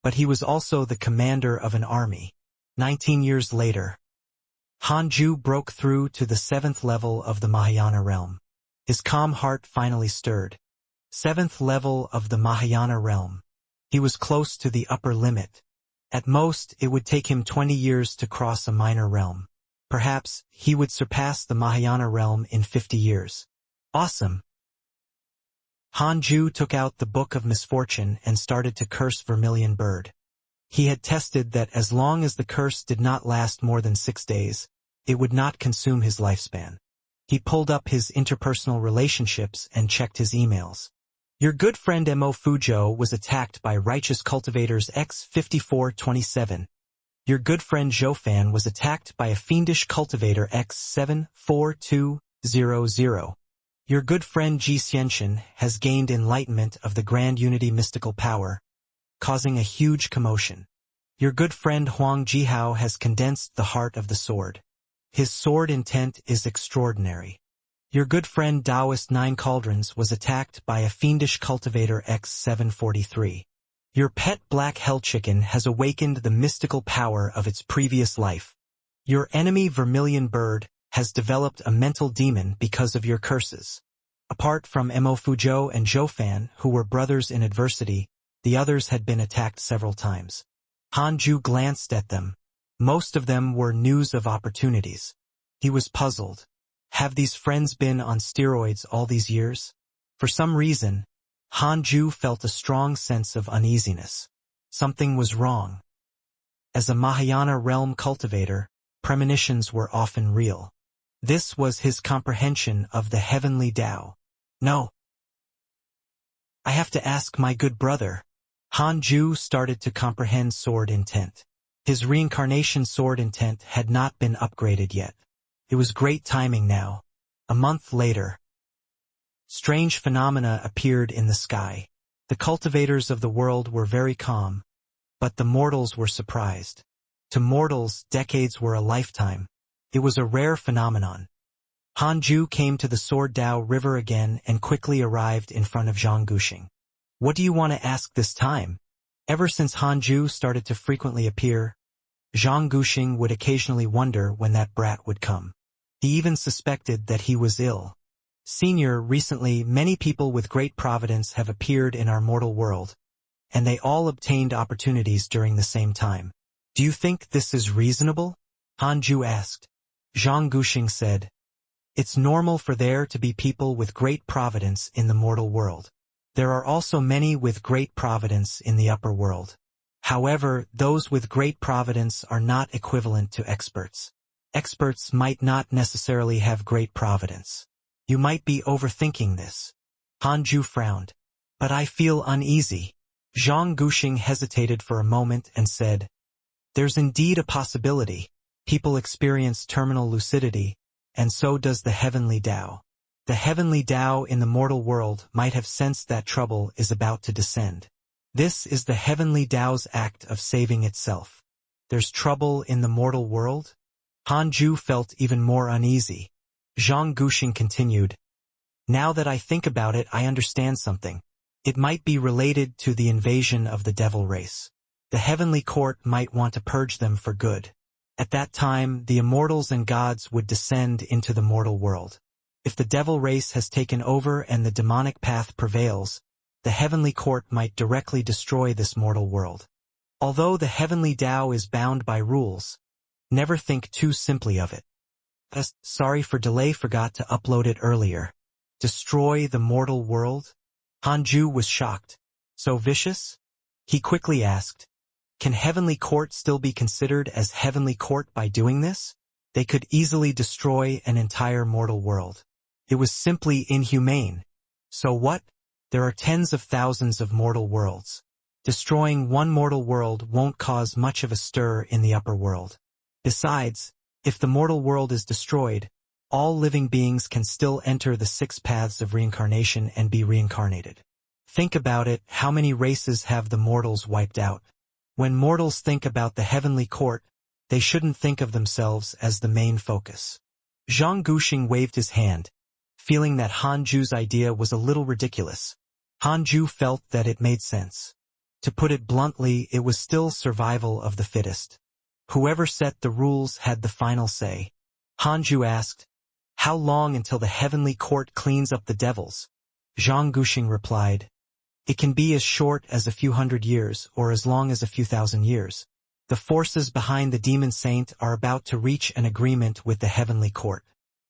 but he was also the commander of an army. 19 years later, Hanju broke through to the 7th level of the Mahayana realm. His calm heart finally stirred. 7th level of the Mahayana realm. He was close to the upper limit. At most, it would take him 20 years to cross a minor realm. Perhaps, he would surpass the Mahayana realm in 50 years. Awesome! Hanju took out the Book of Misfortune and started to curse Vermilion Bird. He had tested that as long as the curse did not last more than 6 days, it would not consume his lifespan. He pulled up his interpersonal relationships and checked his emails. Your good friend Mo Fujo was attacked by righteous cultivators X5427. Your good friend Zhoufan was attacked by a fiendish cultivator X74200. Your good friend Xianxia has gained enlightenment of the grand unity mystical power, causing a huge commotion. Your good friend Huang Jihao has condensed the heart of the sword. His sword intent is extraordinary. Your good friend Taoist Nine Cauldrons was attacked by a fiendish cultivator X743. Your pet black hell chicken has awakened the mystical power of its previous life. Your enemy Vermilion Bird has developed a mental demon because of your curses. Apart from Mo Fujo and Zhoufan, who were brothers in adversity, the others had been attacked several times. Hanju glanced at them. Most of them were news of opportunities. He was puzzled. Have these friends been on steroids all these years? For some reason, Hanju felt a strong sense of uneasiness. Something was wrong. As a Mahayana realm cultivator, premonitions were often real. This was his comprehension of the heavenly Tao. No. I have to ask my good brother. Hanju started to comprehend sword intent. His reincarnation sword intent had not been upgraded yet. It was great timing now. A month later, strange phenomena appeared in the sky. The cultivators of the world were very calm, but the mortals were surprised. To mortals, decades were a lifetime. It was a rare phenomenon. Hanju came to the Sword Dao River again and quickly arrived in front of Zhang Guxing. What do you want to ask this time? Ever since Hanju started to frequently appear, Zhang Guxing would occasionally wonder when that brat would come. He even suspected that he was ill. Senior, recently many people with great providence have appeared in our mortal world, and they all obtained opportunities during the same time. Do you think this is reasonable? Hanju asked. Zhang Guxing said, it's normal for there to be people with great providence in the mortal world. There are also many with great providence in the upper world. However, those with great providence are not equivalent to experts. Experts might not necessarily have great providence. You might be overthinking this. Hanju frowned. But I feel uneasy. Zhang Guxing hesitated for a moment and said, there's indeed a possibility. People experience terminal lucidity, and so does the heavenly Tao. The heavenly Tao in the mortal world might have sensed that trouble is about to descend. This is the heavenly Tao's act of saving itself. There's trouble in the mortal world? Hanju felt even more uneasy. Zhang Guxing continued, now that I think about it, I understand something. It might be related to the invasion of the devil race. The heavenly court might want to purge them for good. At that time, the immortals and gods would descend into the mortal world. If the devil race has taken over and the demonic path prevails, the heavenly court might directly destroy this mortal world. Although the heavenly Tao is bound by rules, never think too simply of it. Sorry for delay, forgot to upload it earlier. Destroy the mortal world? Hanju was shocked. So vicious? He quickly asked, can heavenly court still be considered as heavenly court by doing this? They could easily destroy an entire mortal world. It was simply inhumane. So what? There are tens of thousands of mortal worlds. Destroying one mortal world won't cause much of a stir in the upper world. Besides, if the mortal world is destroyed, All living beings can still enter the 6 paths of reincarnation and be reincarnated. Think about it, how many races have the mortals wiped out? When mortals think about the heavenly court, they shouldn't think of themselves as the main focus. Zhang Guxing waved his hand, feeling that Han Ju's idea was a little ridiculous. Han Ju felt that it made sense. To put it bluntly, it was still survival of the fittest. Whoever set the rules had the final say. Han Ju asked, "How long until the heavenly court cleans up the devils?" Zhang Guxing replied, "It can be as short as a few hundred years or as long as a few thousand years. The forces behind the demon saint are about to reach an agreement with the heavenly court.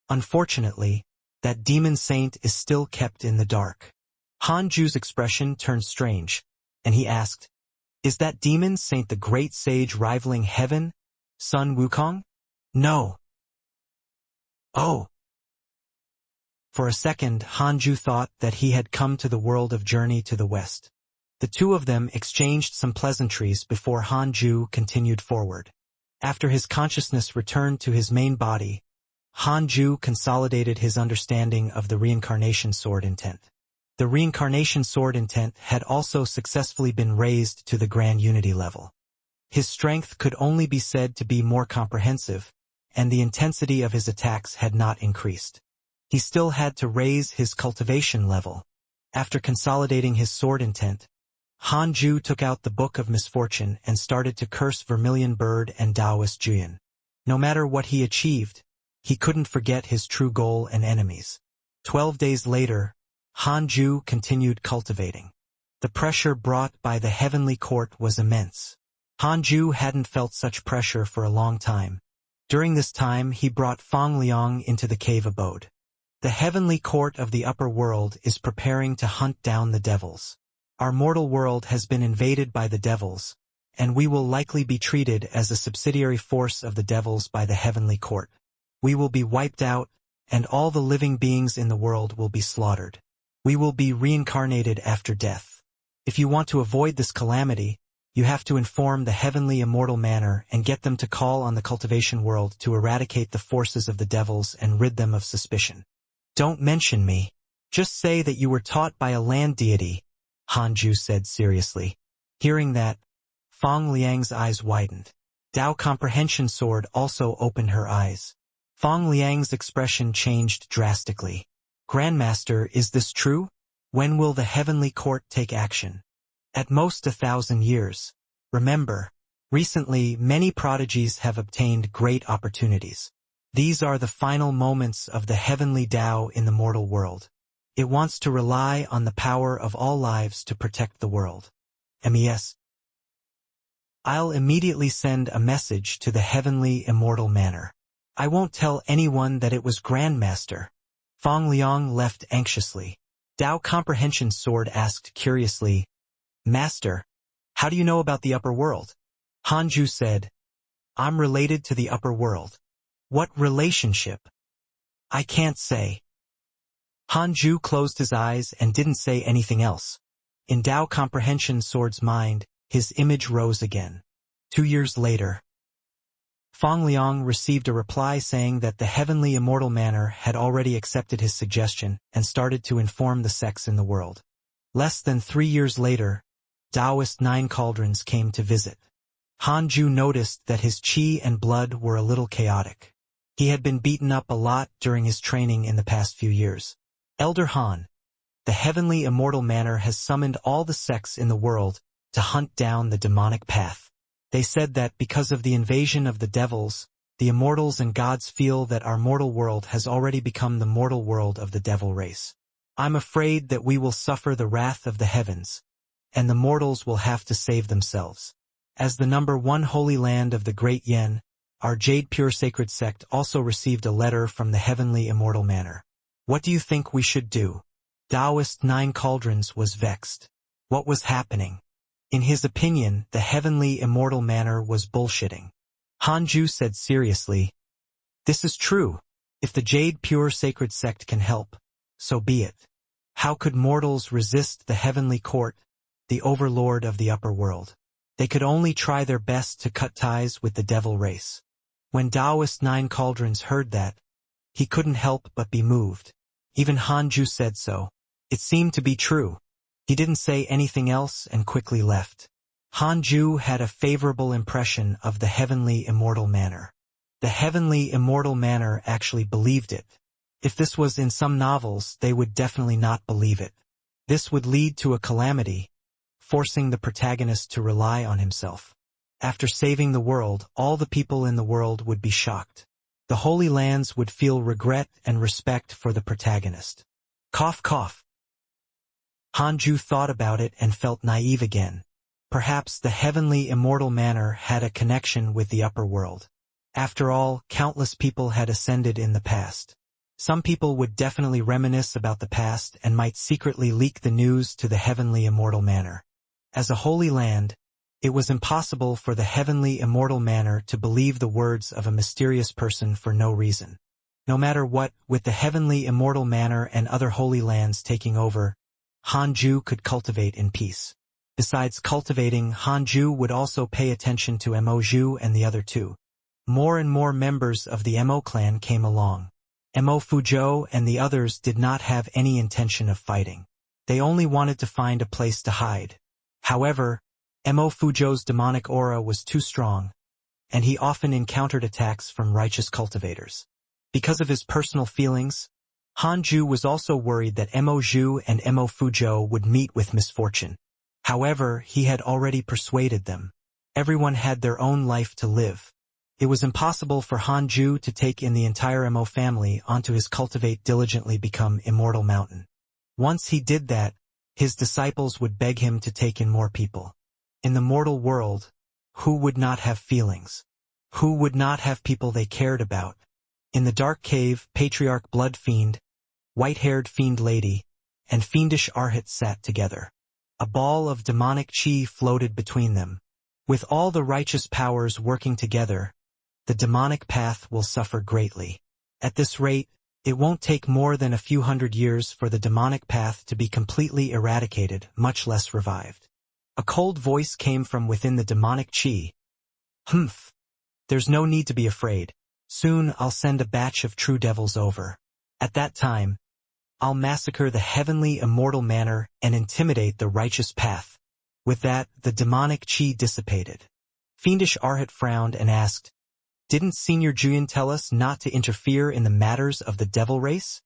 Unfortunately, that demon saint is still kept in the dark." Han Ju's expression turned strange, and he asked, "Is that demon saint the great sage rivaling heaven, Sun Wukong?" "No." "Oh." For a second, Han Ju thought that he had come to the world of Journey to the West. The two of them exchanged some pleasantries before Han Ju continued forward. After his consciousness returned to his main body, Han Ju consolidated his understanding of the Reincarnation sword intent. The Reincarnation sword intent had also successfully been raised to the Grand Unity level. His strength could only be said to be more comprehensive, and the intensity of his attacks had not increased. He still had to raise his cultivation level. After consolidating his sword intent, Han Ju took out the Book of Misfortune and started to curse Vermilion Bird and Taoist Juyan. No matter what he achieved, he couldn't forget his true goal and enemies. 12 days later, Han Ju continued cultivating. The pressure brought by the heavenly court was immense. Han Ju hadn't felt such pressure for a long time. During this time, he brought Fang Liang into the cave abode. The heavenly court of the upper world is preparing to hunt down the devils. Our mortal world has been invaded by the devils, and we will likely be treated as a subsidiary force of the devils by the heavenly court. We will be wiped out, and all the living beings in the world will be slaughtered. We will be reincarnated after death. If you want to avoid this calamity, you have to inform the heavenly immortal manner and get them to call on the cultivation world to eradicate the forces of the devils and rid them of suspicion. Don't mention me. Just say that you were taught by a land deity, Han Ju said seriously. Hearing that, Fang Liang's eyes widened. Dao Comprehension Sword also opened her eyes. Fang Liang's expression changed drastically. Grandmaster, is this true? When will the heavenly court take action? At most 1,000 years. Remember, recently many prodigies have obtained great opportunities. These are the final moments of the heavenly Tao in the mortal world. It wants to rely on the power of all lives to protect the world. MES. I'll immediately send a message to the heavenly immortal manor. I won't tell anyone that it was Grandmaster. Fang Liang left anxiously. Dao Comprehension Sword asked curiously, "Master, how do you know about the upper world?" Han Ju said, "I'm related to the upper world." "What relationship?" "I can't say." Han Ju closed his eyes and didn't say anything else. In Dao Comprehension Sword's mind, his image rose again. 2 years later, Fang Liang received a reply saying that the heavenly immortal manor had already accepted his suggestion and started to inform the sects in the world. Less than 3 years later, Taoist 9 cauldrons came to visit. Han Ju noticed that his qi and blood were a little chaotic. He had been beaten up a lot during his training in the past few years. Elder Han, the heavenly immortal manor has summoned all the sects in the world to hunt down the demonic path. They said that because of the invasion of the devils, the immortals and gods feel that our mortal world has already become the mortal world of the devil race. I'm afraid that we will suffer the wrath of the heavens, and the mortals will have to save themselves. As the #1 holy land of the Great Yen, our Jade Pure Sacred Sect also received a letter from the heavenly immortal manor. What do you think we should do? Taoist 9 cauldrons was vexed. What was happening? In his opinion, the heavenly immortal manor was bullshitting. Han Ju said seriously, "This is true. If the Jade Pure Sacred Sect can help, so be it. How could mortals resist the heavenly court, the overlord of the upper world? They could only try their best to cut ties with the devil race." When Taoist 9 cauldrons heard that, He couldn't help but be moved. Even Hanju said so. It seemed to be true. He didn't say anything else and quickly left. Hanju had a favorable impression of the heavenly immortal manor. The heavenly immortal manor actually believed it. If this was in some novels, they would definitely not believe it. This would lead to a calamity, forcing the protagonist to rely on himself. After saving the world, all the people in the world would be shocked. The Holy Lands would feel regret and respect for the protagonist. Cough, cough. Hanju thought about it and felt naive again. Perhaps the heavenly immortal manor had a connection with the upper world. After all, countless people had ascended in the past. Some people would definitely reminisce about the past and might secretly leak the news to the heavenly immortal manor. As a holy land, it was impossible for the heavenly immortal manor to believe the words of a mysterious person for no reason. No matter what, with the heavenly immortal manor and other holy lands taking over, Hanju could cultivate in peace. Besides cultivating, Hanju would also pay attention to Moju and the other two. More and more members of the Mo clan came along. Mo Fuzhou and the others did not have any intention of fighting. They only wanted to find a place to hide. However, Mo Fuzhou's demonic aura was too strong, and he often encountered attacks from righteous cultivators. Because of his personal feelings, Hanju was also worried that Mo Zhu and Mo Fuzhou would meet with misfortune. However, he had already persuaded them. Everyone had their own life to live. It was impossible for Hanju to take in the entire Mo family onto his cultivate diligently become immortal mountain. Once he did that, his disciples would beg him to take in more people. In the mortal world, who would not have feelings? Who would not have people they cared about? In the dark cave, Patriarch Blood Fiend, white-haired Fiend Lady, and Fiendish Arhat sat together. A ball of demonic chi floated between them. With all the righteous powers working together, the demonic path will suffer greatly. At this rate, it won't take more than a few hundred years for the demonic path to be completely eradicated, much less revived. A cold voice came from within the demonic chi. Humph. There's no need to be afraid. Soon I'll send a batch of true devils over. At that time, I'll massacre the heavenly immortal manor and intimidate the righteous path. With that, the demonic chi dissipated. Fiendish Arhat frowned and asked, "Didn't Senior Juyin tell us not to interfere in the matters of the devil race?"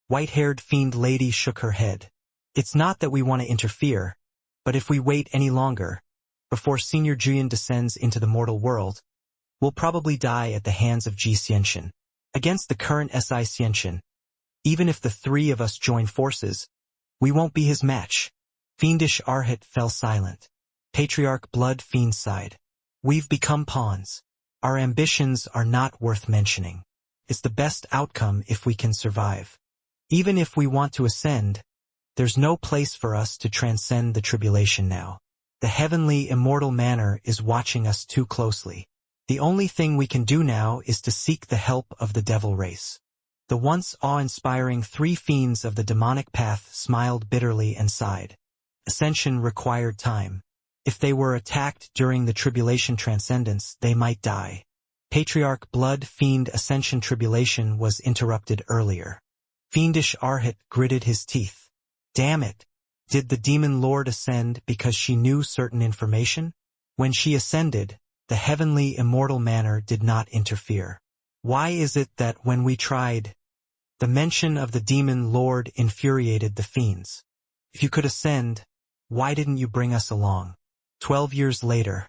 White-haired Fiend Lady shook her head. "It's not that we want to interfere, but if we wait any longer, before Senior Juyin descends into the mortal world, we'll probably die at the hands of Xianxia. Against the current Xianxia, even if the three of us join forces, we won't be his match." Fiendish Arhat fell silent. Patriarch Blood Fiend sighed. "We've become pawns. Our ambitions are not worth mentioning. It's the best outcome if we can survive. Even if we want to ascend, there's no place for us to transcend the tribulation now. The heavenly immortal manor is watching us too closely. The only thing we can do now is to seek the help of the devil race." The once awe-inspiring three fiends of the demonic path smiled bitterly and sighed. Ascension required time. If they were attacked during the tribulation transcendence, they might die. Patriarch Blood Fiend Ascension Tribulation was interrupted earlier. Fiendish Arhat gritted his teeth. Damn it! Did the Demon Lord ascend because she knew certain information? When she ascended, the heavenly immortal manor did not interfere. Why is it that when we tried, the mention of the Demon Lord infuriated the fiends? If you could ascend, why didn't you bring us along? 12 years later,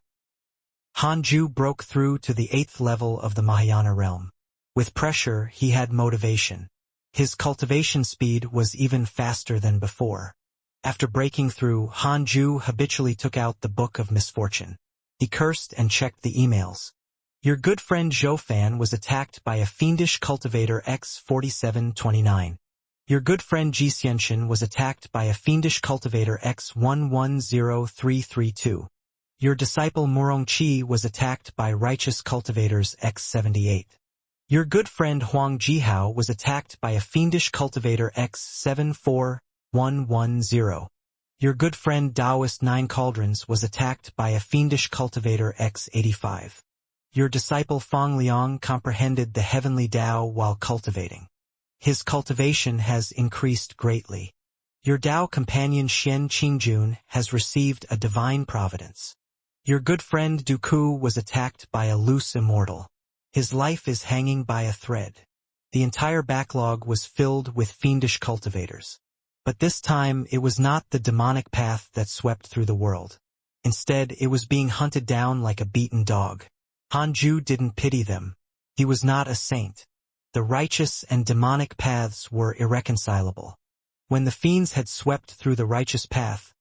Hanju broke through to the 8th level of the Mahayana realm. With pressure, he had motivation. His cultivation speed was even faster than before. After breaking through, Hanju habitually took out the Book of Misfortune. He cursed and checked the emails. Your good friend Zhou was attacked by a fiendish cultivator X4729. Your good friend Xianxia was attacked by a fiendish cultivator X110332. Your disciple Murongqi was attacked by righteous cultivators X78. Your good friend Huang Jihao was attacked by a fiendish cultivator X74110. Your good friend Taoist Nine Cauldrons was attacked by a fiendish cultivator X85. Your disciple Feng Liang comprehended the heavenly Tao while cultivating. His cultivation has increased greatly. Your Dao companion Xian Qingjun has received a divine providence. Your good friend Dooku was attacked by a loose immortal. His life is hanging by a thread. The entire backlog was filled with fiendish cultivators. But this time it was not the demonic path that swept through the world. Instead, it was being hunted down like a beaten dog. Hanju didn't pity them. He was not a saint. The righteous and demonic paths were irreconcilable. When the fiends had swept through the righteous path,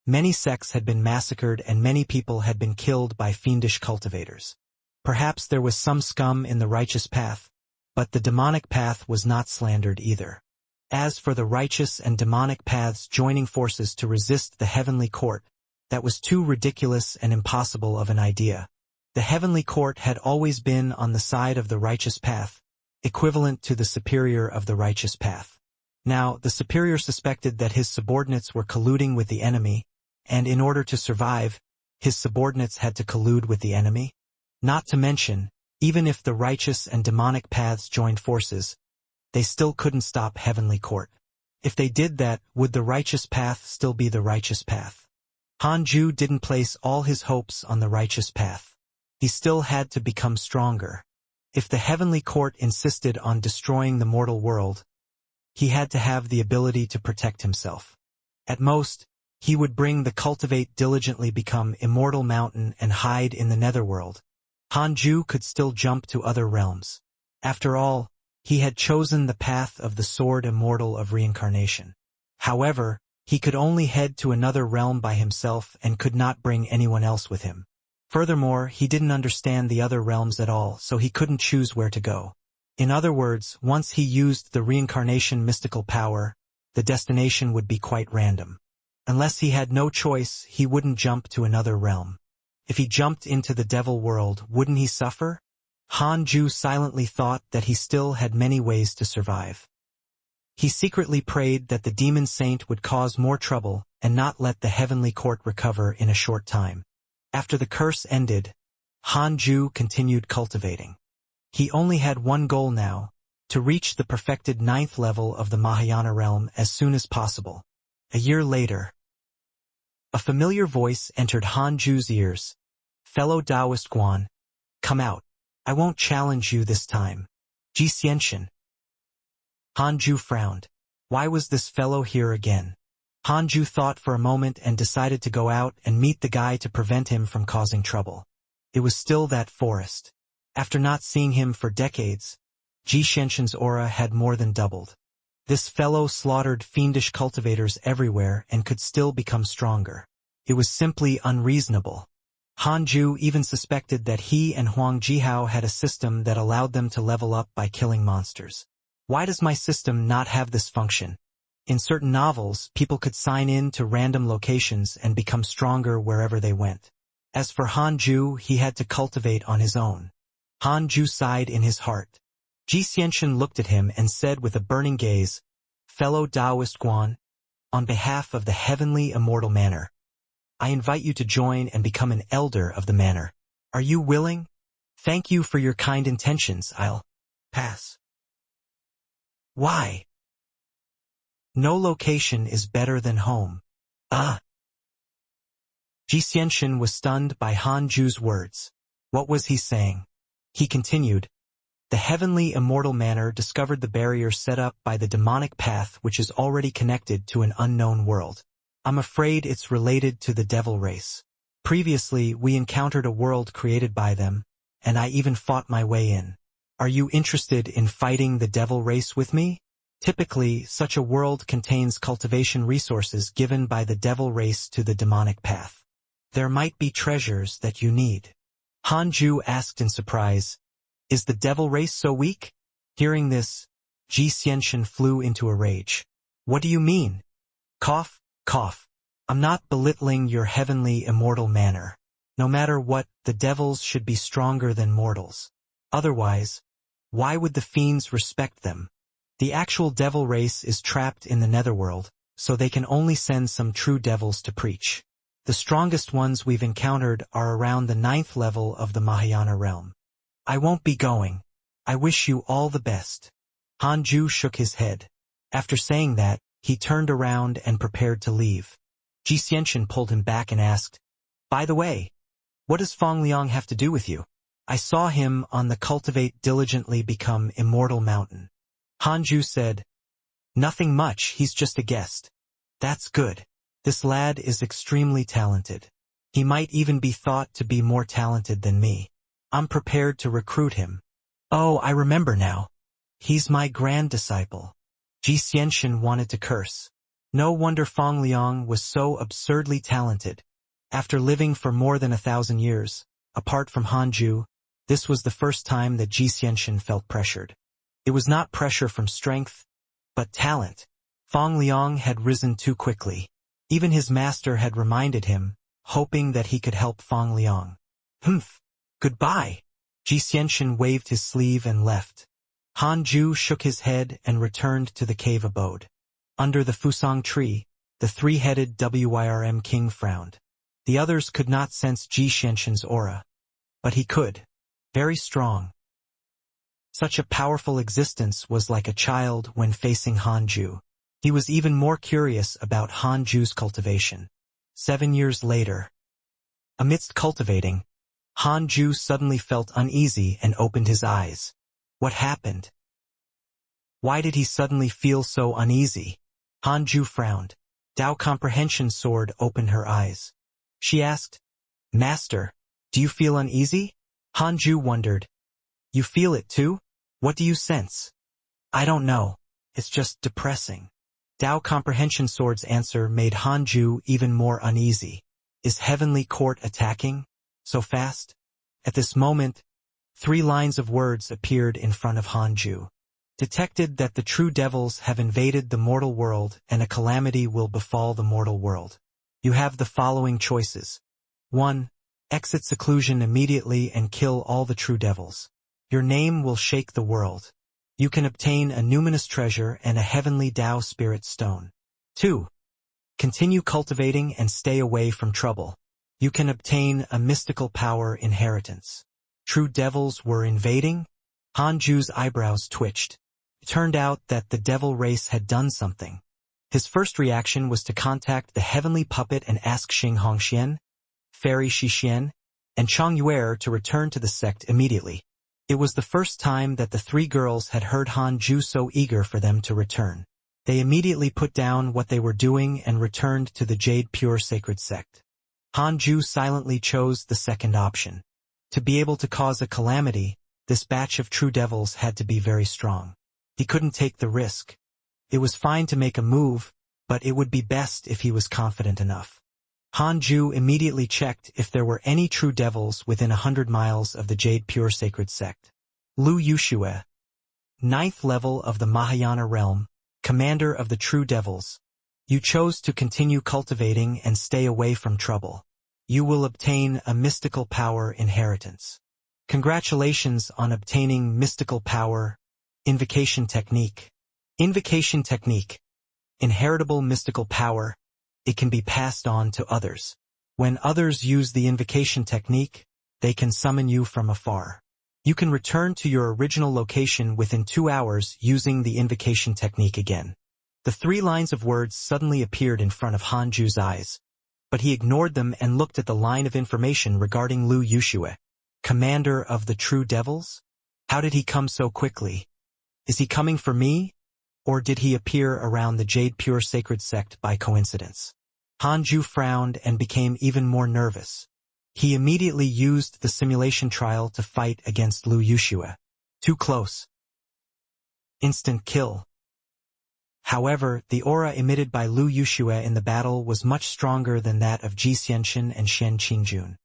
many sects had been massacred and many people had been killed by fiendish cultivators. Perhaps there was some scum in the righteous path, but the demonic path was not slandered either. As for the righteous and demonic paths joining forces to resist the heavenly court, that was too ridiculous and impossible of an idea. The heavenly court had always been on the side of the righteous path, equivalent to the superior of the righteous path. Now, the superior suspected that his subordinates were colluding with the enemy, and in order to survive, his subordinates had to collude with the enemy. Not to mention, even if the righteous and demonic paths joined forces, they still couldn't stop heavenly court. If they did that, would the righteous path still be the righteous path? Hanju didn't place all his hopes on the righteous path. He still had to become stronger. If the heavenly court insisted on destroying the mortal world, he had to have the ability to protect himself. At most, he would bring the cultivate diligently become immortal mountain and hide in the netherworld. Hanju could still jump to other realms. After all, he had chosen the path of the sword immortal of reincarnation. However, he could only head to another realm by himself and could not bring anyone else with him. Furthermore, he didn't understand the other realms at all, so he couldn't choose where to go. In other words, once he used the reincarnation mystical power, the destination would be quite random. Unless he had no choice, he wouldn't jump to another realm. If he jumped into the devil world, wouldn't he suffer? Hanju silently thought that he still had many ways to survive. He secretly prayed that the demon saint would cause more trouble and not let the heavenly court recover in a short time. After the curse ended, Hanju continued cultivating. He only had one goal now, to reach the perfected 9th level of the Mahayana realm as soon as possible. A year later, a familiar voice entered Hanju's ears. Fellow Taoist Guan, come out. I won't challenge you this time. Xianxia. Hanju frowned. Why was this fellow here again? Hanju thought for a moment and decided to go out and meet the guy to prevent him from causing trouble. It was still that forest. After not seeing him for decades, Xianxia's aura had more than doubled. This fellow slaughtered fiendish cultivators everywhere and could still become stronger. It was simply unreasonable. Hanju even suspected that he and Huang Jihao had a system that allowed them to level up by killing monsters. Why does my system not have this function? In certain novels, people could sign in to random locations and become stronger wherever they went. As for Hanju, he had to cultivate on his own. Hanju sighed in his heart. Xianxia looked at him and said with a burning gaze, Fellow Taoist Guan, on behalf of the heavenly immortal manor, I invite you to join and become an elder of the manor. Are you willing? Thank you for your kind intentions. I'll pass. Why? No location is better than home. Xianxia was stunned by Hanju's words. What was he saying? He continued, the heavenly immortal manor discovered the barrier set up by the demonic path which is already connected to an unknown world. I'm afraid it's related to the devil race. Previously, we encountered a world created by them, and I even fought my way in. Are you interested in fighting the devil race with me? Typically, such a world contains cultivation resources given by the devil race to the demonic path. There might be treasures that you need. Hanju asked in surprise, is the devil race so weak? Hearing this, Xianxia flew into a rage. What do you mean? Cough, cough. I'm not belittling your heavenly immortal manor. No matter what, the devils should be stronger than mortals. Otherwise, why would the fiends respect them? The actual devil race is trapped in the netherworld, so they can only send some true devils to preach. The strongest ones we've encountered are around the 9th level of the Mahayana realm. I won't be going. I wish you all the best. Hanju shook his head. After saying that, he turned around and prepared to leave. Xianxia pulled him back and asked, "By the way, what does Feng Liang have to do with you? I saw him on the Cultivate diligently become Immortal mountain." Hanju said, "Nothing much, he's just a guest." "That's good. This lad is extremely talented. He might even be thought to be more talented than me. I'm prepared to recruit him." "Oh, I remember now. He's my grand disciple." Xianxia wanted to curse. No wonder Feng Liang was so absurdly talented. After living for more than 1,000 years, apart from Hanju, this was the first time that Xianxia felt pressured. It was not pressure from strength, but talent. Feng Liang had risen too quickly. Even his master had reminded him, hoping that he could help Feng Liang. "Humph. Goodbye." Xianxia waved his sleeve and left. Hanju shook his head and returned to the cave abode. Under the Fusang tree, the three-headed Wyrm king frowned. The others could not sense Xianxia's aura. But he could. Very strong. Such a powerful existence was like a child when facing Hanju. He was even more curious about Hanju's cultivation. 7 years later. Amidst cultivating, Hanju suddenly felt uneasy and opened his eyes. What happened? Why did he suddenly feel so uneasy? Hanju frowned. Dao Comprehension Sword opened her eyes. She asked, "Master, do you feel uneasy?" Hanju wondered. "You feel it too? What do you sense?" "I don't know. It's just depressing." Dao Comprehension Sword's answer made Hanju even more uneasy. Is Heavenly Court attacking? So fast? At this moment, 3 lines of words appeared in front of Hanju. Detected that the true devils have invaded the mortal world and a calamity will befall the mortal world. You have the following choices. 1. Exit seclusion immediately and kill all the true devils. Your name will shake the world. You can obtain a numinous treasure and a heavenly Tao spirit stone. 2. Continue cultivating and stay away from trouble. You can obtain a mystical power inheritance. True devils were invading? Hanju's eyebrows twitched. It turned out that the devil race had done something. His first reaction was to contact the heavenly puppet and ask Xing Hongxian, Fairy Shixian, and Chang Yuer to return to the sect immediately. It was the first time that the 3 girls had heard Hanju so eager for them to return. They immediately put down what they were doing and returned to the Jade Pure Sacred Sect. Hanju silently chose the second option. To be able to cause a calamity, this batch of true devils had to be very strong. He couldn't take the risk. It was fine to make a move, but it would be best if he was confident enough. Hanju immediately checked if there were any true devils within 100 miles of the Jade Pure Sacred Sect. Lu Yuxue, 9th level of the Mahayana realm, commander of the true devils. You chose to continue cultivating and stay away from trouble. You will obtain a mystical power inheritance. Congratulations on obtaining mystical power. Invocation technique. Invocation technique. Inheritable mystical power. It can be passed on to others. When others use the invocation technique, they can summon you from afar. You can return to your original location within 2 hours using the invocation technique again. The 3 lines of words suddenly appeared in front of Hanju's eyes, but he ignored them and looked at the line of information regarding Lu Yuxue. Commander of the True Devils? How did he come so quickly? Is he coming for me? Or did he appear around the Jade Pure Sacred Sect by coincidence? Hanju frowned and became even more nervous. He immediately used the simulation trial to fight against Lu Yuxue. Too close. Instant kill. However, the aura emitted by Lu Yuxue in the battle was much stronger than that of Xianxia and Shen Qingjun.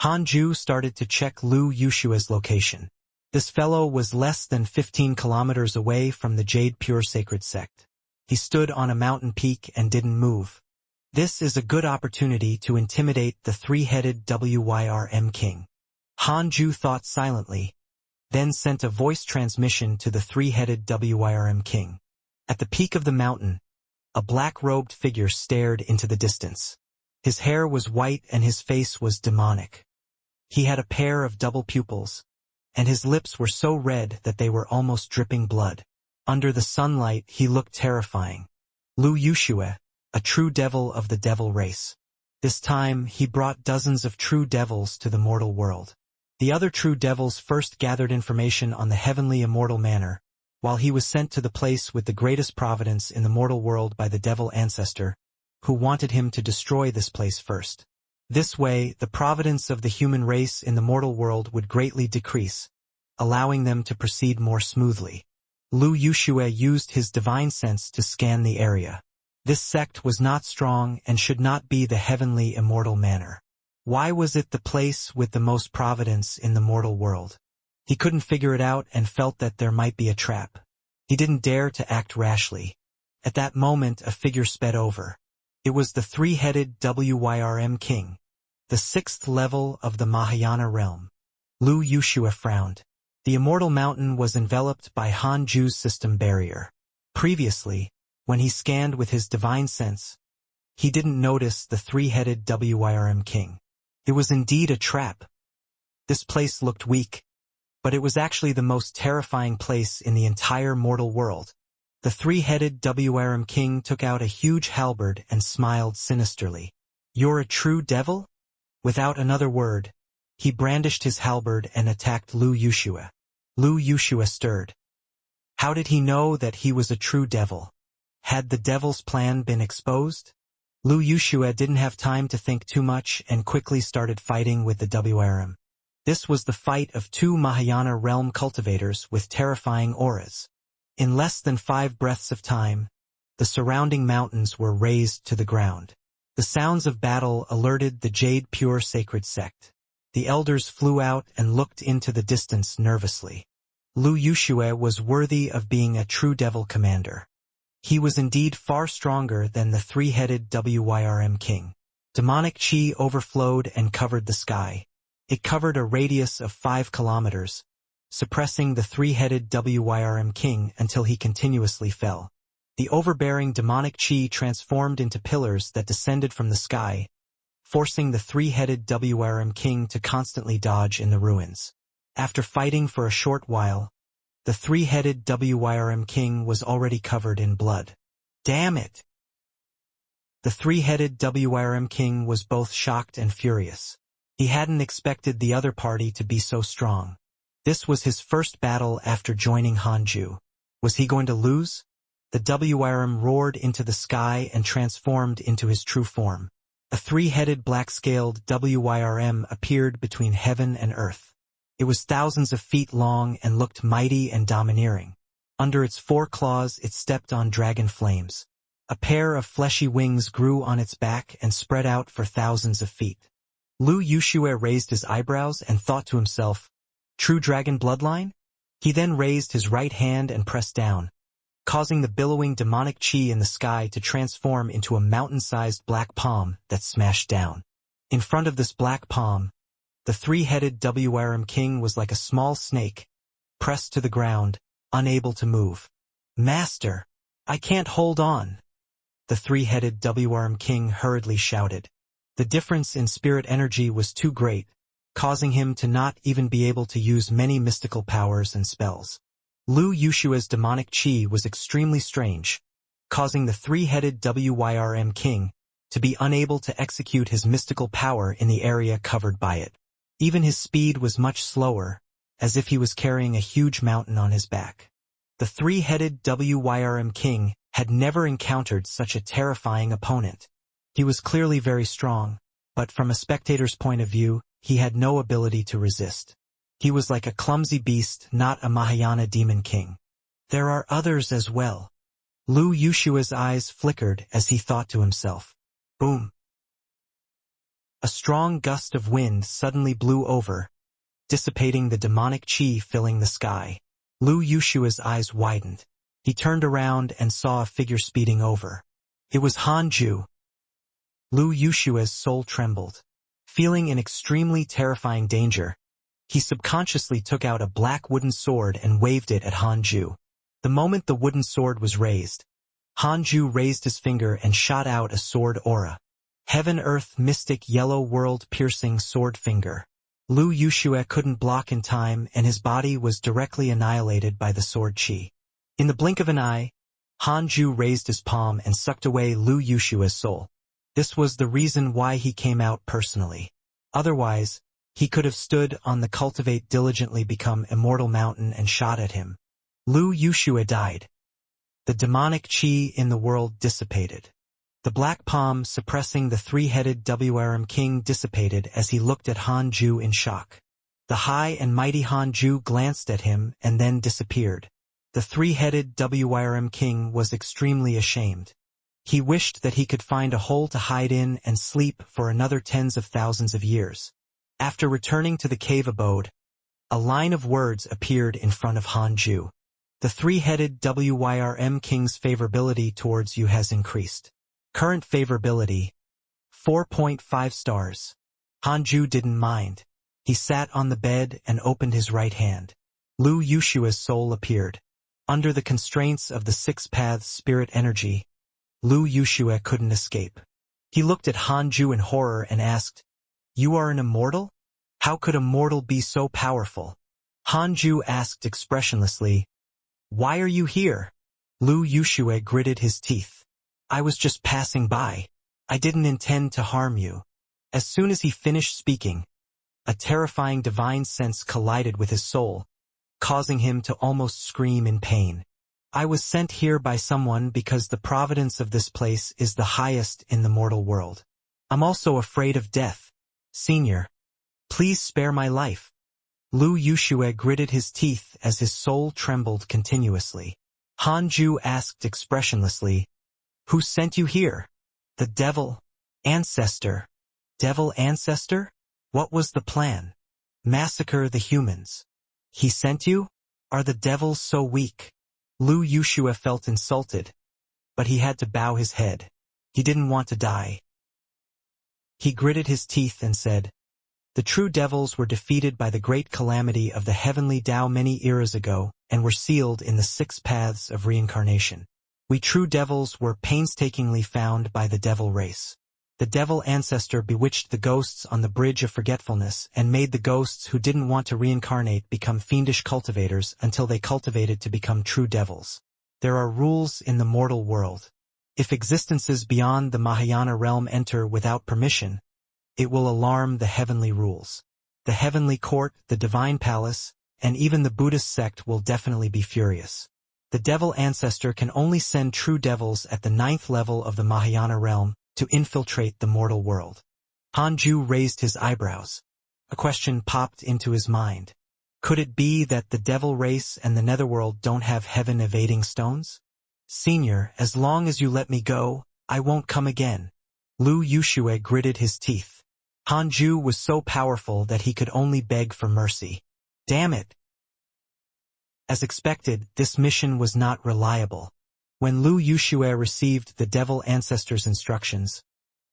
Hanju started to check Lu Yuxue's location. This fellow was less than 15 kilometers away from the Jade Pure Sacred Sect. He stood on a mountain peak and didn't move. This is a good opportunity to intimidate the 3-headed Wyrm king. Hanju thought silently, then sent a voice transmission to the 3-headed Wyrm king. At the peak of the mountain, a black-robed figure stared into the distance. His hair was white and his face was demonic. He had a pair of double pupils, and his lips were so red that they were almost dripping blood. Under the sunlight, he looked terrifying. Lu Yuxue, a true devil of the devil race. This time, he brought dozens of true devils to the mortal world. The other true devils first gathered information on the heavenly immortal manner, while he was sent to the place with the greatest providence in the mortal world by the devil ancestor, who wanted him to destroy this place first. This way, the providence of the human race in the mortal world would greatly decrease, allowing them to proceed more smoothly. Lu Yuxue used his divine sense to scan the area. This sect was not strong and should not be the heavenly immortal manner. Why was it the place with the most providence in the mortal world? He couldn't figure it out and felt that there might be a trap. He didn't dare to act rashly. At that moment, a figure sped over. It was the three-headed Wyrm king, the sixth level of the Mahayana realm. Lu Yuxue frowned. The immortal mountain was enveloped by Han Ju's system barrier. Previously, when he scanned with his divine sense, he didn't notice the three-headed Wyrm king. It was indeed a trap. This place looked weak, but it was actually the most terrifying place in the entire mortal world. The three-headed Wyrm king took out a huge halberd and smiled sinisterly. "You're a true devil?" Without another word, he brandished his halberd and attacked Lu Yuxue. Lu Yuxue stirred. How did he know that he was a true devil? Had the devil's plan been exposed? Lu Yuxue didn't have time to think too much and quickly started fighting with the Wyrm. This was the fight of two Mahayana realm cultivators with terrifying auras. In less than 5 breaths of time, the surrounding mountains were razed to the ground. The sounds of battle alerted the Jade Pure Sacred Sect. The elders flew out and looked into the distance nervously. Lu Yuxue was worthy of being a true devil commander. He was indeed far stronger than the three-headed Wyrm king. Demonic chi overflowed and covered the sky. It covered a radius of 5 kilometers, suppressing the three-headed Wyrm king until he continuously fell. The overbearing demonic chi transformed into pillars that descended from the sky, forcing the three-headed Wyrm king to constantly dodge in the ruins. After fighting for a short while, the three-headed Wyrm king was already covered in blood. Damn it! The three-headed Wyrm king was both shocked and furious. He hadn't expected the other party to be so strong. This was his first battle after joining Han Ju. Was he going to lose? The Wyrm roared into the sky and transformed into his true form. A three-headed black-scaled Wyrm appeared between heaven and earth. It was thousands of feet long and looked mighty and domineering. Under its 4 claws it stepped on dragon flames. A pair of fleshy wings grew on its back and spread out for thousands of feet. Lu Yuxue raised his eyebrows and thought to himself, "True dragon bloodline?" He then raised his right hand and pressed down, causing the billowing demonic chi in the sky to transform into a mountain-sized black palm that smashed down. In front of this black palm, the three-headed Wyrm king was like a small snake, pressed to the ground, unable to move. "Master, I can't hold on!" The three-headed Wyrm king hurriedly shouted. The difference in spirit energy was too great, causing him to not even be able to use many mystical powers and spells. Lu Yuxue's demonic chi was extremely strange, causing the three-headed Wyrm king to be unable to execute his mystical power in the area covered by it. Even his speed was much slower, as if he was carrying a huge mountain on his back. The three-headed Wyrm king had never encountered such a terrifying opponent. He was clearly very strong, but from a spectator's point of view, he had no ability to resist. He was like a clumsy beast, not a Mahayana demon king. There are others as well. Lu Yuxue's eyes flickered as he thought to himself. Boom! A strong gust of wind suddenly blew over, dissipating the demonic chi filling the sky. Lu Yuxue's eyes widened. He turned around and saw a figure speeding over. It was Han Ju. Lu Yuxue's soul trembled. Feeling in extremely terrifying danger, he subconsciously took out a black wooden sword and waved it at Han Ju. The moment the wooden sword was raised, Han Ju raised his finger and shot out a sword aura. Heaven Earth Mystic Yellow World Piercing Sword Finger. Lu Yuxue couldn't block in time and his body was directly annihilated by the sword chi. In the blink of an eye, Hanju raised his palm and sucked away Lu Yushua's soul. This was the reason why he came out personally. Otherwise, he could have stood on the Cultivate diligently become Immortal mountain and shot at him. Lu Yushua died. The demonic chi in the world dissipated. The black palm suppressing the three-headed WRM king dissipated as he looked at Hanju in shock. The high and mighty Hanju glanced at him and then disappeared. The three-headed WRM king was extremely ashamed. He wished that he could find a hole to hide in and sleep for another tens of thousands of years. After returning to the cave abode, a line of words appeared in front of Hanju. The three-headed WRM king's favorability towards you has increased. Current favorability, 4.5 stars. Hanju didn't mind. He sat on the bed and opened his right hand. Lu Yushua's soul appeared. Under the constraints of the six paths spirit energy, Lu Yushua couldn't escape. He looked at Hanju in horror and asked, "You are an immortal? How could a mortal be so powerful?" Hanju asked expressionlessly, "Why are you here?" Lu Yushua gritted his teeth. "I was just passing by. I didn't intend to harm you." As soon as he finished speaking, a terrifying divine sense collided with his soul, causing him to almost scream in pain. "I was sent here by someone because the providence of this place is the highest in the mortal world. I'm also afraid of death. Senior, please spare my life." Lu Yushua gritted his teeth as his soul trembled continuously. Hanju asked expressionlessly, "Who sent you here?" "The devil. Ancestor." "Devil ancestor? What was the plan?" "Massacre the humans." "He sent you? Are the devils so weak?" Lu Yushua felt insulted, but he had to bow his head. He didn't want to die. He gritted his teeth and said, "The true devils were defeated by the great calamity of the heavenly Tao many eras ago and were sealed in the six paths of reincarnation. We true devils were painstakingly found by the devil race. The devil ancestor bewitched the ghosts on the bridge of forgetfulness and made the ghosts who didn't want to reincarnate become fiendish cultivators until they cultivated to become true devils. There are rules in the mortal world. If existences beyond the Mahayana realm enter without permission, it will alarm the heavenly rules. The heavenly court, the divine palace, and even the Buddhist sect will definitely be furious. The devil ancestor can only send true devils at the 9th level of the Mahayana realm to infiltrate the mortal world." Hanju raised his eyebrows. A question popped into his mind. Could it be that the devil race and the netherworld don't have heaven-evading stones? "Senior, as long as you let me go, I won't come again." Lu Yushua gritted his teeth. Hanju was so powerful that he could only beg for mercy. Damn it! As expected, this mission was not reliable. When Lu Yushua received the devil ancestor's instructions,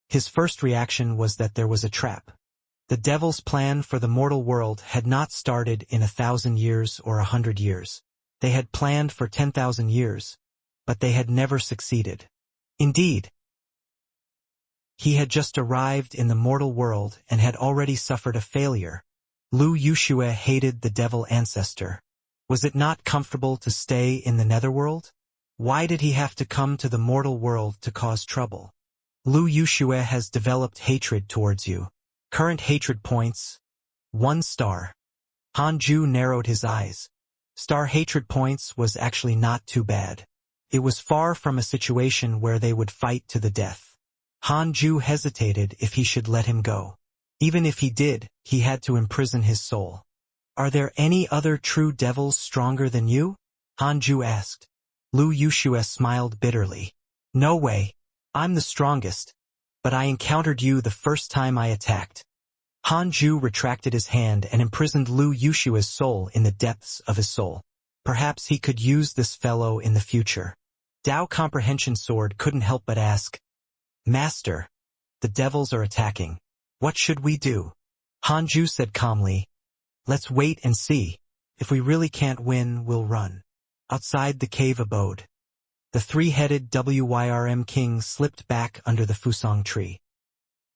his first reaction was that there was a trap. The devil's plan for the mortal world had not started in 1,000 years or 100 years. They had planned for 10,000 years, but they had never succeeded. Indeed, he had just arrived in the mortal world and had already suffered a failure. Lu Yushua hated the devil ancestor. Was it not comfortable to stay in the netherworld? Why did he have to come to the mortal world to cause trouble? Lu Yushua has developed hatred towards you. Current hatred points, 1 star. Hanju narrowed his eyes. Star hatred points was actually not too bad. It was far from a situation where they would fight to the death. Hanju hesitated if he should let him go. Even if he did, he had to imprison his soul. "Are there any other true devils stronger than you?" Hanju asked. Lu Yushua smiled bitterly. "No way. I'm the strongest. But I encountered you the first time I attacked." Hanju retracted his hand and imprisoned Lu Yushua's soul in the depths of his soul. Perhaps he could use this fellow in the future. Dao Comprehension Sword couldn't help but ask, "Master, the devils are attacking. What should we do?" Hanju said calmly, "Let's wait and see. If we really can't win, we'll run." Outside the cave abode, the three-headed WYRM king slipped back under the fusang tree.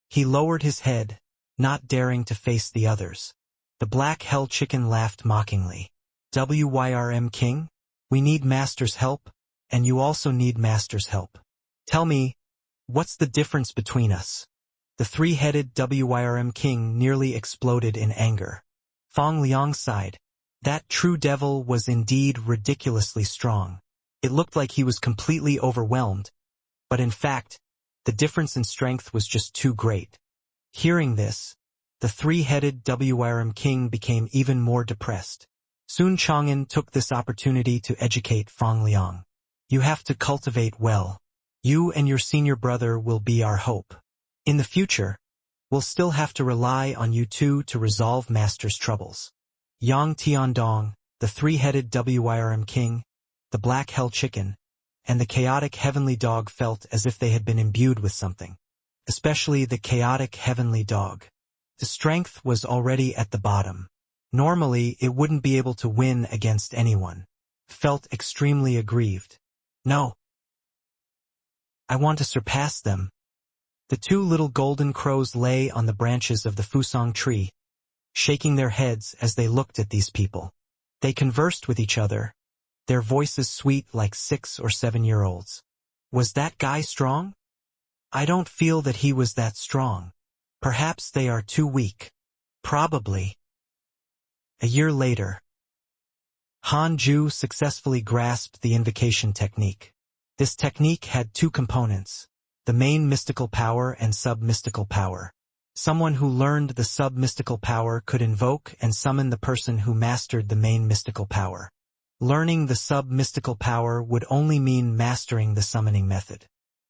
He lowered his head, not daring to face the others. The black hell chicken laughed mockingly. "WYRM king? We need Master's help, and you also need Master's help. Tell me, what's the difference between us? The three-headed Wyrm king nearly exploded in anger. Fong Liang sighed. That true devil was indeed ridiculously strong. It looked like he was completely overwhelmed, but in fact, the difference in strength was just too great. Hearing this, the three-headed Wyrm king became even more depressed. Sun Chang'an took this opportunity to educate Fong Liang. You have to cultivate well. You and your senior brother will be our hope. In the future, we'll still have to rely on you two to resolve Master's troubles. Yang Tiandong, the three-headed Wyrm king, the black hell chicken, and the chaotic heavenly dog felt as if they had been imbued with something. Especially the chaotic heavenly dog. The strength was already at the bottom. Normally, it wouldn't be able to win against anyone. Felt extremely aggrieved. No. I want to surpass them. The two little golden crows lay on the branches of the Fusang tree, shaking their heads as they looked at these people. They conversed with each other, their voices sweet like 6 or 7-year-olds. Was that guy strong? I don't feel that he was that strong. Perhaps they are too weak. Probably. A year later, Han Ju successfully grasped the invocation technique. This technique had two components, the main mystical power and sub-mystical power. Someone who learned the sub-mystical power could invoke and summon the person who mastered the main mystical power. Learning the sub-mystical power would only mean mastering the summoning method.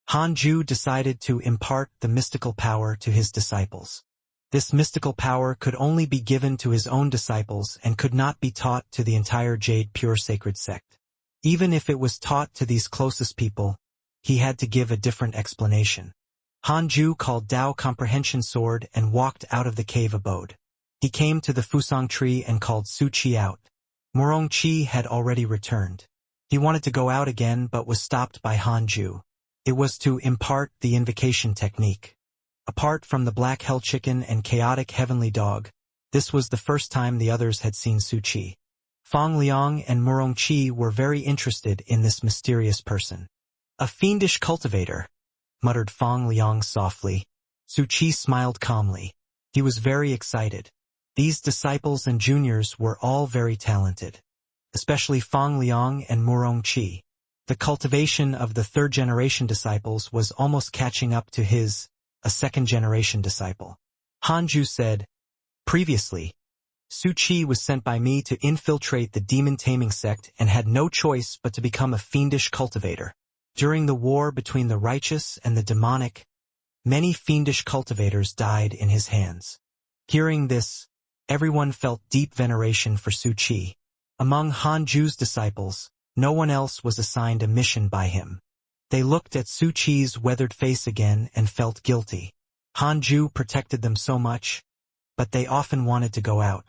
Han Ju decided to impart the mystical power to his disciples. This mystical power could only be given to his own disciples and could not be taught to the entire Jade Pure Sacred Sect. Even if it was taught to these closest people, he had to give a different explanation. Han Ju called Dao Comprehension Sword and walked out of the cave abode. He came to the Fusang tree and called Su Qi out. Murong Qi had already returned. He wanted to go out again but was stopped by Han Ju. It was to impart the invocation technique. Apart from the black hell chicken and chaotic heavenly dog, this was the first time the others had seen Su Qi. Fong Liang and Murong Qi were very interested in this mysterious person. A fiendish cultivator, muttered Fong Liang softly. Su Qi smiled calmly. He was very excited. These disciples and juniors were all very talented, especially Fong Liang and Murong Qi. The cultivation of the third-generation disciples was almost catching up to his, a second-generation disciple. Han Ju said, previously, Su Qi was sent by me to infiltrate the demon-taming sect and had no choice but to become a fiendish cultivator. During the war between the righteous and the demonic, many fiendish cultivators died in his hands. Hearing this, everyone felt deep veneration for Su Qi. Among Han Ju's disciples, no one else was assigned a mission by him. They looked at Su Qi's weathered face again and felt guilty. Han Ju protected them so much, but they often wanted to go out.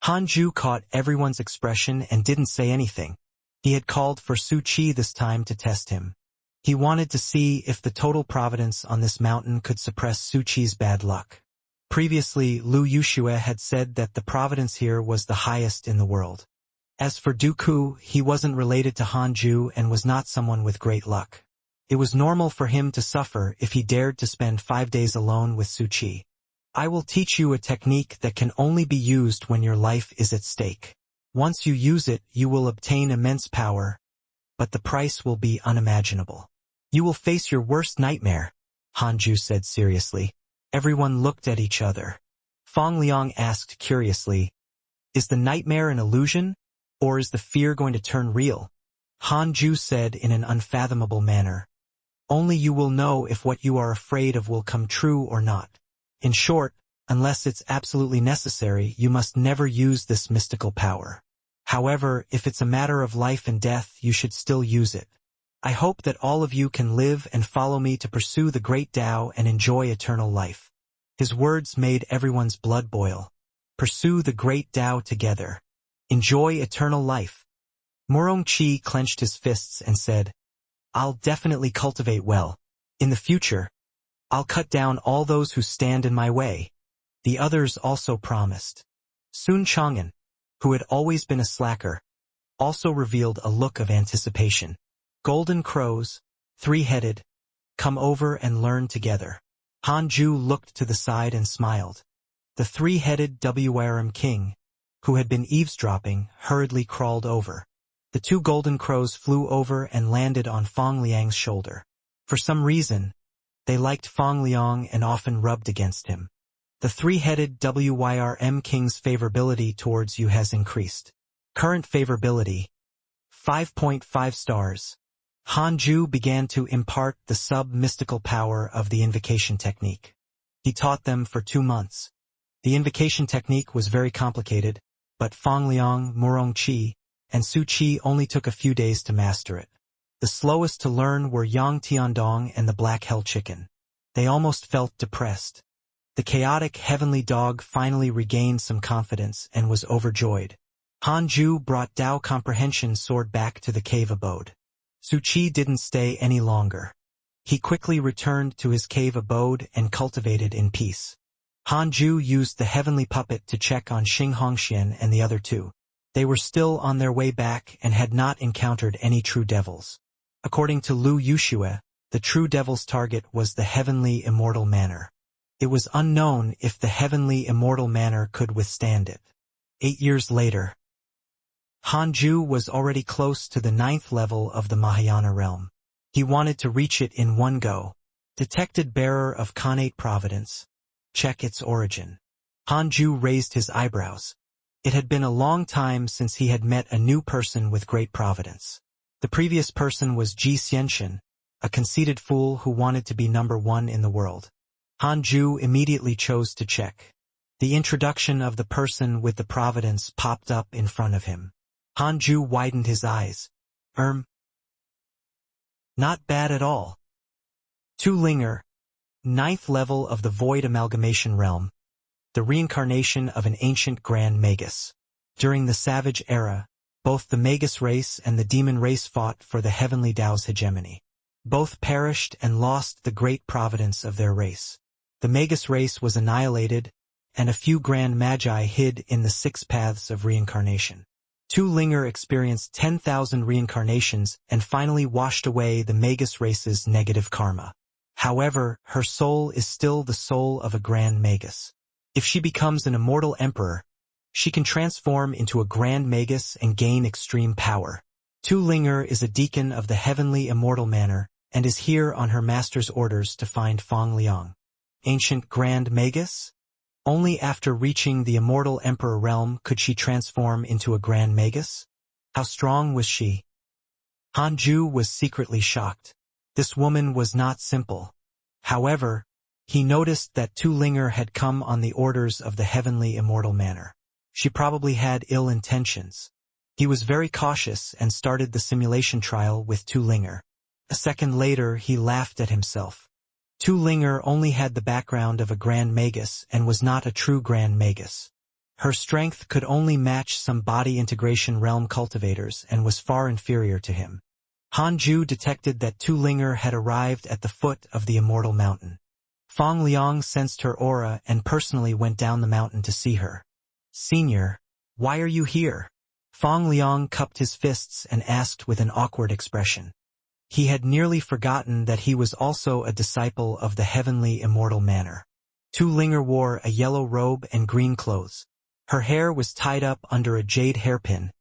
Han Ju caught everyone's expression and didn't say anything. He had called for Su Qi this time to test him. He wanted to see if the total providence on this mountain could suppress Su Qi's bad luck. Previously, Lu Yuxue had said that the providence here was the highest in the world. As for Dooku, he wasn't related to Han Ju and was not someone with great luck. It was normal for him to suffer if he dared to spend 5 days alone with Su Qi. I will teach you a technique that can only be used when your life is at stake. Once you use it, you will obtain immense power, but the price will be unimaginable. You will face your worst nightmare, Han Ju said seriously. Everyone looked at each other. Fong Liang asked curiously, is the nightmare an illusion? Or is the fear going to turn real? Han Ju said in an unfathomable manner, only you will know if what you are afraid of will come true or not. In short, unless it's absolutely necessary, you must never use this mystical power. However, if it's a matter of life and death, you should still use it. I hope that all of you can live and follow me to pursue the great Tao and enjoy eternal life. His words made everyone's blood boil. Pursue the great Tao together. Enjoy eternal life. Murong Qi clenched his fists and said, I'll definitely cultivate well. In the future, I'll cut down all those who stand in my way. The others also promised. Sun Chang'an, who had always been a slacker, also revealed a look of anticipation. Golden crows, three-headed, come over and learn together. Hanju looked to the side and smiled. The three-headed WRM king, who had been eavesdropping, hurriedly crawled over. The two golden crows flew over and landed on Fang Liang's shoulder. For some reason, they liked Fang Liang and often rubbed against him. The three-headed WYRM king's favorability towards you has increased. Current favorability, 5.5 stars. Hanju began to impart the sub-mystical power of the invocation technique. He taught them for 2 months. The invocation technique was very complicated, but Fang Liang, Murong Qi, and Su Qi only took a few days to master it. The slowest to learn were Yang Tiandong and the Black Hell Chicken. They almost felt depressed. The chaotic heavenly dog finally regained some confidence and was overjoyed. Hanju brought Dao Comprehension Sword back to the cave abode. Su Qi didn't stay any longer. He quickly returned to his cave abode and cultivated in peace. Hanju used the heavenly puppet to check on Xianxia and the other two. They were still on their way back and had not encountered any true devils. According to Lu Yuxue, the true devil's target was the heavenly immortal manor. It was unknown if the heavenly immortal manor could withstand it. 8 years later, Hanju was already close to the 9th level of the Mahayana realm. He wanted to reach it in one go. Detected bearer of Khanate Providence. Check its origin. Hanju raised his eyebrows. It had been a long time since he had met a new person with great providence. The previous person was Xianxia, a conceited fool who wanted to be number 1 in the world. Hanju immediately chose to check. The introduction of the person with the providence popped up in front of him. Hanju widened his eyes. Not bad at all. Tu Linger, 9th level of the Void Amalgamation Realm, the reincarnation of an ancient Grand Magus. During the Savage Era, both the Magus race and the Demon race fought for the Heavenly Tao's hegemony. Both perished and lost the great providence of their race. The Magus race was annihilated, and a few Grand Magi hid in the 6 paths of reincarnation. Tu Linger experienced 10,000 reincarnations and finally washed away the Magus race's negative karma. However, her soul is still the soul of a Grand Magus. If she becomes an immortal emperor, she can transform into a Grand Magus and gain extreme power. Tu Linger is a deacon of the heavenly immortal manor and is here on her master's orders to find Fang Liang. Ancient Grand Magus? Only after reaching the immortal emperor realm could she transform into a Grand Magus? How strong was she? Hanju was secretly shocked. This woman was not simple. However, he noticed that Tu Linger had come on the orders of the heavenly immortal manor. She probably had ill intentions. He was very cautious and started the simulation trial with Tu Linger. A second later, he laughed at himself. Tu Linger only had the background of a Grand Magus and was not a true Grand Magus. Her strength could only match some body integration realm cultivators and was far inferior to him. Hanju detected that Tu Linger had arrived at the foot of the immortal mountain. Fang Liang sensed her aura and personally went down the mountain to see her. "Senior, why are you here?" Fang Liang cupped his fists and asked with an awkward expression. He had nearly forgotten that he was also a disciple of the heavenly immortal manor. Tu Linger wore a yellow robe and green clothes. Her hair was tied up under a jade hairpin,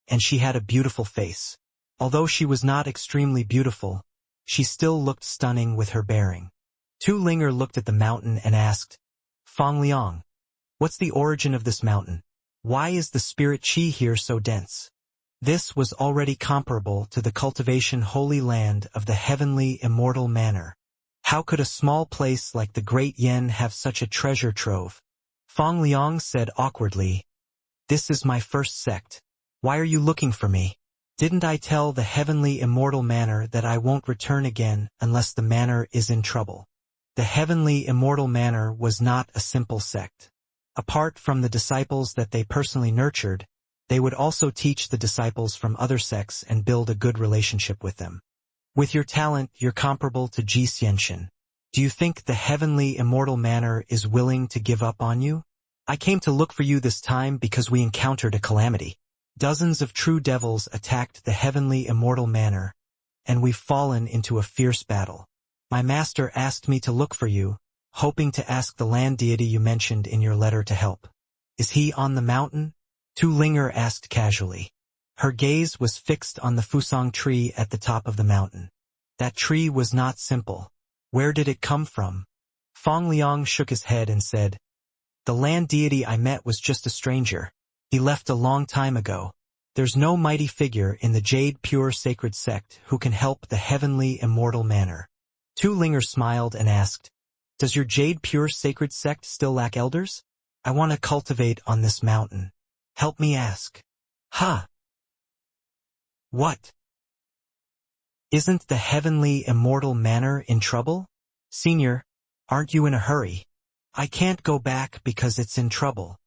and she had a beautiful face. Although she was not extremely beautiful, she still looked stunning with her bearing. Tu Linger looked at the mountain and asked, "Fang Liang, what's the origin of this mountain? Why is the spirit qi here so dense?" This was already comparable to the cultivation holy land of the heavenly immortal manor. How could a small place like the Great Yen have such a treasure trove? Fang Liang said awkwardly, "This is my first sect. Why are you looking for me? Didn't I tell the heavenly immortal manor that I won't return again unless the manor is in trouble?" The heavenly immortal manor was not a simple sect. Apart from the disciples that they personally nurtured, they would also teach the disciples from other sects and build a good relationship with them. With your talent, you're comparable to Xianxia. Do you think the heavenly immortal manor is willing to give up on you? I came to look for you this time because we encountered a calamity. Dozens of true devils attacked the heavenly immortal manor, and we've fallen into a fierce battle. My master asked me to look for you, hoping to ask the land deity you mentioned in your letter to help. Is he on the mountain? Tu Linger asked casually. Her gaze was fixed on the fusang tree at the top of the mountain. That tree was not simple. Where did it come from? Fang Liang shook his head and said, The land deity I met was just a stranger. He left a long time ago. There's no mighty figure in the Jade Pure Sacred Sect who can help the heavenly immortal manor. Tu Linger smiled and asked, Does your Jade Pure Sacred Sect still lack elders? I want to cultivate on this mountain. Help me ask. Huh? What? Isn't the heavenly immortal manor in trouble? Senior, aren't you in a hurry? I can't go back because it's in trouble.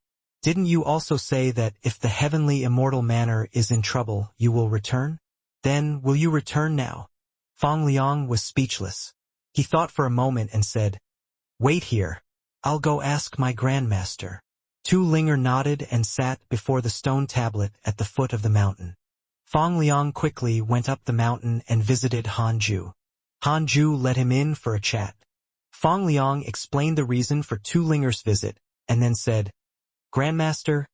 Didn't you also say that if the heavenly immortal manor is in trouble, you will return? Then will you return now? Fang Liang was speechless. He thought for a moment and said, Wait here. I'll go ask my grandmaster. Tu Linger nodded and sat before the stone tablet at the foot of the mountain. Fang Liang quickly went up the mountain and visited Han Ju. Han Ju let him in for a chat. Fang Liang explained the reason for Tu Linger's visit, and then said, Grandmaster,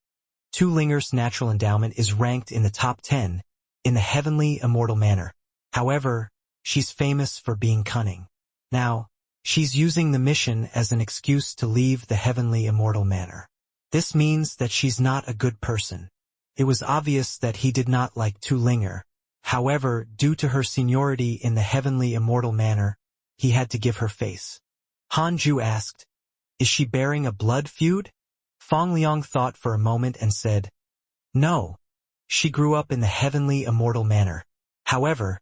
Tu Linger's natural endowment is ranked in the top 10 in the heavenly immortal manor. However, she's famous for being cunning. Now, she's using the mission as an excuse to leave the heavenly immortal manor. This means that she's not a good person. It was obvious that he did not like Tu Linger. However, due to her seniority in the heavenly immortal manor, he had to give her face. Han Ju asked, Is she bearing a blood feud? Fang Liang thought for a moment and said, No. She grew up in the heavenly immortal manor. However,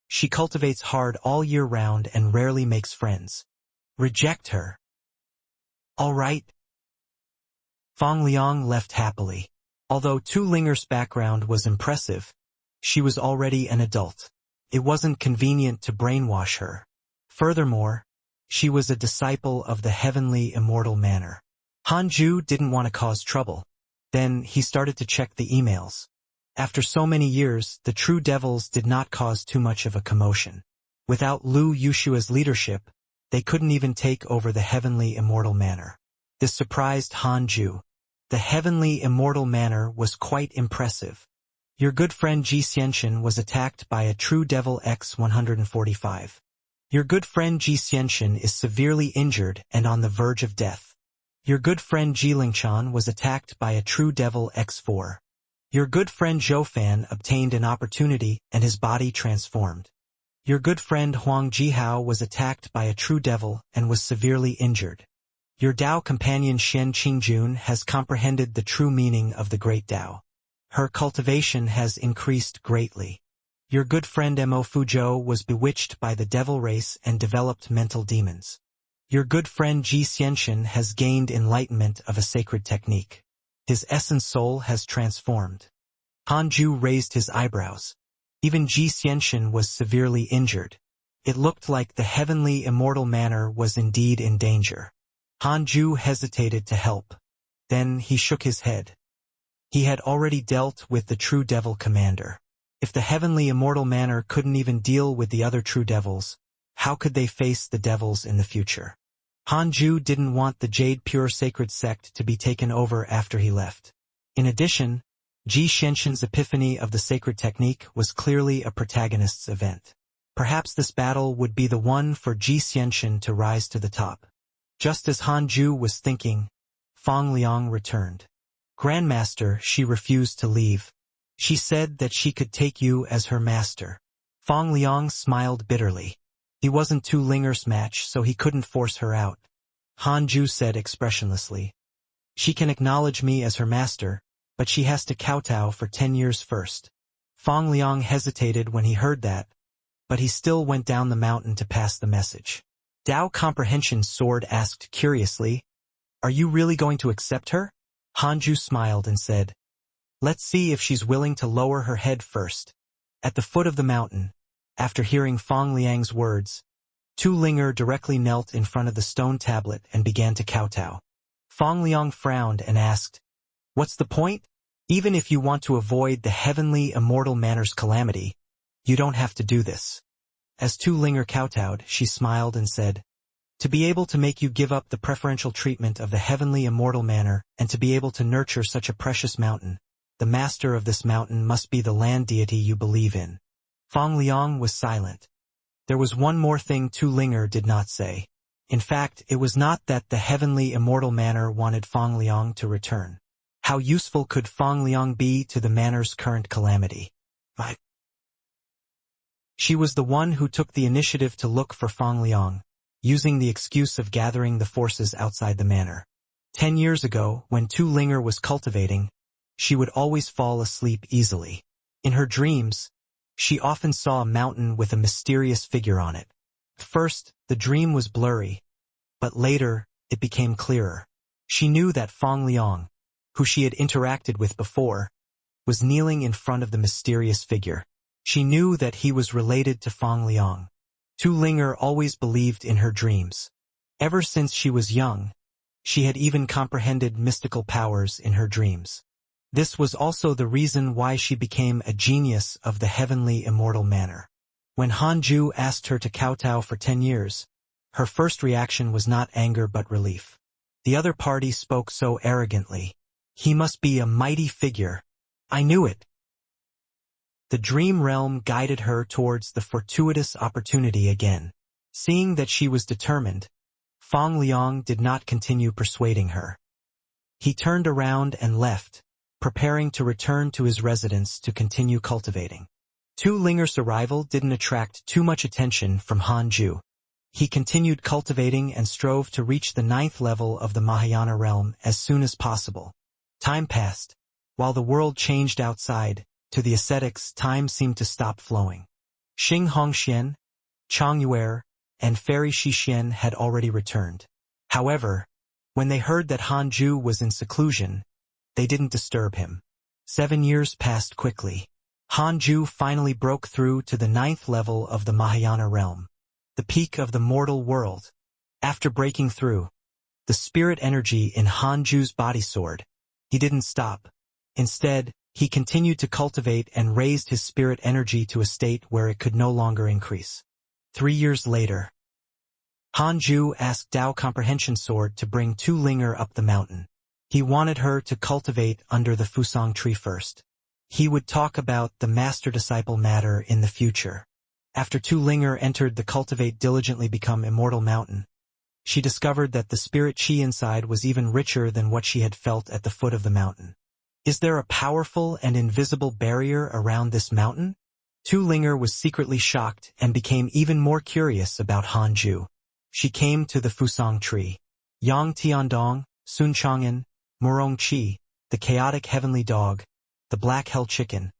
she cultivates hard all year round and rarely makes friends. Reject her. All right. Fang Liang left happily. Although Tu Linger's background was impressive, she was already an adult. It wasn't convenient to brainwash her. Furthermore, she was a disciple of the heavenly immortal manor. Han Ju didn't want to cause trouble. Then he started to check the emails. After so many years, the true devils did not cause too much of a commotion. Without Lu Yushua's leadership, they couldn't even take over the heavenly immortal manor. This surprised Han Ju. The heavenly immortal manor was quite impressive. Your good friend Xianxia was attacked by a true devil X-145. Your good friend Xianxia is severely injured and on the verge of death. Your good friend Jilingchan was attacked by a true devil X4. Your good friend Zhoufan obtained an opportunity and his body transformed. Your good friend Huang Jihao was attacked by a true devil and was severely injured. Your Dao companion Shen Qingjun has comprehended the true meaning of the Great Dao. Her cultivation has increased greatly. Your good friend Mo Fuzhou was bewitched by the devil race and developed mental demons. Your good friend Ji Xianxia has gained enlightenment of a sacred technique. His essence soul has transformed. Han Ju raised his eyebrows. Even Ji Xianxia was severely injured. It looked like the heavenly immortal manor was indeed in danger. Han Ju hesitated to help. Then he shook his head. He had already dealt with the true devil commander. If the heavenly immortal manor couldn't even deal with the other true devils, how could they face the devils in the future? Han Ju didn't want the Jade Pure Sacred Sect to be taken over after he left. In addition, Ji Xianxia's epiphany of the sacred technique was clearly a protagonist's event. Perhaps this battle would be the one for Ji Xianxia to rise to the top. Just as Han Ju was thinking, Fang Liang returned. Grandmaster, she refused to leave. She said that she could take you as her master. Fang Liang smiled bitterly. He wasn't Tu Linger's match, so he couldn't force her out. Han Ju said expressionlessly, She can acknowledge me as her master, but she has to kowtow for 10 years first. Fang Liang hesitated when he heard that, but he still went down the mountain to pass the message. Dao Comprehension's sword asked curiously, Are you really going to accept her? Han Ju smiled and said, Let's see if she's willing to lower her head first. At the foot of the mountain, after hearing Fang Liang's words, Tu Linger directly knelt in front of the stone tablet and began to kowtow. Fang Liang frowned and asked, What's the point? Even if you want to avoid the heavenly immortal manor's calamity, you don't have to do this. As Tu Linger kowtowed, she smiled and said, to be able to make you give up the preferential treatment of the heavenly immortal manor and to be able to nurture such a precious mountain, the master of this mountain must be the land deity you believe in. Fang Liang was silent. There was one more thing Tu Linger did not say. In fact, it was not that the heavenly immortal manor wanted Fang Liang to return. How useful could Fang Liang be to the manor's current calamity? She was the one who took the initiative to look for Fang Liang, using the excuse of gathering the forces outside the manor. 10 years ago, when Tu Linger was cultivating, she would always fall asleep easily. In her dreams, she often saw a mountain with a mysterious figure on it. First, the dream was blurry, but later, it became clearer. She knew that Fang Liang, who she had interacted with before, was kneeling in front of the mysterious figure. She knew that he was related to Fang Liang. Tu Linger always believed in her dreams. Ever since she was young, she had even comprehended mystical powers in her dreams. This was also the reason why she became a genius of the heavenly immortal manor. When Hanju asked her to kowtow for 10 years, her first reaction was not anger but relief. The other party spoke so arrogantly. He must be a mighty figure. I knew it. The dream realm guided her towards the fortuitous opportunity again. Seeing that she was determined, Fang Liang did not continue persuading her. He turned around and left, preparing to return to his residence to continue cultivating. Tu Linger's arrival didn't attract too much attention from Hanju. He continued cultivating and strove to reach the 9th level of the Mahayana realm as soon as possible. Time passed. While the world changed outside, to the ascetics, time seemed to stop flowing. Xing Hongxian, Chang Yuer, and Fairy Shixian had already returned. However, when they heard that Hanju was in seclusion, they didn't disturb him. 7 years passed quickly. Hanju finally broke through to the 9th level of the Mahayana realm, the peak of the mortal world. After breaking through, the spirit energy in Hanju's body soared. He didn't stop. Instead, he continued to cultivate and raised his spirit energy to a state where it could no longer increase. 3 years later, Hanju asked Dao Comprehension Sword to bring Tu Linger up the mountain. He wanted her to cultivate under the Fusang tree first. He would talk about the master-disciple matter in the future. After Tu Linger entered the Cultivate Diligently Become Immortal mountain, she discovered that the spirit chi inside was even richer than what she had felt at the foot of the mountain. Is there a powerful and invisible barrier around this mountain? Tu Linger was secretly shocked and became even more curious about Hanju. She came to the Fusang tree. Yang Tiandong, Sun Chang'an, Murong Qi, the chaotic heavenly dog, the black hell chicken,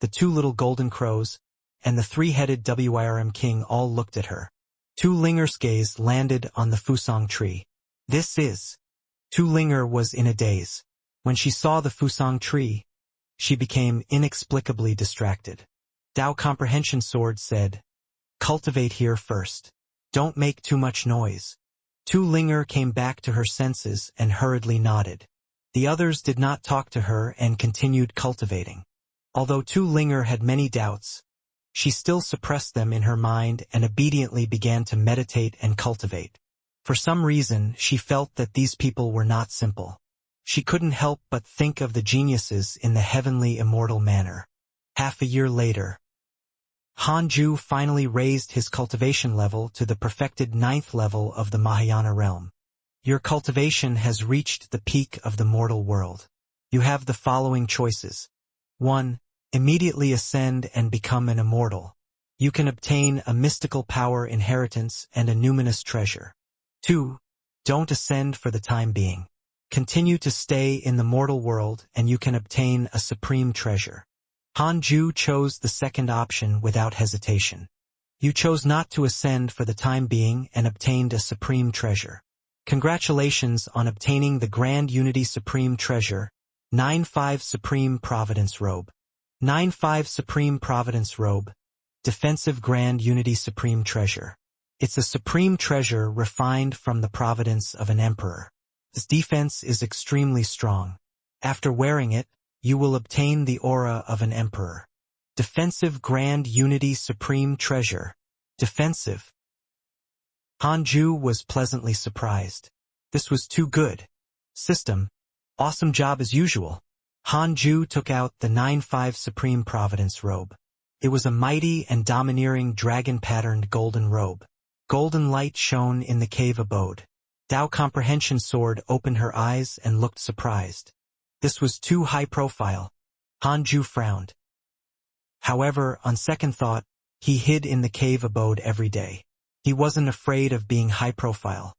the 2 little golden crows, and the 3-headed Wirm king all looked at her. Tu Linger's gaze landed on the Fusang tree. This is. Tu Linger was in a daze. When she saw the Fusang tree, she became inexplicably distracted. Dao Comprehension Sword said, "Cultivate here first. Don't make too much noise." Tu Linger came back to her senses and hurriedly nodded. The others did not talk to her and continued cultivating. Although Tu Linger had many doubts, she still suppressed them in her mind and obediently began to meditate and cultivate. For some reason, she felt that these people were not simple. She couldn't help but think of the geniuses in the heavenly immortal manor. Half a year later, Hanju finally raised his cultivation level to the perfected 9th level of the Mahayana realm. Your cultivation has reached the peak of the mortal world. You have the following choices. 1. Immediately ascend and become an immortal. You can obtain a mystical power inheritance and a numinous treasure. 2. Don't ascend for the time being. Continue to stay in the mortal world and you can obtain a supreme treasure. Hanju chose the second option without hesitation. You chose not to ascend for the time being and obtained a supreme treasure. Congratulations on obtaining the Grand Unity Supreme Treasure, 9-5 Supreme Providence Robe. 9-5 Supreme Providence Robe, Defensive Grand Unity Supreme Treasure. It's a supreme treasure refined from the providence of an emperor. This defense is extremely strong. After wearing it, you will obtain the aura of an emperor. Defensive Grand Unity Supreme Treasure. Defensive. Hanju was pleasantly surprised. This was too good. System. Awesome job as usual. Hanju took out the 9-5 Supreme Providence robe. It was a mighty and domineering dragon-patterned golden robe. Golden light shone in the cave abode. Dao Comprehension Sword opened her eyes and looked surprised. This was too high profile. Hanju frowned. However, on second thought, he hid in the cave abode every day. He wasn't afraid of being high profile.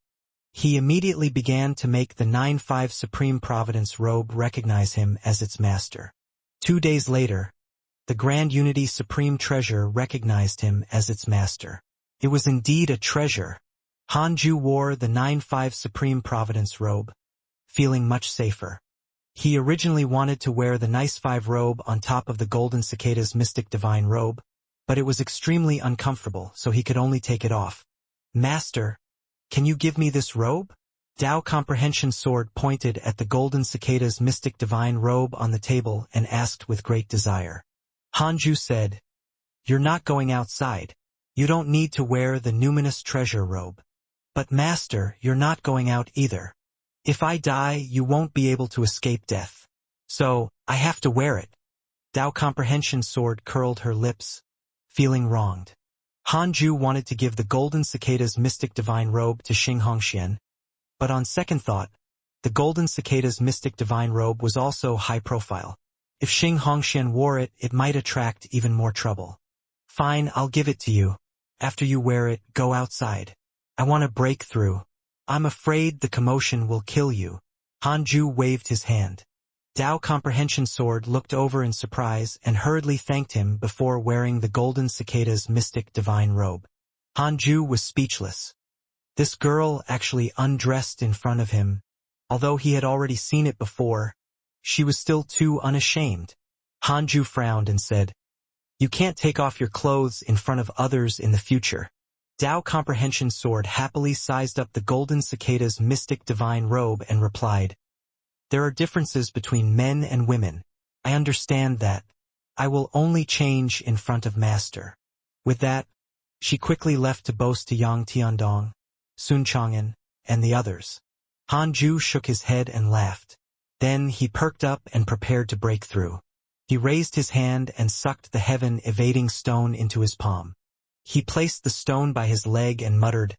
He immediately began to make the 9-5 Supreme Providence robe recognize him as its master. 2 days later, the Grand Unity Supreme Treasure recognized him as its master. It was indeed a treasure. Hanju wore the 9-5 Supreme Providence robe, feeling much safer. He originally wanted to wear the Nice 5 robe on top of the Golden Cicada's Mystic Divine robe, but it was extremely uncomfortable, so he could only take it off. Master, can you give me this robe? Dao Comprehension Sword pointed at the Golden Cicada's Mystic Divine robe on the table and asked with great desire. Hanju said, "You're not going outside. You don't need to wear the numinous treasure robe. But Master, you're not going out either. If I die, you won't be able to escape death. So, I have to wear it." Dao Comprehension Sword curled her lips, feeling wronged. Hanju wanted to give the Golden Cicada's Mystic Divine robe to Xianxia, but on second thought, the Golden Cicada's Mystic Divine robe was also high profile. If Xianxia wore it, it might attract even more trouble. "Fine, I'll give it to you. After you wear it, go outside. I want to break through. I'm afraid the commotion will kill you." Hanju waved his hand. Dao Comprehension Sword looked over in surprise and hurriedly thanked him before wearing the Golden Cicada's Mystic Divine robe. Hanju was speechless. This girl actually undressed in front of him. Although he had already seen it before, she was still too unashamed. Hanju frowned and said, "You can't take off your clothes in front of others in the future." Dao Comprehension Sword happily sized up the Golden Cicada's Mystic Divine robe and replied, "There are differences between men and women. I understand that. I will only change in front of Master." With that, she quickly left to boast to Yang Tiandong, Sun Chang'an, and the others. Hanju shook his head and laughed. Then he perked up and prepared to break through. He raised his hand and sucked the heaven-evading stone into his palm. He placed the stone by his leg and muttered,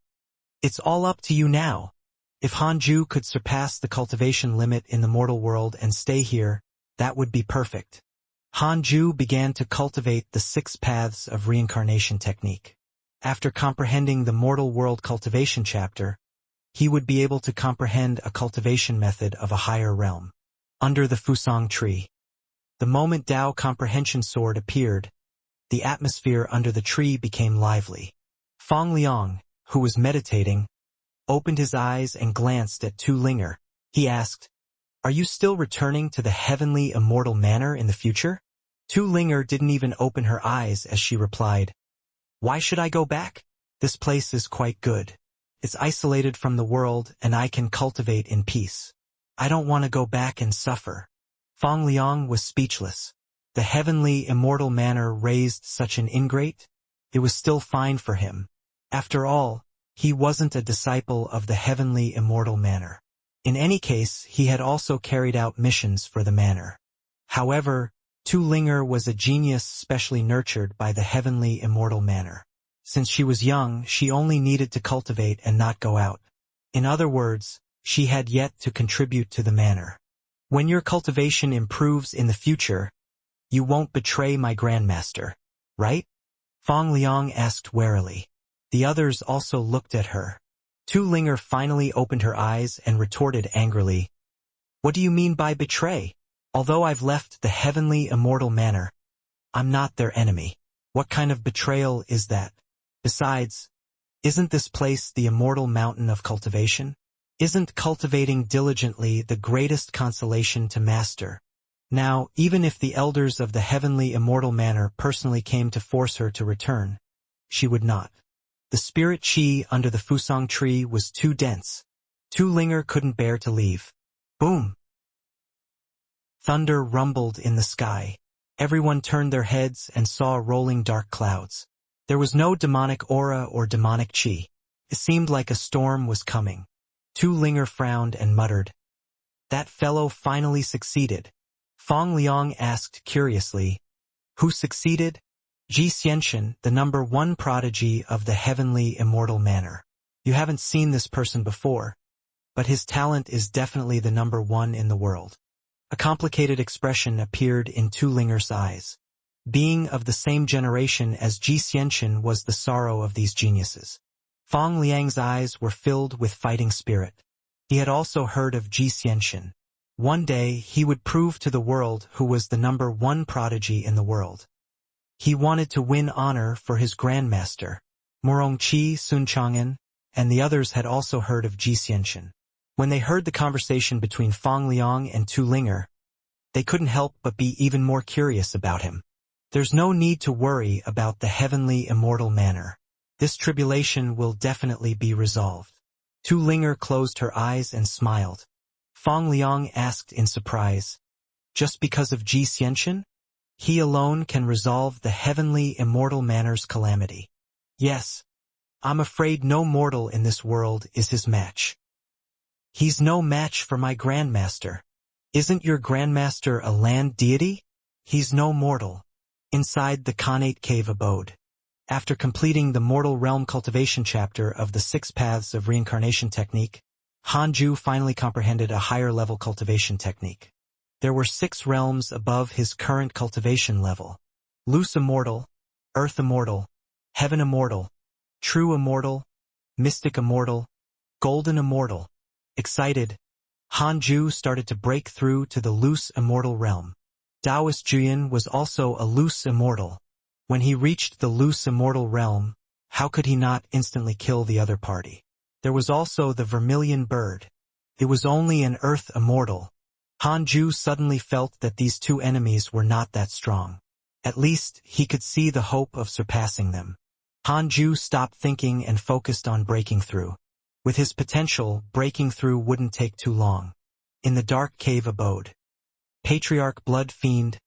"It's all up to you now." If Hanju could surpass the cultivation limit in the mortal world and stay here, that would be perfect. Hanju began to cultivate the 6 paths of reincarnation technique. After comprehending the mortal world cultivation chapter, he would be able to comprehend a cultivation method of a higher realm. Under the Fusang tree. The moment Dao Comprehension Sword appeared, the atmosphere under the tree became lively. Fang Liang, who was meditating, opened his eyes and glanced at Tu Linger. He asked, "Are you still returning to the heavenly immortal manor in the future?" Tu Linger didn't even open her eyes as she replied, "Why should I go back? This place is quite good. It's isolated from the world and I can cultivate in peace. I don't want to go back and suffer." Fang Liang was speechless. The heavenly immortal manor raised such an ingrate? It was still fine for him. After all, he wasn't a disciple of the heavenly immortal manor. In any case, he had also carried out missions for the manor. However, Tu Linger was a genius specially nurtured by the heavenly immortal manor. Since she was young, she only needed to cultivate and not go out. In other words, she had yet to contribute to the manor. When your cultivation improves in the future, you won't betray my grandmaster, right? Fang Liang asked warily. The others also looked at her. Tu Linger finally opened her eyes and retorted angrily, "What do you mean by betray? Although I've left the heavenly immortal manor, I'm not their enemy. What kind of betrayal is that? Besides, isn't this place the immortal mountain of cultivation? Isn't cultivating diligently the greatest consolation to master? Now, even if the elders of the heavenly immortal manor personally came to force her to return, she would not. The spirit chi under the Fusang tree was too dense. Tu Linger couldn't bear to leave. Boom! Thunder rumbled in the sky. Everyone turned their heads and saw rolling dark clouds. There was no demonic aura or demonic chi. It seemed like a storm was coming. Tu Linger frowned and muttered, "That fellow finally succeeded." Fong Liang asked curiously, "Who succeeded?" Xianxia, the #1 prodigy of the heavenly immortal manner. You haven't seen this person before, but his talent is definitely the #1 in the world. A complicated expression appeared in Tu Linger's eyes. Being of the same generation as Xianxia was the sorrow of these geniuses. Fong Liang's eyes were filled with fighting spirit. He had also heard of Xianxia. One day he would prove to the world who was the #1 prodigy in the world. He wanted to win honor for his grandmaster. Murongqi, Sun Chang'an, and the others had also heard of Xianxia. When they heard the conversation between Fong Liang and Tu Linger, they couldn't help but be even more curious about him. There's no need to worry about the heavenly immortal manner. This tribulation will definitely be resolved. Tu Linger closed her eyes and smiled. Fong Liang asked in surprise, "Just because of Xianxia? He alone can resolve the heavenly immortal manner's calamity." "Yes. I'm afraid no mortal in this world is his match." "He's no match for my grandmaster." "Isn't your grandmaster a land deity?" "He's no mortal." Inside the Khanate cave abode. After completing the Mortal Realm Cultivation chapter of the 6 Paths of Reincarnation technique, Hanju finally comprehended a higher-level cultivation technique. There were 6 realms above his current cultivation level. Loose Immortal, Earth Immortal, Heaven Immortal, True Immortal, Mystic Immortal, Golden Immortal. Excited, Hanju started to break through to the Loose Immortal realm. Taoist Juyan was also a Loose Immortal. When he reached the Loose Immortal realm, how could he not instantly kill the other party? There was also the Vermilion Bird. It was only an Earth Immortal. Hanju suddenly felt that these 2 enemies were not that strong. At least, he could see the hope of surpassing them. Hanju stopped thinking and focused on breaking through. With his potential, breaking through wouldn't take too long. In the dark cave abode, Patriarch Blood Fiend,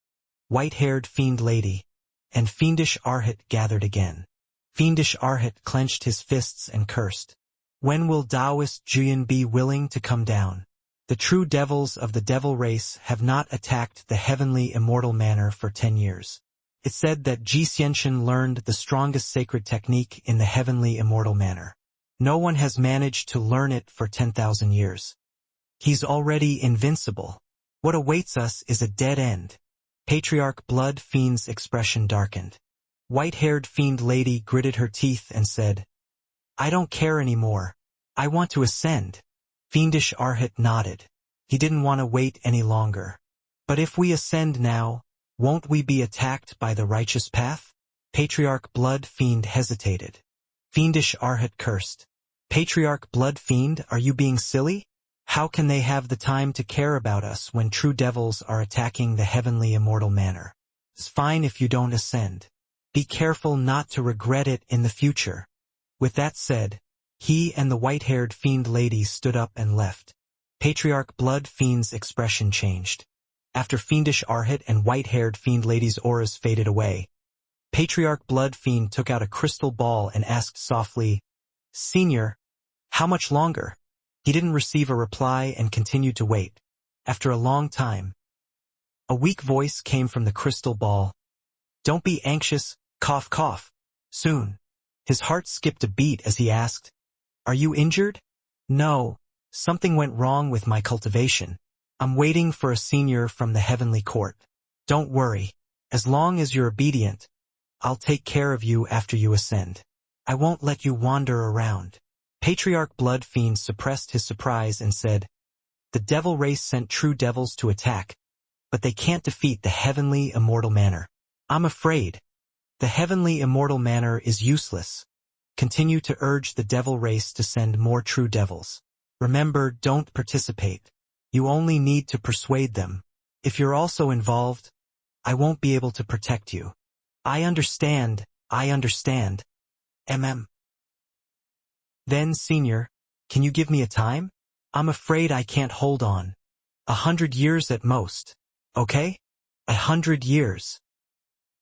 White-Haired Fiend Lady, and Fiendish Arhat gathered again. Fiendish Arhat clenched his fists and cursed. When will Taoist Juyan be willing to come down? The true devils of the devil race have not attacked the heavenly immortal manner for 10 years. It's said that Xianxia learned the strongest sacred technique in the heavenly immortal manner. No one has managed to learn it for 10,000 years. He's already invincible. What awaits us is a dead end. Patriarch Blood Fiend's expression darkened. White-Haired Fiend Lady gritted her teeth and said, "I don't care anymore. I want to ascend." Fiendish Arhat nodded. He didn't want to wait any longer. "But if we ascend now, won't we be attacked by the righteous path?" Patriarch Blood Fiend hesitated. Fiendish Arhat cursed. "Patriarch Blood Fiend, are you being silly? How can they have the time to care about us when true devils are attacking the heavenly immortal manner? It's fine if you don't ascend. Be careful not to regret it in the future." With that said, he and the white-haired fiend lady stood up and left. Patriarch Blood Fiend's expression changed. After Fiendish Arhat and white-haired fiend lady's auras faded away, Patriarch Blood Fiend took out a crystal ball and asked softly, "Senior, how much longer?" He didn't receive a reply and continued to wait. After a long time, a weak voice came from the crystal ball. "Don't be anxious, cough cough. Soon." His heart skipped a beat as he asked, "Are you injured?" "No, something went wrong with my cultivation. I'm waiting for a senior from the heavenly court. Don't worry. As long as you're obedient, I'll take care of you after you ascend. I won't let you wander around." Patriarch Blood Fiend suppressed his surprise and said, "The devil race sent true devils to attack, but they can't defeat the heavenly immortal manner. I'm afraid. The heavenly immortal manner is useless. Continue to urge the devil race to send more true devils. Remember, don't participate. You only need to persuade them. If you're also involved, I won't be able to protect you." I understand. "Then, Senior, can you give me a time? I'm afraid I can't hold on. 100 years at most." Okay? 100 years.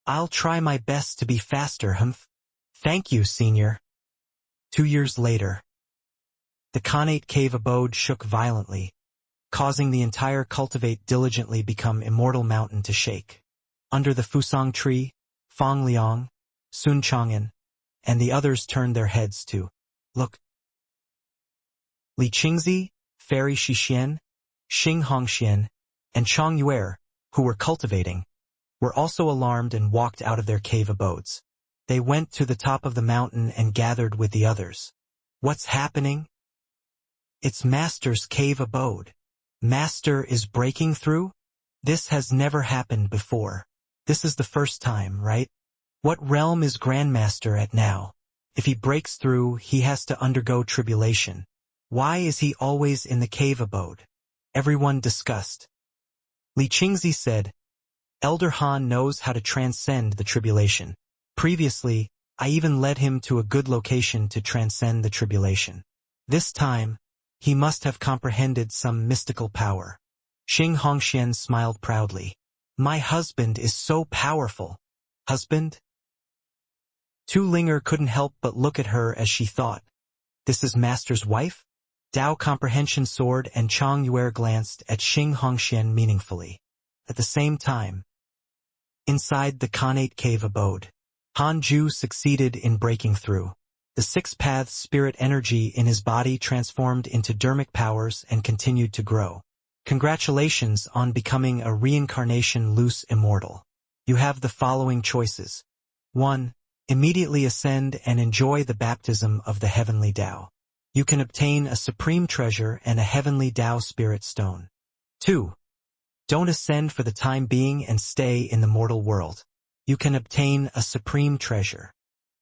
I'll try my best to be faster, humph. Thank you, senior. 2 years later. The Khanate cave abode shook violently, causing the entire Cultivate diligently become Immortal mountain to shake. Under the Fusang tree, Fang Liang, Sun Chang'an, and the others turned their heads to look. Li Qingzi, Fairy Shixian, Xing Hongxian, and Chang Yuer, who were cultivating, were also alarmed and walked out of their cave abodes. They went to the top of the mountain and gathered with the others. What's happening? It's Master's cave abode. Master is breaking through? This has never happened before. This is the first time, right? What realm is Grandmaster at now? If he breaks through, he has to undergo tribulation. Why is he always in the cave abode? Everyone discussed. Li Qingzi said, Elder Han knows how to transcend the tribulation. Previously, I even led him to a good location to transcend the tribulation. This time, he must have comprehended some mystical power. Xing Hongxian smiled proudly. My husband is so powerful. Husband? Tu Linger couldn't help but look at her as she thought. This is Master's wife? Dao Comprehension soared and Chang Yuer glanced at Xing Hongxian meaningfully. At the same time, inside the Khanate cave abode, Han Ju succeeded in breaking through. The six paths spirit energy in his body transformed into dermic powers and continued to grow. Congratulations on becoming a reincarnation loose immortal. You have the following choices. 1. Immediately ascend and enjoy the baptism of the heavenly Tao. You can obtain a supreme treasure and a heavenly Tao spirit stone. 2. Don't ascend for the time being and stay in the mortal world. You can obtain a supreme treasure.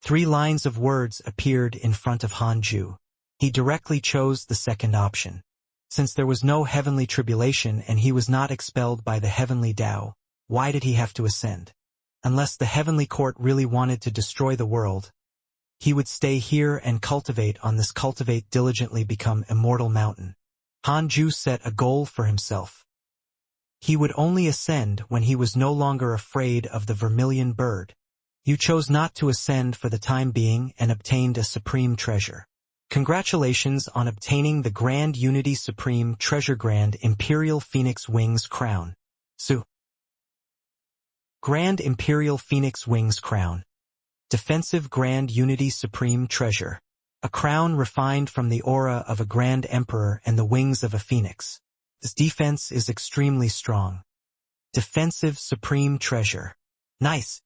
3 lines of words appeared in front of Han Ju. He directly chose the second option. Since there was no heavenly tribulation and he was not expelled by the heavenly Tao, why did he have to ascend? Unless the heavenly court really wanted to destroy the world, he would stay here and cultivate on this Cultivate diligently become Immortal mountain. Han Ju set a goal for himself. He would only ascend when he was no longer afraid of the vermilion bird. You chose not to ascend for the time being and obtained a supreme treasure. Congratulations on obtaining the Grand Unity Supreme Treasure Grand Imperial Phoenix Wings Crown. Su. Grand Imperial Phoenix Wings Crown. Defensive Grand Unity Supreme Treasure. A crown refined from the aura of a Grand Emperor and the wings of a phoenix. This defense is extremely strong. Defensive Supreme Treasure. Nice.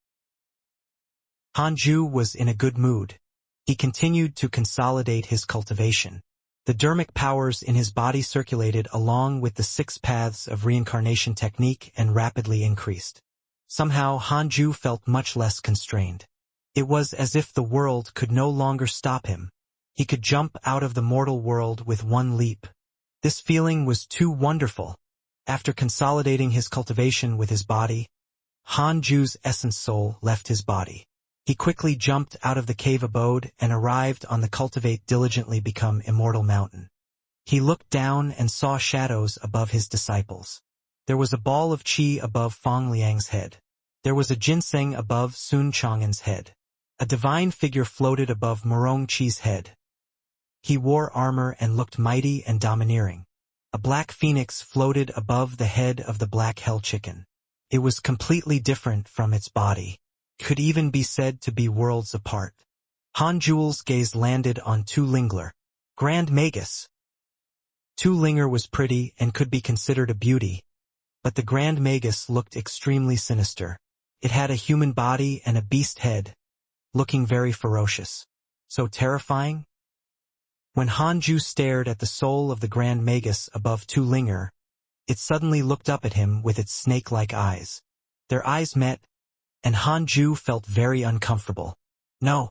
Han Ju was in a good mood. He continued to consolidate his cultivation. The dermic powers in his body circulated along with the 6 paths of reincarnation technique and rapidly increased. Somehow Han Ju felt much less constrained. It was as if the world could no longer stop him. He could jump out of the mortal world with one leap. This feeling was too wonderful. After consolidating his cultivation with his body, Han Ju's essence soul left his body. He quickly jumped out of the cave abode and arrived on the Cultivate diligently become Immortal mountain. He looked down and saw shadows above his disciples. There was a ball of qi above Fang Liang's head. There was a ginseng above Sun Chang'an's head. A divine figure floated above Murong Qi's head. He wore armor and looked mighty and domineering. A black phoenix floated above the head of the black hell chicken. It was completely different from its body. Could even be said to be worlds apart. Han Ju's gaze landed on Tu Lingler, Grand Magus. Tu Linger was pretty and could be considered a beauty, but the Grand Magus looked extremely sinister. It had a human body and a beast head, looking very ferocious. So terrifying? When Han Ju stared at the soul of the Grand Magus above Tu Linger, it suddenly looked up at him with its snake-like eyes. Their eyes met, and Han Ju felt very uncomfortable. No.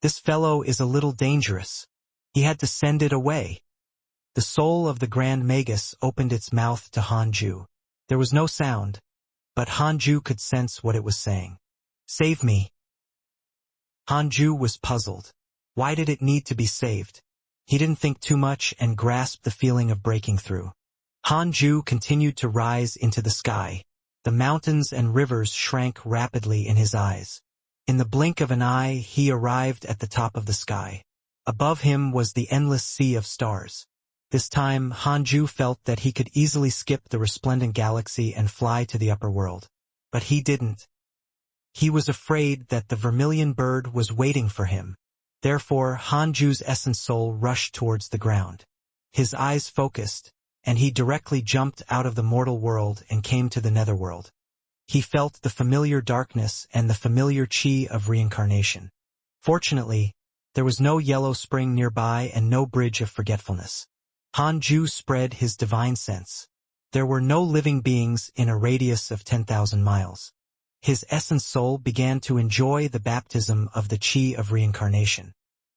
This fellow is a little dangerous. He had to send it away. The soul of the Grand Magus opened its mouth to Han Ju. There was no sound, but Han Ju could sense what it was saying. Save me. Han Ju was puzzled. Why did it need to be saved? He didn't think too much and grasped the feeling of breaking through. Hanju continued to rise into the sky. The mountains and rivers shrank rapidly in his eyes. In the blink of an eye, he arrived at the top of the sky. Above him was the endless sea of stars. This time, Hanju felt that he could easily skip the resplendent galaxy and fly to the upper world. But he didn't. He was afraid that the vermilion bird was waiting for him. Therefore, Hanju's essence soul rushed towards the ground. His eyes focused, and he directly jumped out of the mortal world and came to the netherworld. He felt the familiar darkness and the familiar chi of reincarnation. Fortunately, there was no yellow spring nearby and no bridge of forgetfulness. Hanju spread his divine sense. There were no living beings in a radius of 10,000 miles. His essence soul began to enjoy the baptism of the chi of reincarnation.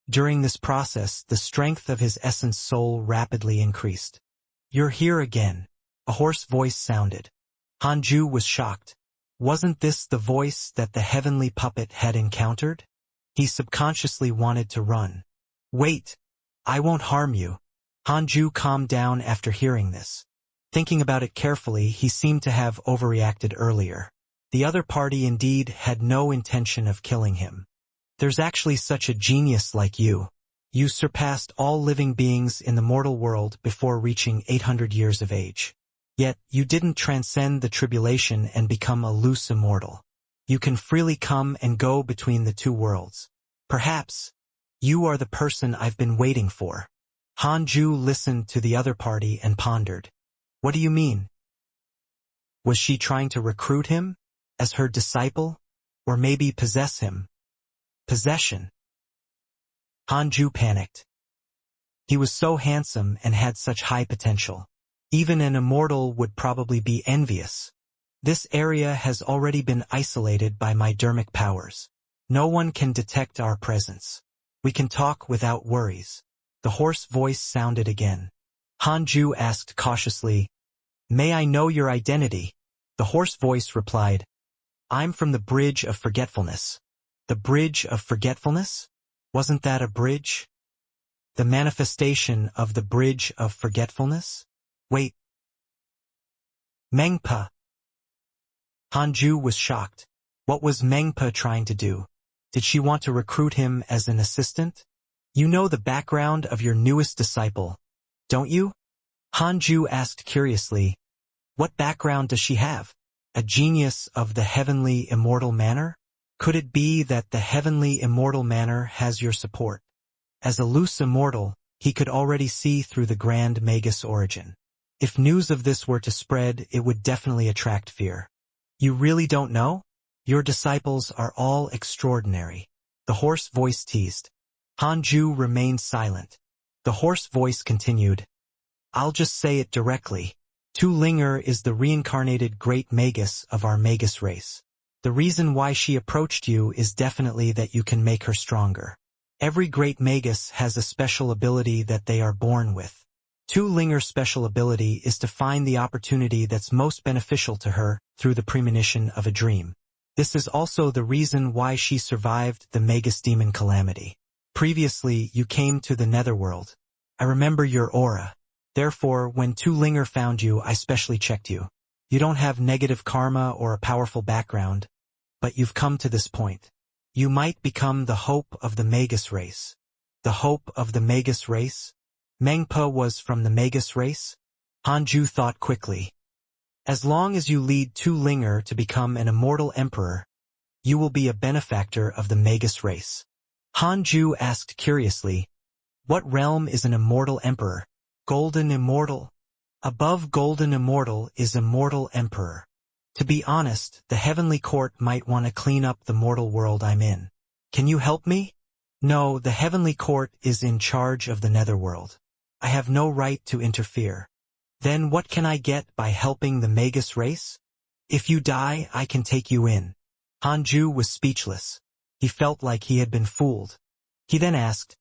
During this process, the strength of his essence soul rapidly increased. "You're here again," a hoarse voice sounded. Hanju was shocked. Wasn't this the voice that the heavenly puppet had encountered? He subconsciously wanted to run. "Wait, I won't harm you." Hanju calmed down after hearing this. Thinking about it carefully, he seemed to have overreacted earlier. The other party indeed had no intention of killing him. "There's actually such a genius like you. You surpassed all living beings in the mortal world before reaching 800 years of age. Yet, you didn't transcend the tribulation and become a loose immortal. You can freely come and go between the two worlds. Perhaps, you are the person I've been waiting for." Hanju listened to the other party and pondered. What do you mean? Was she trying to recruit him as her disciple, or maybe possess him? Possession. Hanju panicked. He was so handsome and had such high potential. Even an immortal would probably be envious. This area has already been isolated by my dermic powers. No one can detect our presence. We can talk without worries. The hoarse voice sounded again. Hanju asked cautiously, "May I know your identity?" The hoarse voice replied, "I'm from the Bridge of Forgetfulness." The Bridge of Forgetfulness? Wasn't that a bridge? The manifestation of the Bridge of Forgetfulness? Wait. Mengpa. Hanju was shocked. What was Mengpa trying to do? Did she want to recruit him as an assistant? "You know the background of your newest disciple, don't you?" Hanju asked curiously. "What background does she have? A genius of the heavenly immortal manner? Could it be that the heavenly immortal manner has your support?" As a loose immortal, he could already see through the grand magus origin. If news of this were to spread, it would definitely attract fear. "You really don't know? Your disciples are all extraordinary," the hoarse voice teased. Hanju remained silent. The hoarse voice continued, "I'll just say it directly. Tu Linger is the reincarnated great magus of our magus race. The reason why she approached you is definitely that you can make her stronger. Every great magus has a special ability that they are born with. Tu Linger's special ability is to find the opportunity that's most beneficial to her through the premonition of a dream. This is also the reason why she survived the magus demon calamity. Previously, you came to the netherworld. I remember your aura. Therefore, when Tu Linger found you, I specially checked you. You don't have negative karma or a powerful background, but you've come to this point. You might become the hope of the magus race." The hope of the magus race? Mengpa was from the magus race? Hanju thought quickly. As long as you lead Tu Linger to become an immortal emperor, you will be a benefactor of the magus race. Hanju asked curiously, "What realm is an immortal emperor?" "Golden immortal. Above golden immortal is immortal emperor. To be honest, the heavenly court might want to clean up the mortal world I'm in. Can you help me?" "No, the heavenly court is in charge of the netherworld. I have no right to interfere." "Then what can I get by helping the magus race?" "If you die, I can take you in." Hanju was speechless. He felt like he had been fooled. He then asked,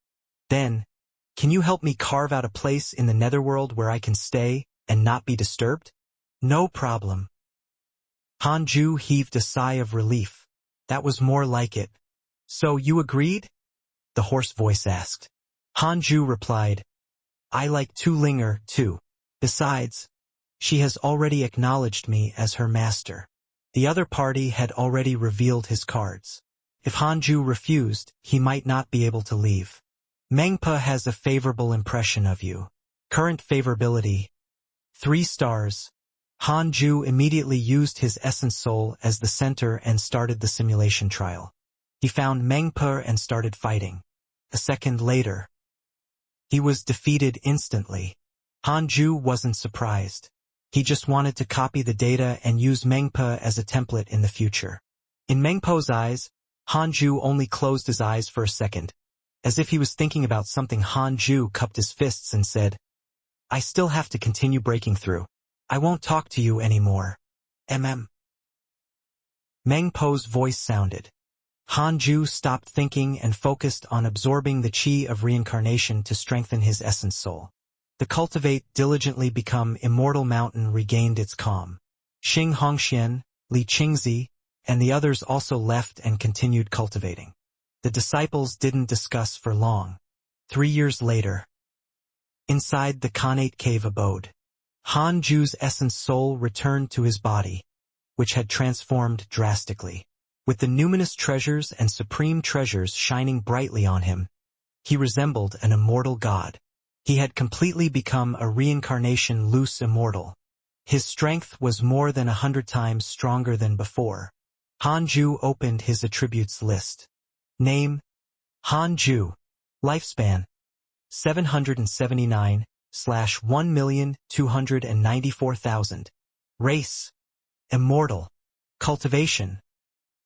"Then, can you help me carve out a place in the netherworld where I can stay and not be disturbed?" "No problem." Hanju heaved a sigh of relief. That was more like it. "So you agreed?" the hoarse voice asked. Hanju replied, "I like Tu Linger, too. Besides, She has already acknowledged me as her master. The other party had already revealed his cards. If Hanju refused, he might not be able to leave. Mengpa has a favorable impression of you. Current favorability: 3 stars. Hanju immediately used his essence soul as the center and started the simulation trial. He found Mengpa and started fighting. A second later, he was defeated instantly. Hanju wasn't surprised. He just wanted to copy the data and use Mengpa as a template in the future. In Mengpo's eyes, Hanju only closed his eyes for a second. As if he was thinking about something, Hanju cupped his fists and said, "I still have to continue breaking through. I won't talk to you anymore. Mengpo's voice sounded. Hanju stopped thinking and focused on absorbing the chi of reincarnation to strengthen his essence soul. The cultivate diligently become immortal mountain regained its calm. Xing Hongxian, Li Qingzi, and the others also left and continued cultivating. The disciples didn't discuss for long. 3 years later, inside the Khanate cave abode, Hanju's essence soul returned to his body, which had transformed drastically. With the numinous treasures and supreme treasures shining brightly on him, he resembled an immortal god. He had completely become a reincarnation loose immortal. His strength was more than 100 times stronger than before. Hanju opened his attributes list. Name: Hanju. Lifespan: 779/1,294,000. Race: Immortal. Cultivation: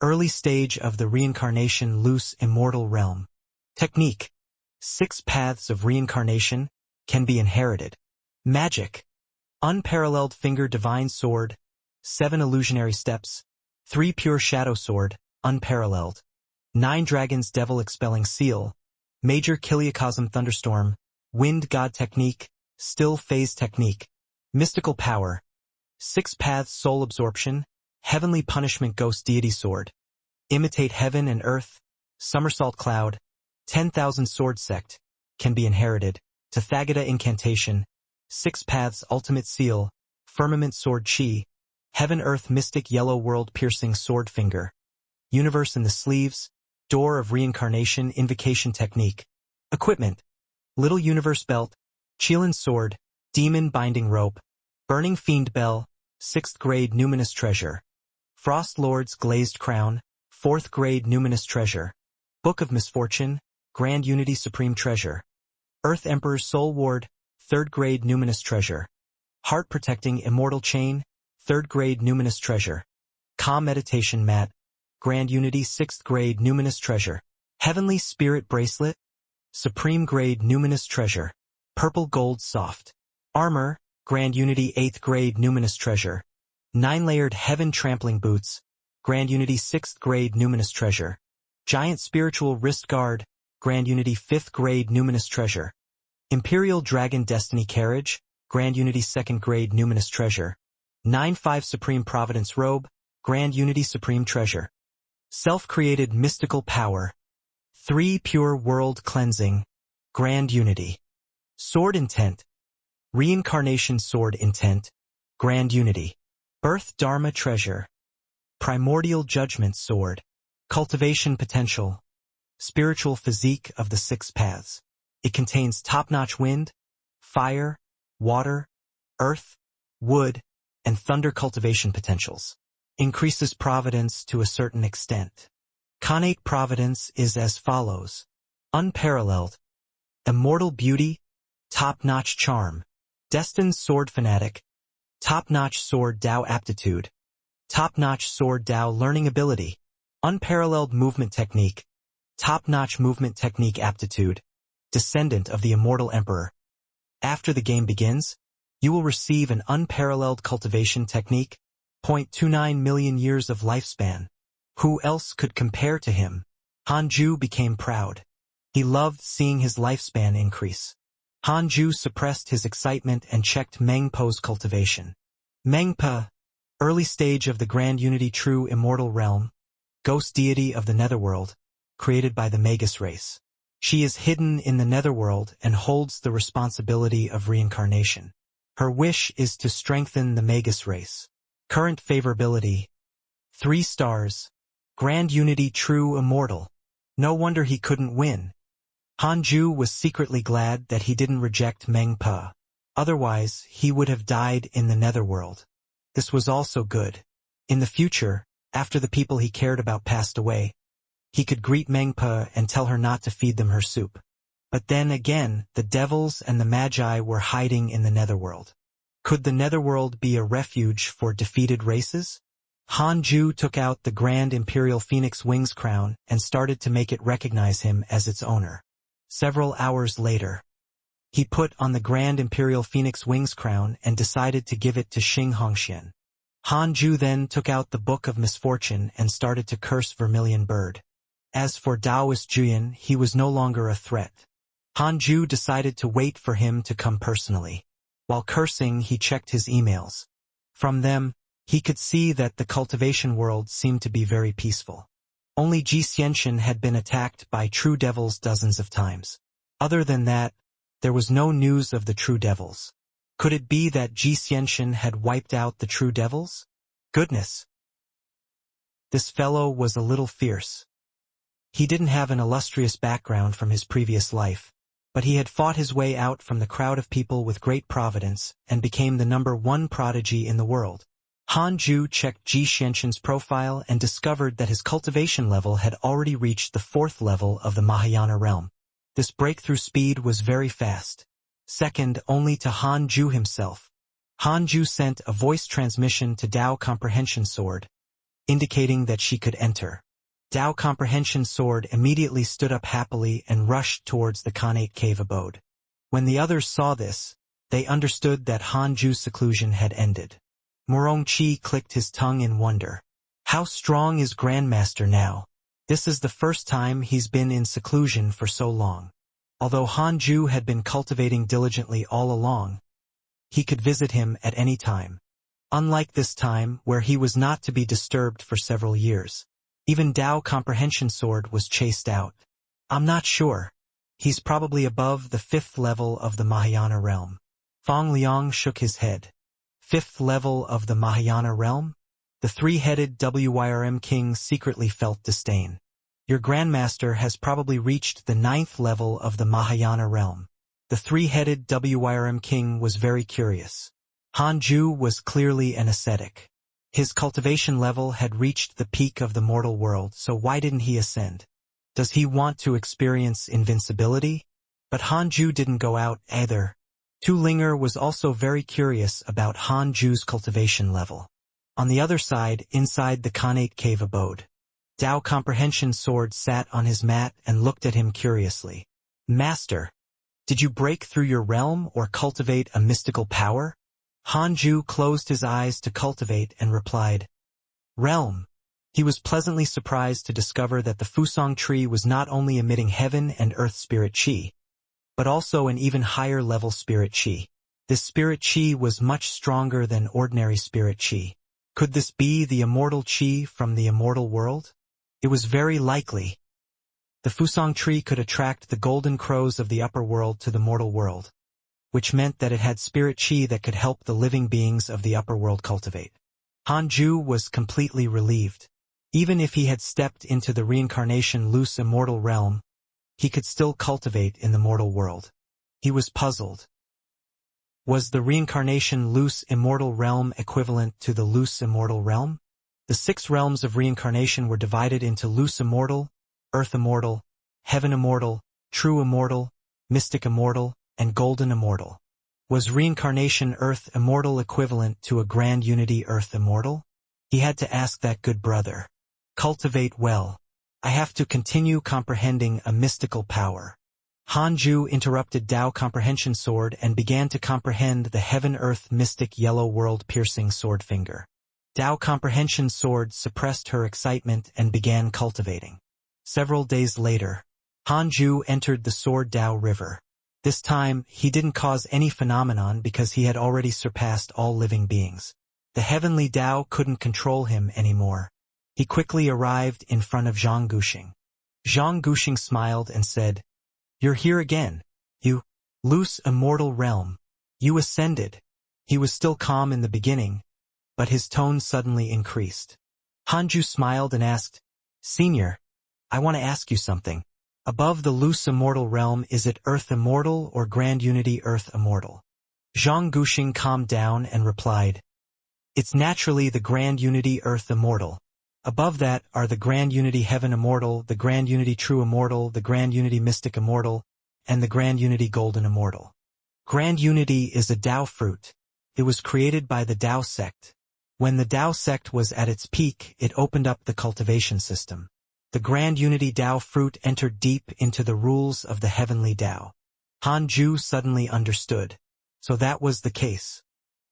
early stage of the reincarnation loose immortal realm. Technique: 6 paths of reincarnation can be inherited. Magic: unparalleled finger divine sword, 7 illusionary steps, 3 pure shadow sword, unparalleled, 9 dragons devil expelling seal, major kiliacosm thunderstorm, wind god technique, still phase technique. Mystical power: 6 paths soul absorption, heavenly punishment ghost deity sword, imitate heaven and earth, somersault cloud, 10,000 sword sect, can be inherited. Tathagata incantation, 6 paths ultimate seal, firmament sword chi, heaven earth mystic yellow world piercing sword finger, universe in the sleeves, door of reincarnation invocation technique. Equipment: little universe belt, Qilin sword, demon binding rope, burning fiend bell, 6th grade numinous treasure, frost lord's glazed crown, 4th grade numinous treasure, book of misfortune, grand unity supreme treasure, earth emperor's soul ward, 3rd grade numinous treasure, heart protecting immortal chain, 3rd grade numinous treasure, calm meditation mat, grand unity 6th grade numinous treasure, heavenly spirit bracelet, supreme grade numinous treasure, purple gold soft, armor, grand unity 8th grade numinous treasure, 9-layered heaven trampling boots, grand unity 6th grade numinous treasure, giant spiritual wrist guard, grand unity 5th grade numinous treasure, imperial dragon destiny carriage, grand unity 2nd grade numinous treasure, 9-5 supreme providence robe, grand unity supreme treasure, self-created mystical power, 3 pure world cleansing, grand unity, sword intent, reincarnation sword intent, grand unity, birth dharma treasure, primordial judgment sword, cultivation potential, spiritual physique of the 6 paths. It contains top-notch wind, fire, water, earth, wood, and thunder cultivation potentials. Increases providence to a certain extent. Khanate providence is as follows: unparalleled, immortal beauty, top-notch charm, destined sword fanatic, top-notch sword Dao aptitude, top-notch sword Dao learning ability, unparalleled movement technique, top-notch movement technique aptitude, descendant of the immortal emperor. After the game begins, you will receive an unparalleled cultivation technique, 0.29 million years of lifespan. Who else could compare to him? Hanju became proud. He loved seeing his lifespan increase. Hanju suppressed his excitement and checked Mengpo's cultivation. Mengpa, early stage of the Grand Unity True Immortal Realm, ghost deity of the Netherworld, created by the Magus race. She is hidden in the Netherworld and holds the responsibility of reincarnation. Her wish is to strengthen the Magus race. Current favorability: 3 stars. Grand Unity True Immortal. No wonder he couldn't win. Hanju was secretly glad that he didn't reject Meng Pa. Otherwise, he would have died in the netherworld. This was also good. In the future, after the people he cared about passed away, he could greet Meng Pa and tell her not to feed them her soup. But then again, the devils and the magi were hiding in the netherworld. Could the netherworld be a refuge for defeated races? Hanju took out the Grand Imperial Phoenix Wings crown and started to make it recognize him as its owner. Several hours later, he put on the Grand Imperial Phoenix Wings crown and decided to give it to Xianxia. Hanju then took out the Book of Misfortune and started to curse Vermilion Bird. As for Taoist Juyan, he was no longer a threat. Hanju decided to wait for him to come personally. While cursing, he checked his emails. From them, he could see that the cultivation world seemed to be very peaceful. Only Xianxia had been attacked by true devils dozens of times. Other than that, there was no news of the true devils. Could it be that Xianxia had wiped out the true devils? Goodness! This fellow was a little fierce. He didn't have an illustrious background from his previous life, but he had fought his way out from the crowd of people with great providence and became the #1 prodigy in the world. Hanju checked Xianxia's profile and discovered that his cultivation level had already reached the 4th level of the Mahayana realm. This breakthrough speed was very fast, second only to Hanju himself. Hanju sent a voice transmission to Dao Comprehension Sword, indicating that she could enter. Dao Comprehension Sword immediately stood up happily and rushed towards the Khanate cave abode. When the others saw this, they understood that Hanju's seclusion had ended. Morongqi clicked his tongue in wonder. How strong is Grandmaster now? This is the first time he's been in seclusion for so long. Although Hanju had been cultivating diligently all along, he could visit him at any time. Unlike this time, where he was not to be disturbed for several years. Even Dao Comprehension Sword was chased out. I'm not sure. He's probably above the 5th level of the Mahayana realm. Fang Liang shook his head. 5th level of the Mahayana realm? The 3-headed WYRM king secretly felt disdain. Your grandmaster has probably reached the 9th level of the Mahayana realm. The 3-headed WYRM king was very curious. Hanju was clearly an ascetic. His cultivation level had reached the peak of the mortal world, so why didn't he ascend? Does he want to experience invincibility? But Hanju didn't go out either. Tu Linger was also very curious about Hanju's cultivation level. On the other side, inside the Khanate cave abode, Dao Comprehension Sword sat on his mat and looked at him curiously. Master, did you break through your realm or cultivate a mystical power? Hanju closed his eyes to cultivate and replied, Realm. He was pleasantly surprised to discover that the Fusang tree was not only emitting heaven and earth spirit qi, but also an even higher level spirit qi. This spirit qi was much stronger than ordinary spirit qi. Could this be the immortal qi from the immortal world? It was very likely. The Fusang tree could attract the golden crows of the upper world to the mortal world, which meant that it had spirit qi that could help the living beings of the upper world cultivate. Hanju was completely relieved. Even if he had stepped into the Reincarnation loose immortal realm, he could still cultivate in the mortal world. He was puzzled. Was the Reincarnation loose immortal realm equivalent to the loose immortal realm? The 6 realms of reincarnation were divided into loose immortal, earth immortal, heaven immortal, true immortal, mystic immortal, and golden immortal. Was Reincarnation Earth Immortal equivalent to a Grand Unity Earth Immortal? He had to ask that good brother. Cultivate well. I have to continue comprehending a mystical power. Hanju interrupted Dao Comprehension Sword and began to comprehend the Heaven-Earth Mystic Yellow World-Piercing Sword Finger. Dao Comprehension Sword suppressed her excitement and began cultivating. Several days later, Hanju entered the Sword Dao River. This time, he didn't cause any phenomenon because he had already surpassed all living beings. The heavenly Dao couldn't control him anymore. He quickly arrived in front of Zhang Guxing. Zhang Guxing smiled and said, You're here again. You, loose immortal realm. You ascended. He was still calm in the beginning, but his tone suddenly increased. Hanju smiled and asked, "Senior, I want to ask you something. Above the loose immortal realm, is it Earth Immortal or Grand Unity Earth Immortal?" Zhang Guxing calmed down and replied, "It's naturally the Grand Unity Earth Immortal. Above that are the Grand Unity Heaven Immortal, the Grand Unity True Immortal, the Grand Unity Mystic Immortal, and the Grand Unity Golden Immortal. Grand Unity is a Tao fruit. It was created by the Tao sect. When the Tao sect was at its peak, it opened up the cultivation system. The Grand Unity Tao fruit entered deep into the rules of the heavenly Tao." Han Ju suddenly understood. So that was the case.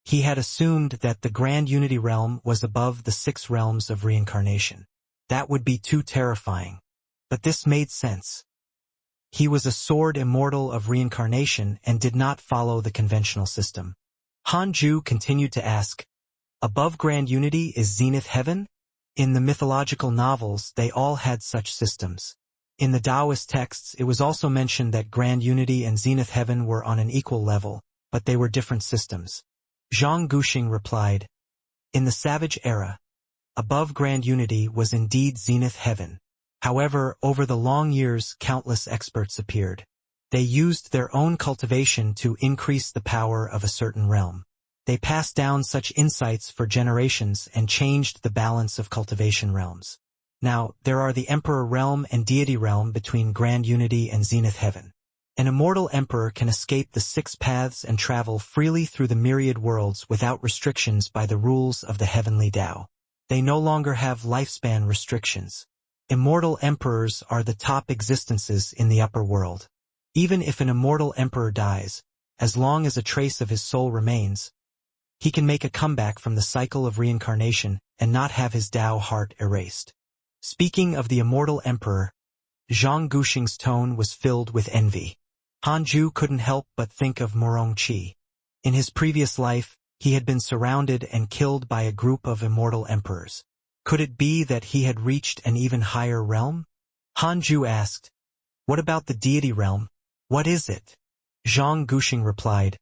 He had assumed that the Grand Unity realm was above the 6 realms of reincarnation. That would be too terrifying. But this made sense. He was a sword immortal of reincarnation and did not follow the conventional system. Han Ju continued to ask, "Above Grand Unity is Zenith Heaven?" In the mythological novels, they all had such systems. In the Taoist texts, it was also mentioned that Grand Unity and Zenith Heaven were on an equal level, but they were different systems. Zhang Guxing replied, "In the Savage Era, above Grand Unity was indeed Zenith Heaven. However, over the long years, countless experts appeared. They used their own cultivation to increase the power of a certain realm. They passed down such insights for generations and changed the balance of cultivation realms. Now, there are the Emperor Realm and Deity Realm between Grand Unity and Zenith Heaven. An immortal emperor can escape the 6 paths and travel freely through the myriad worlds without restrictions by the rules of the heavenly Tao. They no longer have lifespan restrictions. Immortal emperors are the top existences in the upper world. Even if an immortal emperor dies, as long as a trace of his soul remains, he can make a comeback from the cycle of reincarnation and not have his Tao heart erased." Speaking of the immortal emperor, Zhang Guxing's tone was filled with envy. Han Ju couldn't help but think of Morong Qi. In his previous life, he had been surrounded and killed by a group of immortal emperors. Could it be that he had reached an even higher realm? Han Ju asked, "What about the deity realm? What is it?" Zhang Guxing replied,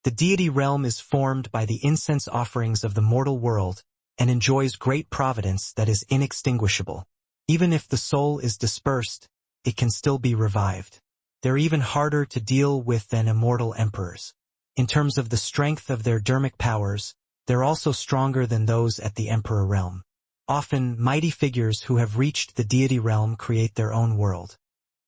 "The deity realm is formed by the incense offerings of the mortal world and enjoys great providence that is inextinguishable. Even if the soul is dispersed, it can still be revived. They're even harder to deal with than immortal emperors. In terms of the strength of their dermic powers, they're also stronger than those at the emperor realm. Often, mighty figures who have reached the deity realm create their own world.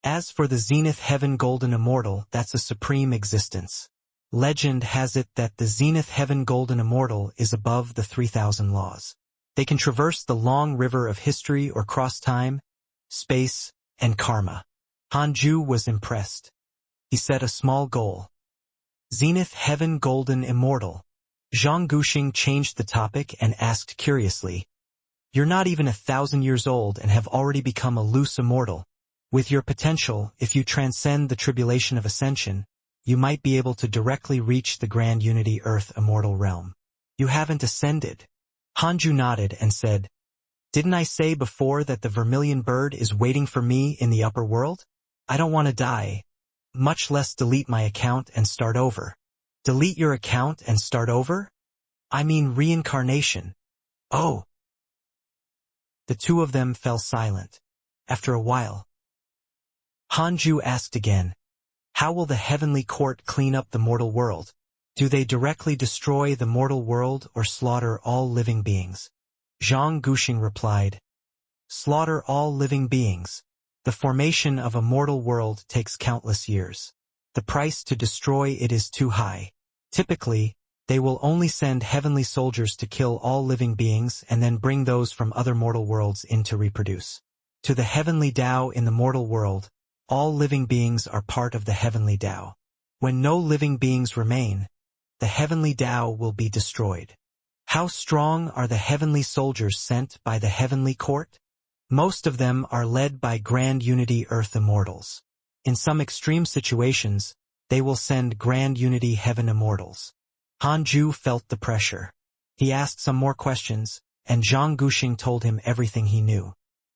As for the Zenith Heaven Golden Immortal, that's a supreme existence. Legend has it that the Zenith Heaven Golden Immortal is above the 3,000 laws. They can traverse the long river of history or cross time, space, and karma." Han Ju was impressed. He set a small goal. "Zenith Heaven Golden Immortal." Zhang Guxing changed the topic and asked curiously, "You're not even 1,000 years old and have already become a loose immortal. With your potential, if you transcend the tribulation of ascension, you might be able to directly reach the Grand Unity Earth Immortal realm. You haven't ascended." Hanju nodded and said, "Didn't I say before that the vermilion bird is waiting for me in the upper world? I don't want to die, much less delete my account and start over." "Delete your account and start over? I mean reincarnation." "Oh." The two of them fell silent. After a while, Hanju asked again, "How will the heavenly court clean up the mortal world? Do they directly destroy the mortal world or slaughter all living beings?" Zhang Guxing replied, "Slaughter all living beings. The formation of a mortal world takes countless years. The price to destroy it is too high. Typically, they will only send heavenly soldiers to kill all living beings and then bring those from other mortal worlds in to reproduce. To the heavenly Tao in the mortal world, all living beings are part of the heavenly Tao. When no living beings remain, the heavenly Tao will be destroyed." "How strong are the heavenly soldiers sent by the heavenly court?" "Most of them are led by Grand Unity Earth Immortals. In some extreme situations, they will send Grand Unity Heaven Immortals." Hanju felt the pressure. He asked some more questions, and Zhang Guxing told him everything he knew.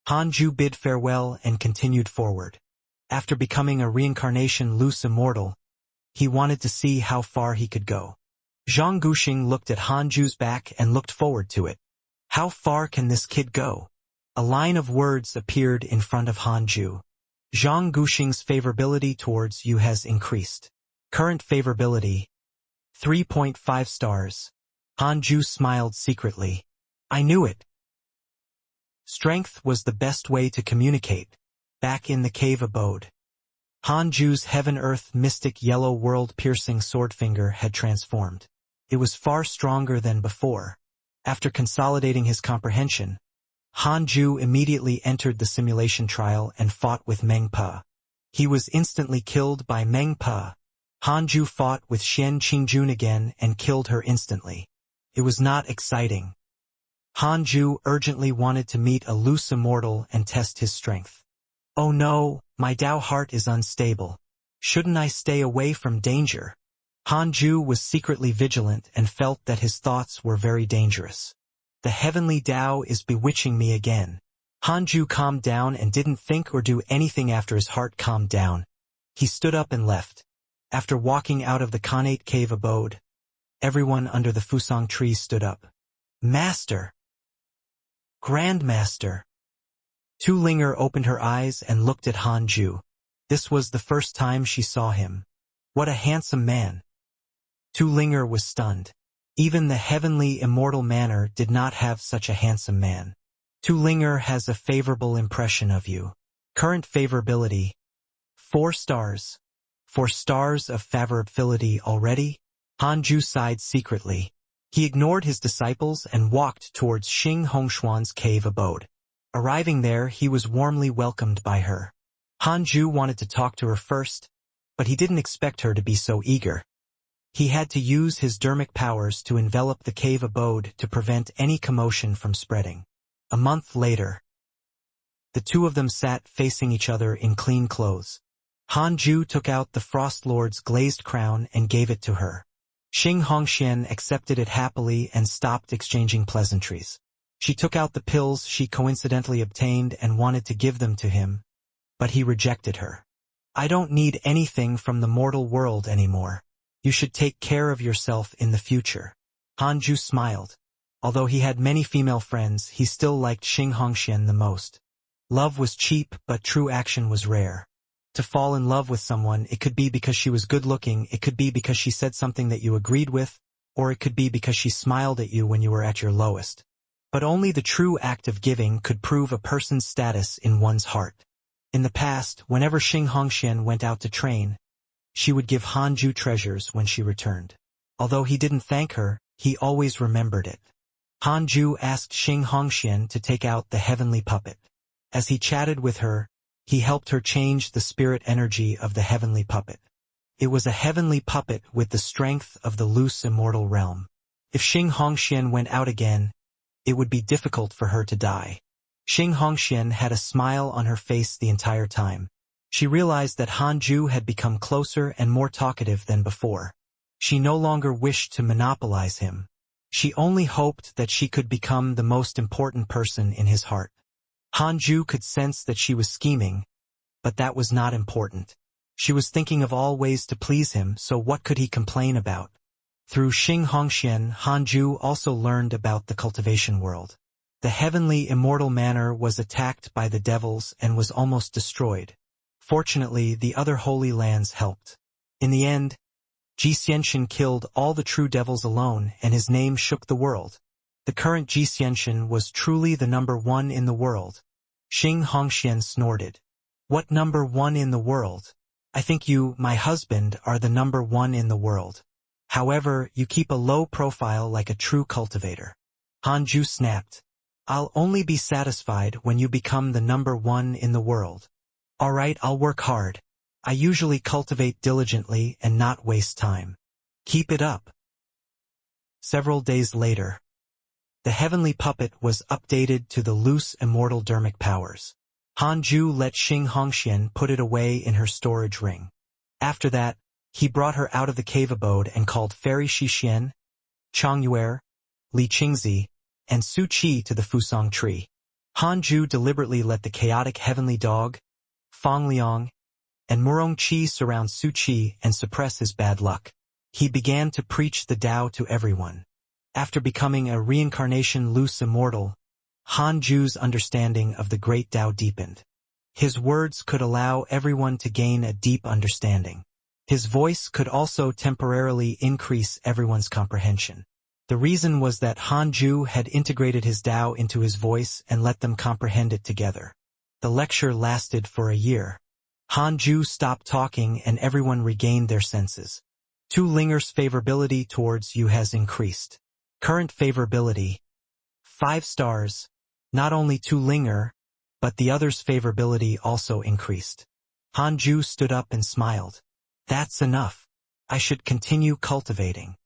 Hanju bid farewell and continued forward. After becoming a reincarnation loose immortal, he wanted to see how far he could go. Zhang Guxing looked at Han Ju's back and looked forward to it. How far can this kid go? A line of words appeared in front of Han Ju. Zhang Guxing's favorability towards you has increased. Current favorability, 3.5 stars. Han Ju smiled secretly. I knew it. Strength was the best way to communicate. Back in the cave abode. Han Ju's heaven-earth mystic yellow world-piercing swordfinger had transformed. It was far stronger than before. After consolidating his comprehension, Han Ju immediately entered the simulation trial and fought with Meng Pa. He was instantly killed by Meng Pa. Han Ju fought with Xian Qingjun again and killed her instantly. It was not exciting. Han Ju urgently wanted to meet a loose immortal and test his strength. Oh no, my Dao heart is unstable. Shouldn't I stay away from danger? Han Ju was secretly vigilant and felt that his thoughts were very dangerous. The heavenly Dao is bewitching me again. Han Ju calmed down and didn't think or do anything after his heart calmed down. He stood up and left. After walking out of the Khanate cave abode, everyone under the Fusang tree stood up. Master! Grandmaster! Tu Linger opened her eyes and looked at Han Ju. This was the first time she saw him. What a handsome man! Tu Linger was stunned. Even the heavenly immortal manor did not have such a handsome man. Tu Linger has a favorable impression of you. Current favorability, 4 stars. 4 stars of favorability already? Han Ju sighed secretly. He ignored his disciples and walked towards Xing Hongshuan's cave abode. Arriving there, he was warmly welcomed by her. Han Ju wanted to talk to her first, but he didn't expect her to be so eager. He had to use his dermic powers to envelop the cave abode to prevent any commotion from spreading. A month later, the two of them sat facing each other in clean clothes. Han Ju took out the Frost Lord's glazed crown and gave it to her. Xing Hongxian accepted it happily and stopped exchanging pleasantries. She took out the pills she coincidentally obtained and wanted to give them to him, but he rejected her. I don't need anything from the mortal world anymore. You should take care of yourself in the future. Han Ju smiled. Although he had many female friends, he still liked Xing Hongxian the most. Love was cheap, but true action was rare. To fall in love with someone, it could be because she was good-looking, it could be because she said something that you agreed with, or it could be because she smiled at you when you were at your lowest. But only the true act of giving could prove a person's status in one's heart. In the past, whenever Xing Hongxian went out to train, she would give Han Ju treasures when she returned. Although he didn't thank her, he always remembered it. Han Ju asked Xing Hongxian to take out the heavenly puppet. As he chatted with her, he helped her change the spirit energy of the heavenly puppet. It was a heavenly puppet with the strength of the loose immortal realm. If Xing Hongxian went out again, it would be difficult for her to die. Xing Hongxian had a smile on her face the entire time. She realized that Han Ju had become closer and more talkative than before. She no longer wished to monopolize him. She only hoped that she could become the most important person in his heart. Han Ju could sense that she was scheming, but that was not important. She was thinking of all ways to please him, so what could he complain about? Through Xing Hongxian, Han Ju also learned about the cultivation world. The heavenly immortal manor was attacked by the devils and was almost destroyed. Fortunately, the other holy lands helped. In the end, Xianxia killed all the true devils alone, and his name shook the world. The current Xianxia was truly the number 1 in the world. Xing Hongxian snorted. What number 1 in the world? I think you, my husband, are the number 1 in the world. However, you keep a low profile like a true cultivator. Han Ju snapped. I'll only be satisfied when you become the number 1 in the world. Alright, I'll work hard. I usually cultivate diligently and not waste time. Keep it up. Several days later, the heavenly puppet was updated to the loose immortal dermic powers. Han Ju let Xing Hongxian put it away in her storage ring. After that, he brought her out of the cave abode and called Fairy Xixian, Chang Yuer, Li Qingzi, and Su Qi to the Fusang tree. Han Ju deliberately let the chaotic heavenly dog, Fang Liang, and Murong Qi surround Su Qi and suppress his bad luck. he began to preach the Tao to everyone. After becoming a reincarnation loose immortal, Han Ju's understanding of the great Tao deepened. His words could allow everyone to gain a deep understanding. His voice could also temporarily increase everyone's comprehension. The reason was that Han Ju had integrated his Tao into his voice and let them comprehend it together. The lecture lasted for a year. Han Ju stopped talking and everyone regained their senses. Tu Linger's favorability towards you has increased. Current favorability: 5 stars. Not only Tu Linger, but the others' favorability also increased. Han Ju stood up and smiled. That's enough. I should continue cultivating.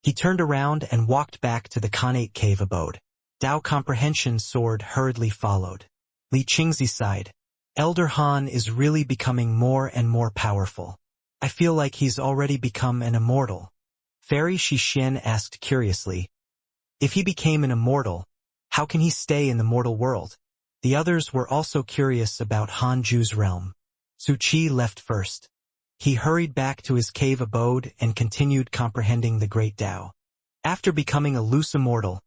He turned around and walked back to the Khanate cave abode. Tao comprehension sword hurriedly followed. Li Qingzi sighed. Elder Han is really becoming more and more powerful. I feel like he's already become an immortal. Fairy Shixian asked curiously. If he became an immortal, how can he stay in the mortal world? The others were also curious about Han Ju's realm. Su Qi left first. He hurried back to his cave abode and continued comprehending the great Tao. After becoming a loose immortal,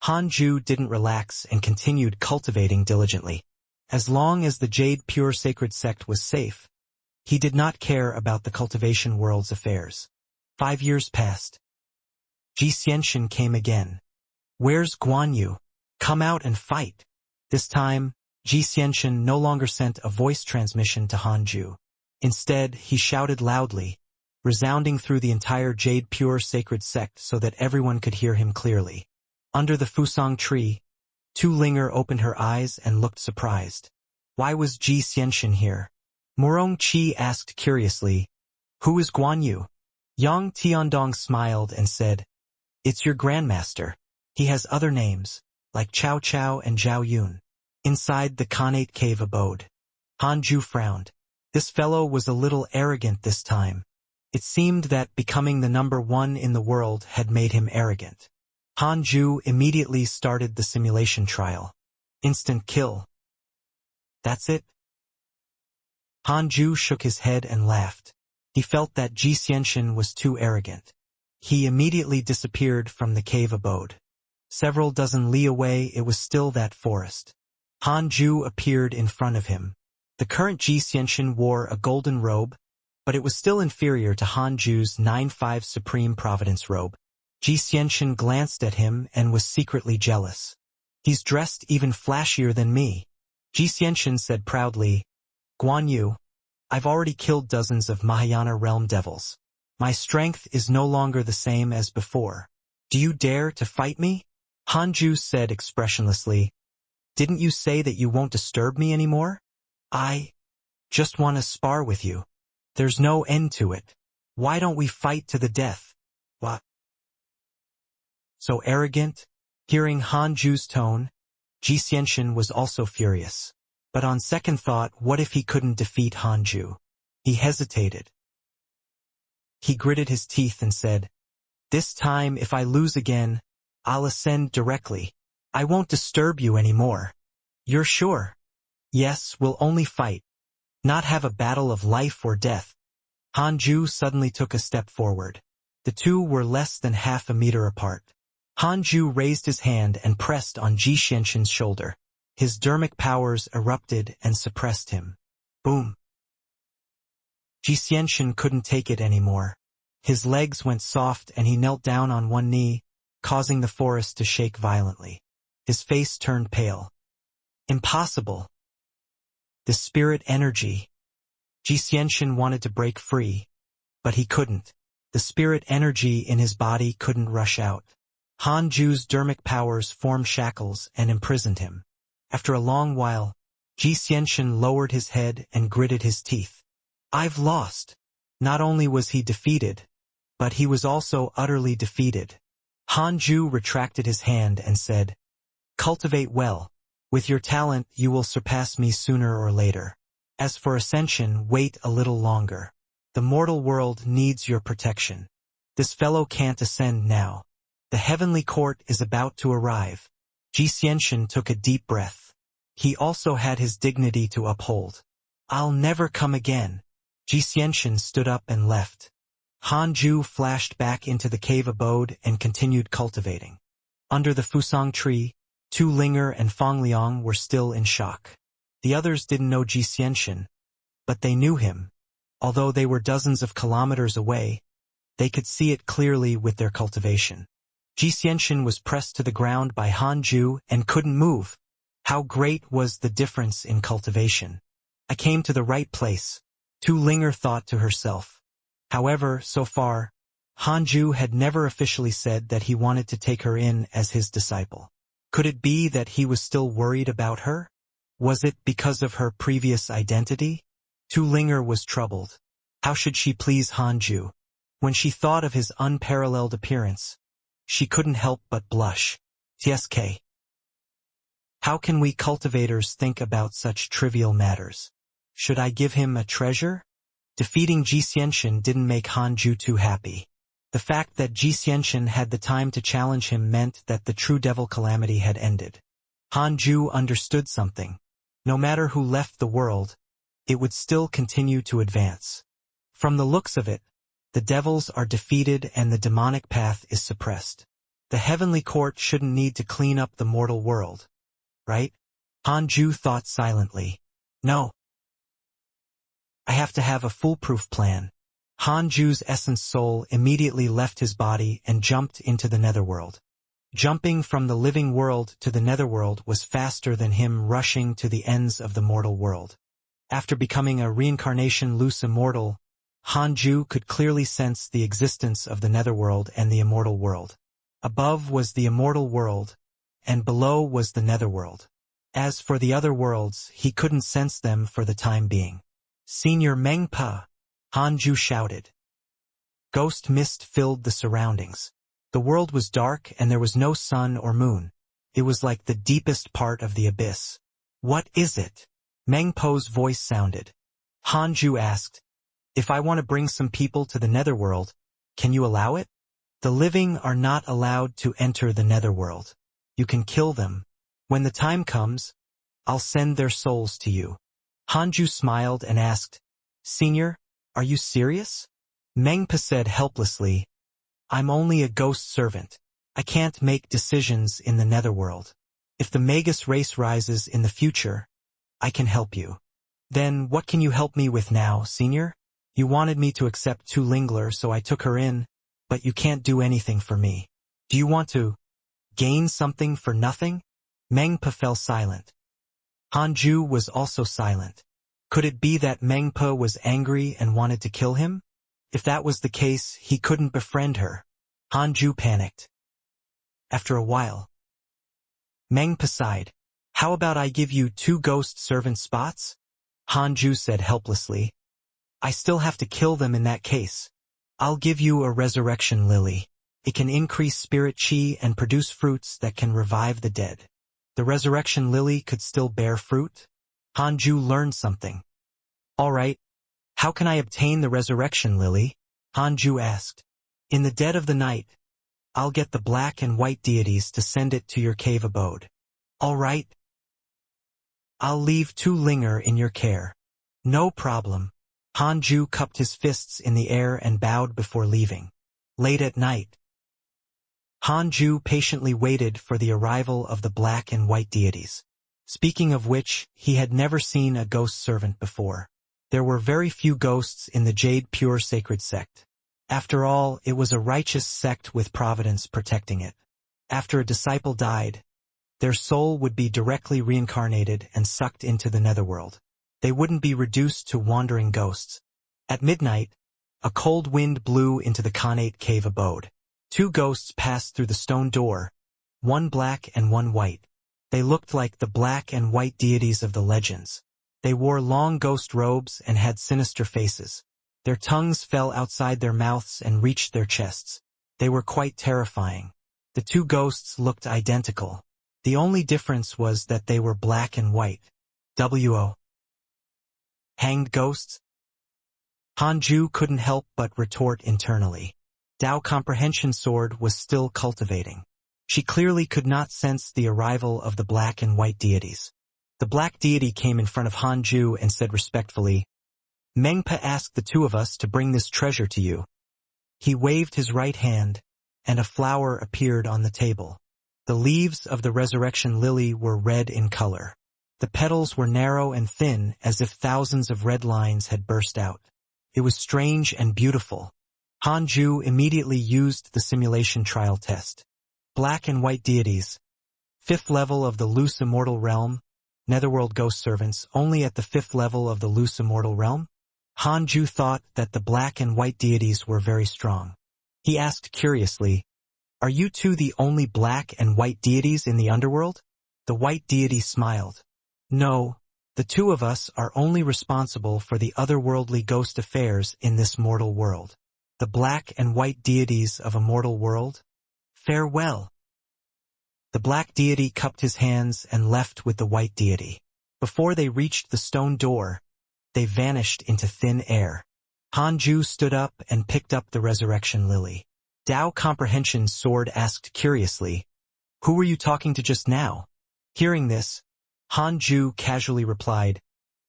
Han Ju didn't relax and continued cultivating diligently. As long as the Jade Pure Sacred Sect was safe, he did not care about the cultivation world's affairs. 5 years passed. Xianxia came again. Where's Guan Yu? Come out and fight. This time, Xianxia no longer sent a voice transmission to Han Ju. Instead, he shouted loudly, resounding through the entire Jade Pure Sacred Sect so that everyone could hear him clearly. Under the Fusang tree, Tu Linger opened her eyes and looked surprised. Why was Xianxia here? Murong Qi asked curiously, Who is Guan Yu? Yang Tiandong smiled and said, It's your grandmaster. He has other names, like Chao Chao and Zhao Yun. Inside the Khanate cave abode, Han Ju frowned. This fellow was a little arrogant this time. It seemed that becoming the number 1 in the world had made him arrogant. Han Ju immediately started the simulation trial. Instant kill. That's it? Han Ju shook his head and laughed. He felt that Xianxia was too arrogant. He immediately disappeared from the cave abode. Several dozen li away, it was still that forest. Han Ju appeared in front of him. The current Xianxia wore a golden robe, but it was still inferior to Han Ju's 9-5 Supreme Providence robe. Xianxia glanced at him and was secretly jealous. He's dressed even flashier than me. Xianxia said proudly, Guan Yu, I've already killed dozens of Mahayana realm devils. My strength is no longer the same as before. Do you dare to fight me? Han Ju said expressionlessly, Didn't you say that you won't disturb me anymore? I just want to spar with you. There's no end to it. Why don't we fight to the death? What? So arrogant? Hearing Han Ju's tone, Xianxia was also furious. But on second thought, what if he couldn't defeat Han Ju? He hesitated. He gritted his teeth and said, This time if I lose again, I'll ascend directly. I won't disturb you anymore. You're sure? Yes, we'll only fight. Not have a battle of life or death. Han Ju suddenly took a step forward. The two were less than half a meter apart. Han Ju raised his hand and pressed on Xianxia's shoulder. His dermic powers erupted and suppressed him. Boom. Xianxia couldn't take it anymore. His legs went soft and he knelt down on one knee, causing the forest to shake violently. His face turned pale. Impossible. The spirit energy. Xianxia wanted to break free, but he couldn't. The spirit energy in his body couldn't rush out. Han Ju's dermic powers formed shackles and imprisoned him. After a long while, Xianxia lowered his head and gritted his teeth. I've lost. Not only was he defeated, but he was also utterly defeated. Han Ju retracted his hand and said, Cultivate well. With your talent you will surpass me sooner or later. As for ascension, wait a little longer. The mortal world needs your protection. This fellow can't ascend now. The heavenly court is about to arrive. Xianxia took a deep breath. He also had his dignity to uphold. I'll never come again. Xianxia stood up and left. Hanju flashed back into the cave abode and continued cultivating. Under the fusang tree, Tu Linger and Fang Liang were still in shock. The others didn't know Xianxia, but they knew him. Although they were dozens of kilometers away, they could see it clearly with their cultivation. Xianxia was pressed to the ground by Hanju and couldn't move. How great was the difference in cultivation. I came to the right place, Tu Linger thought to herself. However, so far, Hanju had never officially said that he wanted to take her in as his disciple. Could it be that he was still worried about her? Was it because of her previous identity? Tu Linger was troubled. How should she please Hanju? When she thought of his unparalleled appearance, she couldn't help but blush. TSK. How can we cultivators think about such trivial matters? Should I give him a treasure? Defeating Xianxia didn't make Hanju too happy. The fact that Xianxia had the time to challenge him meant that the true devil calamity had ended. Hanju understood something. No matter who left the world, it would still continue to advance. From the looks of it, the devils are defeated and the demonic path is suppressed. The heavenly court shouldn't need to clean up the mortal world, right? Hanju thought silently. No. I have to have a foolproof plan. Hanju's essence soul immediately left his body and jumped into the netherworld. Jumping from the living world to the netherworld was faster than him rushing to the ends of the mortal world. After becoming a reincarnation loose immortal, Hanju could clearly sense the existence of the netherworld and the immortal world. Above was the immortal world, and below was the netherworld. As for the other worlds, he couldn't sense them for the time being. Senior Mengpa, Hanju shouted. Ghost mist filled the surroundings. The world was dark and there was no sun or moon. It was like the deepest part of the abyss. What is it? Mengpo's voice sounded. Hanju asked, if I want to bring some people to the netherworld, can you allow it? The living are not allowed to enter the netherworld. You can kill them. When the time comes, I'll send their souls to you. Hanju smiled and asked, Senior, are you serious? Mengpa said helplessly, I'm only a ghost servant. I can't make decisions in the netherworld. If the Magus race rises in the future, I can help you. Then what can you help me with now, Senior? You wanted me to accept Tu Lingler, so I took her in, but you can't do anything for me. Do you want to gain something for nothing? Mengpa fell silent. Hanju was also silent. Could it be that Mengpa was angry and wanted to kill him? If that was the case, he couldn't befriend her. Hanju panicked. After a while, Mengpa sighed. How about I give you 2 ghost servant spots? Hanju said helplessly. I still have to kill them in that case. I'll give you a resurrection lily. It can increase spirit chi and produce fruits that can revive the dead. The resurrection lily could still bear fruit? Hanju learned something. All right. How can I obtain the resurrection lily? Hanju asked. In the dead of the night, I'll get the black and white deities to send it to your cave abode. All right. I'll leave Tu Linger in your care. No problem. Hanju cupped his fists in the air and bowed before leaving. Late at night, Hanju patiently waited for the arrival of the black and white deities. Speaking of which, he had never seen a ghost servant before. There were very few ghosts in the Jade Pure Sacred Sect. After all, it was a righteous sect with Providence protecting it. After a disciple died, their soul would be directly reincarnated and sucked into the netherworld. They wouldn't be reduced to wandering ghosts. At midnight, a cold wind blew into the Khanate cave abode. 2 ghosts passed through the stone door, one black and one white. They looked like the black and white deities of the legends. They wore long ghost robes and had sinister faces. Their tongues fell outside their mouths and reached their chests. They were quite terrifying. The 2 ghosts looked identical. The only difference was that they were black and white. W.O. Hanged ghosts? Hanju couldn't help but retort internally. Dao Comprehension Sword was still cultivating. She clearly could not sense the arrival of the black and white deities. The black deity came in front of Hanju and said respectfully, Mengpa asked the 2 of us to bring this treasure to you. He waved his right hand, and a flower appeared on the table. The leaves of the resurrection lily were red in color. The petals were narrow and thin, as if thousands of red lines had burst out. It was strange and beautiful. Hanju immediately used the simulation trial test. Black and white deities. 5th level of the loose immortal realm. Netherworld ghost servants only at the 5th level of the loose immortal realm? Hanju thought that the black and white deities were very strong. He asked curiously, "Are you two the only black and white deities in the underworld?" The white deity smiled. "No, the two of us are only responsible for the otherworldly ghost affairs in this mortal world. The black and white deities of a mortal world? Farewell." The black deity cupped his hands and left with the white deity. Before they reached the stone door, they vanished into thin air. Hanju stood up and picked up the resurrection lily. Dao Comprehension's sword asked curiously, "Who were you talking to just now?" Hearing this, Hanju casually replied,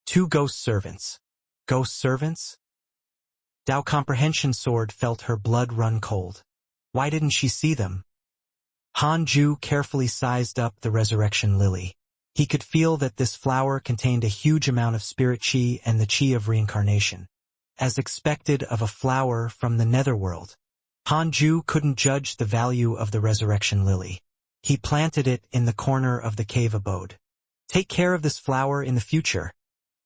"2 ghost servants." Ghost servants? Dao Comprehension's sword felt her blood run cold. Why didn't she see them? Hanju carefully sized up the resurrection lily. He could feel that this flower contained a huge amount of spirit chi and the chi of reincarnation. As expected of a flower from the netherworld, Hanju couldn't judge the value of the resurrection lily. He planted it in the corner of the cave abode. "Take care of this flower in the future,"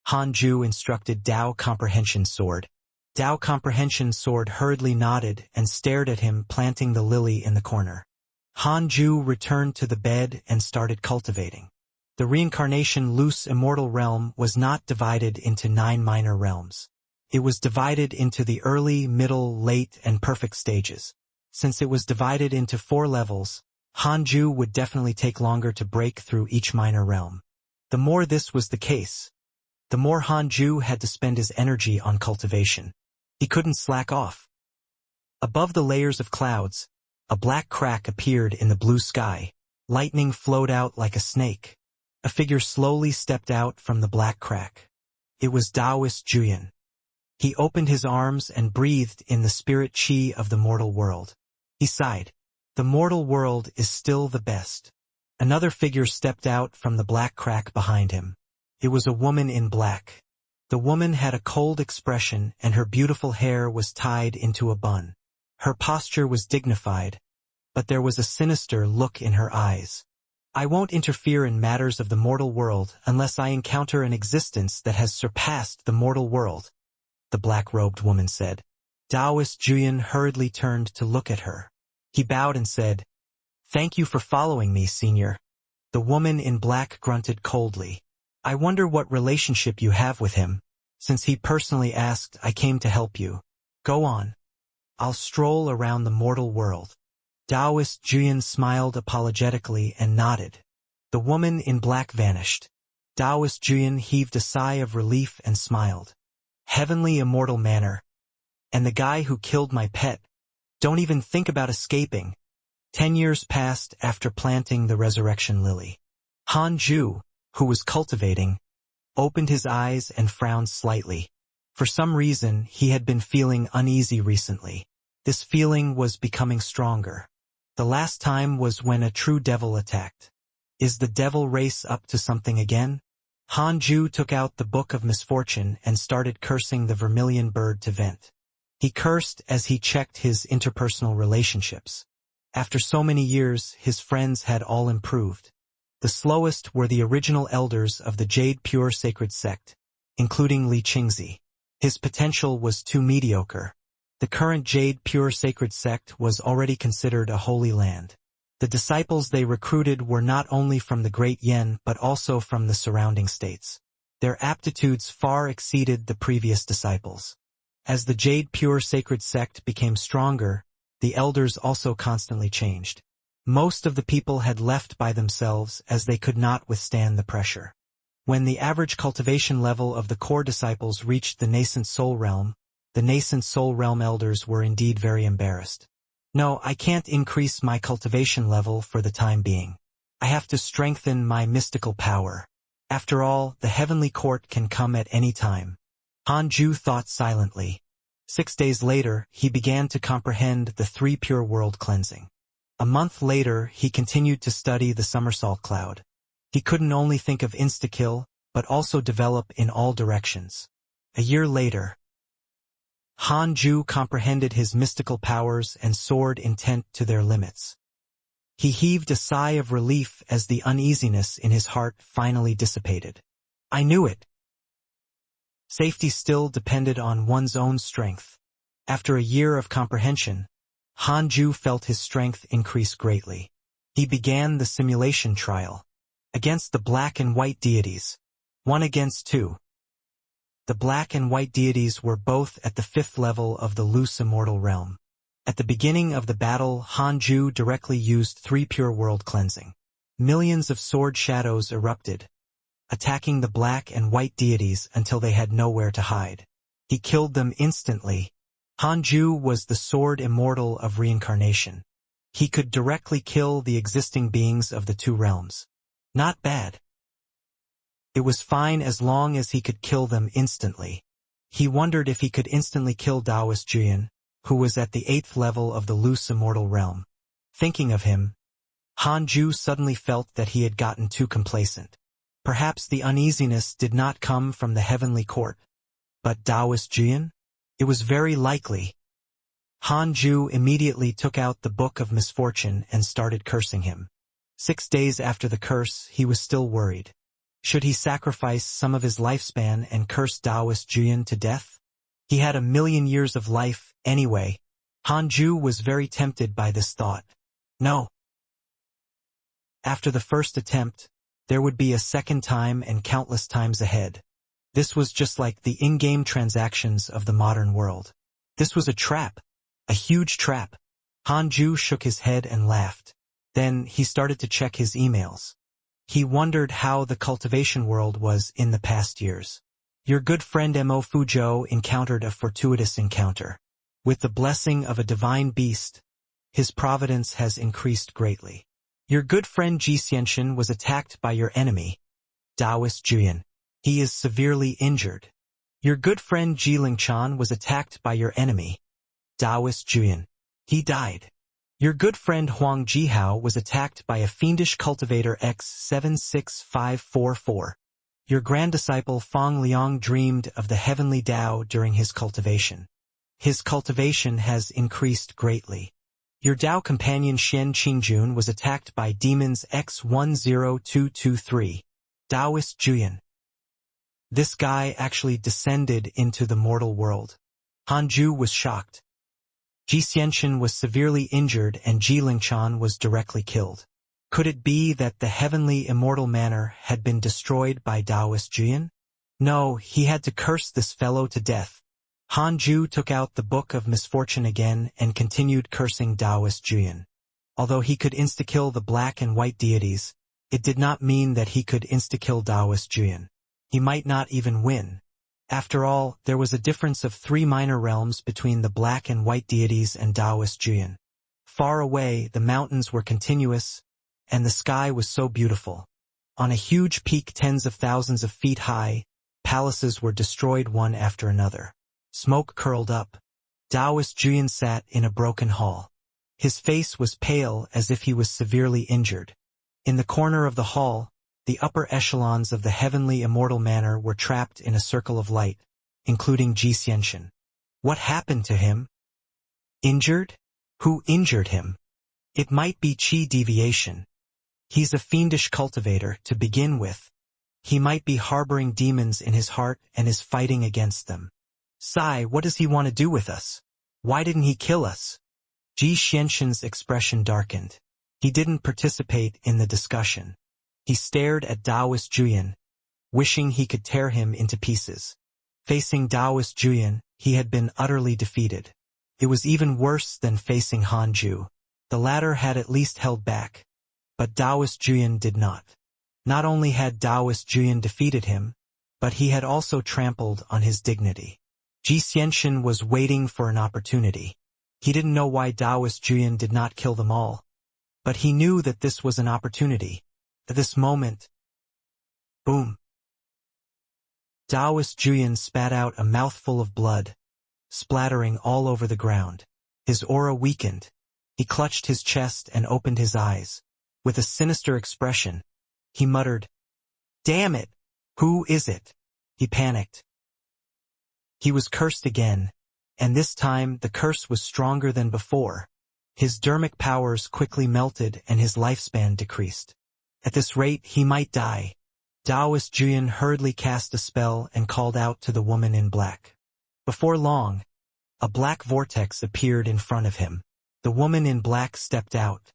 Hanju instructed Dao Comprehension's sword. Dao Comprehension's sword hurriedly nodded and stared at him, planting the lily in the corner. Hanju returned to the bed and started cultivating. The reincarnation loose immortal realm was not divided into 9 minor realms. It was divided into the early, middle, late, and perfect stages. Since it was divided into 4 levels, Hanju would definitely take longer to break through each minor realm. The more this was the case, the more Hanju had to spend his energy on cultivation. He couldn't slack off. Above the layers of clouds, a black crack appeared in the blue sky. Lightning flowed out like a snake. A figure slowly stepped out from the black crack. It was Taoist Juyan. He opened his arms and breathed in the spirit chi of the mortal world. He sighed. The mortal world is still the best. Another figure stepped out from the black crack behind him. It was a woman in black. The woman had a cold expression and her beautiful hair was tied into a bun. Her posture was dignified, but there was a sinister look in her eyes. "I won't interfere in matters of the mortal world unless I encounter an existence that has surpassed the mortal world," the black-robed woman said. Taoist Juyan hurriedly turned to look at her. He bowed and said, "Thank you for following me, senior." The woman in black grunted coldly. "I wonder what relationship you have with him. Since he personally asked, I came to help you. Go on. I'll stroll around the mortal world." Taoist Juyan smiled apologetically and nodded. The woman in black vanished. Taoist Juyan heaved a sigh of relief and smiled. "Heavenly immortal manner. And the guy who killed my pet. Don't even think about escaping." 10 years passed after planting the resurrection lily. Hanju, who was cultivating, opened his eyes and frowned slightly. For some reason, he had been feeling uneasy recently. This feeling was becoming stronger. The last time was when a true devil attacked. Is the devil race up to something again? Hanju took out the Book of Misfortune and started cursing the vermilion bird to vent. He cursed as he checked his interpersonal relationships. After so many years, his friends had all improved. The slowest were the original elders of the Jade Pure Sacred Sect, including Li Qingzi. His potential was too mediocre. The current Jade Pure Sacred Sect was already considered a holy land. The disciples they recruited were not only from the Great Yen but also from the surrounding states. Their aptitudes far exceeded the previous disciples. As the Jade Pure Sacred Sect became stronger, the elders also constantly changed. Most of the people had left by themselves as they could not withstand the pressure. When the average cultivation level of the core disciples reached the nascent soul realm, the nascent soul realm elders were indeed very embarrassed. "No, I can't increase my cultivation level for the time being. I have to strengthen my mystical power. After all, the heavenly court can come at any time." Hanju thought silently. 6 days later, he began to comprehend the three pure world cleansing. A month later, he continued to study the somersault cloud. He couldn't only think of insta-kill, but also develop in all directions. A year later, Han Ju comprehended his mystical powers and soared intent to their limits. He heaved a sigh of relief as the uneasiness in his heart finally dissipated. I knew it. Safety still depended on one's own strength. After a year of comprehension, Han Ju felt his strength increase greatly. He began the simulation trial. Against the black and white deities. 1 against 2. The black and white deities were both at the 5th level of the loose immortal realm. At the beginning of the battle, Han Ju directly used 3 pure world cleansing. Millions of sword shadows erupted, attacking the black and white deities until they had nowhere to hide. He killed them instantly. Han Ju was the sword immortal of reincarnation. He could directly kill the existing beings of the 2 realms. Not bad. It was fine as long as he could kill them instantly. He wondered if he could instantly kill Taoist Jian, who was at the 8th level of the loose immortal realm. Thinking of him, Han Ju suddenly felt that he had gotten too complacent. Perhaps the uneasiness did not come from the heavenly court, but Taoist Jian? It was very likely. Han Ju immediately took out the Book of Misfortune and started cursing him. 6 days after the curse, he was still worried. Should he sacrifice some of his lifespan and curse Taoist Jian to death? He had 1,000,000 years of life, anyway. Han Ju was very tempted by this thought. No. After the first attempt, there would be a second time and countless times ahead. This was just like the in-game transactions of the modern world. This was a trap. A huge trap. Han Ju shook his head and laughed. Then he started to check his emails. He wondered how the cultivation world was in the past years. Your good friend Mo Fuzhou encountered a fortuitous encounter. With the blessing of a divine beast, his providence has increased greatly. Your good friend Ji Xianxia was attacked by your enemy, Taoist Jian. He is severely injured. Your good friend Ji Lingchan was attacked by your enemy, Taoist Jian. He died. Your good friend Huang Jihao was attacked by a fiendish cultivator X76544. Your grand disciple Fang Liang dreamed of the heavenly Tao during his cultivation. His cultivation has increased greatly. Your Tao companion Xian Qingjun was attacked by demons X10223. Taoist Jian. This guy actually descended into the mortal world. Han Ju was shocked. Ji Xianxia was severely injured and Ji Lingchan was directly killed. Could it be that the heavenly immortal manor had been destroyed by Taoist Jian? No, he had to curse this fellow to death. Han Ju took out the Book of Misfortune again and continued cursing Taoist Jian. Although he could insta-kill the black and white deities, it did not mean that he could insta-kill Taoist Jian. He might not even win. After all, there was a difference of 3 minor realms between the black and white deities and Taoist Jian. Far away, the mountains were continuous, and the sky was so beautiful. On a huge peak tens of thousands of feet high, palaces were destroyed one after another. Smoke curled up. Taoist Jian sat in a broken hall. His face was pale as if he was severely injured. In the corner of the hall, the upper echelons of the heavenly immortal manor were trapped in a circle of light, including Ji Xianxia. What happened to him? Injured? Who injured him? It might be chi deviation. He's a fiendish cultivator to begin with. He might be harboring demons in his heart and is fighting against them. Sai, what does he want to do with us? Why didn't he kill us? Ji Xianxia's expression darkened. He didn't participate in the discussion. He stared at Taoist Jian, wishing he could tear him into pieces. Facing Taoist Jian, he had been utterly defeated. It was even worse than facing Han Ju. The latter had at least held back, but Taoist Jian did not. Not only had Taoist Jian defeated him, but he had also trampled on his dignity. Ji Xianxia was waiting for an opportunity. He didn't know why Taoist Jian did not kill them all, but he knew that this was an opportunity. At this moment, boom! Taoist Jian spat out a mouthful of blood, splattering all over the ground. His aura weakened. He clutched his chest and opened his eyes. With a sinister expression, he muttered, "Damn it! Who is it?" He panicked. He was cursed again, and this time the curse was stronger than before. His dermic powers quickly melted and his lifespan decreased. At this rate, he might die. Taoist Juyan hurriedly cast a spell and called out to the woman in black. Before long, a black vortex appeared in front of him. The woman in black stepped out.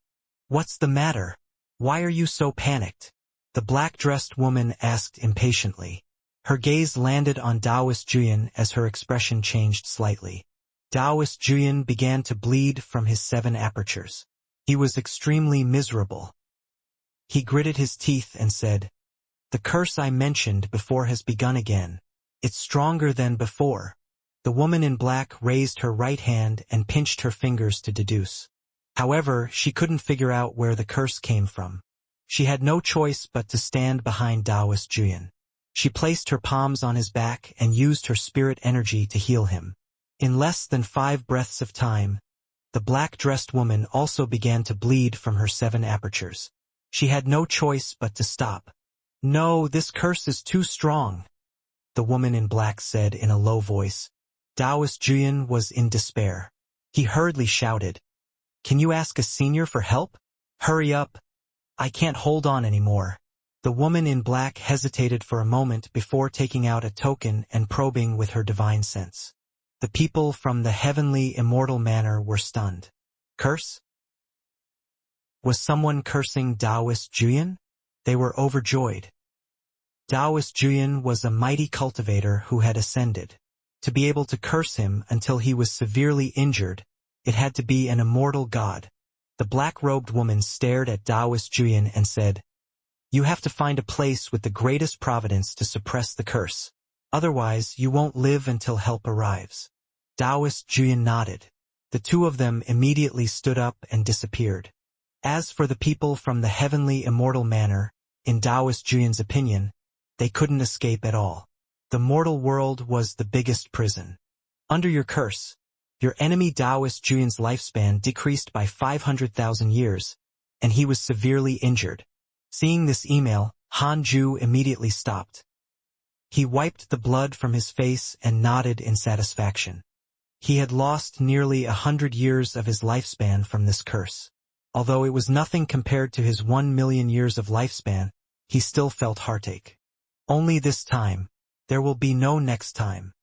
"What's the matter? Why are you so panicked?" The black-dressed woman asked impatiently. Her gaze landed on Taoist Juyan as her expression changed slightly. Taoist Juyan began to bleed from his 7 apertures. He was extremely miserable. He gritted his teeth and said, "The curse I mentioned before has begun again. It's stronger than before." The woman in black raised her right hand and pinched her fingers to deduce. However, she couldn't figure out where the curse came from. She had no choice but to stand behind Taoist Juyan. She placed her palms on his back and used her spirit energy to heal him. In less than 5 breaths of time, the black-dressed woman also began to bleed from her 7 apertures. She had no choice but to stop. "No, this curse is too strong," the woman in black said in a low voice. Taoist Juyan was in despair. He hurriedly shouted, "Can you ask a senior for help? Hurry up. I can't hold on anymore." The woman in black hesitated for a moment before taking out a token and probing with her divine sense. The people from the heavenly immortal manor were stunned. Curse? Was someone cursing Taoist Juyan? They were overjoyed. Taoist Juyan was a mighty cultivator who had ascended. To be able to curse him until he was severely injured, it had to be an immortal god. The black-robed woman stared at Taoist Juyan and said, "You have to find a place with the greatest providence to suppress the curse. Otherwise, you won't live until help arrives." Taoist Juyan nodded. The 2 of them immediately stood up and disappeared. As for the people from the heavenly immortal manor, in Taoist Juyan's opinion, they couldn't escape at all. The mortal world was the biggest prison. Under your curse, your enemy Taoist Juyan's lifespan decreased by 500,000 years, and he was severely injured. Seeing this email, Hanju immediately stopped. He wiped the blood from his face and nodded in satisfaction. He had lost nearly 100 years of his lifespan from this curse. Although it was nothing compared to his 1 million years of lifespan, he still felt heartache. Only this time. There will be no next time.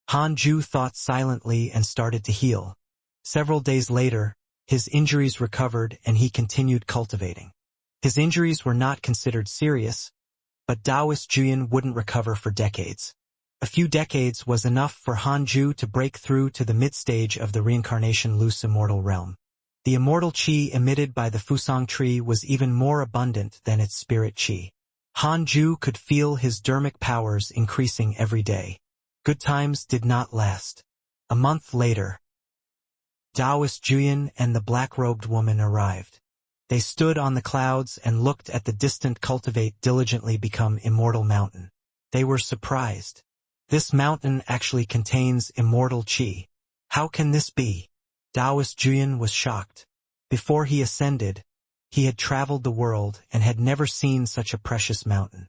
Hanju thought silently and started to heal. Several days later, his injuries recovered and he continued cultivating. His injuries were not considered serious, but Taoist Juyan wouldn't recover for decades. A few decades was enough for Hanju to break through to the mid-stage of the Reincarnation loose immortal realm. The immortal qi emitted by the Fusang tree was even more abundant than its spirit qi. Hanju could feel his dermic powers increasing every day. Good times did not last. A month later, Taoist Juyan and the black-robed woman arrived. They stood on the clouds and looked at the distant Cultivate diligently become immortal mountain. They were surprised. This mountain actually contains immortal qi. How can this be? Taoist Juyan was shocked. Before he ascended, he had traveled the world and had never seen such a precious mountain.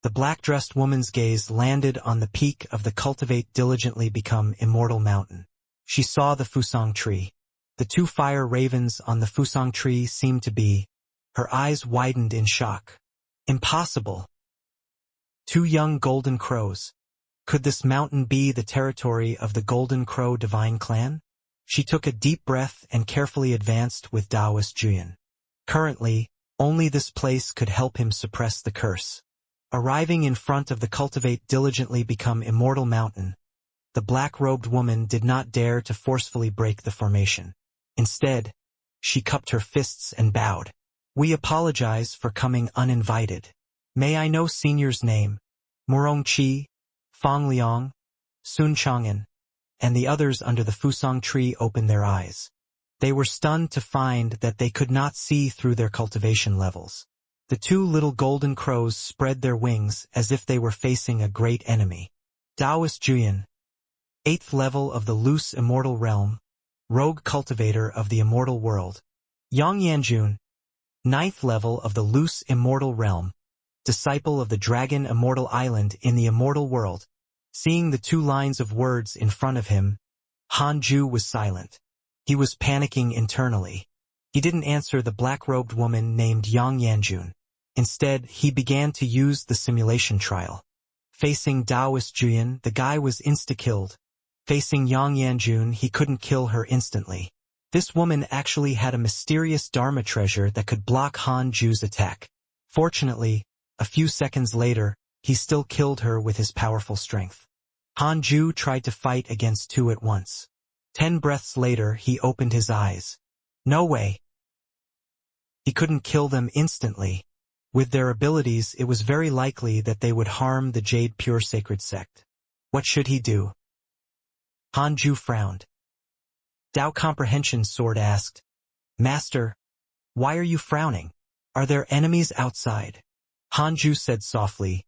The black-dressed woman's gaze landed on the peak of the Cultivate diligently become immortal mountain. She saw the Fusang tree. The 2 fire ravens on the Fusang tree seemed to be. Her eyes widened in shock. Impossible. 2 young golden crows. Could this mountain be the territory of the Golden Crow divine clan? She took a deep breath and carefully advanced with Taoist Juyan. Currently, only this place could help him suppress the curse. Arriving in front of the Cultivate diligently become immortal mountain, the black-robed woman did not dare to forcefully break the formation. Instead, she cupped her fists and bowed. "We apologize for coming uninvited. May I know senior's name?" Murong Qi, Fang Liang, Sun Chang'an, and the others under the Fusang tree opened their eyes. They were stunned to find that they could not see through their cultivation levels. The 2 little golden crows spread their wings as if they were facing a great enemy. Taoist Juyan, 8th level of the loose immortal realm, rogue cultivator of the immortal world. Yang Yanjun, 9th level of the loose immortal realm, disciple of the dragon immortal island in the immortal world. Seeing the 2 lines of words in front of him, Han Ju was silent. He was panicking internally. He didn't answer the black-robed woman named Yang Yanjun. Instead, he began to use the simulation trial. Facing Taoist Juyan, the guy was insta-killed. Facing Yang Yanjun, he couldn't kill her instantly. This woman actually had a mysterious Dharma treasure that could block Han Ju's attack. Fortunately, a few seconds later, he still killed her with his powerful strength. Han Ju tried to fight against 2 at once. 10 breaths later, he opened his eyes. No way. He couldn't kill them instantly. With their abilities, it was very likely that they would harm the Jade Pure Sacred Sect. What should he do? Han Ju frowned. Dao Comprehension Sword asked, Master, why are you frowning? Are there enemies outside? Han Ju said softly,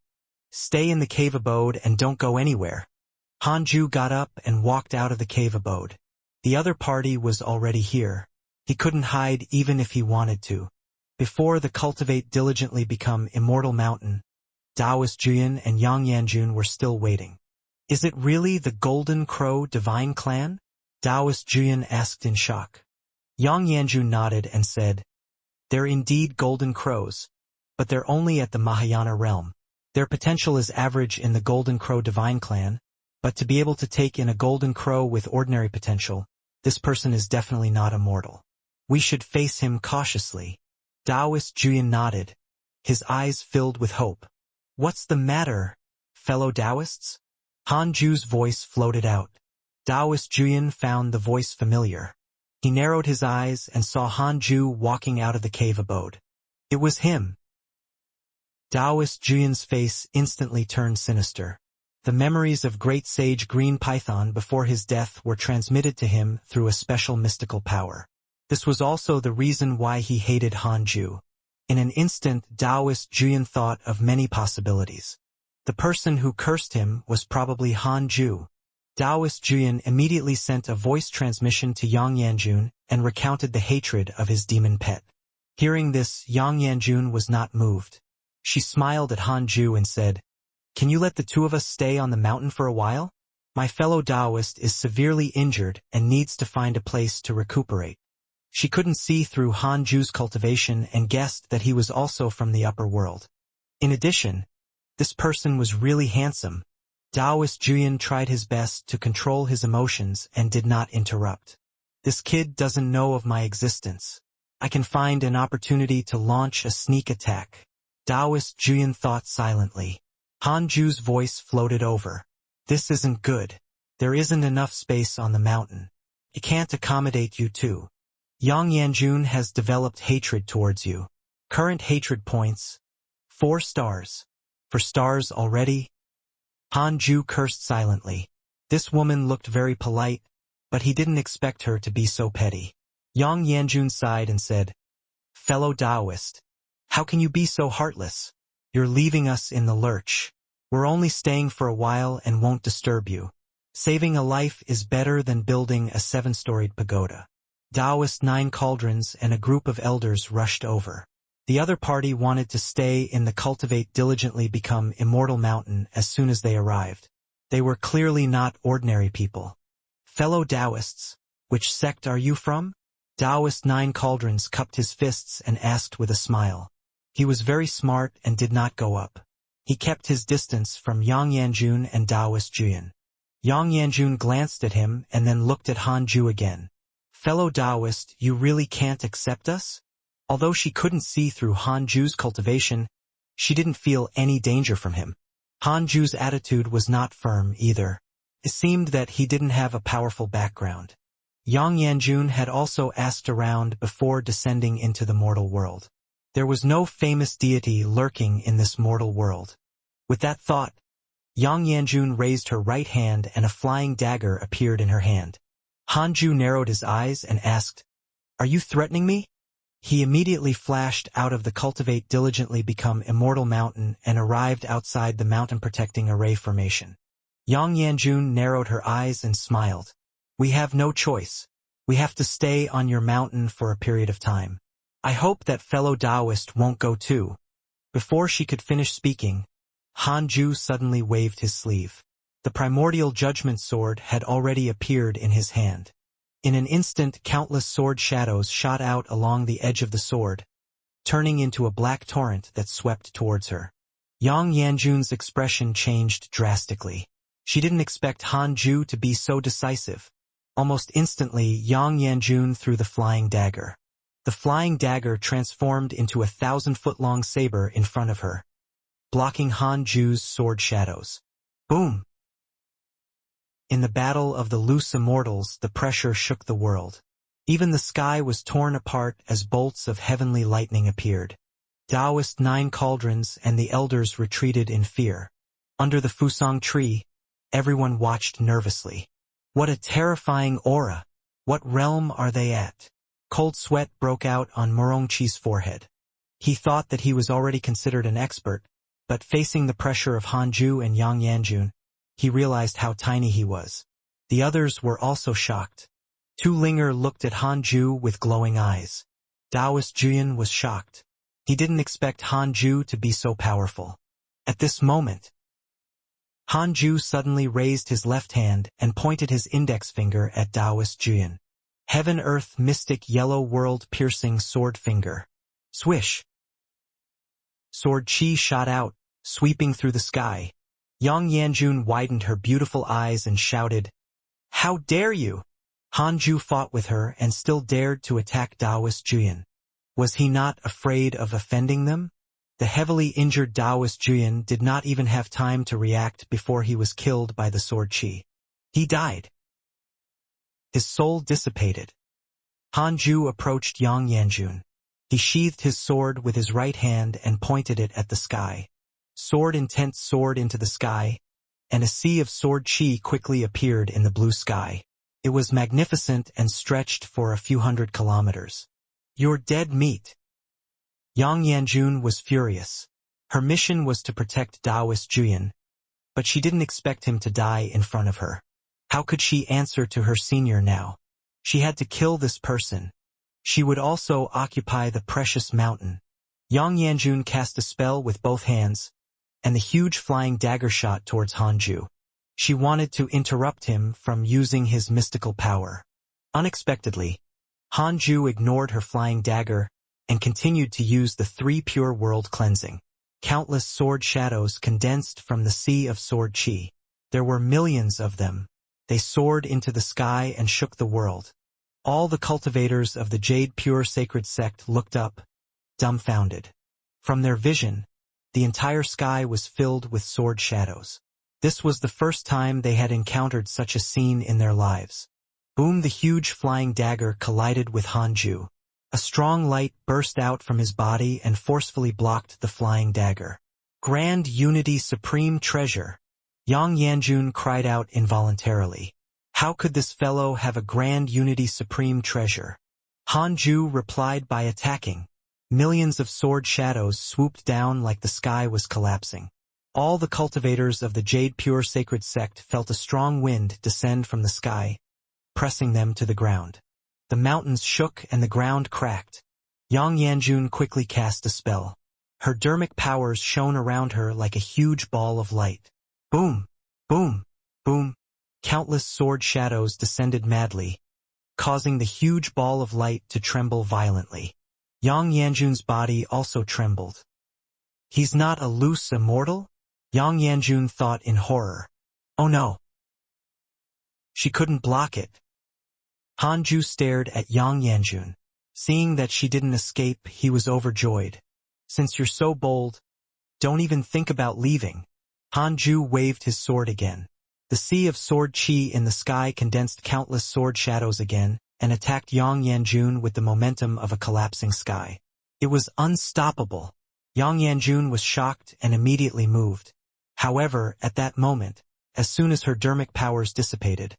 Stay in the cave abode and don't go anywhere. Han Ju got up and walked out of the cave abode. The other party was already here. He couldn't hide even if he wanted to. Before the Cultivate diligently become Immortal Mountain, Taoist Juyan and Yang Yanjun were still waiting. Is it really the Golden Crow Divine Clan? Taoist Juyan asked in shock. Yang Yanjun nodded and said, They're indeed Golden Crows, but they're only at the Mahayana realm. Their potential is average in the Golden Crow Divine Clan, but to be able to take in a Golden Crow with ordinary potential, this person is definitely not immortal. We should face him cautiously. Taoist Juyan nodded, his eyes filled with hope. What's the matter, fellow Taoists? Han Ju's voice floated out. Taoist Juyan found the voice familiar. He narrowed his eyes and saw Han Ju walking out of the cave abode. It was him. Taoist Juyan's face instantly turned sinister. The memories of Great Sage Green Python before his death were transmitted to him through a special mystical power. This was also the reason why he hated Han Ju. In an instant, Taoist Juyan thought of many possibilities. The person who cursed him was probably Han Ju. Taoist Juyan immediately sent a voice transmission to Yang Yanjun and recounted the hatred of his demon pet. Hearing this, Yang Yanjun was not moved. She smiled at Han Ju and said, Can you let the 2 of us stay on the mountain for a while? My fellow Taoist is severely injured and needs to find a place to recuperate. She couldn't see through Han Ju's cultivation and guessed that he was also from the upper world. In addition, this person was really handsome. Taoist Juyan tried his best to control his emotions and did not interrupt. This kid doesn't know of my existence. I can find an opportunity to launch a sneak attack. Taoist Juyan thought silently. Han Ju's voice floated over. This isn't good. There isn't enough space on the mountain. It can't accommodate you two. Yang Yanjun has developed hatred towards you. Current hatred points, 4 stars. For stars already? Han Ju cursed silently. This woman looked very polite, but he didn't expect her to be so petty. Yang Yanjun sighed and said, Fellow Taoist, how can you be so heartless? You're leaving us in the lurch. We're only staying for a while and won't disturb you. Saving a life is better than building a 7-storied pagoda. Taoist 9 cauldrons and a group of elders rushed over. The other party wanted to stay in the Cultivate diligently become Immortal Mountain as soon as they arrived. They were clearly not ordinary people. Fellow Taoists, which sect are you from? Taoist 9 cauldrons cupped his fists and asked with a smile. He was very smart and did not go up. He kept his distance from Yang Yanjun and Taoist Juyan. Yang Yanjun glanced at him and then looked at Han Ju again. Fellow Taoist, you really can't accept us? Although she couldn't see through Han Ju's cultivation, she didn't feel any danger from him. Han Ju's attitude was not firm either. It seemed that he didn't have a powerful background. Yang Yanjun had also asked around before descending into the mortal world. There was no famous deity lurking in this mortal world. With that thought, Yang Yanjun raised her right hand and a flying dagger appeared in her hand. Han Ju narrowed his eyes and asked, Are you threatening me? He immediately flashed out of the Cultivate diligently become Immortal Mountain and arrived outside the mountain protecting array formation. Yang Yanjun narrowed her eyes and smiled. We have no choice. We have to stay on your mountain for a period of time. I hope that fellow Taoist won't go too. Before she could finish speaking, Han Ju suddenly waved his sleeve. The primordial judgment sword had already appeared in his hand. In an instant, countless sword shadows shot out along the edge of the sword, turning into a black torrent that swept towards her. Yang Yanjun's expression changed drastically. She didn't expect Han Ju to be so decisive. Almost instantly, Yang Yanjun threw the flying dagger. The flying dagger transformed into a 1,000-foot-long saber in front of her, blocking Han Ju's sword shadows. Boom! In the battle of the loose immortals, the pressure shook the world. Even the sky was torn apart as bolts of heavenly lightning appeared. Taoist 9 cauldrons and the elders retreated in fear. Under the Fusang tree, everyone watched nervously. What a terrifying aura! What realm are they at? Cold sweat broke out on Murongqi's forehead. He thought that he was already considered an expert, but facing the pressure of Han Ju and Yang Yanjun, he realized how tiny he was. The others were also shocked. Tu Linger looked at Han Ju with glowing eyes. Taoist Juyan was shocked. He didn't expect Han Ju to be so powerful. At this moment, Han Ju suddenly raised his left hand and pointed his index finger at Taoist Juyan. Heaven Earth Mystic Yellow World Piercing Sword Finger. Swish! Sword chi shot out, sweeping through the sky. Yang Yanjun widened her beautiful eyes and shouted, "How dare you!" Han Ju fought with her and still dared to attack Taoist Juyan. Was he not afraid of offending them? The heavily injured Taoist Juyan did not even have time to react before he was killed by the sword chi. He died. His soul dissipated. Han Ju approached Yang Yanjun. He sheathed his sword with his right hand and pointed it at the sky. Sword intent soared into the sky, and a sea of sword chi quickly appeared in the blue sky. It was magnificent and stretched for a few hundred kilometers. "You're dead meat." Yang Yanjun was furious. Her mission was to protect Taoist Juyan, but she didn't expect him to die in front of her. How could she answer to her senior now? She had to kill this person. She would also occupy the precious mountain. Yang Yanjun cast a spell with both hands, and the huge flying dagger shot towards Han Ju. She wanted to interrupt him from using his mystical power. Unexpectedly, Han Ju ignored her flying dagger and continued to use the 3 pure world cleansing. Countless sword shadows condensed from the sea of sword chi. There were millions of them. They soared into the sky and shook the world. All the cultivators of the Jade Pure Sacred Sect looked up, dumbfounded. From their vision, the entire sky was filled with sword shadows. This was the first time they had encountered such a scene in their lives. Boom! The huge flying dagger collided with Han Ju. A strong light burst out from his body and forcefully blocked the flying dagger. Grand Unity Supreme Treasure! Yang Yanjun cried out involuntarily. How could this fellow have a Grand Unity Supreme Treasure? Han Ju replied by attacking. Millions of sword shadows swooped down like the sky was collapsing. All the cultivators of the Jade Pure Sacred Sect felt a strong wind descend from the sky, pressing them to the ground. The mountains shook and the ground cracked. Yang Yanjun quickly cast a spell. Her dermic powers shone around her like a huge ball of light. Boom! Boom! Boom! Countless sword shadows descended madly, causing the huge ball of light to tremble violently. Yang Yanjun's body also trembled. He's not a loose immortal? Yang Yanjun thought in horror. Oh no! She couldn't block it. Han Ju stared at Yang Yanjun. Seeing that she didn't escape, he was overjoyed. Since you're so bold, don't even think about leaving. Han Ju waved his sword again. The sea of sword chi in the sky condensed countless sword shadows again, and attacked Yang Yanjun with the momentum of a collapsing sky. It was unstoppable. Yang Yanjun was shocked and immediately moved. However, at that moment, as soon as her dermic powers dissipated,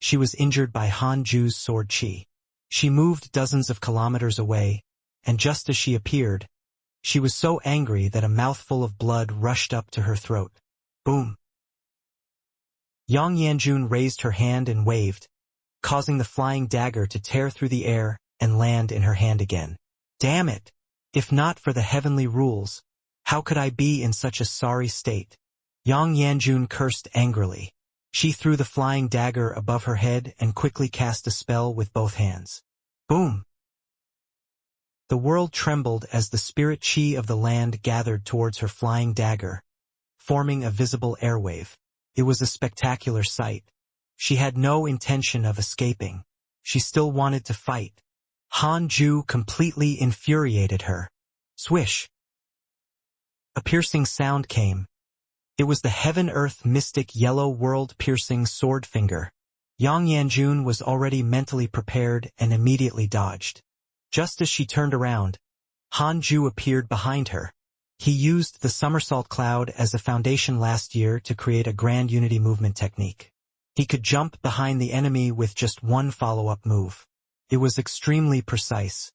she was injured by Han Ju's sword chi. She moved dozens of kilometers away, and just as she appeared, she was so angry that a mouthful of blood rushed up to her throat. Boom! Yang Yanjun raised her hand and waved, causing the flying dagger to tear through the air and land in her hand again. Damn it! If not for the heavenly rules, how could I be in such a sorry state? Yang Yanjun cursed angrily. She threw the flying dagger above her head and quickly cast a spell with both hands. Boom! The world trembled as the spirit chi of the land gathered towards her flying dagger, forming a visible airwave. It was a spectacular sight. She had no intention of escaping. She still wanted to fight. Han Ju completely infuriated her. Swish! A piercing sound came. It was the heaven-earth mystic yellow world-piercing sword finger. Yang Yanjun was already mentally prepared and immediately dodged. Just as she turned around, Han Ju appeared behind her. He used the somersault cloud as a foundation last year to create a grand unity movement technique. He could jump behind the enemy with just one follow-up move. It was extremely precise.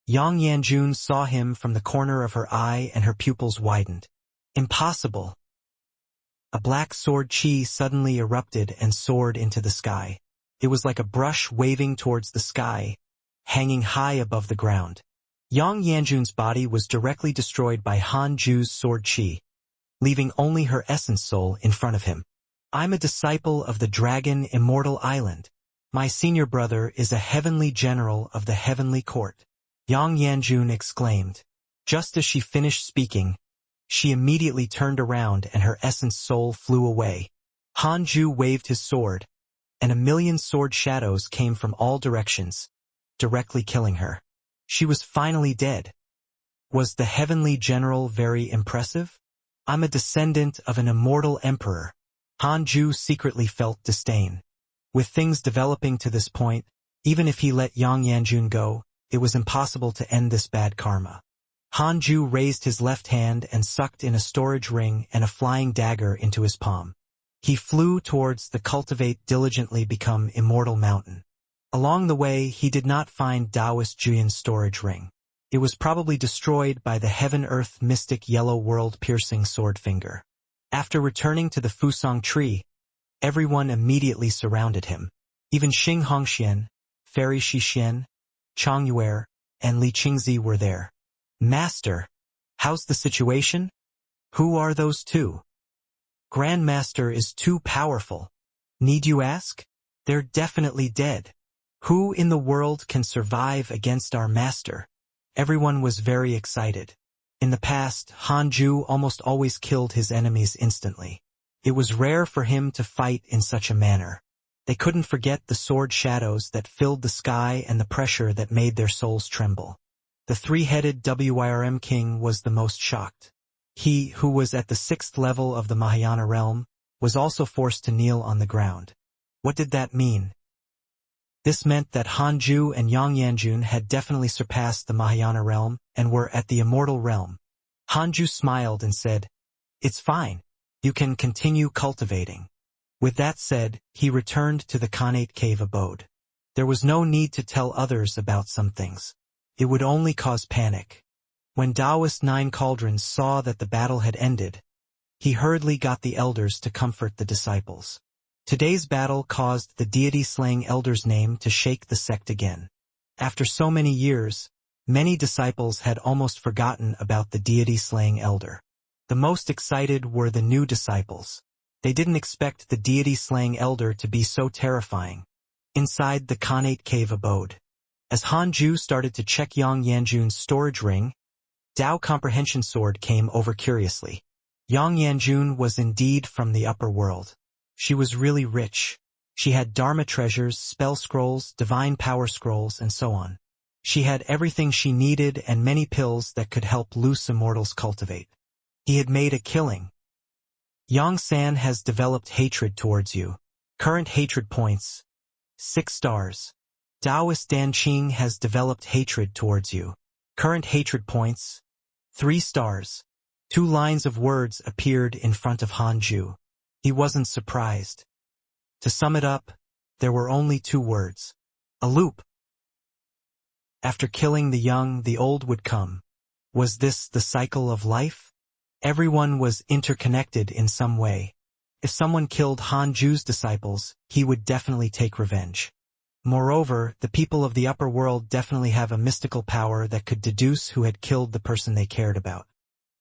Yang Yanjun saw him from the corner of her eye and her pupils widened. Impossible! A black sword chi suddenly erupted and soared into the sky. It was like a brush waving towards the sky, hanging high above the ground. Yang Yanjun's body was directly destroyed by Han Ju's sword chi, leaving only her essence soul in front of him. I'm a disciple of the dragon Immortal Island. My senior brother is a heavenly general of the heavenly court. Yang Yanjun exclaimed. Just as she finished speaking, she immediately turned around and her essence soul flew away. Han Ju waved his sword, and a million sword shadows came from all directions, directly killing her. She was finally dead. Was the heavenly general very impressive? I'm a descendant of an immortal emperor. Han Ju secretly felt disdain. With things developing to this point, even if he let Yang Yanjun go, it was impossible to end this bad karma. Han Ju raised his left hand and sucked in a storage ring and a flying dagger into his palm. He flew towards the Cultivate diligently become Immortal mountain. Along the way, he did not find Taoist Juyan's storage ring. It was probably destroyed by the heaven-earth mystic yellow world-piercing sword finger. After returning to the Fusang tree, everyone immediately surrounded him. Even Xing Hongxian, Fairy Shixian, Chang Yuer, and Li Qingzi were there. Master, how's the situation? Who are those two? Grandmaster is too powerful. Need you ask? They're definitely dead. Who in the world can survive against our master? Everyone was very excited. In the past, Han Ju almost always killed his enemies instantly. It was rare for him to fight in such a manner. They couldn't forget the sword shadows that filled the sky and the pressure that made their souls tremble. The three-headed WIRM king was the most shocked. He, who was at the 6th level of the Mahayana realm, was also forced to kneel on the ground. What did that mean? This meant that Han Ju and Yang Yanjun had definitely surpassed the Mahayana realm and were at the Immortal realm. Han Ju smiled and said, "It's fine. You can continue cultivating." With that said, he returned to the Khanate cave abode. There was no need to tell others about some things. It would only cause panic. When Taoist Nine Cauldrons saw that the battle had ended, he hurriedly got the elders to comfort the disciples. Today's battle caused the deity-slaying elder's name to shake the sect again. After so many years, many disciples had almost forgotten about the deity-slaying elder. The most excited were the new disciples. They didn't expect the deity-slaying elder to be so terrifying. Inside the Khanate cave abode, as Han Ju started to check Yang Yanjun's storage ring, Dao Comprehension Sword came over curiously. Yang Yanjun was indeed from the upper world. She was really rich. She had Dharma treasures, spell scrolls, divine power scrolls, and so on. She had everything she needed and many pills that could help loose immortals cultivate. He had made a killing. Yang San has developed hatred towards you. Current hatred points, 6 stars. Taoist Dan Qing has developed hatred towards you. Current hatred points, 3 stars. 2 lines of words appeared in front of Han Ju. He wasn't surprised. To sum it up, there were only 2 words. A loop. After killing the young, the old would come. Was this the cycle of life? Everyone was interconnected in some way. If someone killed Han Ju's disciples, he would definitely take revenge. Moreover, the people of the upper world definitely have a mystical power that could deduce who had killed the person they cared about.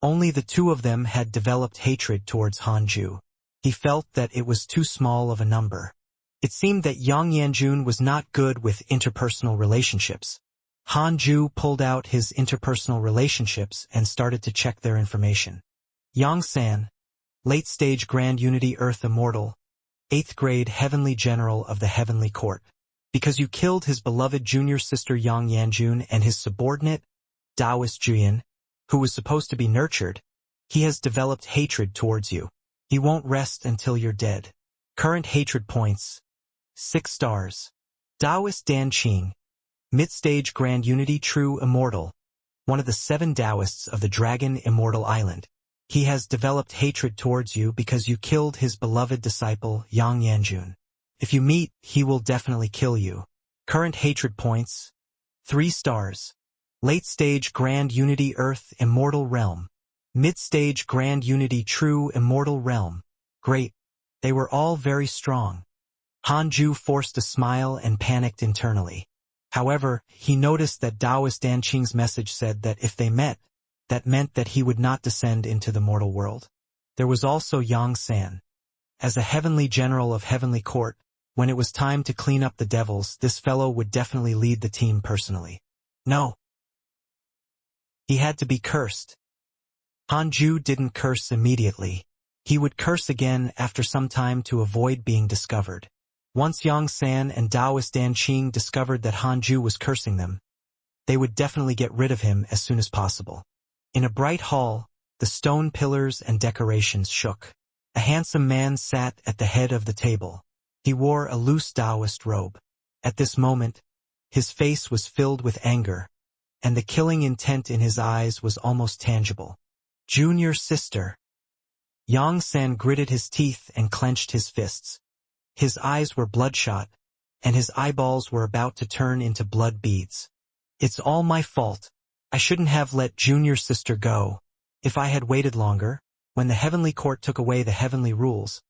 Only the two of them had developed hatred towards Han Ju. He felt that it was too small of a number. It seemed that Yang Yanjun was not good with interpersonal relationships. Han Ju pulled out his interpersonal relationships and started to check their information. Yang San, late-stage Grand Unity Earth Immortal, 8th grade Heavenly General of the Heavenly Court. Because you killed his beloved junior sister Yang Yanjun and his subordinate, Taoist Juyan, who was supposed to be nurtured, he has developed hatred towards you. He won't rest until you're dead. Current hatred points, 6 stars. Taoist Dan Qing, mid-stage Grand Unity True Immortal, one of the 7 Taoists of the Dragon Immortal Island. He has developed hatred towards you because you killed his beloved disciple Yang Yanjun. If you meet, he will definitely kill you. Current hatred points, 3 stars. Late-stage Grand Unity Earth Immortal Realm. Mid-stage Grand Unity True Immortal Realm. Great. They were all very strong. Han Ju forced a smile and panicked internally. However, he noticed that Taoist Dan Qing's message said that if they met, that meant that he would not descend into the mortal world. There was also Yang San. As a heavenly general of Heavenly Court, when it was time to clean up the devils, this fellow would definitely lead the team personally. No. He had to be cursed. Han Ju didn't curse immediately. He would curse again after some time to avoid being discovered. Once Yang San and Taoist Dan Qing discovered that Han Ju was cursing them, they would definitely get rid of him as soon as possible. In a bright hall, the stone pillars and decorations shook. A handsome man sat at the head of the table. He wore a loose Taoist robe. At this moment, his face was filled with anger, and the killing intent in his eyes was almost tangible. Junior sister. Yang San gritted his teeth and clenched his fists. His eyes were bloodshot, and his eyeballs were about to turn into blood beads. It's all my fault. I shouldn't have let junior sister go. If I had waited longer, when the Heavenly Court took away the heavenly rules,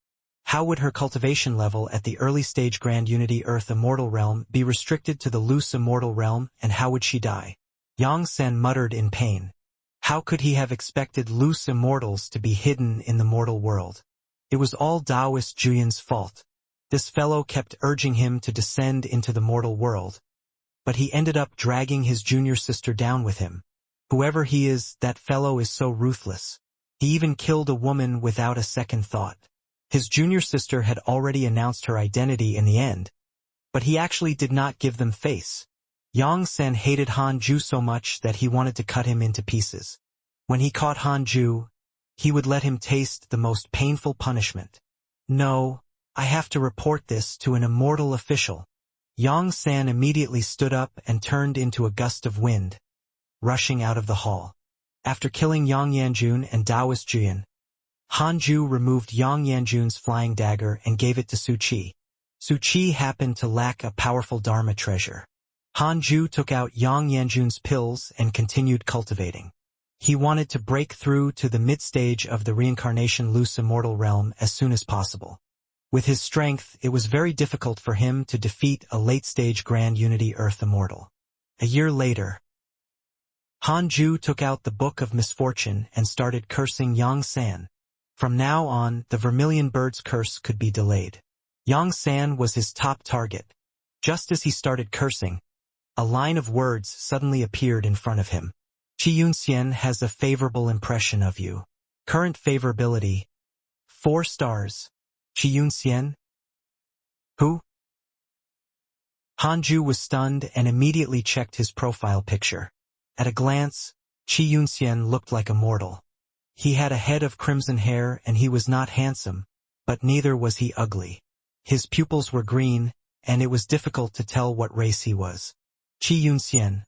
how would her cultivation level at the early stage Grand Unity Earth Immortal Realm be restricted to the loose Immortal Realm, and how would she die? Yang San muttered in pain. How could he have expected loose immortals to be hidden in the mortal world? It was all Taoist Juyan's fault. This fellow kept urging him to descend into the mortal world, but he ended up dragging his junior sister down with him. Whoever he is, that fellow is so ruthless. He even killed a woman without a second thought. His junior sister had already announced her identity in the end, but he actually did not give them face. Yang San hated Han Ju so much that he wanted to cut him into pieces. When he caught Han Ju, he would let him taste the most painful punishment. No, I have to report this to an immortal official. Yang San immediately stood up and turned into a gust of wind, rushing out of the hall. After killing Yang Yanjun and Taoist Juyan, Han Ju removed Yang Yanjun's flying dagger and gave it to Su Qi. Su Qi happened to lack a powerful Dharma treasure. Han Ju took out Yang Yanjun's pills and continued cultivating. He wanted to break through to the mid-stage of the Reincarnation loose immortal realm as soon as possible. With his strength, it was very difficult for him to defeat a late-stage Grand Unity Earth Immortal. A year later, Han Ju took out the Book of Misfortune and started cursing Yang San. From now on, the Vermilion Bird's curse could be delayed. Yang San was his top target. Just as he started cursing, a line of words suddenly appeared in front of him. Xianxia has a favorable impression of you. Current favorability, 4 stars. Xianxia? Who? Han Ju was stunned and immediately checked his profile picture. At a glance, Xianxia looked like a mortal. He had a head of crimson hair and he was not handsome, but neither was he ugly. His pupils were green, and it was difficult to tell what race he was. Xianxia,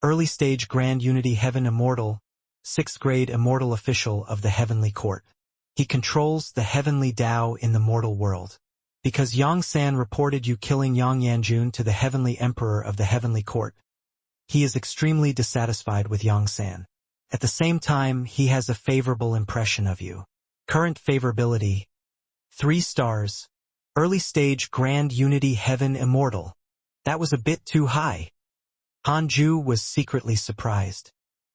early stage Grand Unity Heaven Immortal, 6th grade Immortal official of the Heavenly Court. He controls the heavenly Tao in the mortal world. Because Yang San reported you killing Yang Yanjun to the Heavenly Emperor of the Heavenly Court, he is extremely dissatisfied with Yang San. At the same time, he has a favorable impression of you. Current favorability, 3 stars. Early stage Grand Unity Heaven Immortal. That was a bit too high. Hanju was secretly surprised.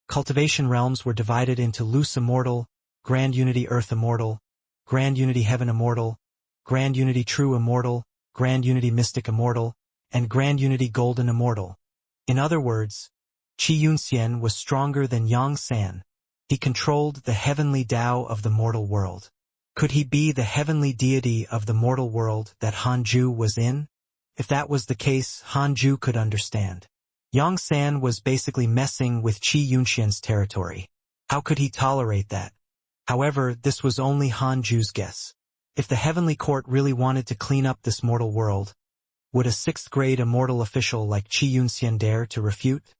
Cultivation realms were divided into Loose Immortal, Grand Unity Earth Immortal, Grand Unity Heaven Immortal, Grand Unity True Immortal, Grand Unity Mystic Immortal, and Grand Unity Golden Immortal. In other words, Xianxia was stronger than Yang. He controlled the heavenly Tao of the mortal world. Could he be the heavenly deity of the mortal world that Hanju was in? If that was the case, Hanju could understand. Yang was basically messing with Xianxia's territory. How could he tolerate that? However, this was only Hanju's guess. If the heavenly court really wanted to clean up this mortal world, would a 6th-grade immortal official like Xianxia dare to refute?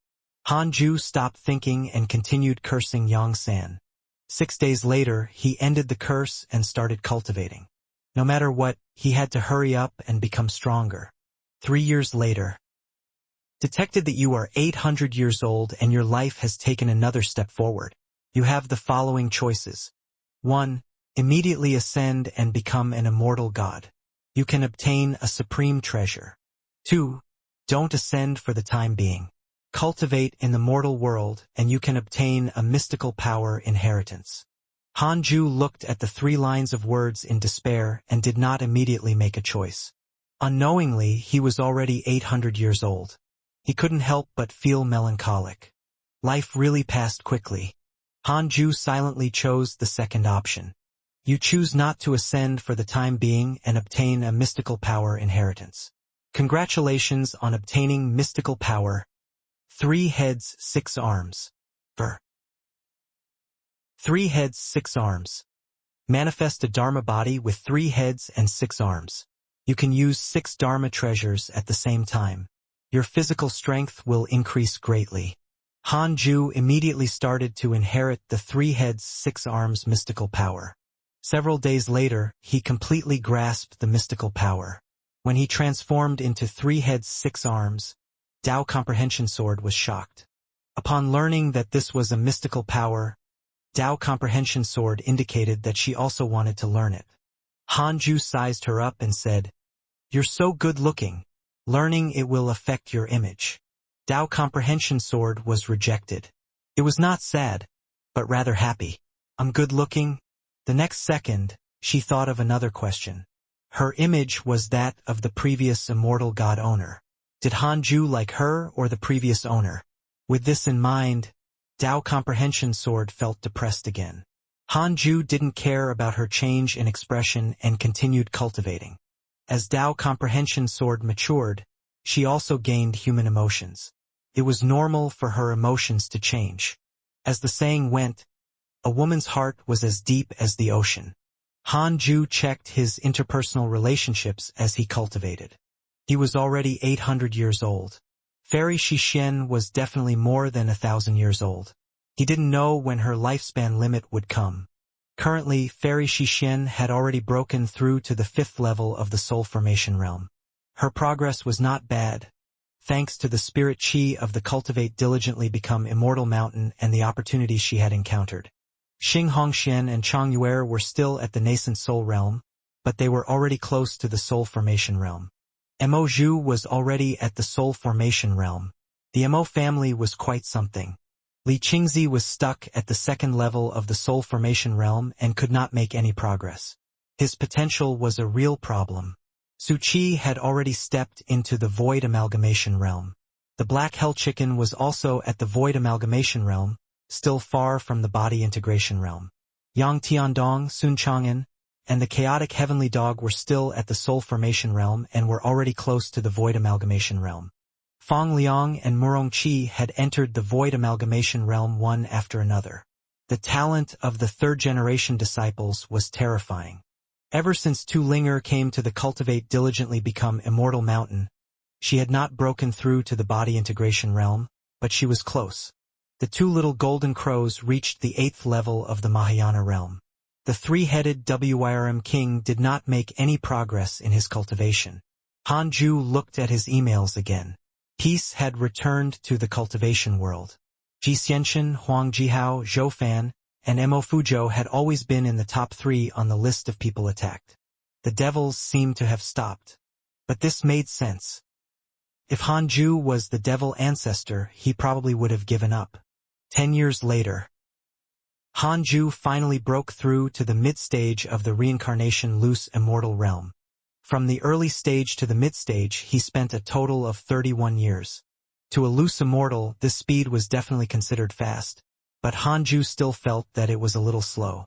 Hanju stopped thinking and continued cursing Yang. 6 days later, he ended the curse and started cultivating. No matter what, he had to hurry up and become stronger. 3 years later. Detected that you are 800 years old and your life has taken another step forward. You have the following choices. 1. Immediately ascend and become an immortal god. You can obtain a supreme treasure. 2. Don't ascend for the time being. Cultivate in the mortal world and you can obtain a mystical power inheritance. Hanju looked at the 3 lines of words in despair and did not immediately make a choice. Unknowingly, he was already 800 years old. He couldn't help but feel melancholic. Life really passed quickly. Hanju silently chose the second option. You choose not to ascend for the time being and obtain a mystical power inheritance. Congratulations on obtaining mystical power. 3 heads, 6 arms. 3 heads, 6 arms. Manifest a Dharma body with 3 heads and 6 arms. You can use 6 Dharma treasures at the same time. Your physical strength will increase greatly. Hanju immediately started to inherit the 3 heads, 6 arms mystical power. Several days later, he completely grasped the mystical power. When he transformed into 3 heads, 6 arms, Tao Comprehension Sword was shocked. Upon learning that this was a mystical power, Tao Comprehension Sword indicated that she also wanted to learn it. Hanju sized her up and said, "You're so good-looking. Learning it will affect your image." Tao Comprehension Sword was rejected. It was not sad, but rather happy. I'm good-looking? The next second, she thought of another question. Her image was that of the previous immortal god owner. Did Hanju like her or the previous owner? With this in mind, Tao Comprehension Sword felt depressed again. Hanju didn't care about her change in expression and continued cultivating. As Tao Comprehension Sword matured, she also gained human emotions. It was normal for her emotions to change. As the saying went, a woman's heart was as deep as the ocean. Hanju checked his interpersonal relationships as he cultivated. He was already 800 years old. Fairy Xixian was definitely more than 1,000 years old. He didn't know when her lifespan limit would come. Currently, Fairy Xixian had already broken through to the 5th level of the soul formation realm. Her progress was not bad, thanks to the spirit chi of the Cultivate diligently become Immortal Mountain and the opportunities she had encountered. Xing Hongxian and Chang Yuer were still at the nascent soul realm, but they were already close to the soul formation realm. Mo Zhu was already at the soul formation realm. The Mo family was quite something. Li Qingzi was stuck at the 2nd level of the soul formation realm and could not make any progress. His potential was a real problem. Su Qi had already stepped into the void amalgamation realm. The black hell chicken was also at the void amalgamation realm, still far from the body integration realm. Yang Tiandong, Sun Chang'an, and the chaotic heavenly dog were still at the soul formation realm and were already close to the void amalgamation realm. Fang Liang and Murong Qi had entered the void amalgamation realm one after another. The talent of the 3rd-generation disciples was terrifying. Ever since Tu Linger came to the Cultivate diligently become Immortal Mountain, she had not broken through to the body integration realm, but she was close. The 2 little golden crows reached the 8th level of the Mahayana realm. The 3-headed WIRM king did not make any progress in his cultivation. Hanju looked at his emails again. Peace had returned to the cultivation world. Ji Xianxian, Huang Jihao, Zhou Fan, and Mo Fuzhou had always been in the top 3 on the list of people attacked. The devils seemed to have stopped. But this made sense. If Hanju was the devil ancestor, he probably would have given up. 10 years later, Hanju finally broke through to the mid-stage of the Reincarnation loose immortal realm. From the early stage to the mid-stage, he spent a total of 31 years. To a loose immortal, this speed was definitely considered fast, but Hanju still felt that it was a little slow.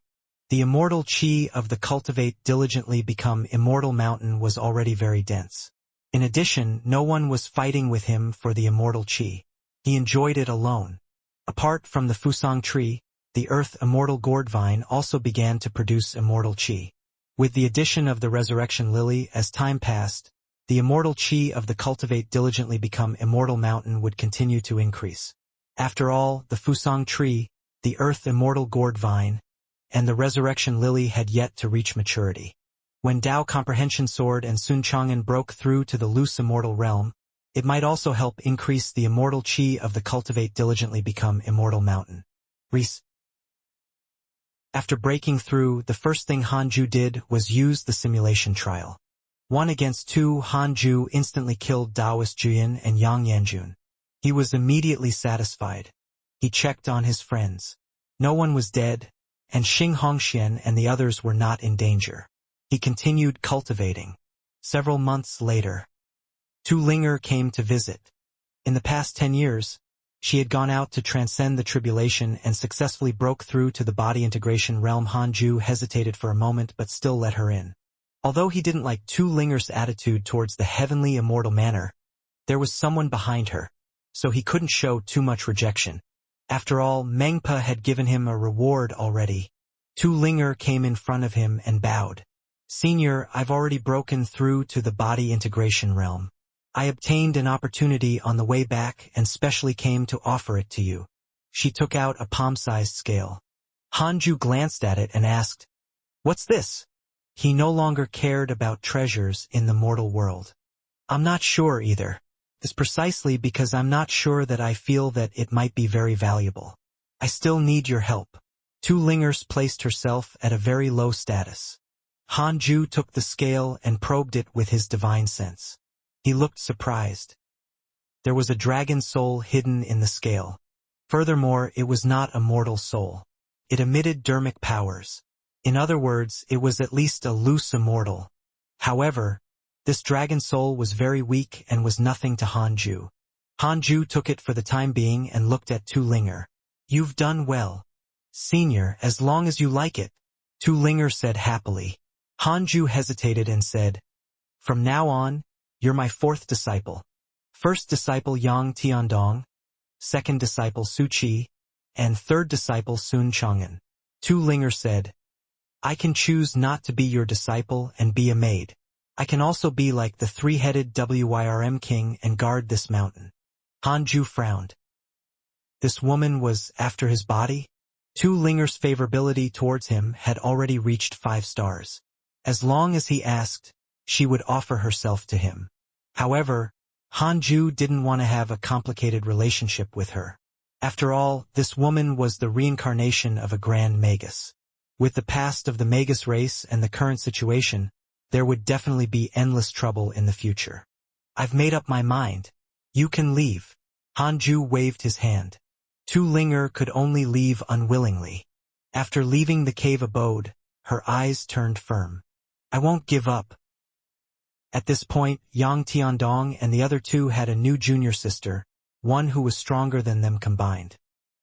The immortal chi of the Cultivate diligently become Immortal mountain was already very dense. In addition, no one was fighting with him for the immortal chi. He enjoyed it alone. Apart from the Fusang tree, the earth immortal gourd vine also began to produce immortal chi. With the addition of the resurrection lily, as time passed, the immortal chi of the Cultivate diligently become Immortal mountain would continue to increase. After all, the Fusang tree, the earth immortal gourd vine, and the resurrection lily had yet to reach maturity. When Tao Comprehension Sword and Sun Chang'an broke through to the loose immortal realm, it might also help increase the immortal chi of the Cultivate diligently become Immortal mountain. After breaking through, the first thing Hanju did was use the simulation trial. 1 against 2, Hanju instantly killed Taoist Juyan and Yang Yanjun. He was immediately satisfied. He checked on his friends. No one was dead, and Xing Hongxian and the others were not in danger. He continued cultivating. Several months later, Tu Linger came to visit. In the past 10 years, she had gone out to transcend the tribulation and successfully broke through to the body integration realm. Hanju hesitated for a moment but still let her in. Although he didn't like Tu Linger's attitude towards the heavenly immortal manner, there was someone behind her, so he couldn't show too much rejection. After all, Mengpa had given him a reward already. Tu Linger came in front of him and bowed. Senior, I've already broken through to the body integration realm. I obtained an opportunity on the way back and specially came to offer it to you. She took out a palm-sized scale. Hanju glanced at it and asked, "What's this?" He no longer cared about treasures in the mortal world. "I'm not sure either. It's precisely because I'm not sure that I feel that it might be very valuable. I still need your help." Tu Lingers placed herself at a very low status. Hanju took the scale and probed it with his divine sense. He looked surprised. There was a dragon soul hidden in the scale. Furthermore, it was not a mortal soul. It emitted dermic powers. In other words, it was at least a loose immortal. However, this dragon soul was very weak and was nothing to Hanju. Hanju took it for the time being and looked at Tu Linger. "You've done well, Senior, as long as you like it," Tu Linger said happily. Hanju hesitated and said, "From now on, you're my 4th disciple. First disciple Yang Tiandong, second disciple Su Qi, and third disciple Sun Chang'an." Tu Linger said, "I can choose not to be your disciple and be a maid. I can also be like the 3-headed Wyrm king and guard this mountain." Hanju frowned. This woman was after his body? Tu Linger's favorability towards him had already reached 5 stars. As long as he asked, she would offer herself to him. However, Hanju didn't want to have a complicated relationship with her. After all, this woman was the reincarnation of a grand magus. With the past of the magus race and the current situation, there would definitely be endless trouble in the future. "I've made up my mind. You can leave." Hanju waved his hand. Tu Linger could only leave unwillingly. After leaving the cave abode, her eyes turned firm. "I won't give up." At this point, Yang Tiandong and the other 2 had a new junior sister, one who was stronger than them combined.